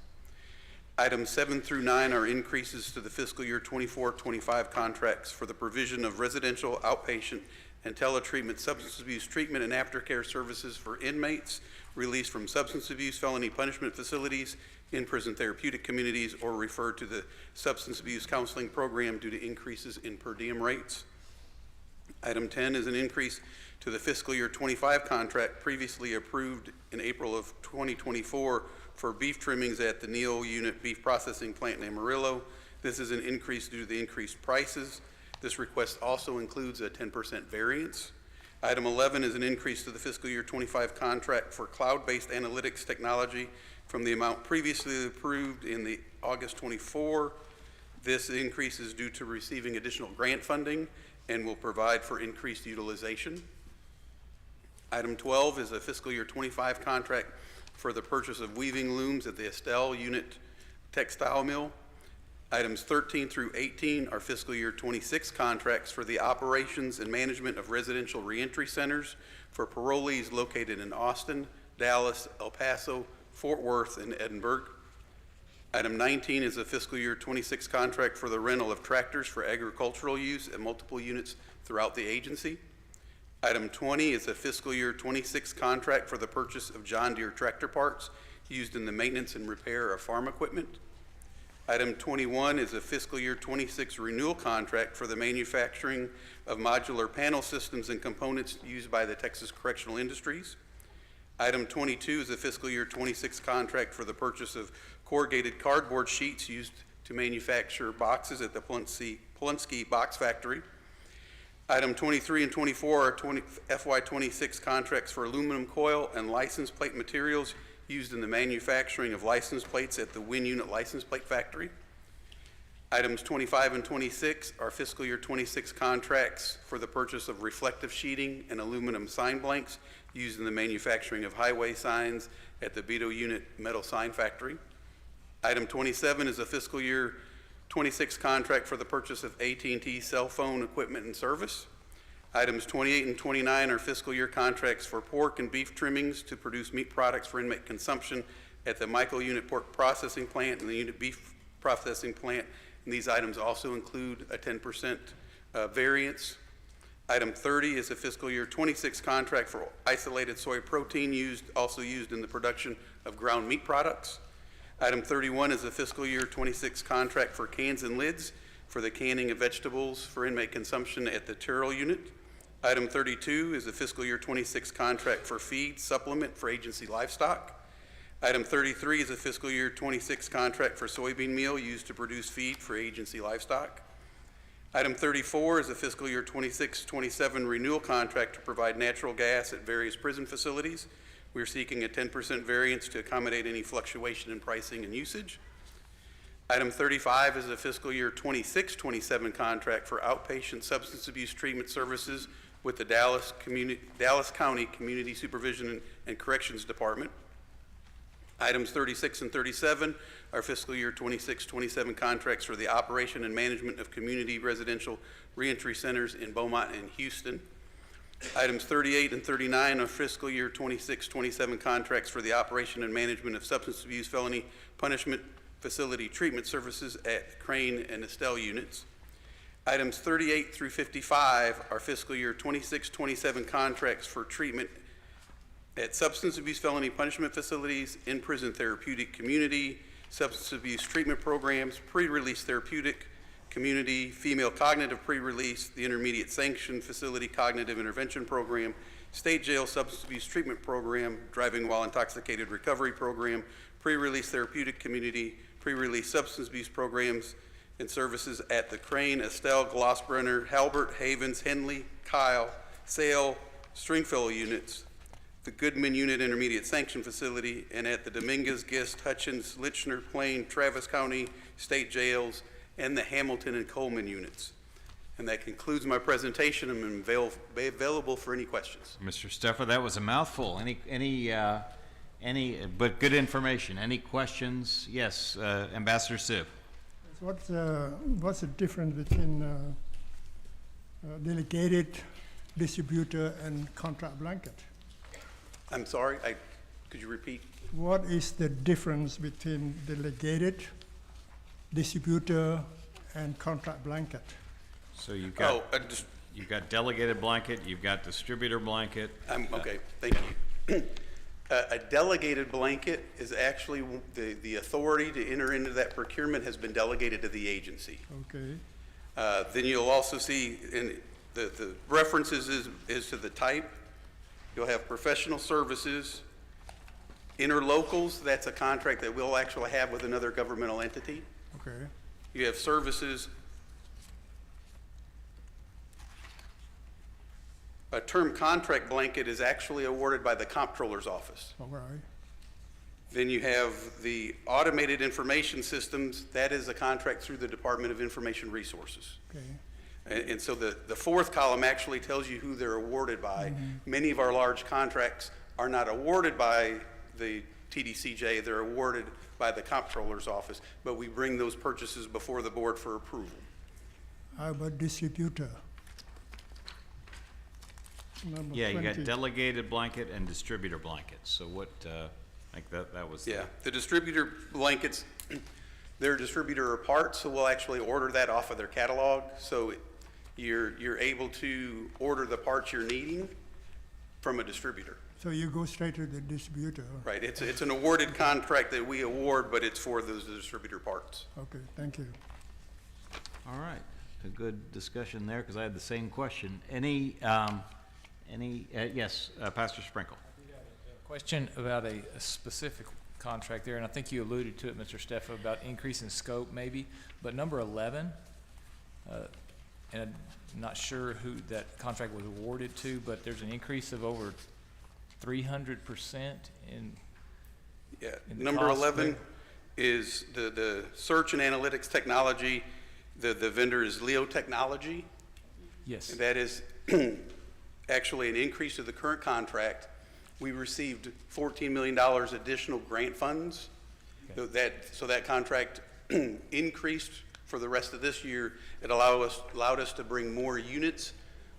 Items 7 through 9 are increases to the fiscal year 24-25 contracts for the provision of residential, outpatient, and teletreatment substance abuse treatment and aftercare services for inmates released from substance abuse felony punishment facilities, in-prison therapeutic communities, or referred to the substance abuse counseling program due to increases in per diem rates. Item 10 is an increase to the fiscal year 25 contract previously approved in April of 2024 for beef trimmings at the Neal Unit Beef Processing Plant in Amarillo. This is an increase due to the increased prices. This request also includes a 10% variance. Item 11 is an increase to the fiscal year 25 contract for cloud-based analytics technology from the amount previously approved in the August 24. This increase is due to receiving additional grant funding and will provide for increased utilization. Item 12 is a fiscal year 25 contract for the purchase of weaving looms at the Estelle Unit Textile Mill. Items 13 through 18 are fiscal year 26 contracts for the operations and management of residential reentry centers for parolees located in Austin, Dallas, El Paso, Fort Worth, and Edinburgh. Item 19 is a fiscal year 26 contract for the rental of tractors for agricultural use at multiple units throughout the agency. Item 20 is a fiscal year 26 contract for the purchase of John Deere tractor parts used in the maintenance and repair of farm equipment. Item 21 is a fiscal year 26 renewal contract for the manufacturing of modular panel systems and components used by the Texas Correctional Industries. Item 22 is a fiscal year 26 contract for the purchase of corrugated cardboard sheets used to manufacture boxes at the Polonsky Box Factory. Item 23 and 24 are FY26 contracts for aluminum coil and license plate materials used in the manufacturing of license plates at the Win Unit License Plate Factory. Items 25 and 26 are fiscal year 26 contracts for the purchase of reflective sheeting and aluminum sign blanks used in the manufacturing of highway signs at the Beto Unit Metal Sign Factory. Item 27 is a fiscal year 26 contract for the purchase of AT&T cell phone equipment and service. Items 28 and 29 are fiscal year contracts for pork and beef trimmings to produce meat products for inmate consumption at the Michael Unit Pork Processing Plant and the Unit Beef Processing Plant. And these items also include a 10% variance. Item 30 is a fiscal year 26 contract for isolated soy protein also used in the production of ground meat products. Item 31 is a fiscal year 26 contract for cans and lids for the canning of vegetables for inmate consumption at the Terrell Unit. Item 32 is a fiscal year 26 contract for feed supplement for agency livestock. Item 33 is a fiscal year 26 contract for soybean meal used to produce feed for agency livestock. Item 34 is a fiscal year 26-27 renewal contract to provide natural gas at various prison facilities. We're seeking a 10% variance to accommodate any fluctuation in pricing and usage. Item 35 is a fiscal year 26-27 contract for outpatient substance abuse treatment services with the Dallas County Community Supervision and Corrections Department. Items 36 and 37 are fiscal year 26-27 contracts for the operation and management of community residential reentry centers in Beaumont and Houston. Items 38 and 39 are fiscal year 26-27 contracts for the operation and management of substance abuse felony punishment facility treatment services at Crane and Estelle units. Items 38 through 55 are fiscal year 26-27 contracts for treatment at substance abuse felony punishment facilities, in-prison therapeutic community, substance abuse treatment programs, pre-release therapeutic community, female cognitive pre-release, the intermediate sanction facility cognitive intervention program, state jail substance abuse treatment program, driving while intoxicated recovery program, pre-release therapeutic community, pre-release substance abuse programs and services at the Crane, Estelle, Glossbrenner, Halbert, Havens, Henley, Kyle, Sale, Stringfellow units. the Goodman Unit Intermediate Sanction Facility, and at the Dominguez, Gist, Hutchins, Litchner, Plain, Travis County State Jails, and the Hamilton and Coleman units. And that concludes my presentation. I'm available for any questions. Mr. Steffer, that was a mouthful. But good information. Any questions? Yes, Ambassador Siv. What's the difference between delegated, distributor, and contract blanket? I'm sorry, could you repeat? What is the difference between delegated, distributor, and contract blanket? So you've got, you've got delegated blanket, you've got distributor blanket. Okay, thank you. A delegated blanket is actually the authority to enter into that procurement has been delegated to the agency. Okay. Then you'll also see in the references is to the type. You'll have professional services, interlocals, that's a contract that we'll actually have with another governmental entity. Okay. You have services. A term contract blanket is actually awarded by the comptroller's office. All right. Then you have the automated information systems. That is a contract through the Department of Information Resources. Okay. And so the fourth column actually tells you who they're awarded by. Many of our large contracts are not awarded by the TDCJ, they're awarded by the comptroller's office, but we bring those purchases before the board for approval. How about distributor? Number Yeah, you 20. got delegated blanket and distributor blanket. So what, like that was. Yeah, the distributor blankets, they're distributor of parts, so we'll actually order that off of their catalog. So you're able to order the parts you're needing from a distributor. So you go straight to the distributor? Right, it's an awarded contract that we award, but it's for those distributor parts. Okay, thank you. All right, a good discussion there because I had the same question. Yes, Pastor Sprinkle. Question about a specific contract there, and I think you alluded to it, Mr. Steffa, about increase in scope maybe, but number 11, and I'm not sure who that contract was awarded to, but there's an increase of over 300% in. Yeah, in the number cost 11 there. is the search and analytics technology. The vendor is Leo Technology. Yes. And that is actually an increase of the current contract. We received $14 million additional grant funds. Okay. So that contract increased for the rest of this year. It allowed us to bring more units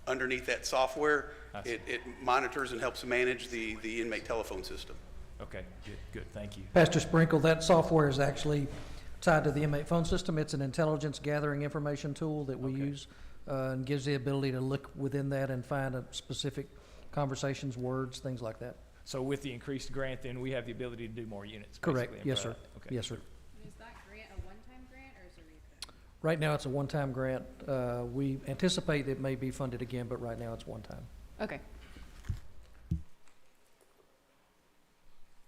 underneath that software. It monitors and helps manage the inmate telephone system. Okay, good, thank you. Pastor Sprinkle, that software is actually tied to the inmate phone system. It's an intelligence gathering information tool that we use and gives the ability to look within that and find a specific conversations, words, things like that. So with the increased grant, then we have the ability to do more units. Correct. basically, Yes, sir. Okay. Yes, sir. Is that grant a one-time grant or is it a reoccurring? Right now, it's a one-time grant. We anticipate it may be funded again, but right now it's one time. Okay.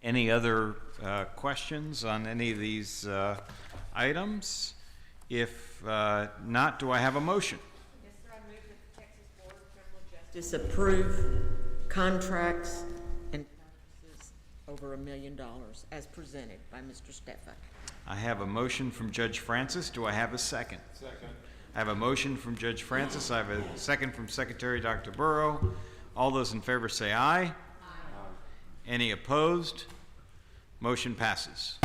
Any other questions on any of these items? If not, do I have a motion? Yes, sir. I move that the Texas Board of Criminal Justice approve contracts and purchases over $1 million as presented by Mr. Steffa. I have a motion from Judge Francis. Do I have a second? Second. I have a motion from Judge Francis. I have a second from Secretary Dr. Burrow. All those in favor say aye. Aye. Any opposed? Motion passes.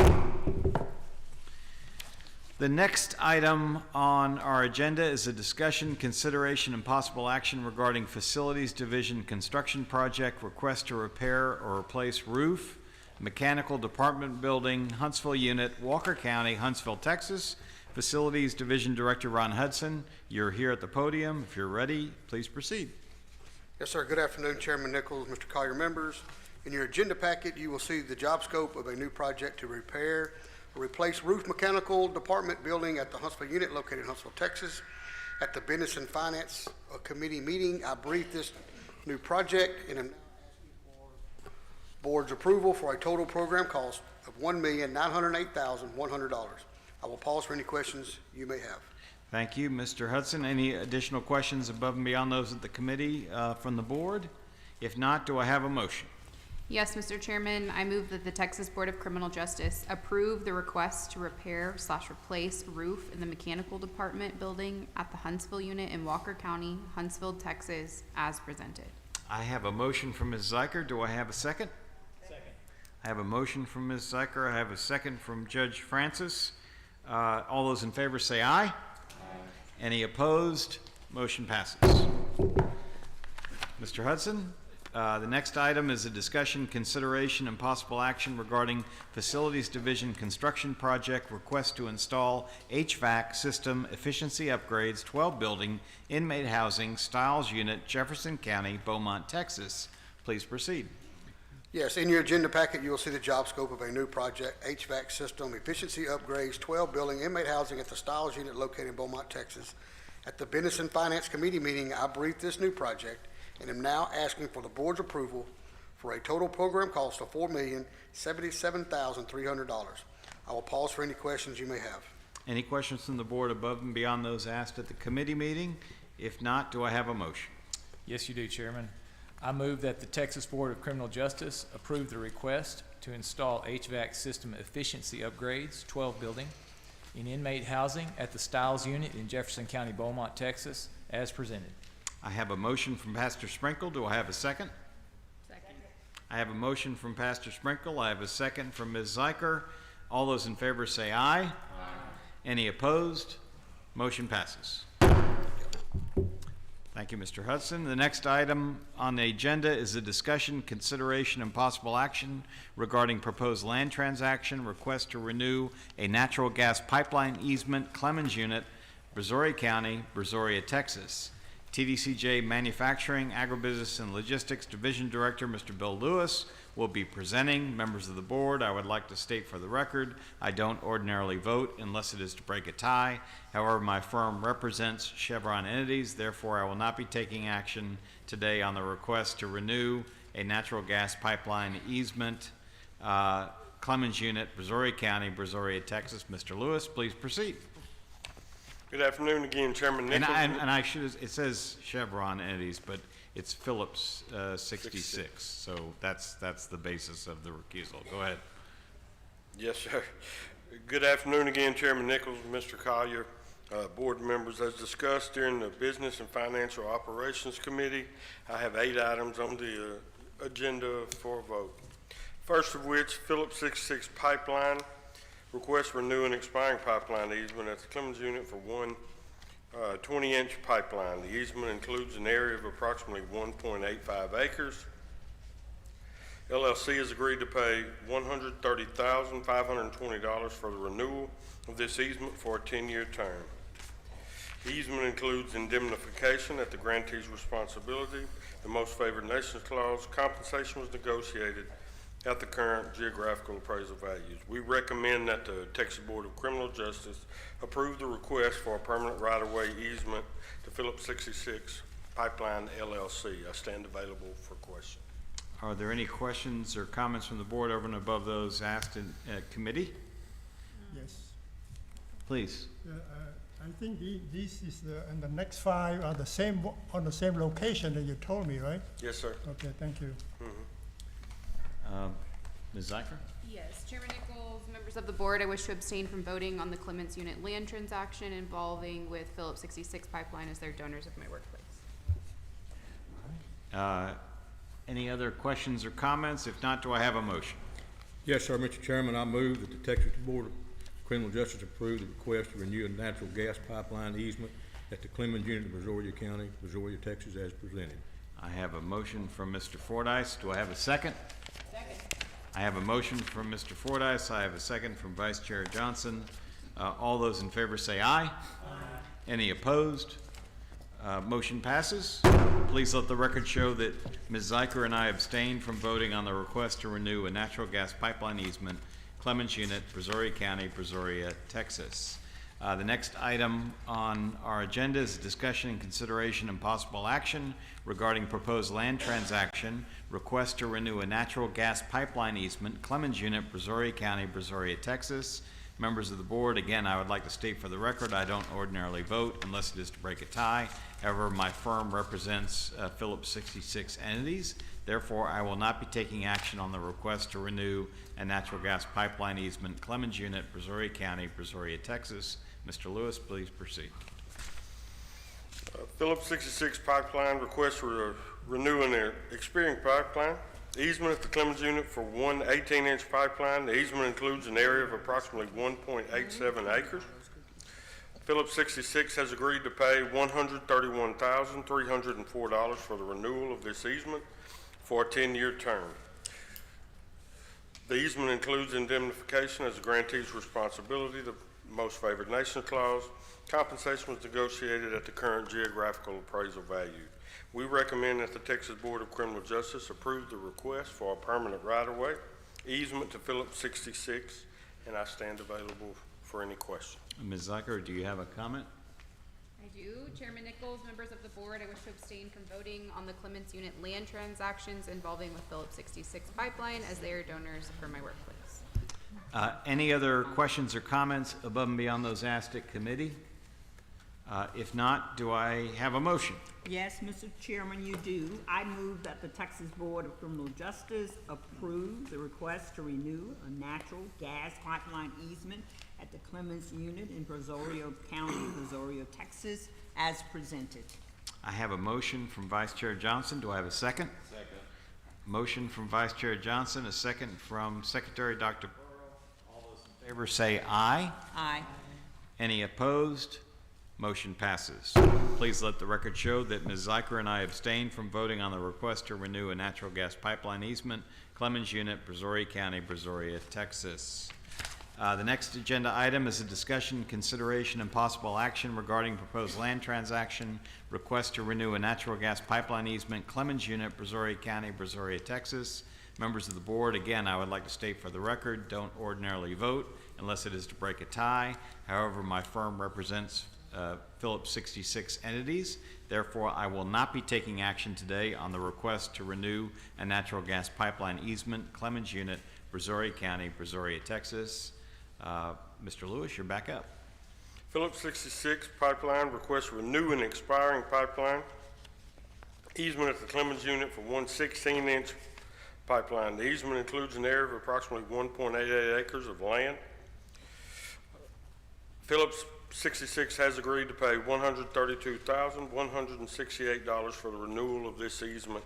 The next item on our agenda is a discussion, consideration, and possible action regarding Facilities Division construction project request to repair or replace roof, mechanical department building, Huntsville unit, Walker County, Huntsville, Texas. Facilities Division Director Ron Hudson, you're here at the podium. If you're ready, please proceed. Yes, sir. Good afternoon, Chairman Nichols, Mr. Collier, members. In your agenda packet, you will see the job scope of a new project to repair or replace roof mechanical department building at the Huntsville unit located in Huntsville, Texas. At the Business and Finance Committee meeting, I briefed this new project and am now asking for board's approval for a total program cost of $1,908,100. I will pause for any questions you may have. Thank you, Mr. Hudson. Any additional questions above and beyond those at the committee from the board? If not, do I have a motion? Yes, Mr. Chairman, I move that the Texas Board of Criminal Justice approve the request to repair/replace roof in the Mechanical Department building at the Huntsville unit in Walker County, Huntsville, Texas, as presented. I have a motion from Ms. Zeiker. Do I have a second? Second. I have a motion from Ms. Zeiker. I have a second from Judge Francis. All those in favor say aye. Aye. Any opposed? Motion passes. Mr. Hudson, the next item is a discussion, consideration, and possible action regarding Facilities Division construction project request to install HVAC system efficiency upgrades, 12 building, inmate housing, Stiles Unit, Jefferson County, Beaumont, Texas. Please proceed. Yes, in your agenda packet, you will see the job scope of a new project, HVAC system, efficiency upgrades, 12 building, inmate housing at the Stiles Unit located in Beaumont, Texas. At the Business and Finance Committee meeting, I briefed this new project and am now asking for the board's approval for a total program cost of $4,077,300. I will pause for any questions you may have. Any questions from the board above and beyond those asked at the committee meeting? If not, do I have a motion? Yes, you do, Chairman. I move that the Texas Board of Criminal Justice approve the request to install HVAC system efficiency upgrades, 12 building, in inmate housing at the Stiles Unit in Jefferson County, Beaumont, Texas, as presented. I have a motion from Pastor Sprinkle. Do I have a second? Second. I have a motion from Pastor Sprinkle. I have a second from Ms. Zeiker. All those in favor say aye. Aye. Any opposed? Motion passes. Thank you, Mr. Hudson. The next item on the agenda is a discussion, consideration, and possible action regarding proposed land transaction, request to renew a natural gas pipeline easement, Clemens Unit, Brazoria County, Brazoria, Texas. TDCJ Manufacturing, Agribusiness, and Logistics Division Director, Mr. Bill Lewis, will be presenting. Members of the board, I would like to state for the record, I don't ordinarily vote unless it is to break a tie. However, my firm represents Chevron entities, therefore I will not be taking action today on the request to renew a natural gas pipeline easement, Clemens Unit, Brazoria County, Brazoria, Texas. Mr. Lewis, please proceed. Good afternoon again, Chairman Nichols. And I should, it says Chevron entities, but it's Phillips 66. So that's the basis of the recusal. Go ahead. Yes, sir. Good afternoon again, Chairman Nichols, Mr. Collier, board members. As discussed during the Business and Financial Operations Committee, I have 8 items on the agenda for a vote. First of which, Phillips 66 Pipeline. Request renew an expiring pipeline easement at the Clemens Unit for one 20-inch pipeline. The easement includes an area of approximately 1.85 acres. LLC has agreed to pay $130,520 for the renewal of this easement for a 10-year term. The easement includes indemnification at the grantee's responsibility, the most favored nations clause. Compensation was negotiated at the current geographical appraisal values. We recommend that the Texas Board of Criminal Justice approve the request for a permanent right-of-way easement to Phillips 66 Pipeline LLC. I stand available for questions. Are there any questions or comments from the board over and above those asked in committee? Yes. Please. I think this is and the next 5 are the same on the same location that you told me, right? Yes, sir. Okay, thank you. Ms. Zeiker? Yes, Chairman Nichols, members of the board, I wish to abstain from voting on the Clemens Unit land transaction involving with Phillips 66 Pipeline as their donors of my workplace. Any other questions or comments? If not, do I have a motion? Yes, sir, Mr. Chairman, I move that the Texas Board of Criminal Justice approve the request to renew a natural gas pipeline easement at the Clemens Unit of Brazoria County, Brazoria, Texas, as presented. I have a motion from Mr. Fordyce. Do I have a second? Second. I have a motion from Mr. Fordyce. I have a second from Vice Chair Johnson. All those in favor say aye. Aye. Any opposed? Motion passes. Please let the record show that Ms. Zeiker and I abstained from voting on the request to renew a natural gas pipeline easement, Clemens Unit, Brazoria County, Brazoria, Texas. The next item on our agenda is a discussion and consideration and possible action regarding proposed land transaction, request to renew a natural gas pipeline easement, Clemens Unit, Brazoria County, Brazoria, Texas. Members of the board, again, I would like to state for the record, I don't ordinarily vote unless it is to break a tie. However, my firm represents Phillips 66 entities. Therefore, I will not be taking action on the request to renew a natural gas pipeline easement, Clemens Unit, Brazoria County, Brazoria, Texas. Mr. Lewis, please proceed. Phillips 66 pipeline request for renewing their Experian pipeline easement at the Clemens Unit for one 18-inch pipeline. The easement includes an area of approximately 1.87 acres. Phillips 66 has agreed to pay $131,304 for the renewal of this easement for a 10-year term. The easement includes indemnification as the grantee's responsibility, the most favored nation clause. Compensation was negotiated at the current geographical appraisal value. We recommend that the Texas Board of Criminal Justice approve the request for a permanent right-of-way easement to Phillips 66, and I stand available for any questions. Ms. Zucker, do you have a comment? I do. Chairman Nichols, members of the board, I wish to abstain from voting on the Clemens Unit land transactions involving with Phillips 66 pipeline, as they are donors for my workplace. Any other questions or comments above and beyond those asked at committee? If not, do I have a motion? Yes, Mr. Chairman, you do. I move that the Texas Board of Criminal Justice approve the request to renew a natural gas pipeline easement at the Clemens Unit in Brazoria County, Brazoria, Texas, as presented. I have a motion from Vice Chair Johnson. Do I have a second? Second. Motion from Vice Chair Johnson, a second from Secretary Dr. Burrow. All those in favor say aye. Aye. Any opposed? Motion passes. Please let the record show that Ms. Zeicher and I abstained from voting on the request to renew a natural gas pipeline easement, Clemens Unit, Brazoria County, Brazoria, Texas. The next agenda item is a discussion, consideration, and possible action regarding proposed land transaction, request to renew a natural gas pipeline easement, Clemens Unit, Brazoria County, Brazoria, Texas. Members of the board, again, I would like to state for the record, don't ordinarily vote unless it is to break a tie. However, my firm represents Phillips 66 entities. Therefore, I will not be taking action today on the request to renew a natural gas pipeline easement, Clemens Unit, Brazoria County, Brazoria, Texas. Mr. Lewis, you're back up. Phillips 66 pipeline requests to renew an expiring pipeline easement at the Clemens Unit for one 16-inch pipeline. The easement includes an area of approximately 1.88 acres of land. Phillips 66 has agreed to pay $132,168 for the renewal of this easement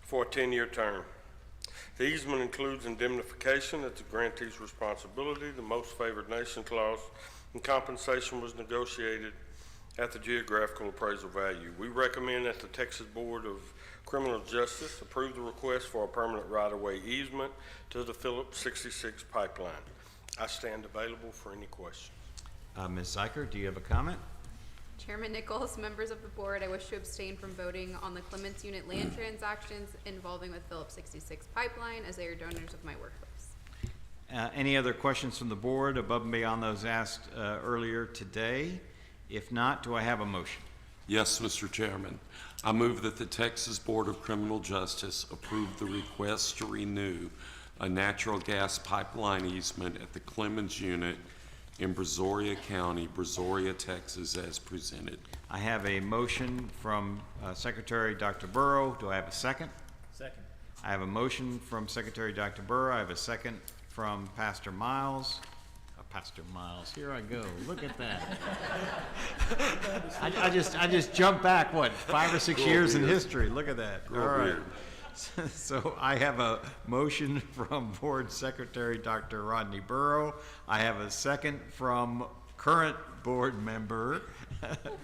for a 10-year term. The easement includes indemnification that's the grantee's responsibility, the most favored nation clause, and compensation was negotiated at the geographical appraisal value. We recommend that the Texas Board of Criminal Justice approve the request for a permanent right-of-way easement to the Phillips 66 pipeline. I stand available for any questions. Ms. Zeicher, do you have a comment? Chairman Nichols, members of the board, I wish to abstain from voting on the Clemens Unit land transactions involving with Phillips 66 pipeline, as they are donors of my workplace. Any other questions from the board above and beyond those asked earlier today? If not, do I have a motion? Yes, Mr. Chairman. I move that the Texas Board of Criminal Justice approve the request to renew a natural gas pipeline easement at the Clemens Unit in Brazoria County, Brazoria, Texas, as presented. I have a motion from Secretary Dr. Burrow. Do I have a second? Second. I have a motion from Secretary Dr. Burrow. I have a second from Pastor Miles. Pastor Miles, here I go. Look at that. I just jumped back, what, 5 or 6 years in history. Look at that. All right. So I have a motion from Board Secretary Dr. Rodney Burrow. I have a second from current board member,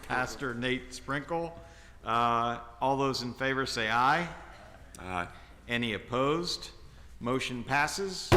Pastor Nate Sprinkle. All those in favor say aye. Aye. Any opposed? Motion passes.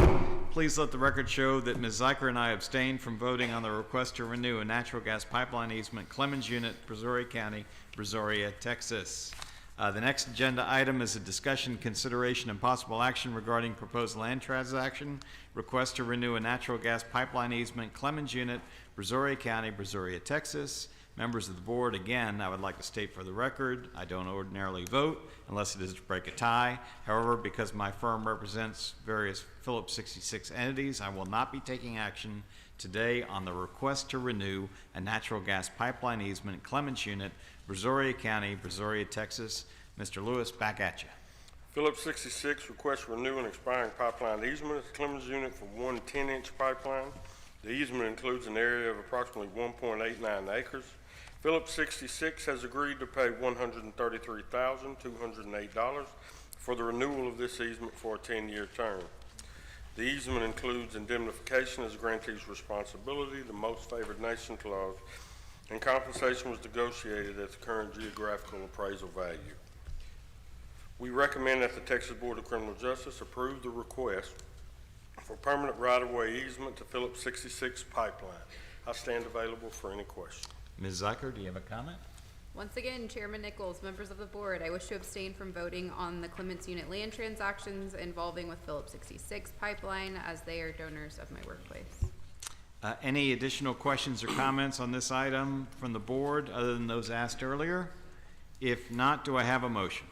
Please let the record show that Ms. Zeicher and I abstained from voting on the request to renew a natural gas pipeline easement, Clemens Unit, Brazoria County, Brazoria, Texas. The next agenda item is a discussion, consideration, and possible action regarding proposed land transaction, request to renew a natural gas pipeline easement, Clemens Unit, Brazoria County, Brazoria, Texas. Members of the board, again, I would like to state for the record, I don't ordinarily vote unless it is to break a tie. However, because my firm represents various Phillips 66 entities, I will not be taking action today on the request to renew a natural gas pipeline easement Clemens Unit, Brazoria County, Brazoria, Texas. Mr. Lewis, back at you. Phillips 66 requests to renew an expiring pipeline easement at the Clemens Unit for one 10-inch pipeline. The easement includes an area of approximately 1.89 acres. Phillips 66 has agreed to pay $133,208 for the renewal of this easement for a 10-year term. The easement includes indemnification as grantee's responsibility, the most favored nation clause, and compensation was negotiated at the current geographical appraisal value. We recommend that the Texas Board of Criminal Justice approve the request for permanent right-of-way easement to Phillips 66 pipeline. I stand available for any questions. Ms. Zucker, do you have a comment? Once again, Chairman Nichols, members of the board, I wish to abstain from voting on the Clements Unit land transactions involving with Phillips 66 pipeline, as they are donors of my workplace. Any additional questions or comments on this item from the board other than those asked earlier? If not, do I have a motion?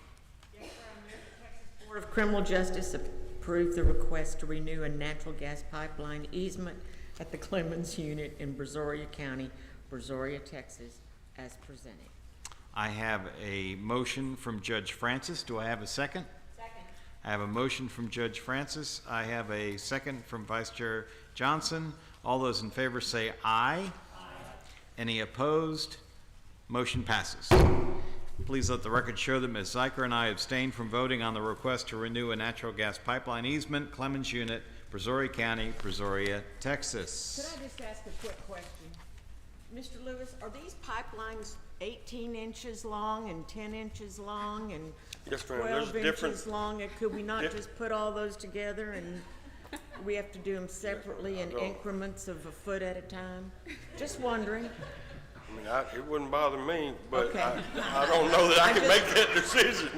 Yes, sir. I move the Texas Board of Criminal Justice approve the request to renew a natural gas pipeline easement at the Clemens Unit in Brazoria County, Brazoria, Texas, as presented. I have a motion from Judge Francis. Do I have a second? Second. I have a motion from Judge Francis. I have a second from Vice Chair Johnson. All those in favor say aye. Aye. Any opposed? Motion passes. Please let the record show that Ms. Zucker and I abstained from voting on the request to renew a natural gas pipeline easement, Clemens Unit, Brazoria County, Brazoria, Texas. Could I just ask a quick question? Mr. Lewis, are these pipelines 18 inches long and 10 inches long and Yes, ma'am. 12 There's inches different- long? And could we not Dif- just put all those together and we have to do them separately in increments of a foot at a time? Just wondering. I mean, it wouldn't bother me, but Okay. I don't know that I can make that decision.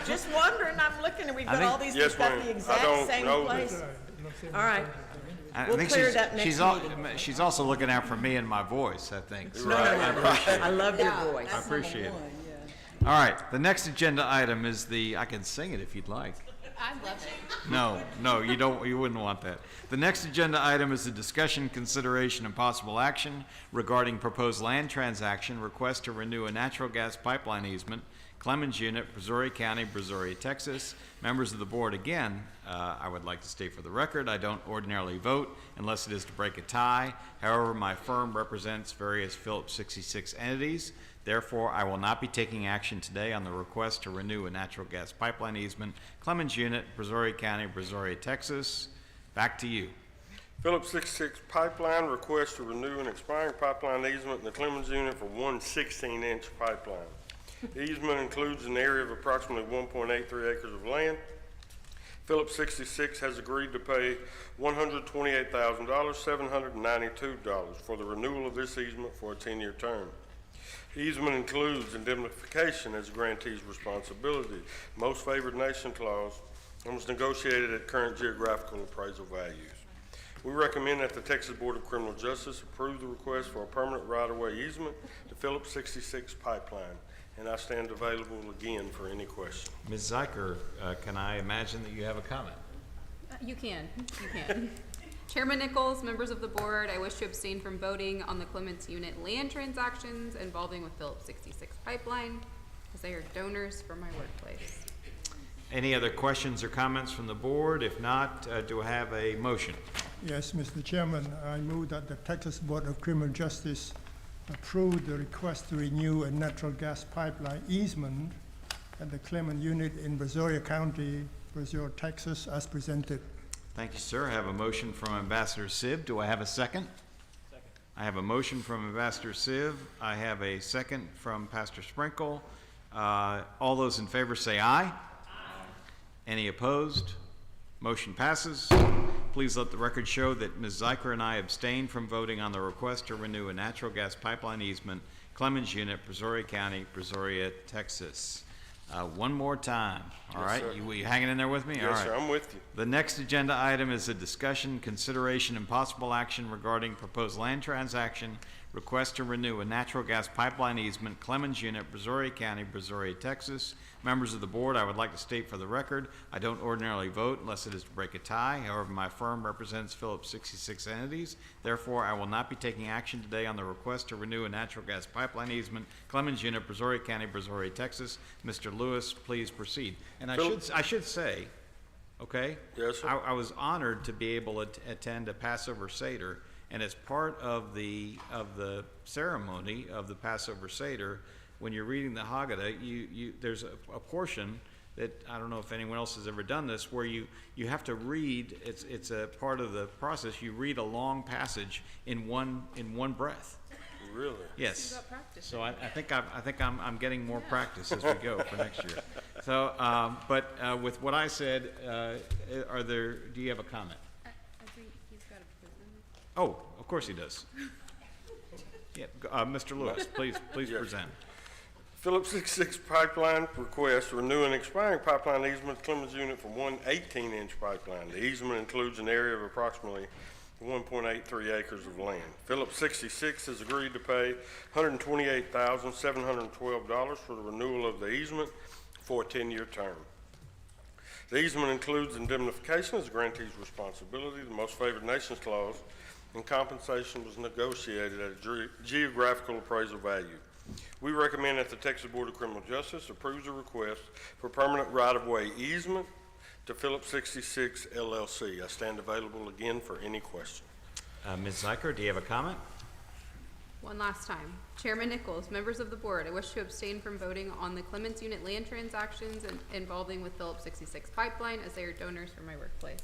Just wondering, I'm looking and we've got think- all these, Yes, we've got ma'am. the I exact don't same know that- place. All right. I We'll think clear it up next she's also looking out for me and my voice, I think. So No, I no, no. appreciate it. I love your voice. I appreciate it. All right, the next agenda item is I can sing it if you'd like. I love it. No, you don't, you wouldn't want that. The next agenda item is a discussion, consideration, and possible action regarding proposed land transaction, request to renew a natural gas pipeline easement, Clemens Unit, Brazoria County, Brazoria, Texas. Members of the board, again, I would like to state for the record, I don't ordinarily vote unless it is to break a tie. However, my firm represents various Phillips 66 entities. Therefore, I will not be taking action today on the request to renew a natural gas pipeline easement, Clemens Unit, Brazoria County, Brazoria, Texas. Back to you. Phillips 66 pipeline requests to renew an expiring pipeline easement in the Clemens Unit for one 16-inch pipeline. The easement includes an area of approximately 1.83 acres of land. Phillips 66 has agreed to pay $128,792 for the renewal of this easement for a 10-year term. The easement includes indemnification as grantee's responsibility, most favored nation clause, and was negotiated at current geographical appraisal values. We recommend that the Texas Board of Criminal Justice approve the request for a permanent right-of-way easement to Phillips 66 pipeline, and I stand available again for any question. Ms. Zucker, can I imagine that you have a comment? You can. Chairman Nichols, members of the board, I wish to abstain from voting on the Clements Unit land transactions involving with Phillips 66 pipeline, as they are donors for my workplace. Any other questions or comments from the board? If not, do I have a motion? Yes, Mr. Chairman, I move that the Texas Board of Criminal Justice approve the request to renew a natural gas pipeline easement at the Clemens Unit in Brazoria County, Brazoria, Texas, as presented. Thank you, sir. I have a motion from Ambassador Siv. Do I have a second? Second. I have a motion from Ambassador Siv. I have a second from Pastor Sprinkle. All those in favor say aye. Aye. Any opposed? Motion passes. Please let the record show that Ms. Zucker and I abstained from voting on the request to renew a natural gas pipeline easement, Clemens Unit, Brazoria County, Brazoria, Texas. One more time. All right, sir. you hanging in there with me? Yes, All right. sir, I'm with you. The next agenda item is a discussion, consideration, and possible action regarding proposed land transaction, request to renew a natural gas pipeline easement, Clemens Unit, Brazoria County, Brazoria, Texas. Members of the board, I would like to state for the record, I don't ordinarily vote unless it is to break a tie. However, my firm represents Phillips 66 entities. Therefore, I will not be taking action today on the request to renew a natural gas pipeline easement, Clemens Unit, Brazoria County, Brazoria, Texas. Mr. Lewis, please proceed. And I should say, okay? Yes, sir. I was honored to be able to attend a Passover Seder, and as part of the ceremony of the Passover Seder, when you're reading the Haggadah, there's a portion that, I don't know if anyone else has ever done this, where you have to read, it's a part of the process, you read a long passage in one breath. Really? Yes. So I think I'm getting more practice as we go for next year. So, but with what I said, do you have a comment? I think he's got a present. Oh, of course he does. Yeah, Mr. Lewis, please Yes. present. Phillips 66 pipeline request to renew an expiring pipeline easement Clemens Unit for one 18-inch pipeline. The easement includes an area of approximately 1.83 acres of land. Phillips 66 has agreed to pay $128,712 for the renewal of the easement for a 10-year term. The easement includes indemnification as a grantee's responsibility, the most favored nations clause, and compensation was negotiated at a geographical appraisal value. We recommend that the Texas Board of Criminal Justice approves the request for permanent right-of-way easement to Phillips 66 LLC. I stand available again for any question. Ms. Zeiker, do you have a comment? One last time. Chairman Nichols, members of the board, I wish to abstain from voting on the Clemens Unit land transactions involving with Phillips 66 Pipeline, as they are donors for my workplace.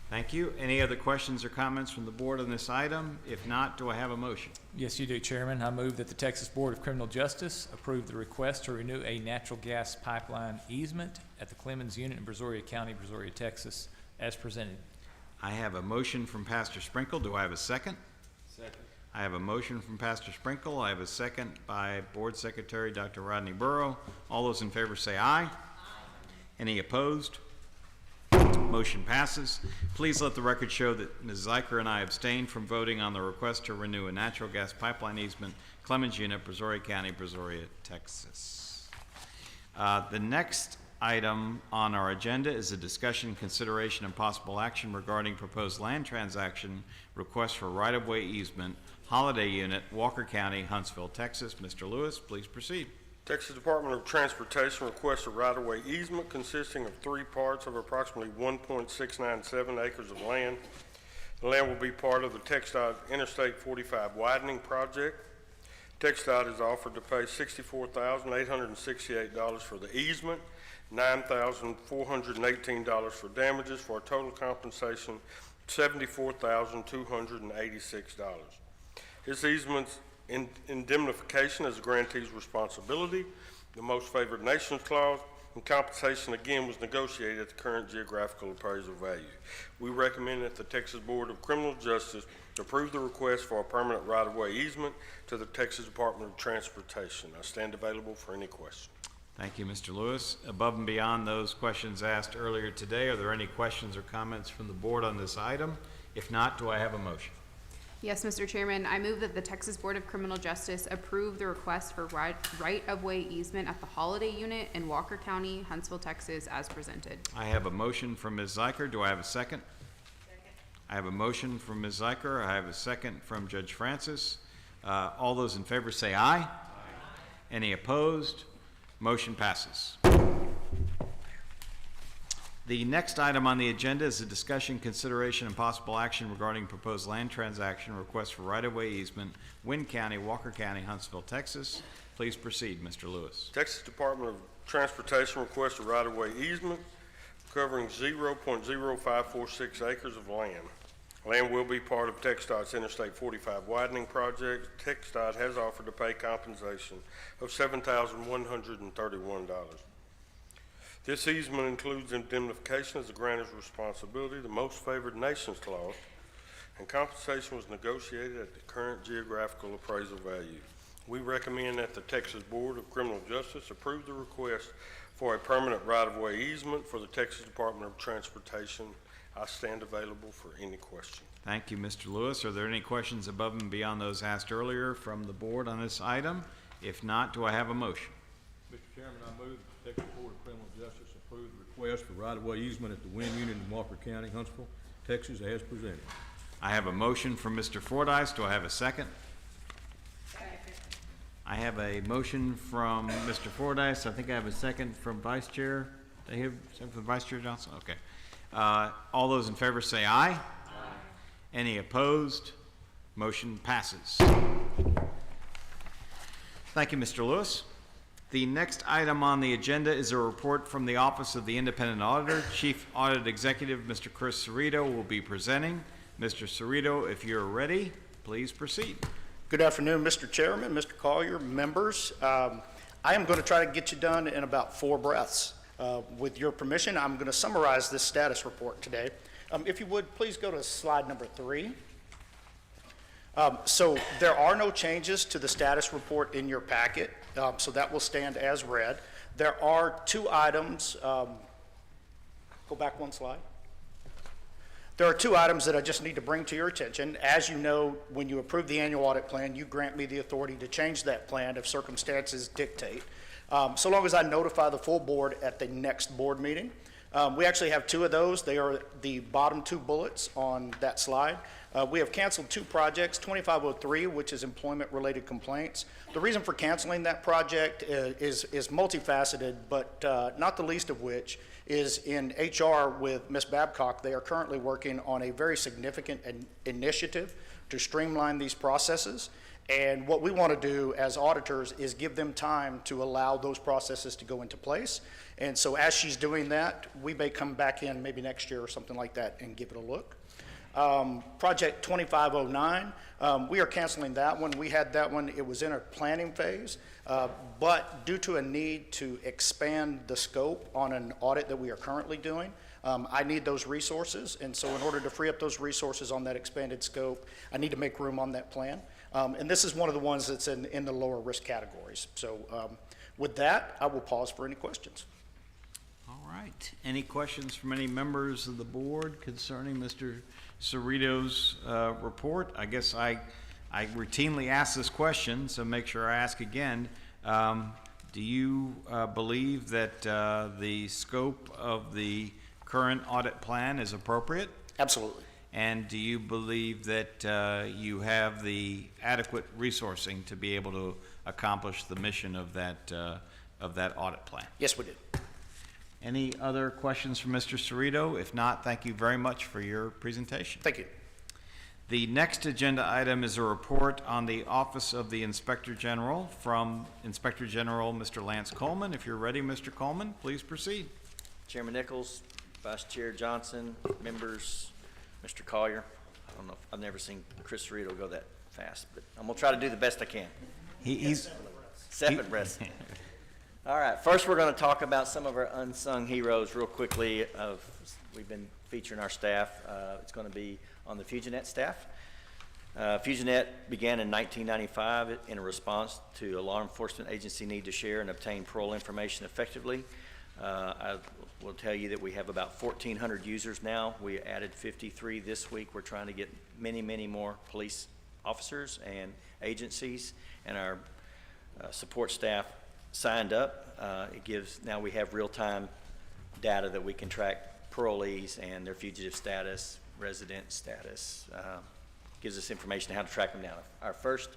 Thank you. Any other questions or comments from the board on this item? If not, do I have a motion? Yes, you do, Chairman. I move that the Texas Board of Criminal Justice approve the request to renew a natural gas pipeline easement at the Clemens Unit in Brazoria County, Brazoria, Texas, as presented. I have a motion from Pastor Sprinkle. Do I have a second? Second. I have a motion from Pastor Sprinkle. I have a second by Board Secretary Dr. Rodney Burrow. All those in favor say aye. Aye. Any opposed? Motion passes. Please let the record show that Ms. Zeiker and I abstained from voting on the request to renew a natural gas pipeline easement, Clemens Unit, Brazoria County, Brazoria, Texas. The next item on our agenda is a discussion, consideration, and possible action regarding proposed land transaction request for right-of-way easement, Holiday Unit, Walker County, Huntsville, Texas. Mr. Lewis, please proceed. Texas Department of Transportation requests a right-of-way easement consisting of 3 parts of approximately 1.697 acres of land. The land will be part of the TxDOT Interstate 45 widening project. TxDOT is offered to pay $64,868 for the easement, $9,418 for damages, for a total compensation $74,286. This easement's indemnification is a grantee's responsibility, the most favored nations clause, and compensation again was negotiated at the current geographical appraisal value. We recommend that the Texas Board of Criminal Justice approve the request for a permanent right-of-way easement to the Texas Department of Transportation. I stand available for any question. Thank you, Mr. Lewis. Above and beyond those questions asked earlier today, are there any questions or comments from the board on this item? If not, do I have a motion? Yes, Mr. Chairman, I move that the Texas Board of Criminal Justice approve the request for right-of-way easement at the Holiday Unit in Walker County, Huntsville, Texas, as presented. I have a motion from Ms. Zeiker. Do I have a second? I have a motion from Ms. Zeiker. I have a second from Judge Francis. All those in favor say aye. Aye. Any opposed? Motion passes. The next item on the agenda is a discussion, consideration, and possible action regarding proposed land transaction request for right-of-way easement, Wynn County, Walker County, Huntsville, Texas. Please proceed, Mr. Lewis. Texas Department of Transportation requests a right-of-way easement covering 0.0546 acres of land. Land will be part of TxDOT's Interstate 45 widening project. TxDOT has offered to pay compensation of $7,131. This easement includes indemnification as the grantor's responsibility, the most favored nations clause, and compensation was negotiated at the current geographical appraisal value. We recommend that the Texas Board of Criminal Justice approve the request for a permanent right-of-way easement for the Texas Department of Transportation I stand available for any question. Thank you, Mr. Lewis. Are there any questions above and beyond those asked earlier from the board on this item? If not, do I have a motion? Mr. Chairman, I move that the Texas Board of Criminal Justice approve the request for right-of-way easement at the Wynn Unit in Walker County, Huntsville, Texas, as presented. I have a motion from Mr. Fordyce. Do I have a second? I have a motion from Mr. Fordyce. I think I have a second from Vice Chair. Did I hear a second from Vice Chair Johnson? Okay. All those in favor say aye. Aye. Any opposed? Motion passes. Thank you, Mr. Lewis. The next item on the agenda is a report from the Office of the Independent Auditor. Chief Audit Executive, Mr. Chris Cerrito, will be presenting. Mr. Cerrito, if you're ready, please proceed. Good afternoon, Mr. Chairman, Mr. Collier, members. I am going to try to get you done in about 4 breaths. With your permission, I'm going to summarize this status report today. If you would, please go to slide number 3. So there are no changes to the status report in your packet, so that will stand as read. There are 2 items. Go back 1 slide. There are 2 items that I just need to bring to your attention. As you know, when you approve the annual audit plan, you grant me the authority to change that plan if circumstances dictate, so long as I notify the full board at the next board meeting. We actually have 2 of those. They are the bottom 2 bullets on that slide. We have canceled 2 projects, 2503, which is employment-related complaints. The reason for canceling that project is multifaceted, but not the least of which is in HR with Ms. Babcock. They are currently working on a very significant initiative to streamline these processes. And what we want to do as auditors is give them time to allow those processes to go into place. And so as she's doing that, we may come back in maybe next year or something like that and give it a look. Project 2509, we are canceling that one. We had that one, it was in a planning phase, but due to a need to expand the scope on an audit that we are currently doing, I need those resources. And so in order to free up those resources on that expanded scope, I need to make room on that plan. And this is one of the ones that's in the lower risk categories. So with that, I will pause for any questions. All right. Any questions from any members of the board concerning Mr. Cerrito's report? I guess I routinely ask this question, so make sure I ask again. Do you believe that the scope of the current audit plan is appropriate? Absolutely. And do you believe that you have the adequate resourcing to be able to accomplish the mission of that audit plan? Yes, we did. Any other questions from Mr. Cerrito? If not, thank you very much for your presentation. Thank you. The next agenda item is a report on the Office of the Inspector General from Inspector General Mr. Lance Coleman. If you're ready, Mr. Coleman, please proceed. Chairman Nichols, Vice Chair Johnson, members, Mr. Collier. I don't know, I've never seen Chris Cerrito go that fast, but I'm gonna try to do the best I can. He's 7 breaths. All right, first we're going to talk about some of our unsung heroes real quickly. We've been featuring our staff. It's going to be on the FusionNet staff. FusionNet began in 1995 in a response to a law enforcement agency need to share and obtain parole information effectively. I will tell you that we have about 1,400 users now. We added 53 this week. We're trying to get many, many more police officers and agencies and our support staff signed up. Now we have real-time data that we can track parolees and their fugitive status, resident status. Gives us information on how to track them down. Our first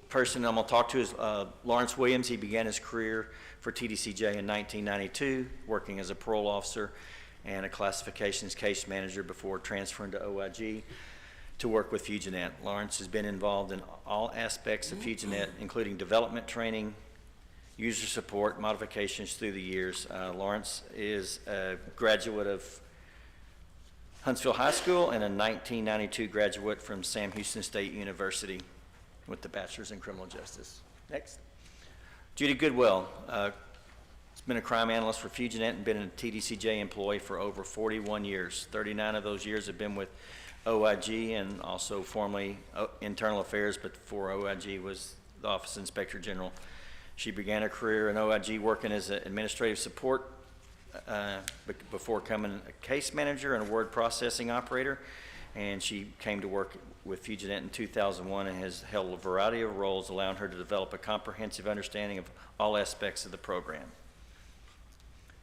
person I'm going to talk to is Lawrence Williams. He began his career for TDCJ in 1992, working as a parole officer and a classifications case manager before transferring to OIG to work with FusionNet. Lawrence has been involved in all aspects of FusionNet, including development, training, user support, modifications through the years. Lawrence is a graduate of Huntsville High School and a 1992 graduate from Sam Houston State University with the Bachelor's in Criminal Justice. Next. Judy Goodwell has been a crime analyst for FusionNet and been a TDCJ employee for over 41 years. 39 of those years have been with OIG and also formerly Internal Affairs, but before OIG was the Office of Inspector General. She began her career in OIG working as an administrative support before becoming a case manager and a word processing operator. And she came to work with FusionNet in 2001 and has held a variety of roles, allowing her to develop a comprehensive understanding of all aspects of the program.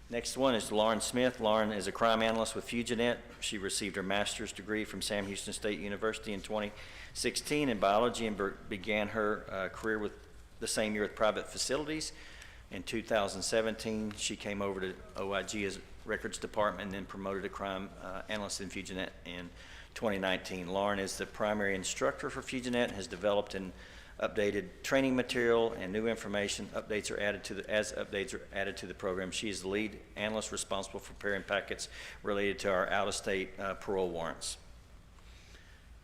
Next one is Lauren Smith. Lauren is a crime analyst with FusionNet. She received her master's degree from Sam Houston State University in 2016 in biology and began her career with the same year with private facilities. In 2017, she came over to OIG as records department and then promoted to crime analyst in FusionNet in 2019. Lauren is the primary instructor for FusionNet and has developed and updated training material and new information. Updates are added to the program. She is the lead analyst responsible for preparing packets related to our out-of-state parole warrants.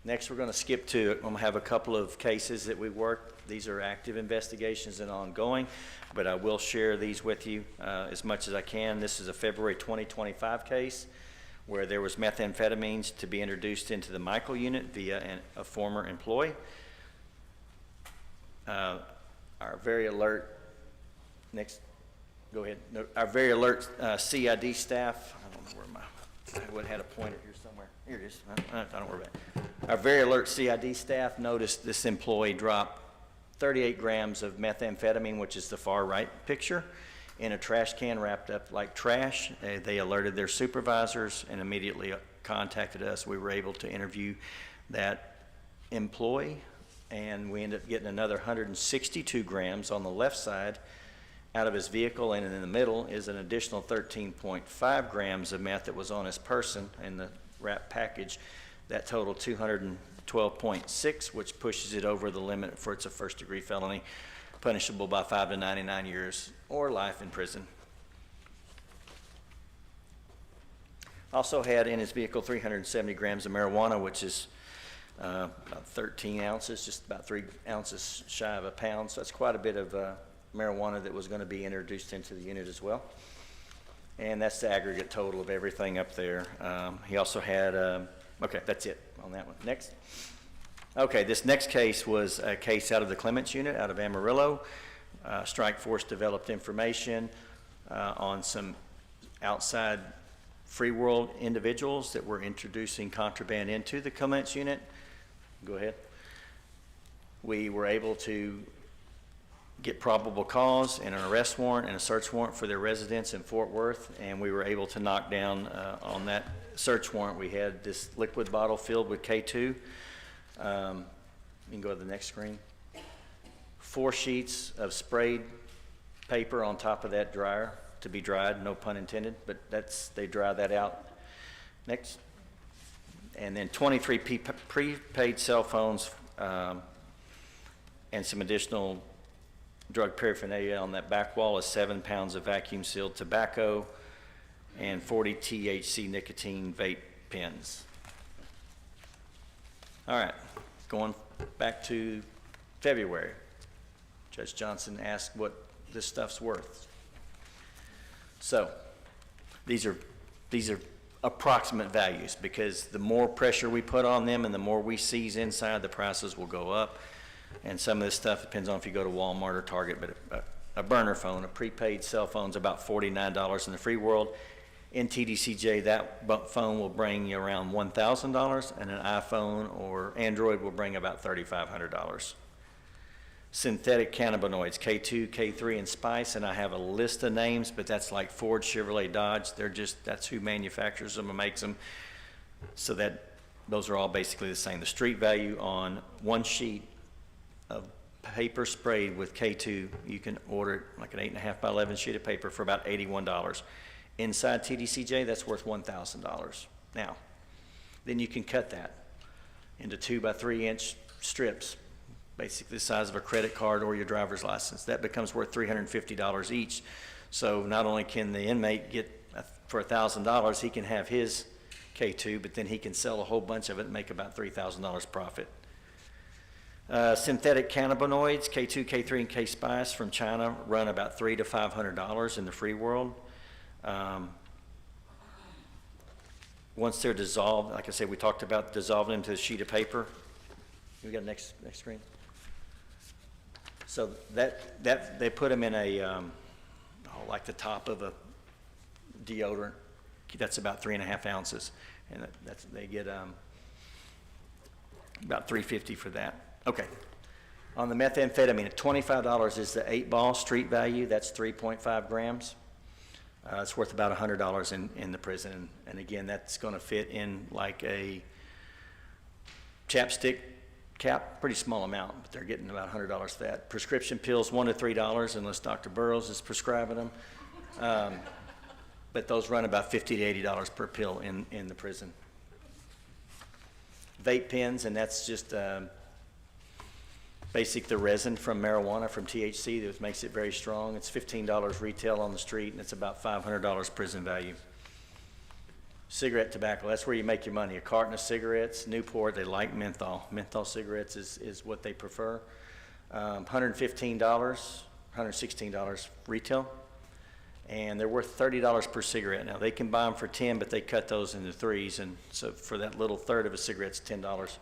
Next, we're going to skip to, I'm going to have a couple of cases that we worked. These are active investigations and ongoing, but I will share these with you as much as I can. This is a February 2025 case where there was methamphetamines to be introduced into the Michael unit via a former employee. Our very alert, next, go ahead. No, our very alert CID staff, I don't know where I would have had a pointer here somewhere. Here it is, I don't worry about it. Our very alert CID staff noticed this employee drop 38 grams of methamphetamine, which is the far right picture, in a trash can wrapped up like trash. They alerted their supervisors and immediately contacted us. We were able to interview that employee, and we ended up getting another 162 grams on the left side out of his vehicle, and in the middle is an additional 13.5 grams of meth that was on his person in the wrap package. That totaled 212.6, which pushes it over the limit for it's a first-degree felony, punishable by 5 to 99 years or life in prison. Also had in his vehicle 370 grams of marijuana, which is about 13 ounces, just about 3 ounces shy of a pound. So that's quite a bit of marijuana that was going to be introduced into the unit as well. And that's the aggregate total of everything up there. He also had, okay, that's it on that one. Next. Okay, this next case was a case out of the Clements unit out of Amarillo. Strike Force developed information on some outside free world individuals that were introducing contraband into the Clements unit. Go ahead. We were able to get probable cause and an arrest warrant and a search warrant for their residence in Fort Worth, and we were able to knock down on that search warrant. We had this liquid bottle filled with K2. You can go to the next screen. 4 sheets of sprayed paper on top of that dryer to be dried, no pun intended, but they dry that out. Next. And then 23 prepaid cell phones and some additional drug paraphernalia on that back wall is 7 pounds of vacuum sealed tobacco and 40 THC nicotine vape pens. All right, going back to February. Judge Johnson asked what this stuff's worth. So these are approximate values, because the more pressure we put on them and the more we seize inside, the prices will go up. And some of this stuff depends on if you go to Walmart or Target, but a burner phone, a prepaid cell phone is about $49 in the free world. In TDCJ, that phone will bring you around $1,000, and an iPhone or Android will bring about $3,500. Synthetic cannabinoids, K2, K3, and Spice, and I have a list of names, but that's like Ford, Chevrolet, Dodge. That's who manufactures them and makes them. So those are all basically the same. The street value on 1 sheet of paper sprayed with K2, you can order it like an 8.5 by 11 sheet of paper for about $81. Inside TDCJ, that's worth $1,000. Now, then you can cut that into 2 by 3 inch strips, basically the size of a credit card or your driver's license. That becomes worth $350 each. So not only can the inmate get for $1,000, he can have his K2, but then he can sell a whole bunch of it and make about $3,000 profit. Synthetic cannabinoids, K2, K3, and K-Spice from China run about $300 to $500 in the free world. Once they're dissolved, like I said, we talked about dissolving into a sheet of paper. We got next screen. So that they put them in a like the top of a deodorant. That's about 3.5 ounces, and they get about $3.50 for that. Okay. On the methamphetamine, $25 is the 8-ball street value. That's 3.5 grams. It's worth about $100 in the prison. And again, that's going to fit in like a chapstick cap, pretty small amount, but they're getting about $100 for that. Prescription pills, $1 to $3, unless Dr. Burroughs is prescribing them. But those run about $50 to $80 per pill in the prison. Vape pens, and that's just basic the resin from marijuana, from THC, that makes it very strong. It's $15 retail on the street, and it's about $500 prison value. Cigarette tobacco, that's where you make your money. A carton of cigarettes, Newport, they like menthol. Menthol cigarettes is what they prefer. $115, $116 retail, and they're worth $30 per cigarette. Now, they can buy them for $10, but they cut those into threes, and so for that little third of a cigarette, it's $10.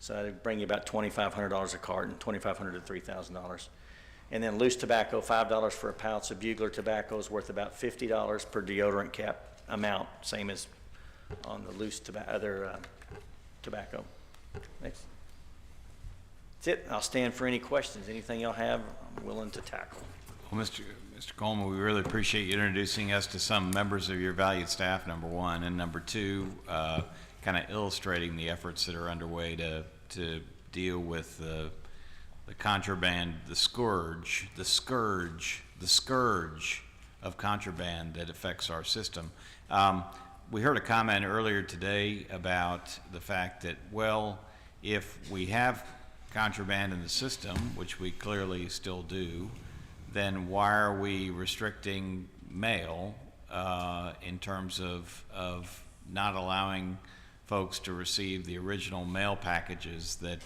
So that'd bring you about $2,500 a carton, $2,500 to $3,000. And then loose tobacco, $5 for a pouch of Bugler tobacco is worth about $50 per deodorant cap amount, same as on the loose tobacco. Next. That's it. I'll stand for any questions. Anything y'all have, I'm willing to tackle. Well, Mr. Coleman, we really appreciate you introducing us to some members of your valued staff, number one, and number two, kind of illustrating the efforts that are underway to deal with the contraband, the scourge of contraband that affects our system. We heard a comment earlier today about the fact that, well, if we have contraband in the system, which we clearly still do, then why are we restricting mail in terms of not allowing folks to receive the original mail packages that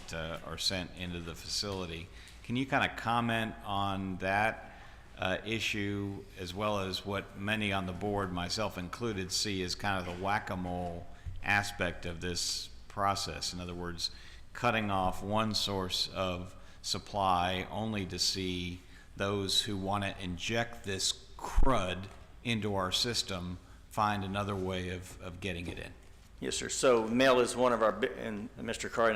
are sent into the facility? Can you kind of comment on that issue, as well as what many on the board, myself included, see as kind of the whack-a-mole aspect of this process? In other words, cutting off one source of supply only to see those who want to inject this crud into our system find another way of getting it in. Yes, sir. So mail is one of our, and Mr. Collier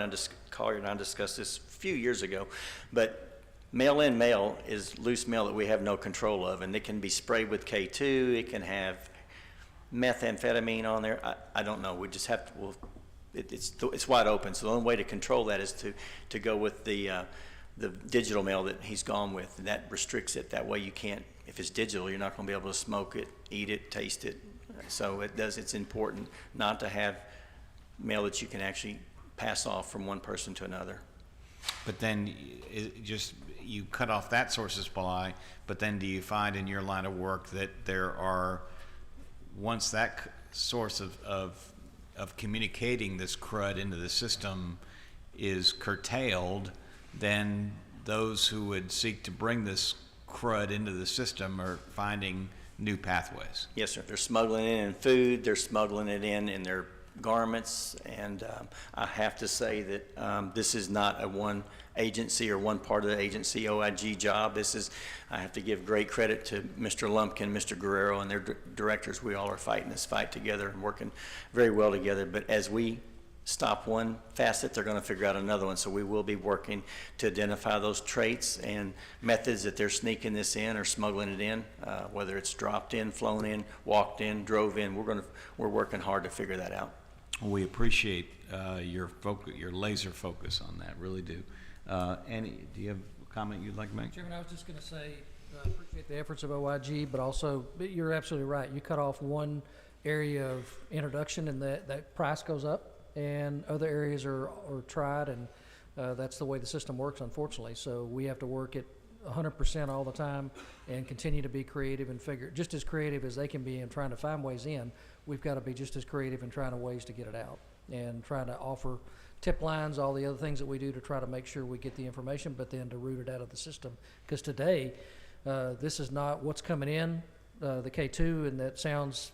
and I discussed this a few years ago, but mail-in mail is loose mail that we have no control of, and it can be sprayed with K2, it can have methamphetamine on there. I don't know. We just have to, it's wide open. So the only way to control that is to go with the digital mail that he's gone with. And that restricts it. That way you can't, if it's digital, you're not going to be able to smoke it, eat it, taste it. So it's important not to have mail that you can actually pass off from one person to another. But then you cut off that source of supply, but then do you find in your line of work that there are, once that source of communicating this crud into the system is curtailed, then those who would seek to bring this crud into the system are finding new pathways? Yes, sir. They're smuggling it in food, they're smuggling it in their garments, and I have to say that this is not a one agency or one part of the agency OIG job. This is, I have to give great credit to Mr. Lumpkin, Mr. Guerrero, and their directors. We all are fighting this fight together and working very well together. But as we stop one facet, they're going to figure out another one. So we will be working to identify those traits and methods that they're sneaking this in or smuggling it in, whether it's dropped in, flown in, walked in, drove in. We're working hard to figure that out. We appreciate your laser focus on that, really do. Do you have a comment you'd like to make? Chairman, I was just going to say, I appreciate the efforts of OIG, but also, you're absolutely right. You cut off one area of introduction and that price goes up, and other areas are tried, and that's the way the system works, unfortunately. So we have to work at 100% all the time and continue to be creative and just as creative as they can be in trying to find ways in. We've got to be just as creative in trying to ways to get it out and trying to offer tip lines, all the other things that we do to try to make sure we get the information, but then to root it out of the system. Because today, this is not what's coming in, the K2, and that sounds,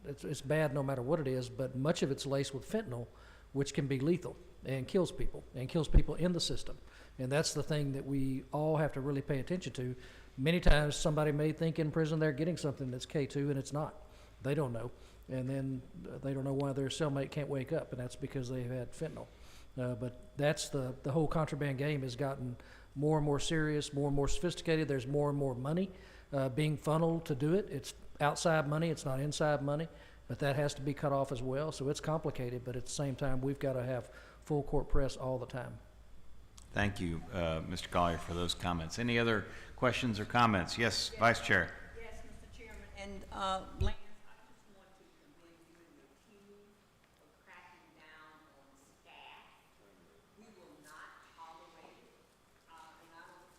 it's bad no matter what it is, but much of it's laced with fentanyl, which can be lethal and kills people in the system. And that's the thing that we all have to really pay attention to. Many times somebody may think in prison they're getting something that's K2 and it's not. They don't know. And then they don't know why their cellmate can't wake up, and that's because they've had fentanyl. But that's the whole contraband game has gotten more and more serious, more and more sophisticated. There's more and more money being funneled to do it. It's outside money, it's not inside money, but that has to be cut off as well. So it's complicated, but at the same time, we've got to have full court press all the time. Thank you, Mr. Collier, for those comments. Any other questions or comments? Yes, Vice Chair. Yes, Mr. Chairman. And Lance, I just want to commend you and your team for cracking down on staff. We will not tolerate it. And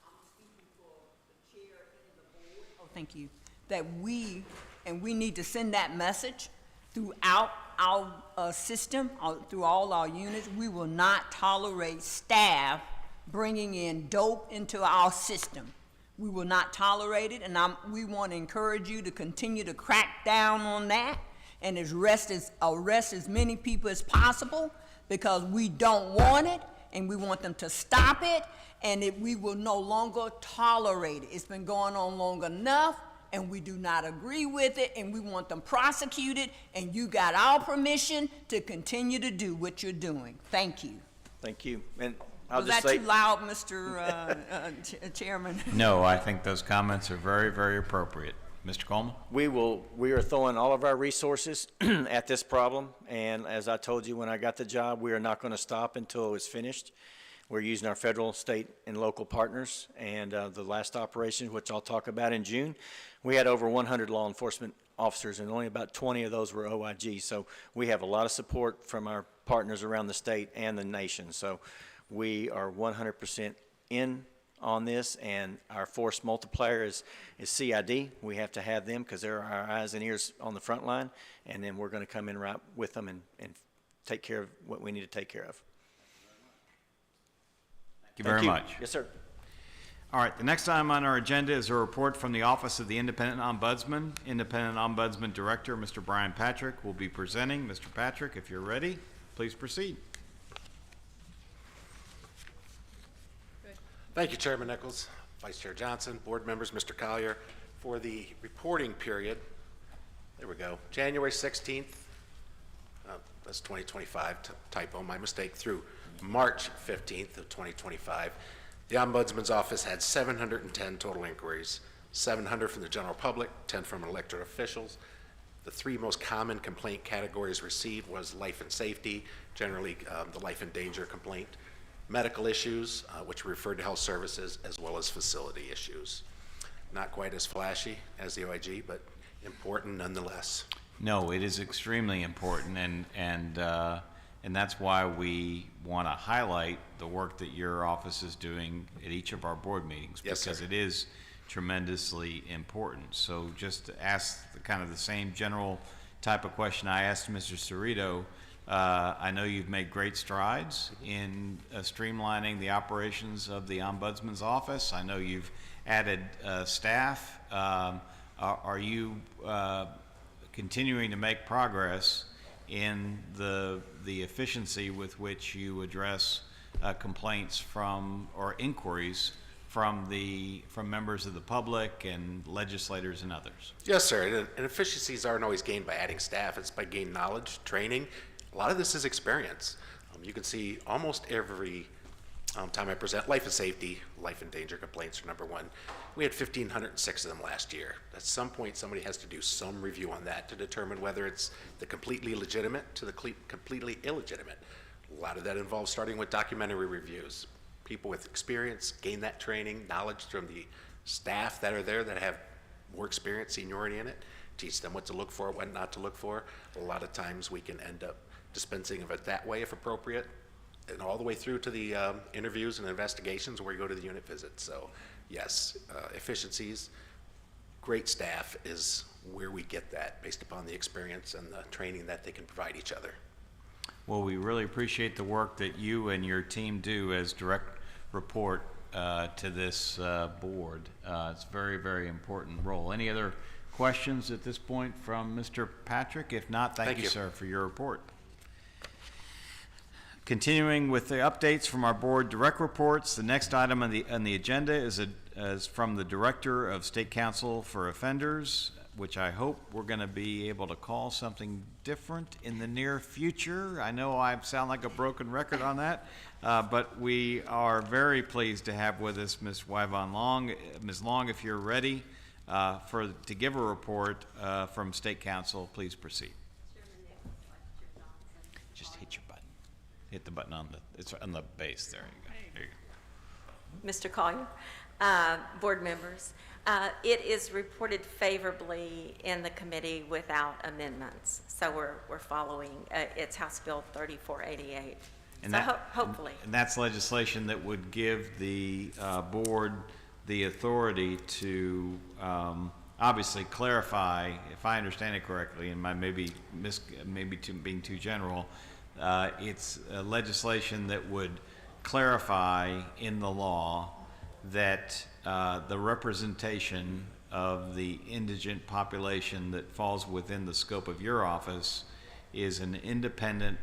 I'm speaking for the chair and the board. Oh, thank you. That we need to send that message throughout our system, through all our units. We will not tolerate staff bringing in dope into our system. We will not tolerate it, and we want to encourage you to continue to crack down on that and arrest as many people as possible, because we don't want it, and we want them to stop it, and we will no longer tolerate it. It's been going on long enough, and we do not agree with it, and we want them prosecuted, and you got our permission to continue to do what you're doing. Thank you. Thank you. And I'll Was just that say, too loud, Mr. Chairman? No, I think those comments are very, very appropriate. Mr. Coleman? we are throwing all of our resources at this problem, and as I told you when I got the job, we are not going to stop until it's finished. We're using our federal, state, and local partners, and the last operation, which I'll talk about in June, we had over 100 law enforcement officers, and only about 20 of those were OIG. So we have a lot of support from our partners around the state and the nation. So we are 100% in on this, and our force multiplier is CID. We have to have them because they're our eyes and ears on the front line, and then we're going to come in right with them and take care of what we need to take care of. Thank you very much. Yes, sir. All right, the next item on our agenda is a report from the Office of the Independent Ombudsman. Independent Ombudsman Director, Mr. Brian Patrick, will be presenting. Mr. Patrick, if you're ready, please proceed. Thank you, Chairman Nichols, Vice Chair Johnson, board members, Mr. Collier. For the reporting period, there we go, January 16th, that's 2025, typo, my mistake, through March 15th of 2025, the Ombudsman's Office had 710 total inquiries, 700 from the general public, 10 from elected officials. The three most common complaint categories received was life and safety, generally the life and danger complaint, medical issues, which referred to health services, as well as facility issues. Not quite as flashy as the OIG, but important nonetheless. No, it is extremely important, and that's why we want to highlight the work that your office is doing at each of our board meetings, Yes, because sir. it is tremendously important. So just to ask kind of the same general type of question I asked Mr. Cerrito, I know you've made great strides in streamlining the operations of the Ombudsman's Office. I know you've added staff. Are you continuing to make progress in the efficiency with which you address complaints from or inquiries from members of the public and legislators and others? Yes, sir. And efficiencies aren't always gained by adding staff. It's by gaining knowledge, training. A lot of this is experience. You can see almost every time I present life and safety, life and danger complaints are number one. We had 1,506 of them last year. At some point, somebody has to do some review on that to determine whether it's the completely legitimate to the completely illegitimate. A lot of that involves starting with documentary reviews. People with experience gain that training, knowledge from the staff that are there that have more experience, seniority in it, teach them what to look for, what not to look for. A lot of times we can end up dispensing of it that way if appropriate, and all the way through to the interviews and investigations where you go to the unit visits. So yes, efficiencies, great staff is where we get that based upon the experience and the training that they can provide each other. Well, we really appreciate the work that you and your team do as direct report to this board. It's a very, very important role. Any other questions at this point from Mr. Patrick? If not, thank you, sir, for your report. Continuing with the updates from our board direct reports, the next item on the agenda is from the Director of State Counsel for Offenders, which I hope we're going to be able to call something different in the near future. I know I sound like a broken record on that, but we are very pleased to have with us Ms. Wyvon Long. Ms. Long, if you're ready to give a report from State Council, please proceed. Just hit your button. Hit the button it's on the base. There you go. There you go. Mr. Collier, board members, it is reported favorably in the committee without amendments. So we're following, it's House Bill 3488. And so that, hopefully. And that's legislation that would give the board the authority to obviously clarify, if I understand it correctly, and being too general, it's legislation that would clarify in the law that the representation of the indigent population that falls within the scope of your office is an independent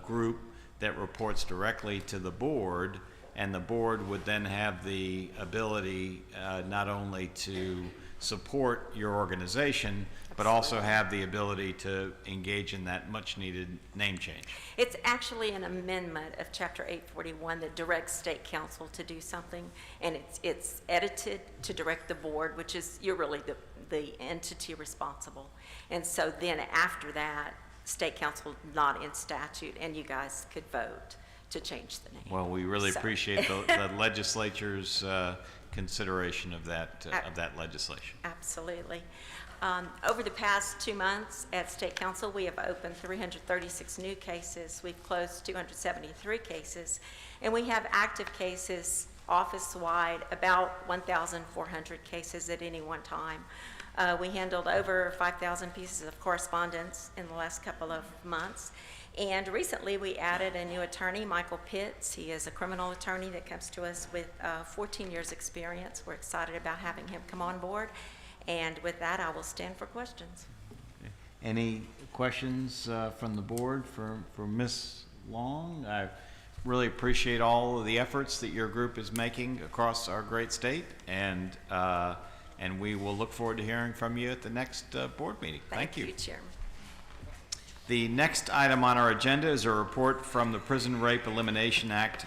group that reports directly to the board, and the board would then have the ability not only to support your organization, but also have the ability to engage in that much-needed name change. It's actually an amendment of Chapter 841 that directs State Council to do something, and it's edited to direct the board, which is, you're really the entity responsible. And so then after that, State Council not in statute, and you guys could vote to change the name. Well, we really appreciate the legislature's consideration of that legislation. Absolutely. Over the past 2 months at State Council, we have opened 336 new cases. We've closed 273 cases, and we have active cases office-wide, about 1,400 cases at any one time. We handled over 5,000 pieces of correspondence in the last couple of months. And recently we added a new attorney, Michael Pitts. He is a criminal attorney that comes to us with 14 years experience. We're excited about having him come on board. And with that, I will stand for questions. Any questions from the board for Ms. Long? I really appreciate all of the efforts that your group is making across our great state, and we will look forward to hearing from you at the next board meeting. Thank you. Chairman. The next item on our agenda is a report from the Prison Rape Elimination Act,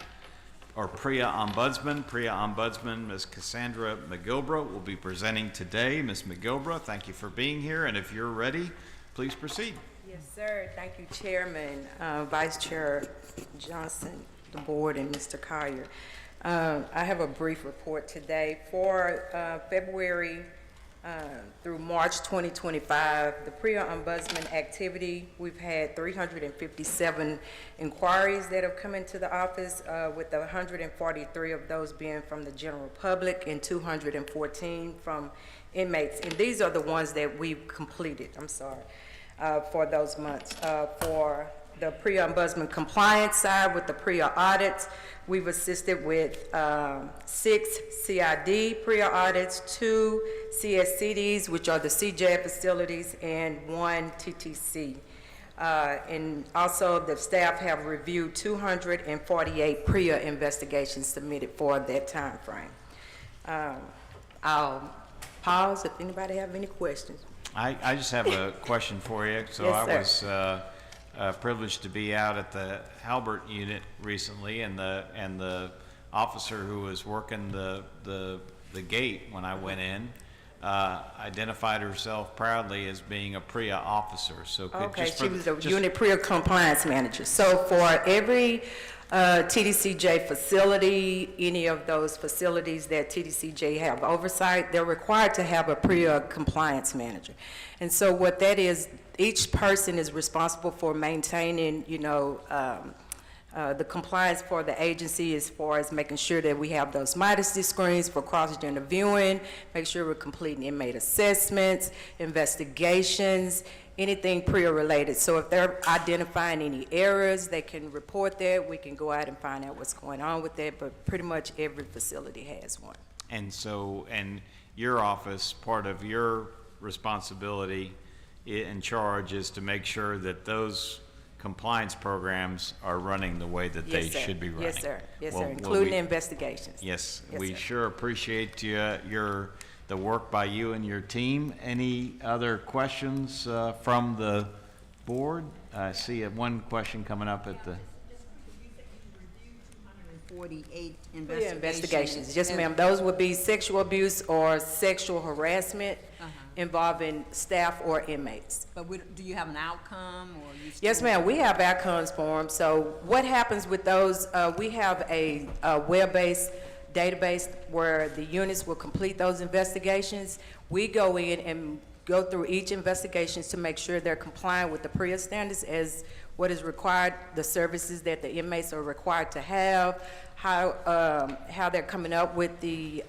or PREA Ombudsman. PREA Ombudsman, Ms. Cassandra McGilbra, will be presenting today. Ms. McGilbra, thank you for being here, and if you're ready, please proceed. Yes, sir. Thank you, Chairman, Vice Chair Johnson, the board, and Mr. Collier. I have a brief report today. For February through March 2025, the PREA Ombudsman activity, we've had 357 inquiries that have come into the office, with 143 of those being from the general public and 214 from inmates. And these are the ones that we've completed, for those months. For the PREA Ombudsman compliance side with the PREA audits, we've assisted with 6 CID PREA audits, 2 CSCDs, which are the CJ facilities, and 1 TTC. And also the staff have reviewed 248 PREA investigations submitted for that time frame. I'll pause if anybody have any questions. I just have a question for you. So Yes, I was privileged to be out at the Halbert unit recently, and the officer who was working the gate when I went in identified herself proudly as being a PREA officer. So could she was a unit PREA compliance manager. So for every TDCJ facility, any of those facilities that TDCJ have oversight, they're required to have a PREA compliance manager. And so what that is, each person is responsible for maintaining, the compliance for the agency as far as making sure that we have those modesty screens for cross-gender viewing, make sure we're completing inmate assessments, investigations, anything PREA related. So if they're identifying any errors, they can report that. We can go out and find out what's going on with that, but pretty much every facility has one. And so, and your office, part of your responsibility in charge is to make sure that those compliance programs are running the way that they should be running. Yes, sir. Yes, sir. Including investigations. Yes, we sure appreciate your the work by you and your team. Any other questions from the board? I see one question coming up at the... 48 Investigations, yes, ma'am. Those would be sexual abuse or sexual harassment involving staff or inmates. But do you have an outcome, or you still? Yes, ma'am, we have outcomes for them. So what happens with those, we have a web-based database where the units will complete those investigations. We go in and go through each investigation to make sure they're compliant with the PREA standards as what is required, the services that the inmates are required to have, how they're coming up with the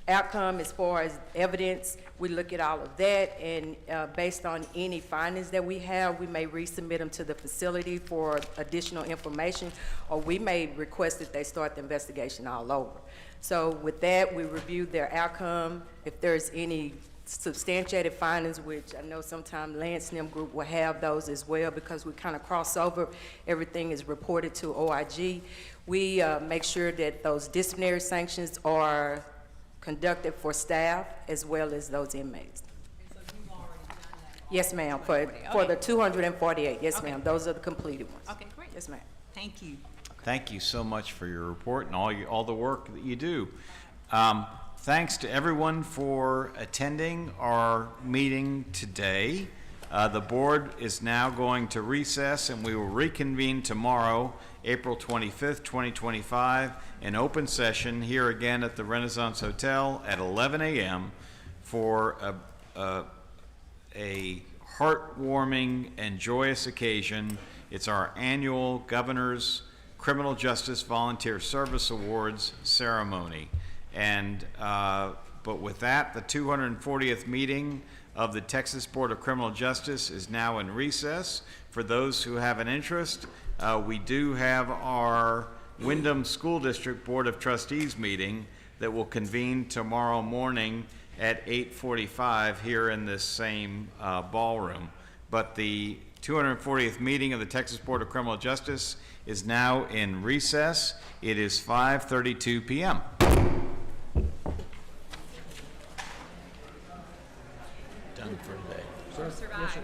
outcome as far as evidence. We look at all of that, and based on any findings that we have, we may resubmit them to the facility for additional information, or we may request that they start the investigation all over. So with that, we review their outcome. If there's any substantiated findings, which I know sometimes Lance and them group will have those as well, because we kind of cross over, everything is reported to OIG. We make sure that those disciplinary sanctions are conducted for staff as well as those inmates. So you've already done that? Yes, ma'am, for the 248, yes, ma'am, those are the completed ones. Okay, great. Yes, ma'am. Thank you. Thank you so much for your report and all the work that you do. Thanks to everyone for attending our meeting today. The board is now going to recess, and we will reconvene tomorrow, April 25th, 2025, in open session here again at the Renaissance Hotel at 11 a.m. for a heartwarming and joyous occasion. It's our annual Governor's Criminal Justice Volunteer Service Awards ceremony. And but with that, the 240th meeting of the Texas Board of Criminal Justice is now in recess. For those who have an interest, we do have our Windham School District Board of Trustees meeting that will convene tomorrow morning at 8:45 here in this same ballroom. But the 240th meeting of the Texas Board of Criminal Justice is now in recess. It is 5:32 p.m. Done for today. Survive.